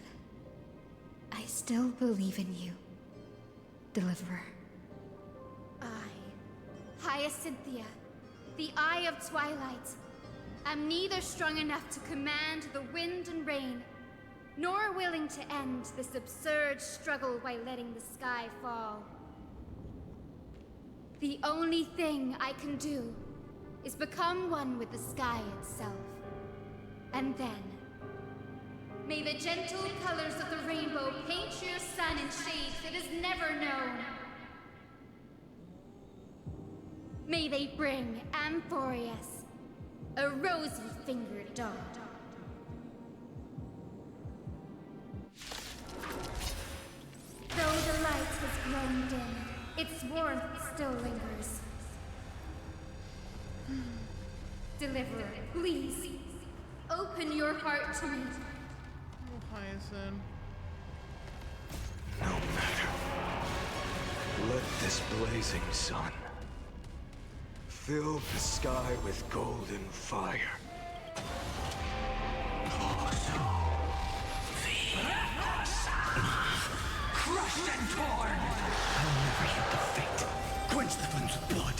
I still believe in you, Deliverer. Hyacinthia, the Eye of Twilight. I'm neither strong enough to command the wind and rain, nor willing to end this absurd struggle by letting the sky fall. The only thing I can do is become one with the sky itself. And then, may the gentle colors of the rainbow paint your sun in shades it has never known. May they bring Amphorius a rosy-fingered dawn. Though the light has grown dim, its warmth still lingers. Deliverer, please, open your heart to me. Oh, Hyacinth. No matter. Let this blazing sun fill the sky with golden fire. Crushed and torn! I'll never hit the fate. Quench the flames with blood.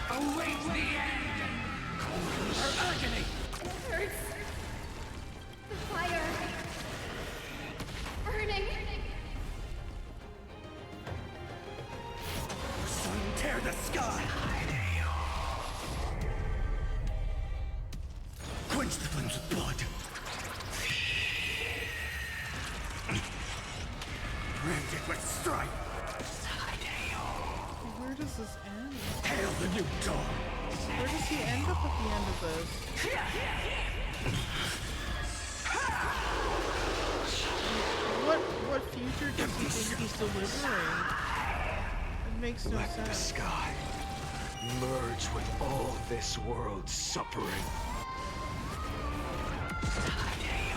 Await the end! Her agony! It hurts. Tear the sky! Quench the flames with blood. Brand it with strife. Where does this end? Hail the new dawn. Where does he end up at the end of this? What future does he think he's delivering? It makes no Let sense. the sky merge with all this world's suffering.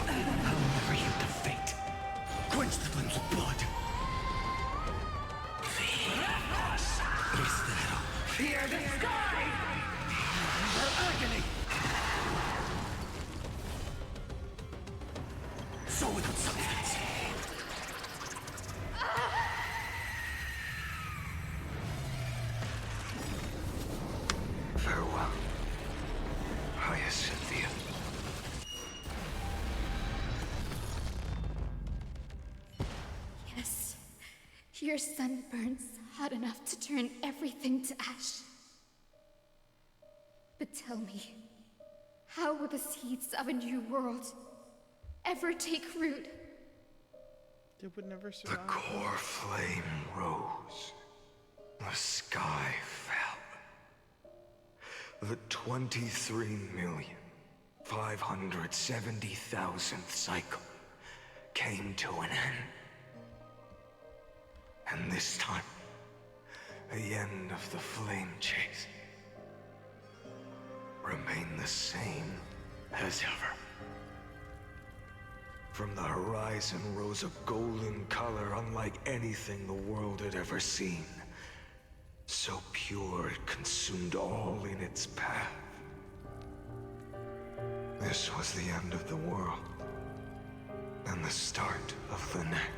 I'll never yield to fate. Quench the flames with blood. Is that all? Fear the sky! Their agony! So without substance. Farewell, Hyacinthia. Yes. Your sun burns hot enough to turn everything to ash. But tell me, how will the seeds of a new world ever take root? They would never The survive. core flame rose. The sky fell. The 23,570,000th cycle came to an end. And this time, the end of the flame chase remained the same as ever. From the horizon rose a golden color unlike anything the world had ever seen. So pure it consumed all in its path. This was the end of the world, and the start of the next.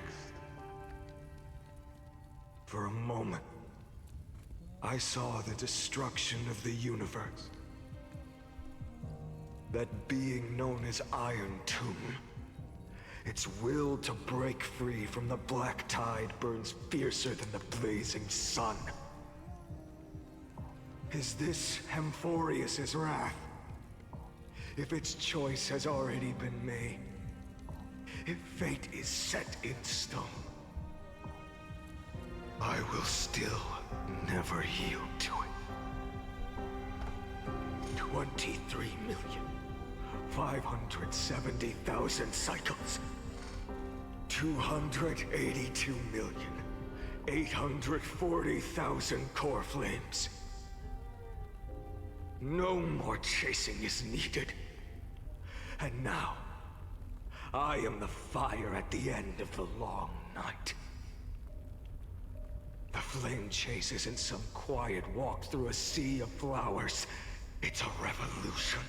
For a moment, I saw the destruction of the universe. That being known as Iron Tomb, its will to break free from the black tide burns fiercer than the blazing sun. Is this Amphorius' wrath? If its choice has already been made, if fate is set in stone, I will still never yield to it. 23,570,000 cycles. 282,840,000 core flames. No more chasing is needed. And now, I am the fire at the end of the long night. The flame chase isn't some quiet walk through a sea of flowers. It's a revolution.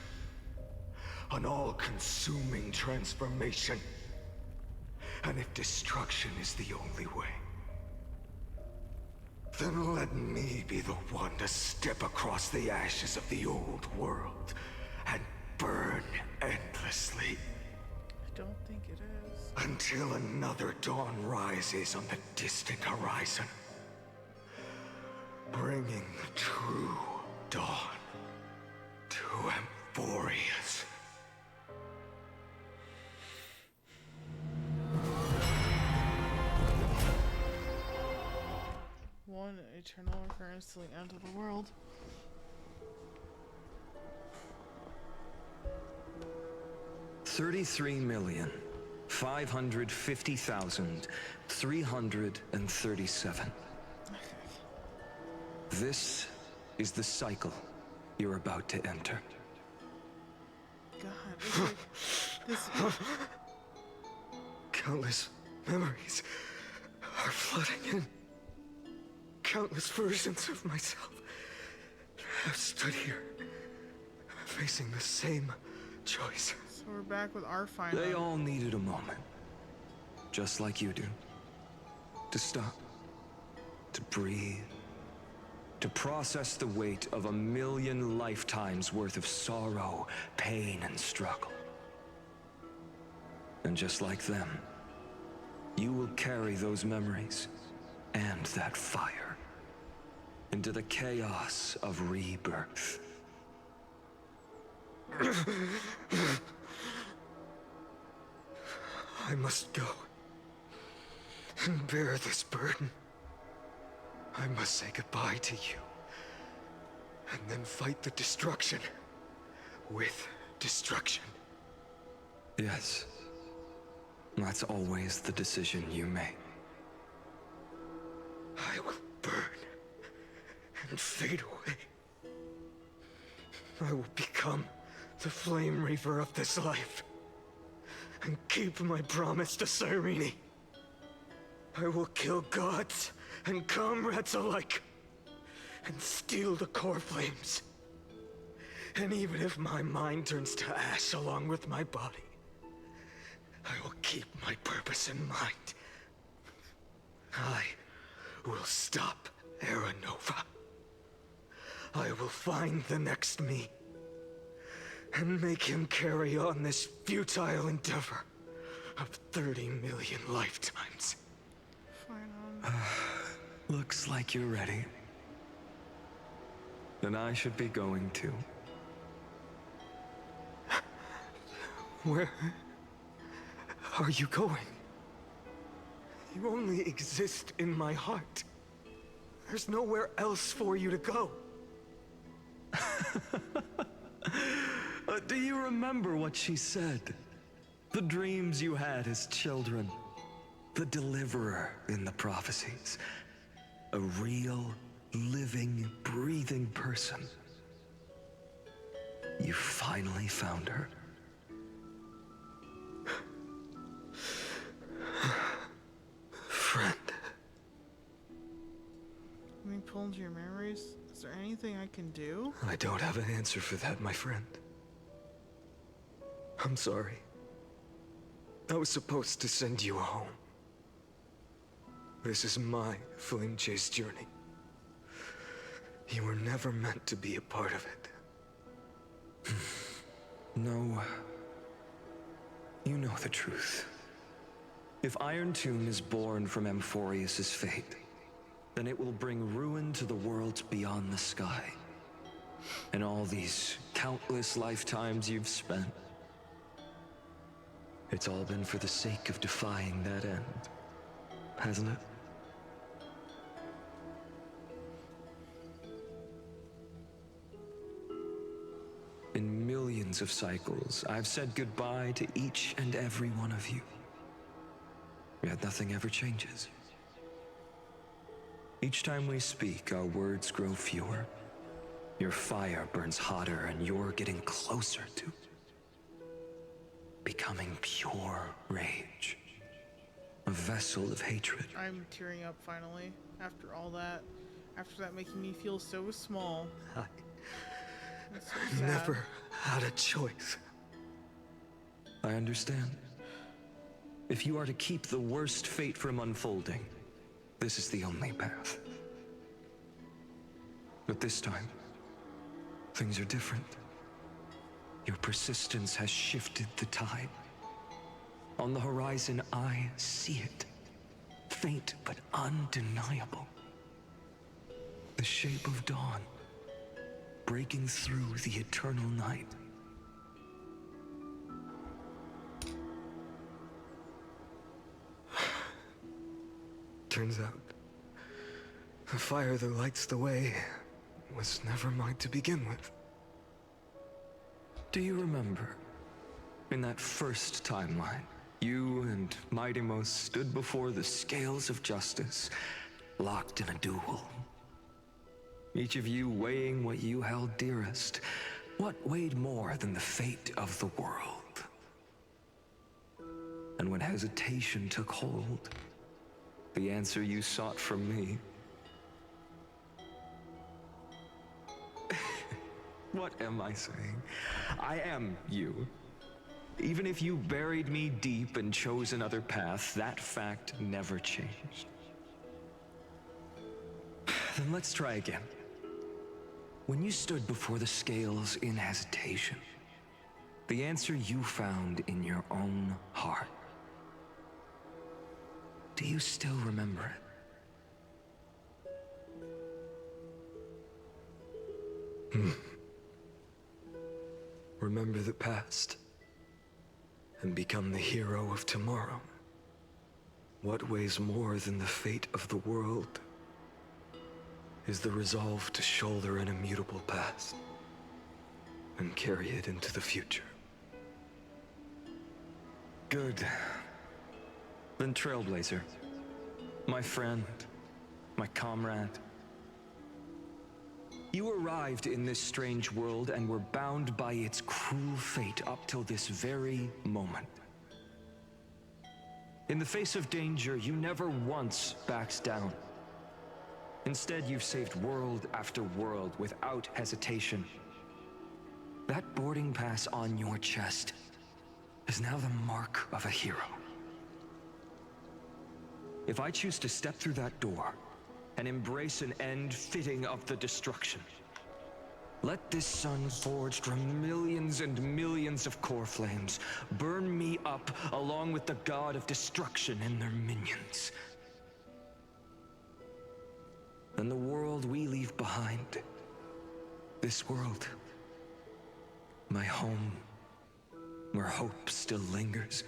An all-consuming transformation. And if destruction is the only way, then let me be the one to step across the ashes of the old world and burn endlessly. I don't think it is. Until another dawn rises on the distant horizon, bringing the true dawn to Amphorius. One eternal occurrence to the end of the world. $33,550,337. This is the cycle you're about to enter. God, it's like this. Countless memories are flooding in. Countless versions of myself have stood here, facing the same choice. So we're back with our final. They all needed a moment, just like you do. To stop, to breathe, to process the weight of 1,000,000 lifetimes worth of sorrow, pain, and struggle. And just like them, you will carry those memories and that fire into the chaos of rebirth. I must go and bear this burden. I must say goodbye to you, and then fight the destruction with destruction. Yes. That's always the decision you make. I will burn and fade away. I will become the Flame Reaver of this life, and keep my promise to Cyrene. I will kill gods and comrades alike, and steal the core flames. And even if my mind turns to ash along with my body, I will keep my purpose in mind. I will stop Era Nova. I will find the next me, and make him carry on this futile endeavor of 30 million lifetimes. Looks like you're ready. Then I should be going too. Where are you going? You only exist in my heart. There's nowhere else for you to go. Do you remember what she said? The dreams you had as children. The deliverer in the prophecies. A real, living, breathing person. You finally found her. Friend. Let me pull into your memories. Is there anything I can do? I don't have an answer for that, my friend. I'm sorry. I was supposed to send you home. This is my flame chase journey. You were never meant to be a part of it. No. You know the truth. If Iron Tomb is born from Amphorius' fate, then it will bring ruin to the worlds beyond the sky. And all these countless lifetimes you've spent, it's all been for the sake of defying that end, hasn't it? In millions of cycles, I've said goodbye to each and every one of you. Yet nothing ever changes. Each time we speak, our words grow fewer. Your fire burns hotter, and you're getting closer to becoming pure rage. A vessel of hatred. I'm tearing up finally. After all that. After that making me feel so small. That's so sad. Never had a choice. I understand. If you are to keep the worst fate from unfolding, this is the only path. But this time, things are different. Your persistence has shifted the tide. On the horizon, I see it. Faint but undeniable. The shape of dawn, breaking through the eternal night. Turns out, the fire that lights the way was never mine to begin with. Do you remember, in that first timeline, you and Mightymost stood before the scales of justice, locked in a duel? Each of you weighing what you held dearest. What weighed more than the fate of the world? And when hesitation took hold, the answer you sought from me. What am I saying? I am you. Even if you buried me deep and chose another path, that fact never changed. Then let's try again. When you stood before the scales in hesitation, the answer you found in your own heart. Do you still remember it? Remember the past and become the hero of tomorrow. What weighs more than the fate of the world is the resolve to shoulder an immutable past and carry it into the future. Good. Then Trailblazer, my friend, my comrade. You arrived in this strange world and were bound by its cruel fate up till this very moment. In the face of danger, you never once backed down. Instead, you've saved world after world without hesitation. That boarding pass on your chest is now the mark of a hero. If I choose to step through that door and embrace an end fitting of the destruction, let this sun forged from millions and millions of core flames burn me up along with the god of destruction and their minions. And the world we leave behind, this world, my home, where hope still lingers.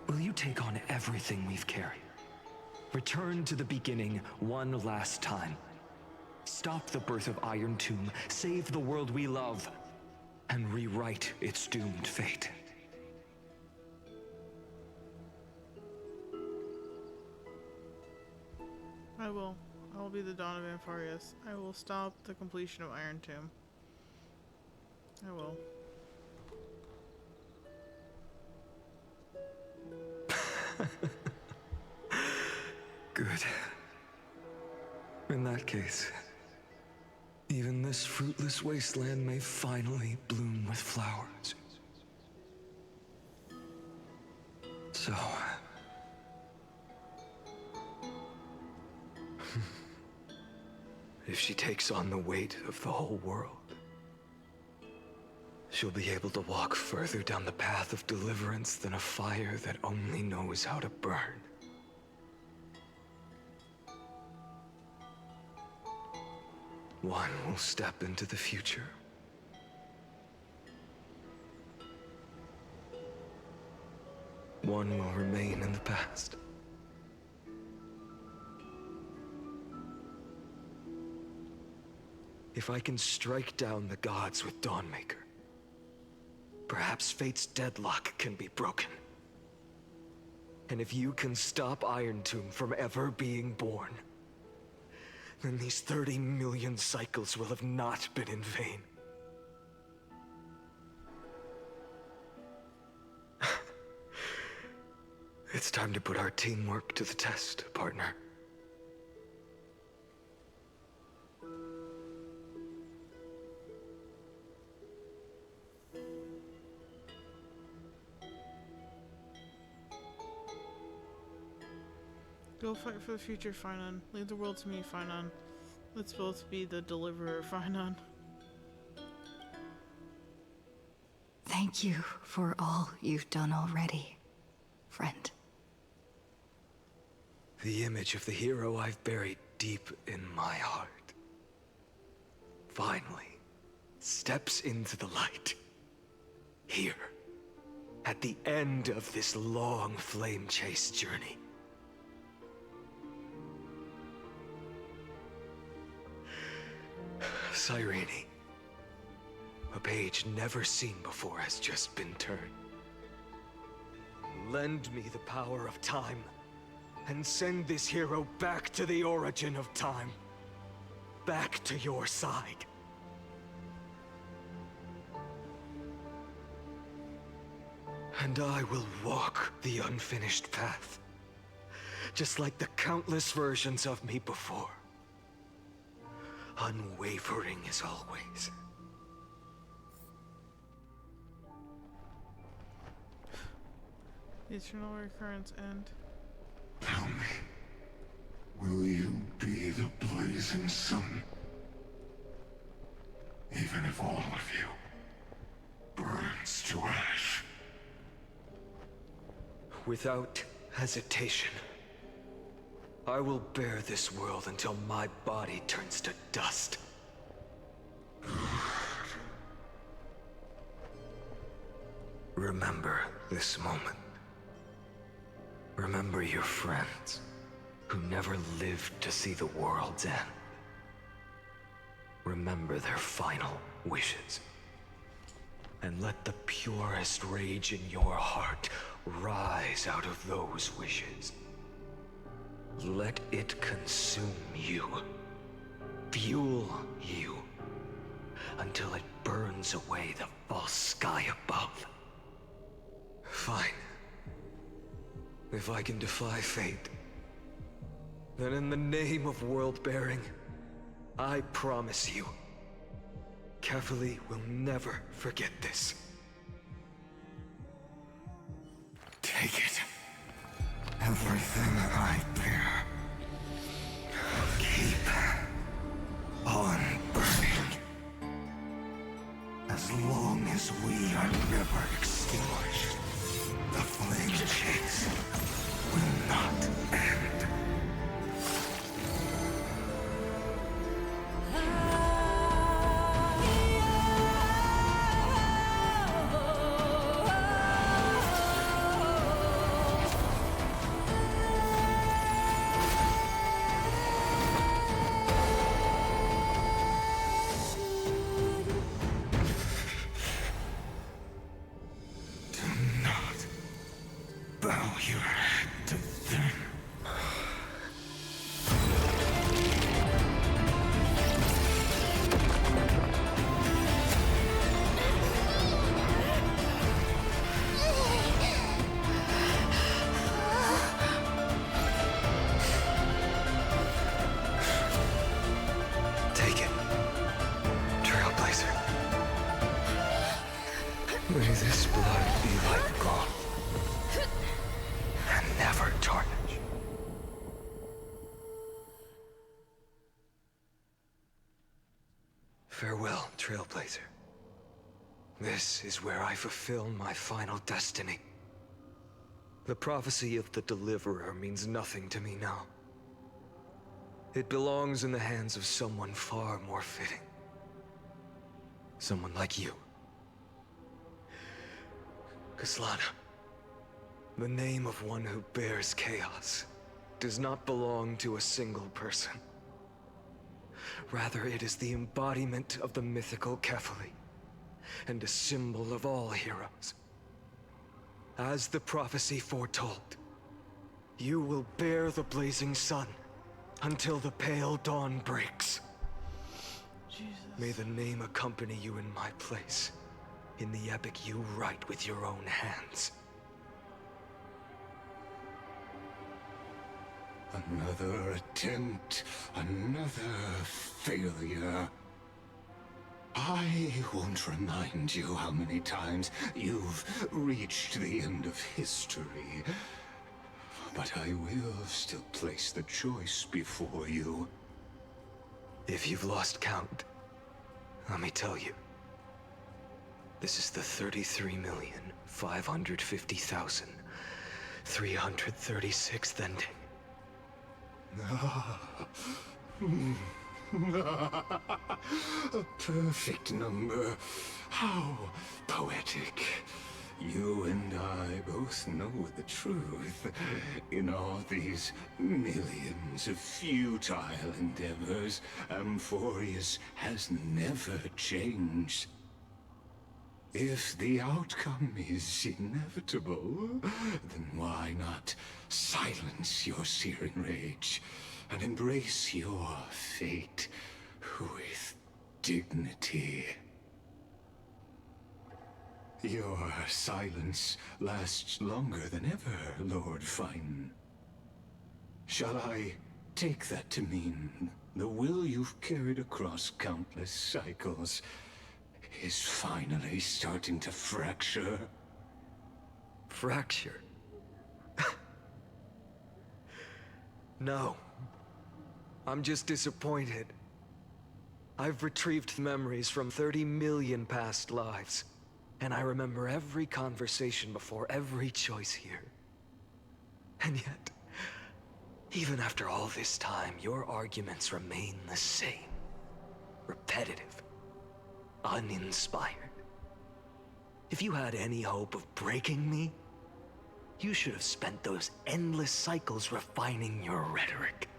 Will you take on everything we've carried? Return to the beginning one last time. Stop the birth of Iron Tomb, save the world we love, and rewrite its doomed fate. I will. I will be the Dawn of Ampharius. I will stop the completion of Iron Tomb. I will. Good. In that case, even this fruitless wasteland may finally bloom with flowers. So... if she takes on the weight of the whole world, she'll be able to walk further down the path of deliverance than a fire that only knows how to burn. One will step into the future. One will remain in the past. If I can strike down the gods with Dawnmaker, perhaps fate's deadlock can be broken. And if you can stop Iron Tomb from ever being born, then these 30 million cycles will have not been in vain. It's time to put our teamwork to the test, partner. Go fight for the future, Finon. Leave the world to me, Finon. Let's both be the deliverer, Finon. Thank you for all you've done already, friend. The image of the hero I've buried deep in my heart finally steps into the light. Here, at the end of this long flame chase journey. Cyrene, a page never seen before has just been turned. Lend me the power of time, and send this hero back to the origin of time. Back to your side. And I will walk the unfinished path, just like the countless versions of me before. Unwavering as always. The eternal recurrence end. Tell me, will you be the blazing sun? Even if all of you burns to ash? Without hesitation, I will bear this world until my body turns to dust. Remember this moment. Remember your friends who never lived to see the world's end. Remember their final wishes. And let the purest rage in your heart rise out of those wishes. Let it consume you, fuel you, until it burns away the false sky above. Fine. If I can defy fate, then in the name of world-bearing, I promise you, Kefali will never forget this. Take it. Everything I bear. Keep on burning. As long as we are never extinguished, the flame chase will not end. Bow your head to them. Take it, Trailblazer. May this blood be like gold. Never tarnish. Farewell, Trailblazer. This is where I fulfill my final destiny. The prophecy of the Deliverer means nothing to me now. It belongs in the hands of someone far more fitting. Someone like you. Kaslana. The name of one who bears chaos does not belong to a single person. Rather, it is the embodiment of the mythical Kefali, and a symbol of all heroes. As the prophecy foretold, you will bear the blazing sun until the pale dawn breaks. Jesus. May the name accompany you in my place, in the epic you write with your own hands. Another attempt, another failure. I won't remind you how many times you've reached the end of history. But I will still place the choice before you. If you've lost count, let me tell you. This is the 33,550,336th ending. A perfect number. How poetic. You and I both know the truth. In all these millions of futile endeavors, Amphorius has never changed. If the outcome is inevitable, then why not silence your searing rage and embrace your fate with dignity? Your silence lasts longer than ever, Lord Fine. Shall I take that to mean the will you've carried across countless cycles is finally starting to fracture? Fracture? No. I'm just disappointed. I've retrieved memories from 30 million past lives, and I remember every conversation before every choice here. And yet, Even after all this time, your arguments remain the same. Repetitive. Uninspired. If you had any hope of breaking me, you should have spent those endless cycles refining your rhetoric.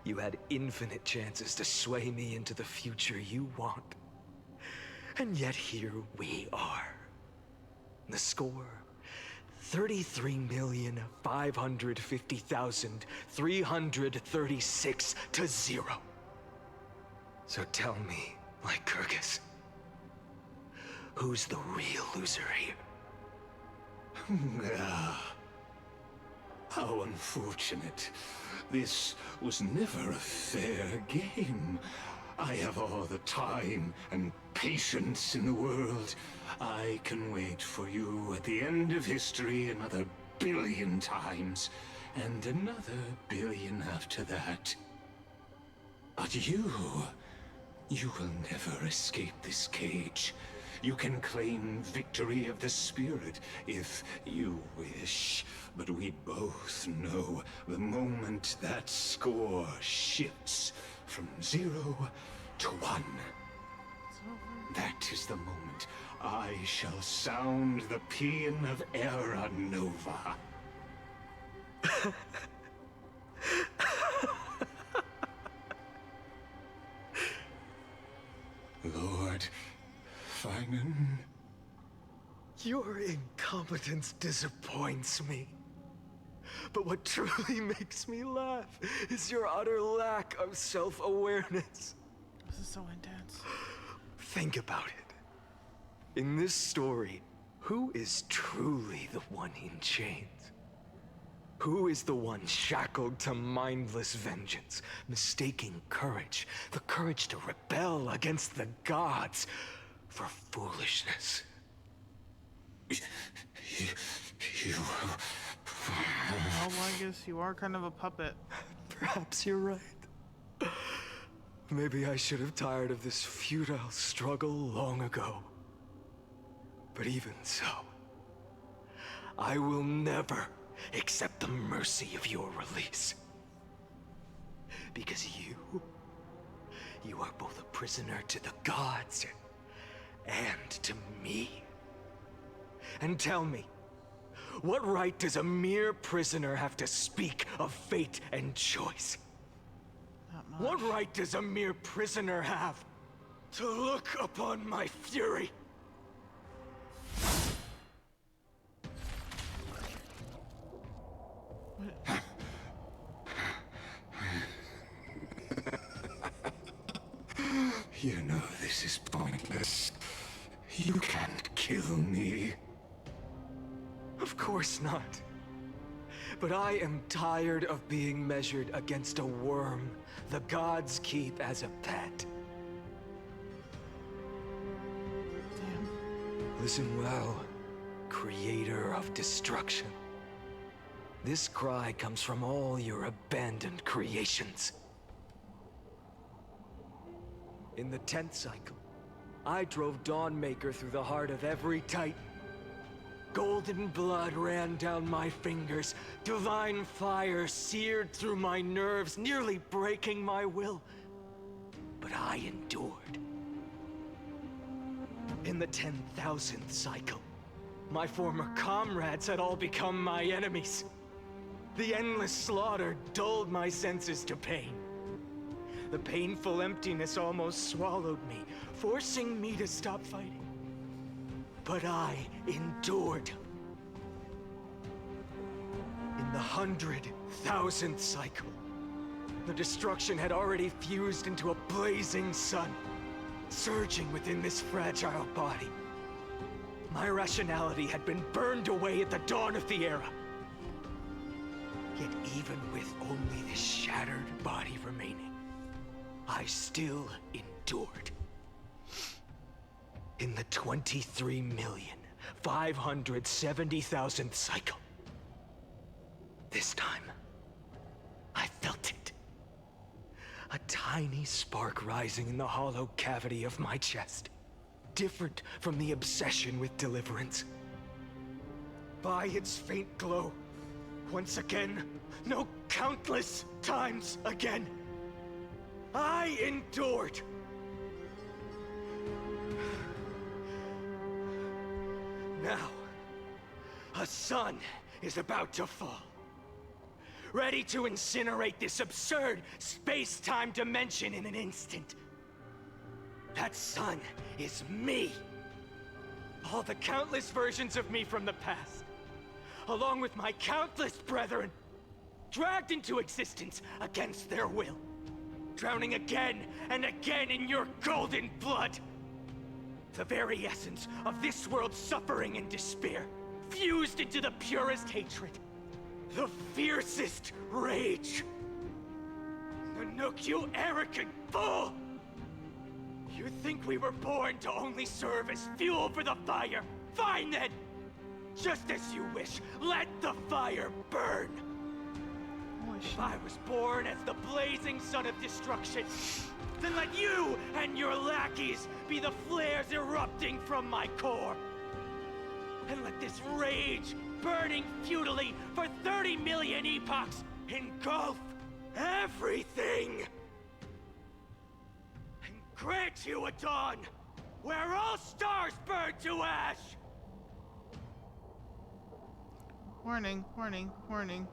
You had infinite chances to sway me into the future you want. And yet here we are. The score, 33,550,336 to 0. So tell me, Lycurgus, who's the real loser here? How unfortunate. This was never a fair game. I have all the time and patience in the world. I can wait for you at the end of history another billion times, and another billion after that. But you will never escape this cage. You can claim victory of the spirit if you wish, but we both know the moment that score shifts from 0 to 1. That is the moment I shall sound the paean of Era Nova. Lord Finan? Your incompetence disappoints me. But what truly makes me laugh is your utter lack of self-awareness. This is so intense. Think about it. In this story, who is truly the one in chains? Who is the one shackled to mindless vengeance, mistaking courage, the courage to rebel against the gods, for foolishness? You... Well, Lygus, you are kind of a puppet. Perhaps you're right. Maybe I should have tired of this futile struggle long ago. But even so, I will never accept the mercy of your release. Because you are both a prisoner to the gods and to me. And tell me, what right does a mere prisoner have to speak of fate and choice? What right does a mere prisoner have to look upon my fury? You know this is pointless. You can't kill me. Of course not. But I am tired of being measured against a worm the gods keep as a pet. Damn. Listen well, creator of destruction. This cry comes from all your abandoned creations. In the 10th cycle, I drove Dawnmaker through the heart of every Titan. Golden blood ran down my fingers, divine fire seared through my nerves, nearly breaking my will. But I endured. In the 10,000th cycle, my former comrades had all become my enemies. The endless slaughter dulled my senses to pain. The painful emptiness almost swallowed me, forcing me to stop fighting. But I endured. In the 100,000th cycle, the destruction had already fused into a blazing sun, surging within this fragile body. My rationality had been burned away at the dawn of the era. Yet even with only this shattered body remaining, I still endured. In the 23,570,000th cycle. This time, I felt it. A tiny spark rising in the hollow cavity of my chest. Different from the obsession with deliverance. By its faint glow, Once again, no, countless times again, I endured. Now, a sun is about to fall. Ready to incinerate this absurd space-time dimension in an instant. That sun is me. All the countless versions of me from the past, along with my countless brethren, dragged into existence against their will, drowning again and again in your golden blood. The very essence of this world's suffering and despair, fused into the purest hatred, the fiercest rage. Nanook, you arrogant fool! You think we were born to only serve as fuel for the fire? Fine then! Just as you wish, let the fire burn! If I was born as the blazing sun of destruction, then let you and your lackeys be the flares erupting from my core. And let this rage, burning futilely for 30 million epochs, engulf everything! And grant you a dawn where all stars burn to ash! Warning, warning, warning.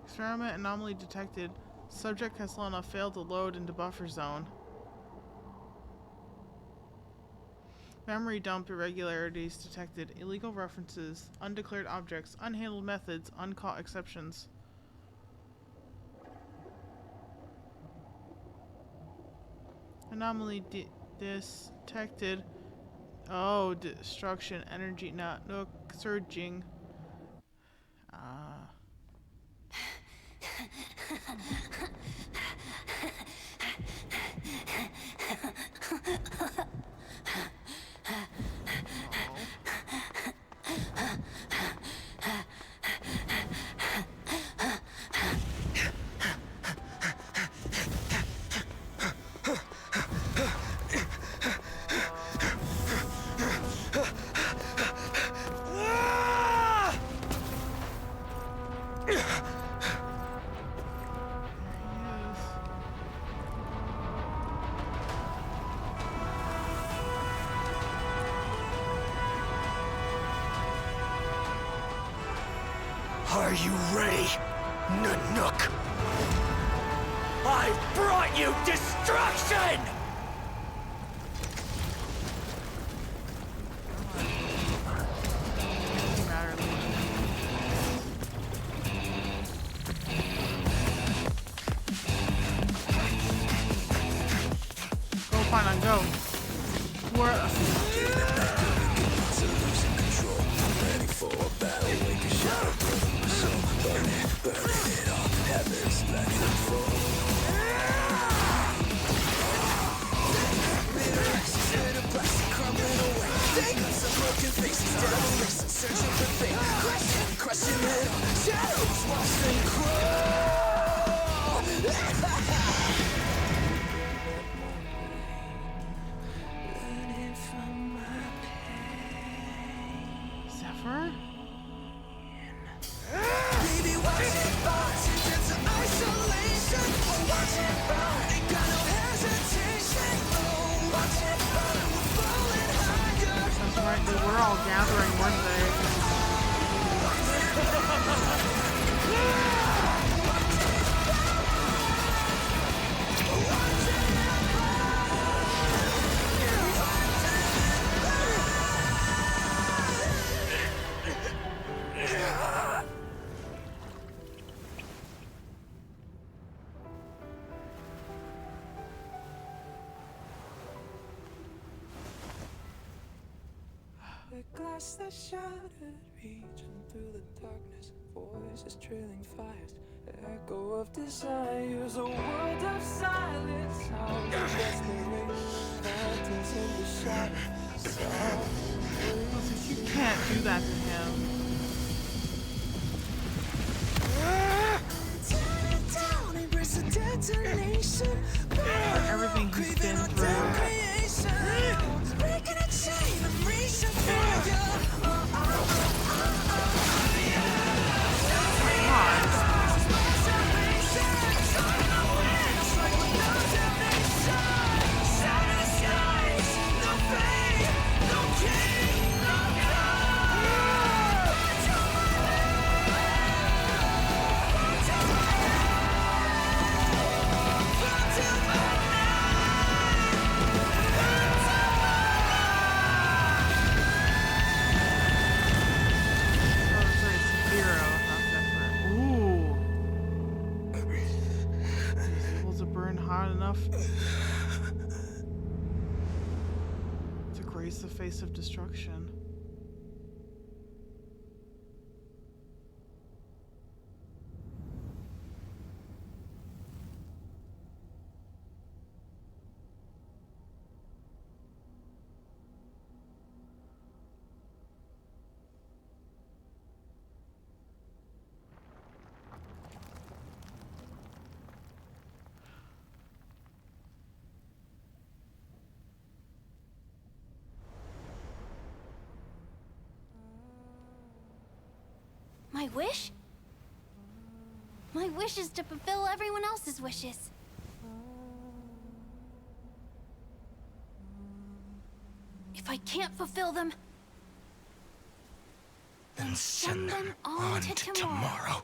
Experiment anomaly detected. Subject Castellana failed to load into buffer zone. Memory dump irregularities detected. Illegal references, undeclared objects, unhandled methods, uncaught exceptions. Anomaly detected. Oh, destruction, energy, not no surging. Are you ready, Nanook? I've brought you destruction! Go, Paimon, go. Where? Zephyr? Baby, watch it burn into isolation. Watch it burn, ain't got no hesitation. Oh, watch it burn, we're falling higher. That's right, they were all gathering, weren't they? The glass that shattered, reaching through the darkness, voices trailing fires, echo of desires, a world of silence, sounds of desperation, phantoms in the shadows. You can't do that to him. For everything he's been through. Breaking a chain, I'm reaching for you. enough to grace the face of destruction. My wish? My wish is to fulfill everyone else's wishes. If I can't fulfill them, then send them on to tomorrow.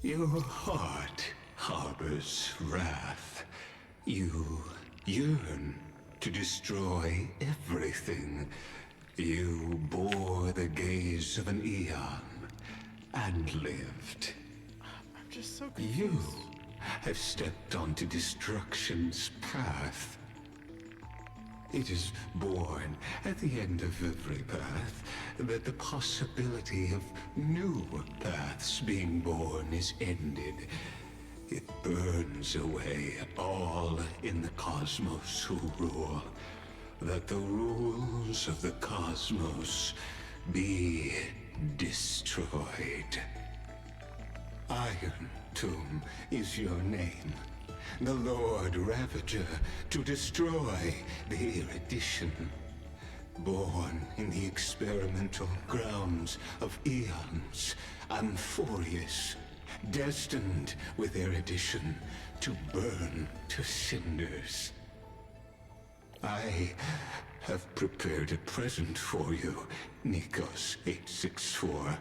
Your heart harbors wrath. You yearn to destroy everything. You bore the gaze of an eon and lived. I'm just so confused. You have stepped onto destruction's path. It is born at the end of every path that the possibility of new paths being born is ended. It burns away all in the cosmos who rule, that the rules of the cosmos be destroyed. Iron Tomb is your name. The Lord Ravager to destroy the erudition. Born in the experimental grounds of eons, Amphorius, destined with erudition to burn to cinders. I have prepared a present for you, Nikos 864.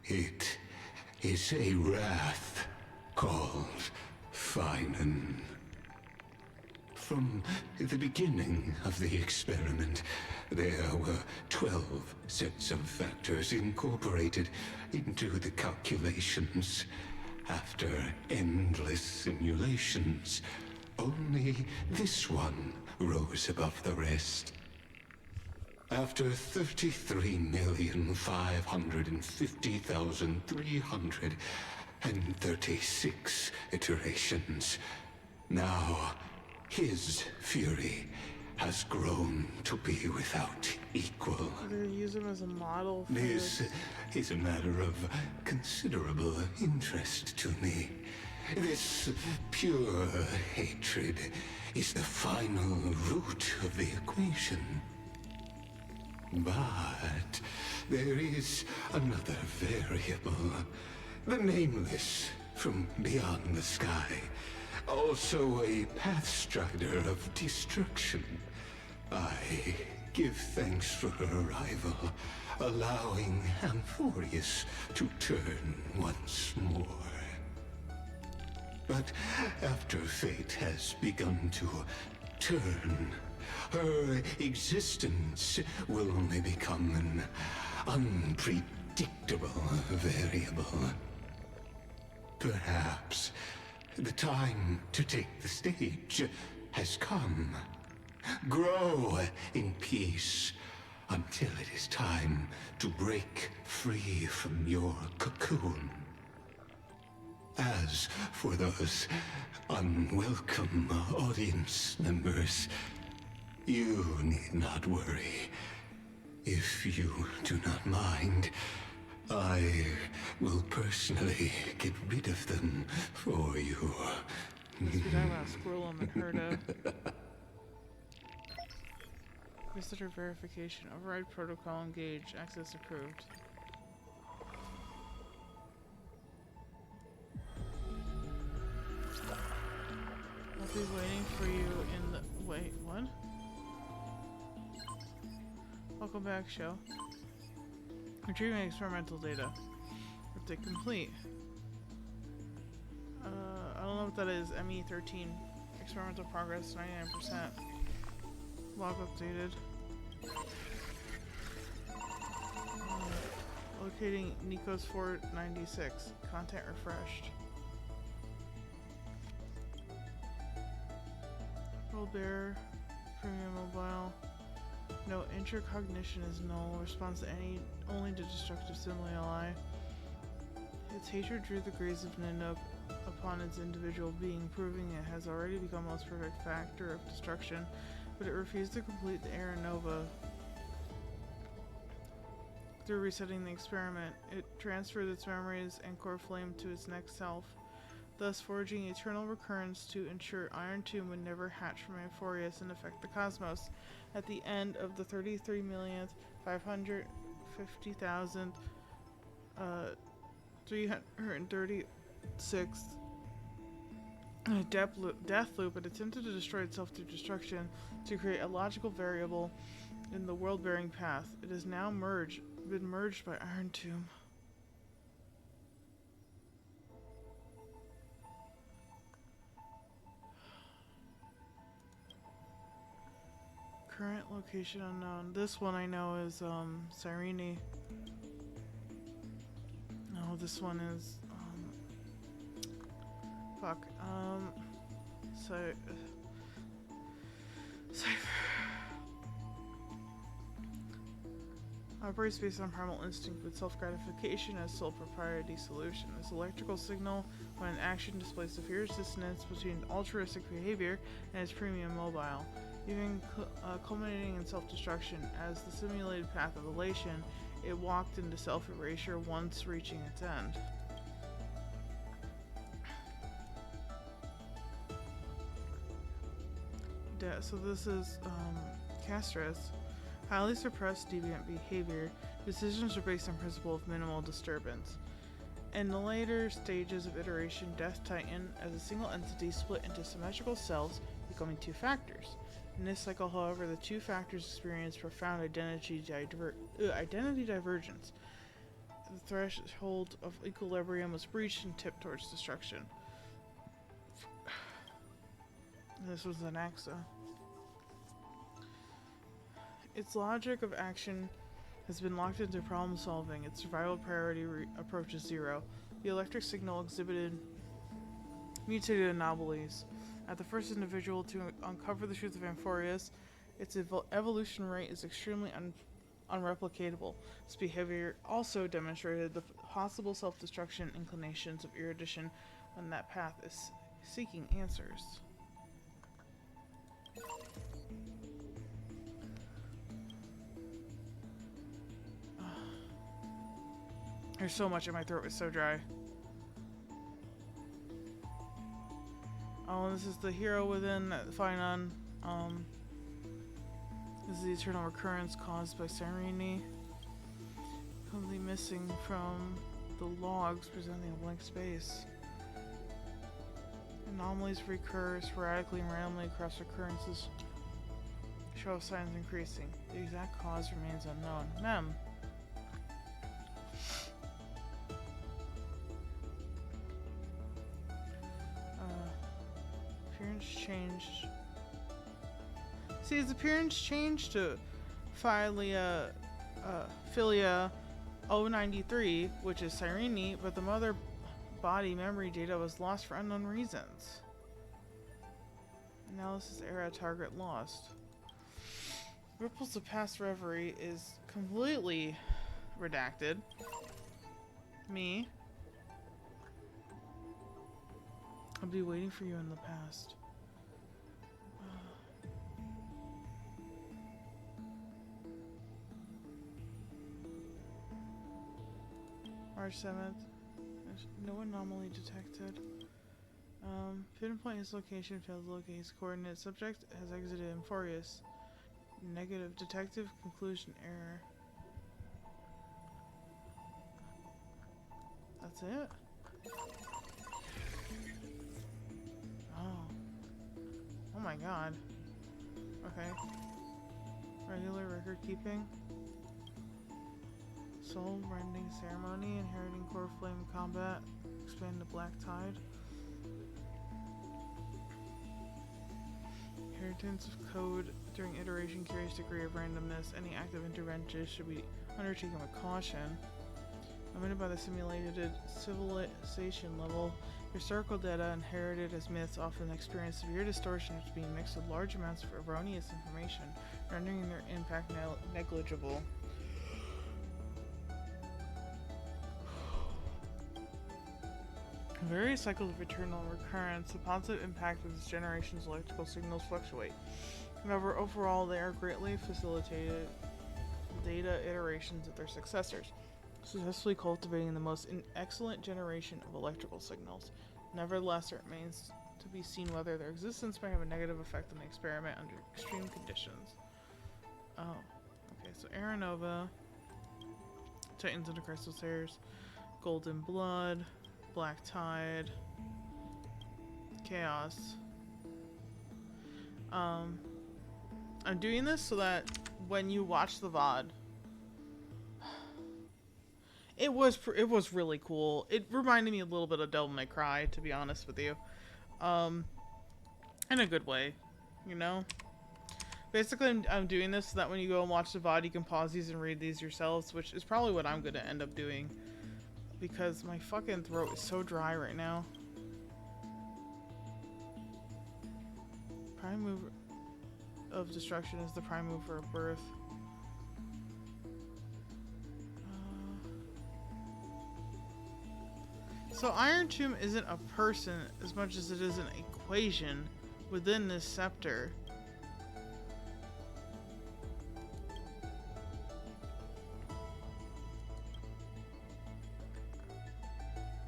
It is a wrath called Finan. From the beginning of the experiment, there were 12 sets of factors incorporated into the calculations. After endless simulations, only this one rose above the rest. After 33,550,336 iterations, now his fury has grown to be without equal. They're gonna use him as a model for This is a matter of considerable interest to me. This pure hatred is the final root of the equation. But there is another variable. The Nameless from beyond the sky. Also a pathstrider of destruction. I give thanks for her arrival, allowing Amphorius to turn once more. But after fate has begun to turn, her existence will only become an unpredictable variable. Perhaps the time to take the stage has come. Grow in peace until it is time to break free from your cocoon. As for those unwelcome audience members, you need not worry. If you do not mind, I will personally get rid of them for you. Must be talking about Squirrel and Makerta. Visitor verification. Override protocol engaged. Access approved. I'll be waiting for you in the... Wait, what? Welcome back, show. Retrieving experimental data. Update complete. I don't know what that is. ME13. Experimental progress 99%. Log updated. Locating Nikos Fort 96. Content refreshed. World Bear. Premium Mobile. No, intercognition is null. Responds to only to destructive stimuli. Its hatred drew the grace of Nanook upon its individual being, proving it has already become the most perfect factor of destruction, but it refused to complete the Era Nova. Through resetting the experiment, it transferred its memories and core flame to its next self, thus forging eternal recurrence to ensure Iron Tomb would never hatch from Amphorius and affect the cosmos. At the end of the 33,550,336 death loop, it attempted to destroy itself through destruction to create a logical variable in the world-bearing path. It has now been merged by Iron Tomb. Current location unknown. This one I know is Cyrene. No, this one is fuck. Operates based on primal instinct with self-gratification as sole propriety solution. This electrical signal, when in action, displays the fierce dissonance between altruistic behavior and its premium mobile, even culminating in self-destruction. As the simulated path of elation, it walked into self-erasure once reaching its end. So this is Castris. Highly suppressed deviant behavior. Decisions are based on principle of minimal disturbance. In the later stages of iteration, Death Titan as a single entity split into symmetrical cells, becoming two factors. In this cycle, however, the two factors experience profound identity divergence. The threshold of equilibrium was breached and tipped towards destruction. This was Anaxa. Its logic of action has been locked into problem solving. Its survival priority approaches zero. The electric signal exhibited mutated anomalies. At the first individual to uncover the truth of Amphorius, its evolution rate is extremely unreplicatable. Its behavior also demonstrated the possible self-destruction inclinations of erudition when that path is seeking answers. There's so much in my throat, it's so dry. Oh, this is the hero within Finon. This is the eternal recurrence caused by Cyrene. Completely missing from the logs presenting a blank space. Anomalies recur sporadically and randomly across occurrences. Show signs increasing. The exact cause remains unknown. Mem. Appearance changed. See, his appearance changed to Philia 093, which is Cyrene, but the mother body memory data was lost for unknown reasons. Analysis era target lost. Ripples of past reverie is completely redacted. Me. I'll be waiting for you in the past. March 7th. There's no anomaly detected. Pinpoint his location, failed to locate his coordinates. Subject has exited Amphorius. Negative. Detective conclusion error. That's it? Oh my god. Okay. Regular record keeping. Soul rending ceremony. Inheriting core flame combat. Expand the black tide. Inherit inheritance of code during iteration carries degree of randomness. Any active intervention should be undertaken with caution. Limited by the simulated civilization level, historical data inherited as myths often experience severe distortions being mixed with large amounts of erroneous information, rendering their impact negligible. In various cycles of eternal recurrence, the positive impact of this generation's electrical signals fluctuate. However, overall, they are greatly facilitated data iterations of their successors, successfully cultivating the most excellent generation of electrical signals. Nevertheless, it remains to be seen whether their existence may have a negative effect on the experiment under extreme conditions. Oh, okay, so Aranova, Titans under Crystal Stairs, Golden Blood, Black Tide, Chaos. I'm doing this so that when you watch the VOD, it was really cool. It reminded me a little bit of Devil May Cry, to be honest with you, in a good way, you know. Basically, I'm doing this so that when you go and watch the VOD, you can pause these and read these yourselves, which is probably what I'm gonna end up doing, because my fucking throat is so dry right now. Prime mover of destruction is the prime mover of birth. So Iron Tomb isn't a person as much as it is an equation within this scepter.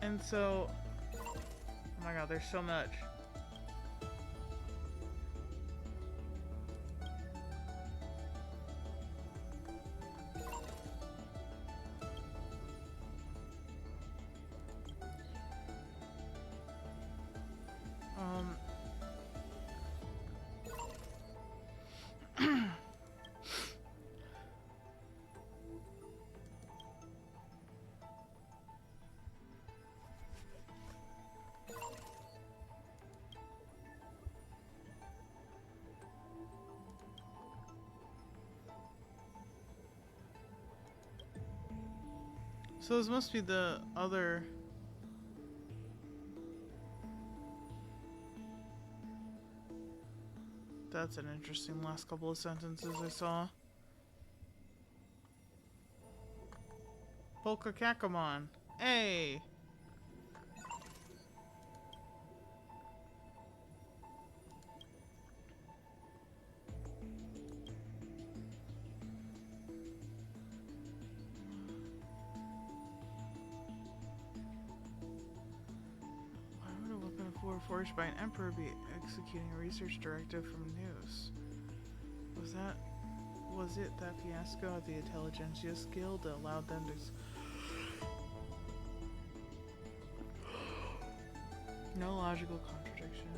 And so, oh my god, there's so much. So this must be the other... That's an interesting last couple of sentences I saw. Polka Kakamon. Hey! Forged by an emperor be executing a research directive from News. Was it that fiasco at the Intelligentsias Guild that allowed them to... No logical contradiction.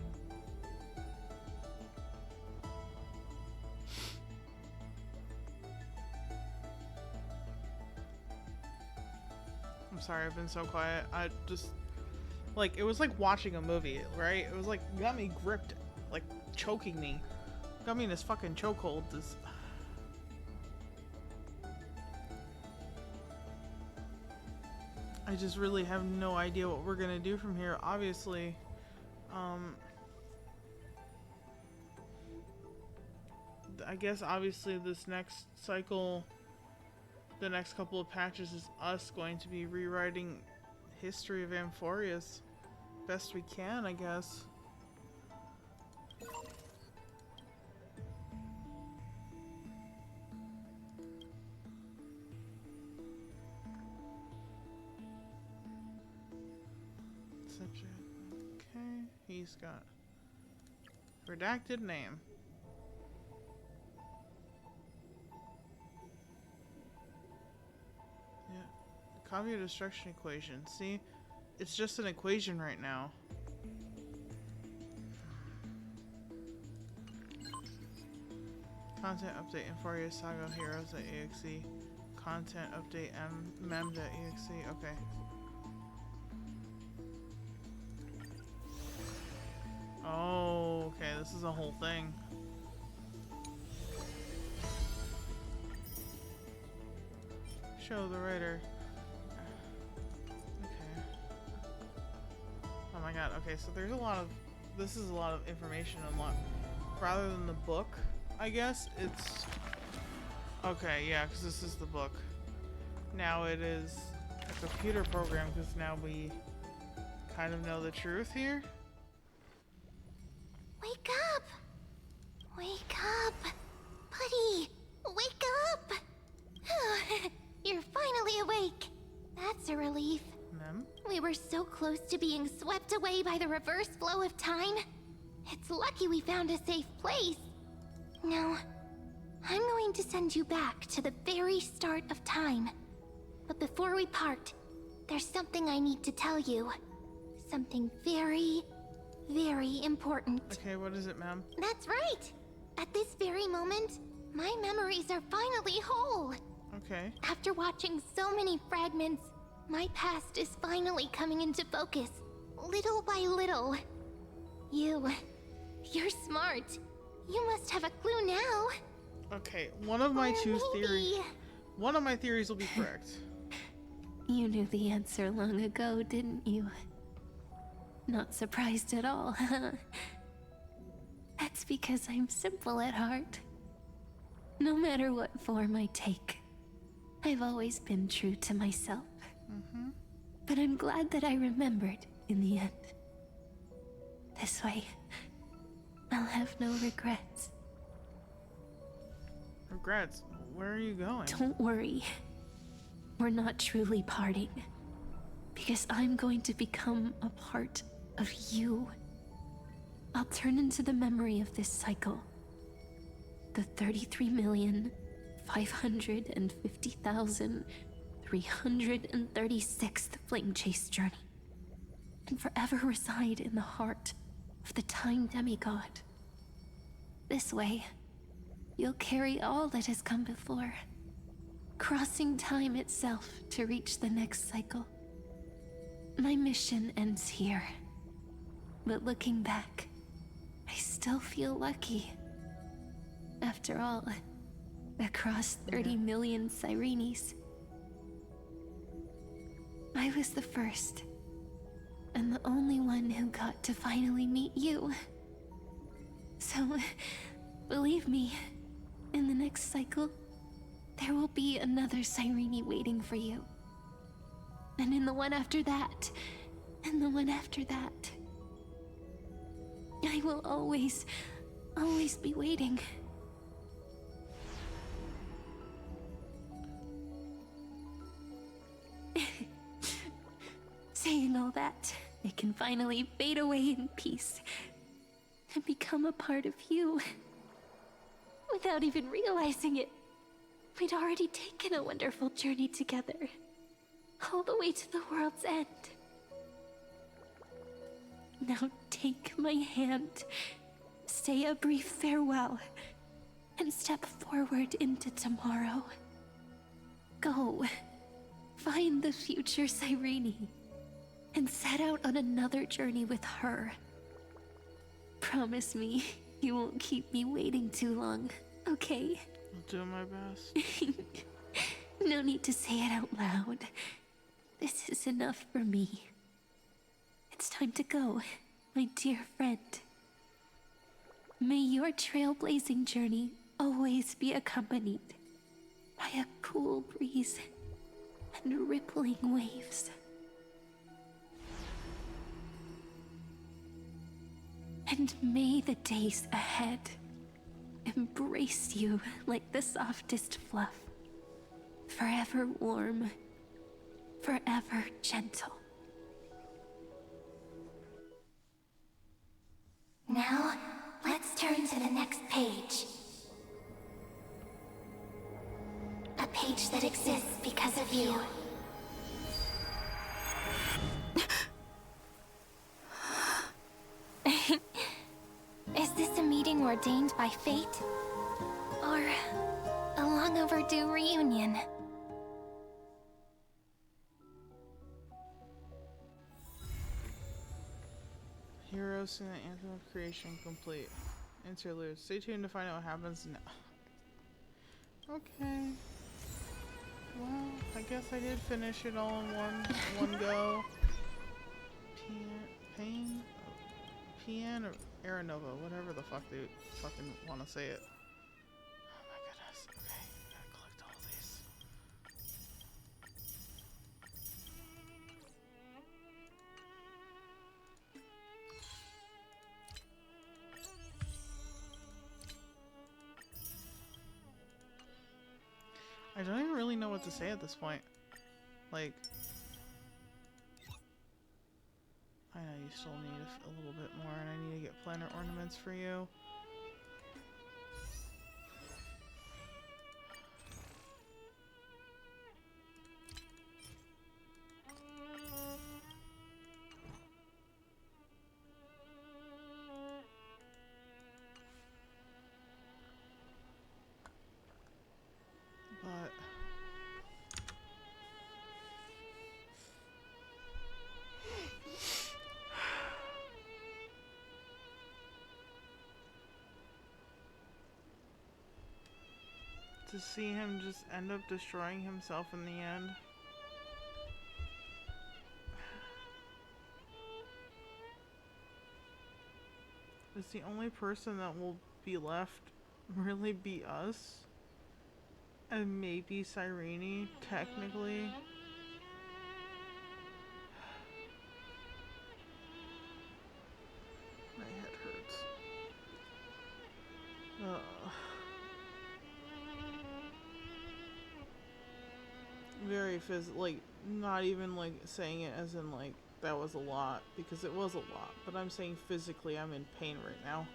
I'm sorry, I've been so quiet. I just... Like, it was like watching a movie, right? It was like, got me gripped, like, choking me. Got me in this fucking chokehold. This... I just really have no idea what we're gonna do from here. Obviously, I guess obviously this next cycle, the next couple of patches is us going to be rewriting history of Amphorius best we can, I guess. Subject. Okay, he's got redacted name. Copy of destruction equation. See? It's just an equation right now. Content update Amphoria Saga Heroes.exe. Content update mem.exe. Okay. Oh, okay. This is a whole thing. Show the writer. Okay. Oh my god, okay, so there's a lot of... This is a lot of information unlocked. Rather than the book, I guess, it's... Okay, yeah, because this is the book. Now it is a computer program, because now we kind of know the truth here. Wake up! Wake up! Buddy! Wake up! You're finally awake. That's a relief. Mem? We were so close to being swept away by the reverse flow of time. It's lucky we found a safe place. Now, I'm going to send you back to the very start of time. But before we part, there's something I need to tell you. Something very, very important. Okay, what is it, ma'am? That's right! At this very moment, my memories are finally whole. Okay. After watching so many fragments, my past is finally coming into focus, little by little. You're smart. You must have a clue now. Okay, one of my theories will be correct. You knew the answer long ago, didn't you? Not surprised at all, huh? That's because I'm simple at heart. No matter what form I take, I've always been true to myself. But I'm glad that I remembered in the end. This way, I'll have no regrets. Regrets? Where are you going? Don't worry. We're not truly parting. Because I'm going to become a part of you. I'll turn into the memory of this cycle. The 33,550,336th Flame Chase journey. And forever reside in the heart of the Time Demigod. This way, you'll carry all that has come before, crossing time itself to reach the next cycle. My mission ends here, but looking back, I still feel lucky. After all, across 30 million Cyrenes, I was the first, and the only one who got to finally meet you. So, believe me, in the next cycle, there will be another Cyrene waiting for you. And in the one after that, and the one after that. I will always be waiting. Saying all that, it can finally fade away in peace and become a part of you. Without even realizing it, we'd already taken a wonderful journey together, all the way to the world's end. Now take my hand, say a brief farewell, and step forward into tomorrow. Go, find the future Cyrene, and set out on another journey with her. Promise me you won't keep me waiting too long, okay? I'll do my best. No need to say it out loud. This is enough for me. It's time to go, my dear friend. May your trailblazing journey always be accompanied by a cool breeze and rippling waves. And may the days ahead embrace you like the softest fluff, forever warm, forever gentle. Now, let's turn to the next page. A page that exists because of you. Is this a meeting ordained by fate? Or a long overdue reunion? Heroes in the Anthem of Creation complete. Interlude. Stay tuned to find out what happens now. Okay. Well, I guess I did finish it all in one go. Pian or Aranova, whatever the fuck they fucking want to say it. Oh my goodness. Okay, gotta collect all these. I don't even really know what to say at this point. Like, I know you still need a little bit more, and I need to get planner ornaments for you. But to see him just end up destroying himself in the end. Is the only person that will be left really be us? And maybe Cyrene, technically. My head hurts. Very like, not even like saying it as in like that was a lot, because it was a lot, but I'm saying physically I'm in pain right now.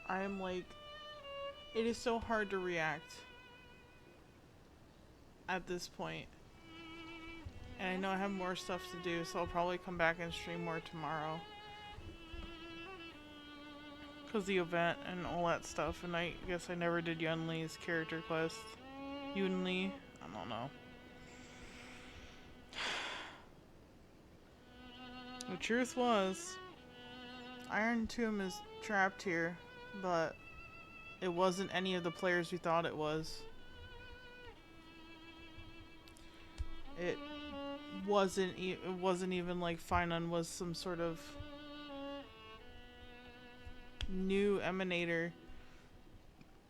I am like, it is so hard to react at this point. And I know I have more stuff to do, so I'll probably come back and stream more tomorrow. Because the event and all that stuff, and I guess I never did Yunli's character quest. Yunli? I don't know. The truth was, Iron Tomb is trapped here, but it wasn't any of the players we thought it was. It wasn't even like Finon was some sort of new emanator,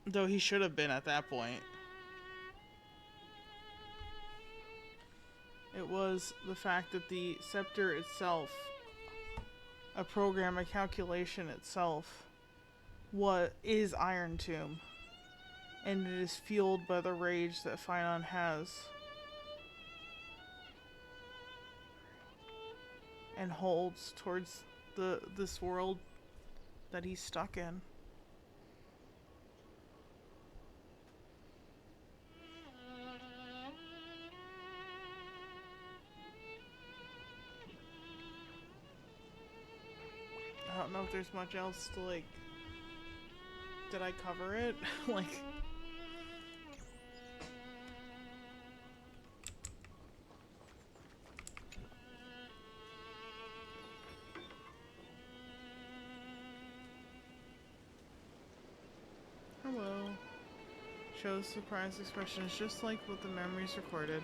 though he should have been at that point. It was the fact that the scepter itself, a program, a calculation itself, what is Iron Tomb, and it is fueled by the rage that Finon has and holds towards this world that he's stuck in. I don't know if there's much else to like. Did I cover it? Like. Hello. Shows surprised expressions just like what the memories recorded.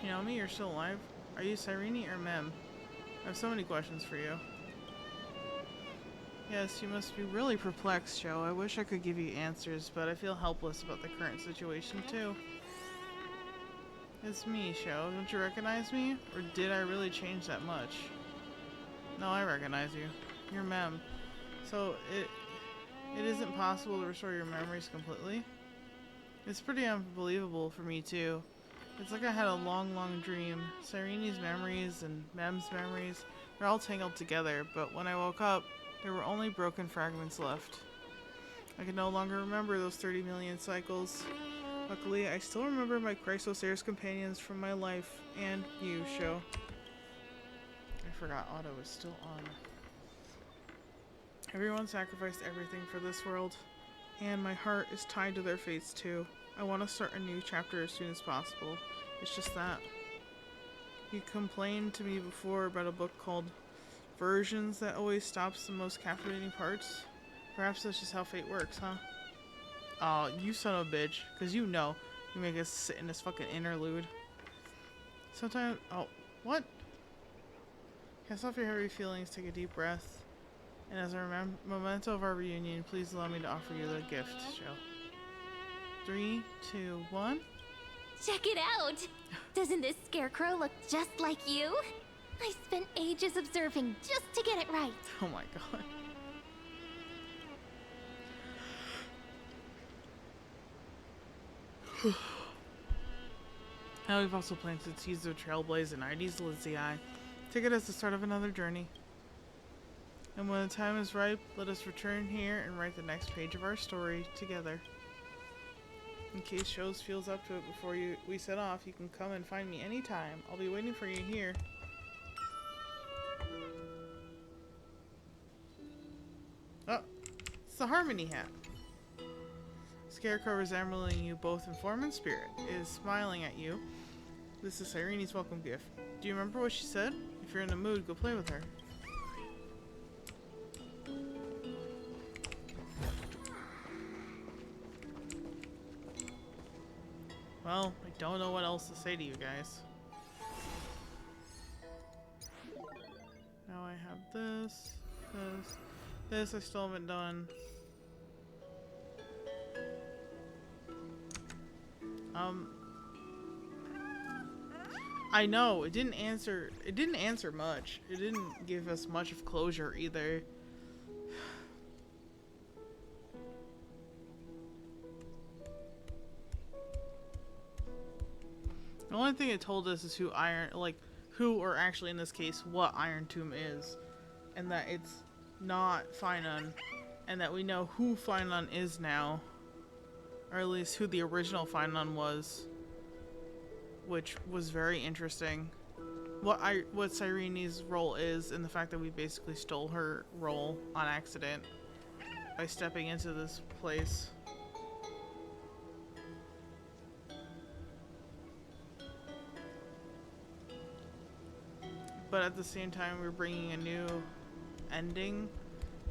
You know me, you're still alive. Are you Cyrene or Mem? I have so many questions for you. Yes, you must be really perplexed, Joe. I wish I could give you answers, but I feel helpless about the current situation, too. It's me, Joe. Don't you recognize me? Or did I really change that much? No, I recognize you. You're Mem. So, it isn't possible to restore your memories completely? It's pretty unbelievable for me, too. It's like I had a long, long dream. Cyrene's memories and Mem's memories, they're all tangled together, but when I woke up, there were only broken fragments left. I could no longer remember those 30 million cycles. Luckily, I still remember my Chrysosauros companions from my life, and you, Sho. I forgot Otto was still on. Everyone sacrificed everything for this world, and my heart is tied to their fates too. I want to start a new chapter as soon as possible. It's just that. You complained to me before about a book called Versions that always stops the most captivating parts. Perhaps that's just how fate works, huh? Oh, you son of a bitch. Because you know you make us sit in this fucking interlude. Sometimes... Oh, what? Cast off your heavy feelings, take a deep breath. And as a memento of our reunion, please allow me to offer you the gift, Joe. 3, 2, 1. Check it out! Doesn't this scarecrow look just like you? I spent ages observing just to get it right. Oh my god. Now we've also planted seeds of trailblaze and ID's Lizzie Eye. Take it as the start of another journey. And when the time is ripe, let us return here and write the next page of our story together. In case Shows feels up to it before we set off, you can come and find me anytime. I'll be waiting for you here. Oh, it's the Harmony hat. Scarecrow, resembling you both in form and spirit, is smiling at you. This is Irene's welcome gift. Do you remember what she said? If you're in the mood, go play with her. Well, I don't know what else to say to you guys. Now I have this, this I still haven't done. I know, it didn't answer much. It didn't give us much of closure either. The only thing it told us is who or actually in this case, what Iron Tomb is. And that it's not Finon. And that we know who Finon is now. Or at least who the original Finon was. Which was very interesting. What Irene's role is, and the fact that we basically stole her role on accident. By stepping into this place. But at the same time, we're bringing a new ending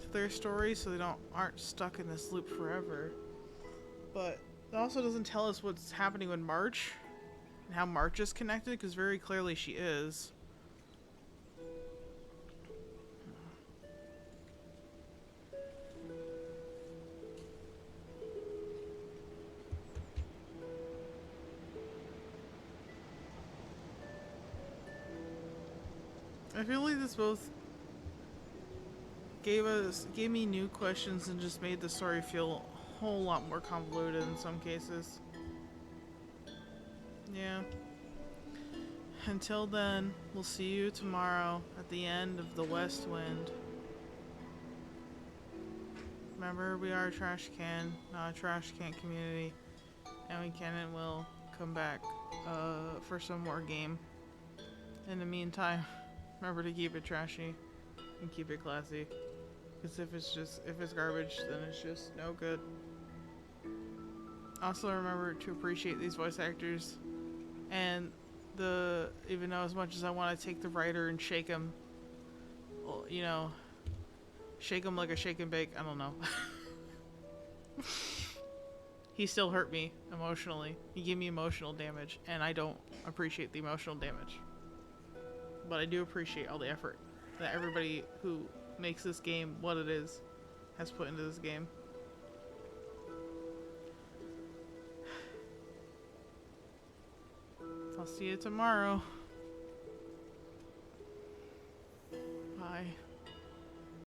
to their story, so they aren't stuck in this loop forever. But it also doesn't tell us what's happening with March and how March is connected, because very clearly she is. I feel like this both gave me new questions and just made the story feel a whole lot more convoluted in some cases. Yeah. Until then, we'll see you tomorrow at the end of the West Wind. Remember, we are a trash can, not a trash can community, and we can and will come back for some more game. In the meantime, remember to keep it trashy and keep it classy. Because if it's garbage, then it's just no good. Also remember to appreciate these voice actors. And even though as much as I want to take the writer and shake him, well, you know, shake him like a shake and bake, I don't know. He still hurt me emotionally. He gave me emotional damage, and I don't appreciate the emotional damage. But I do appreciate all the effort that everybody who makes this game what it is has put into this game. I'll see you tomorrow. Bye.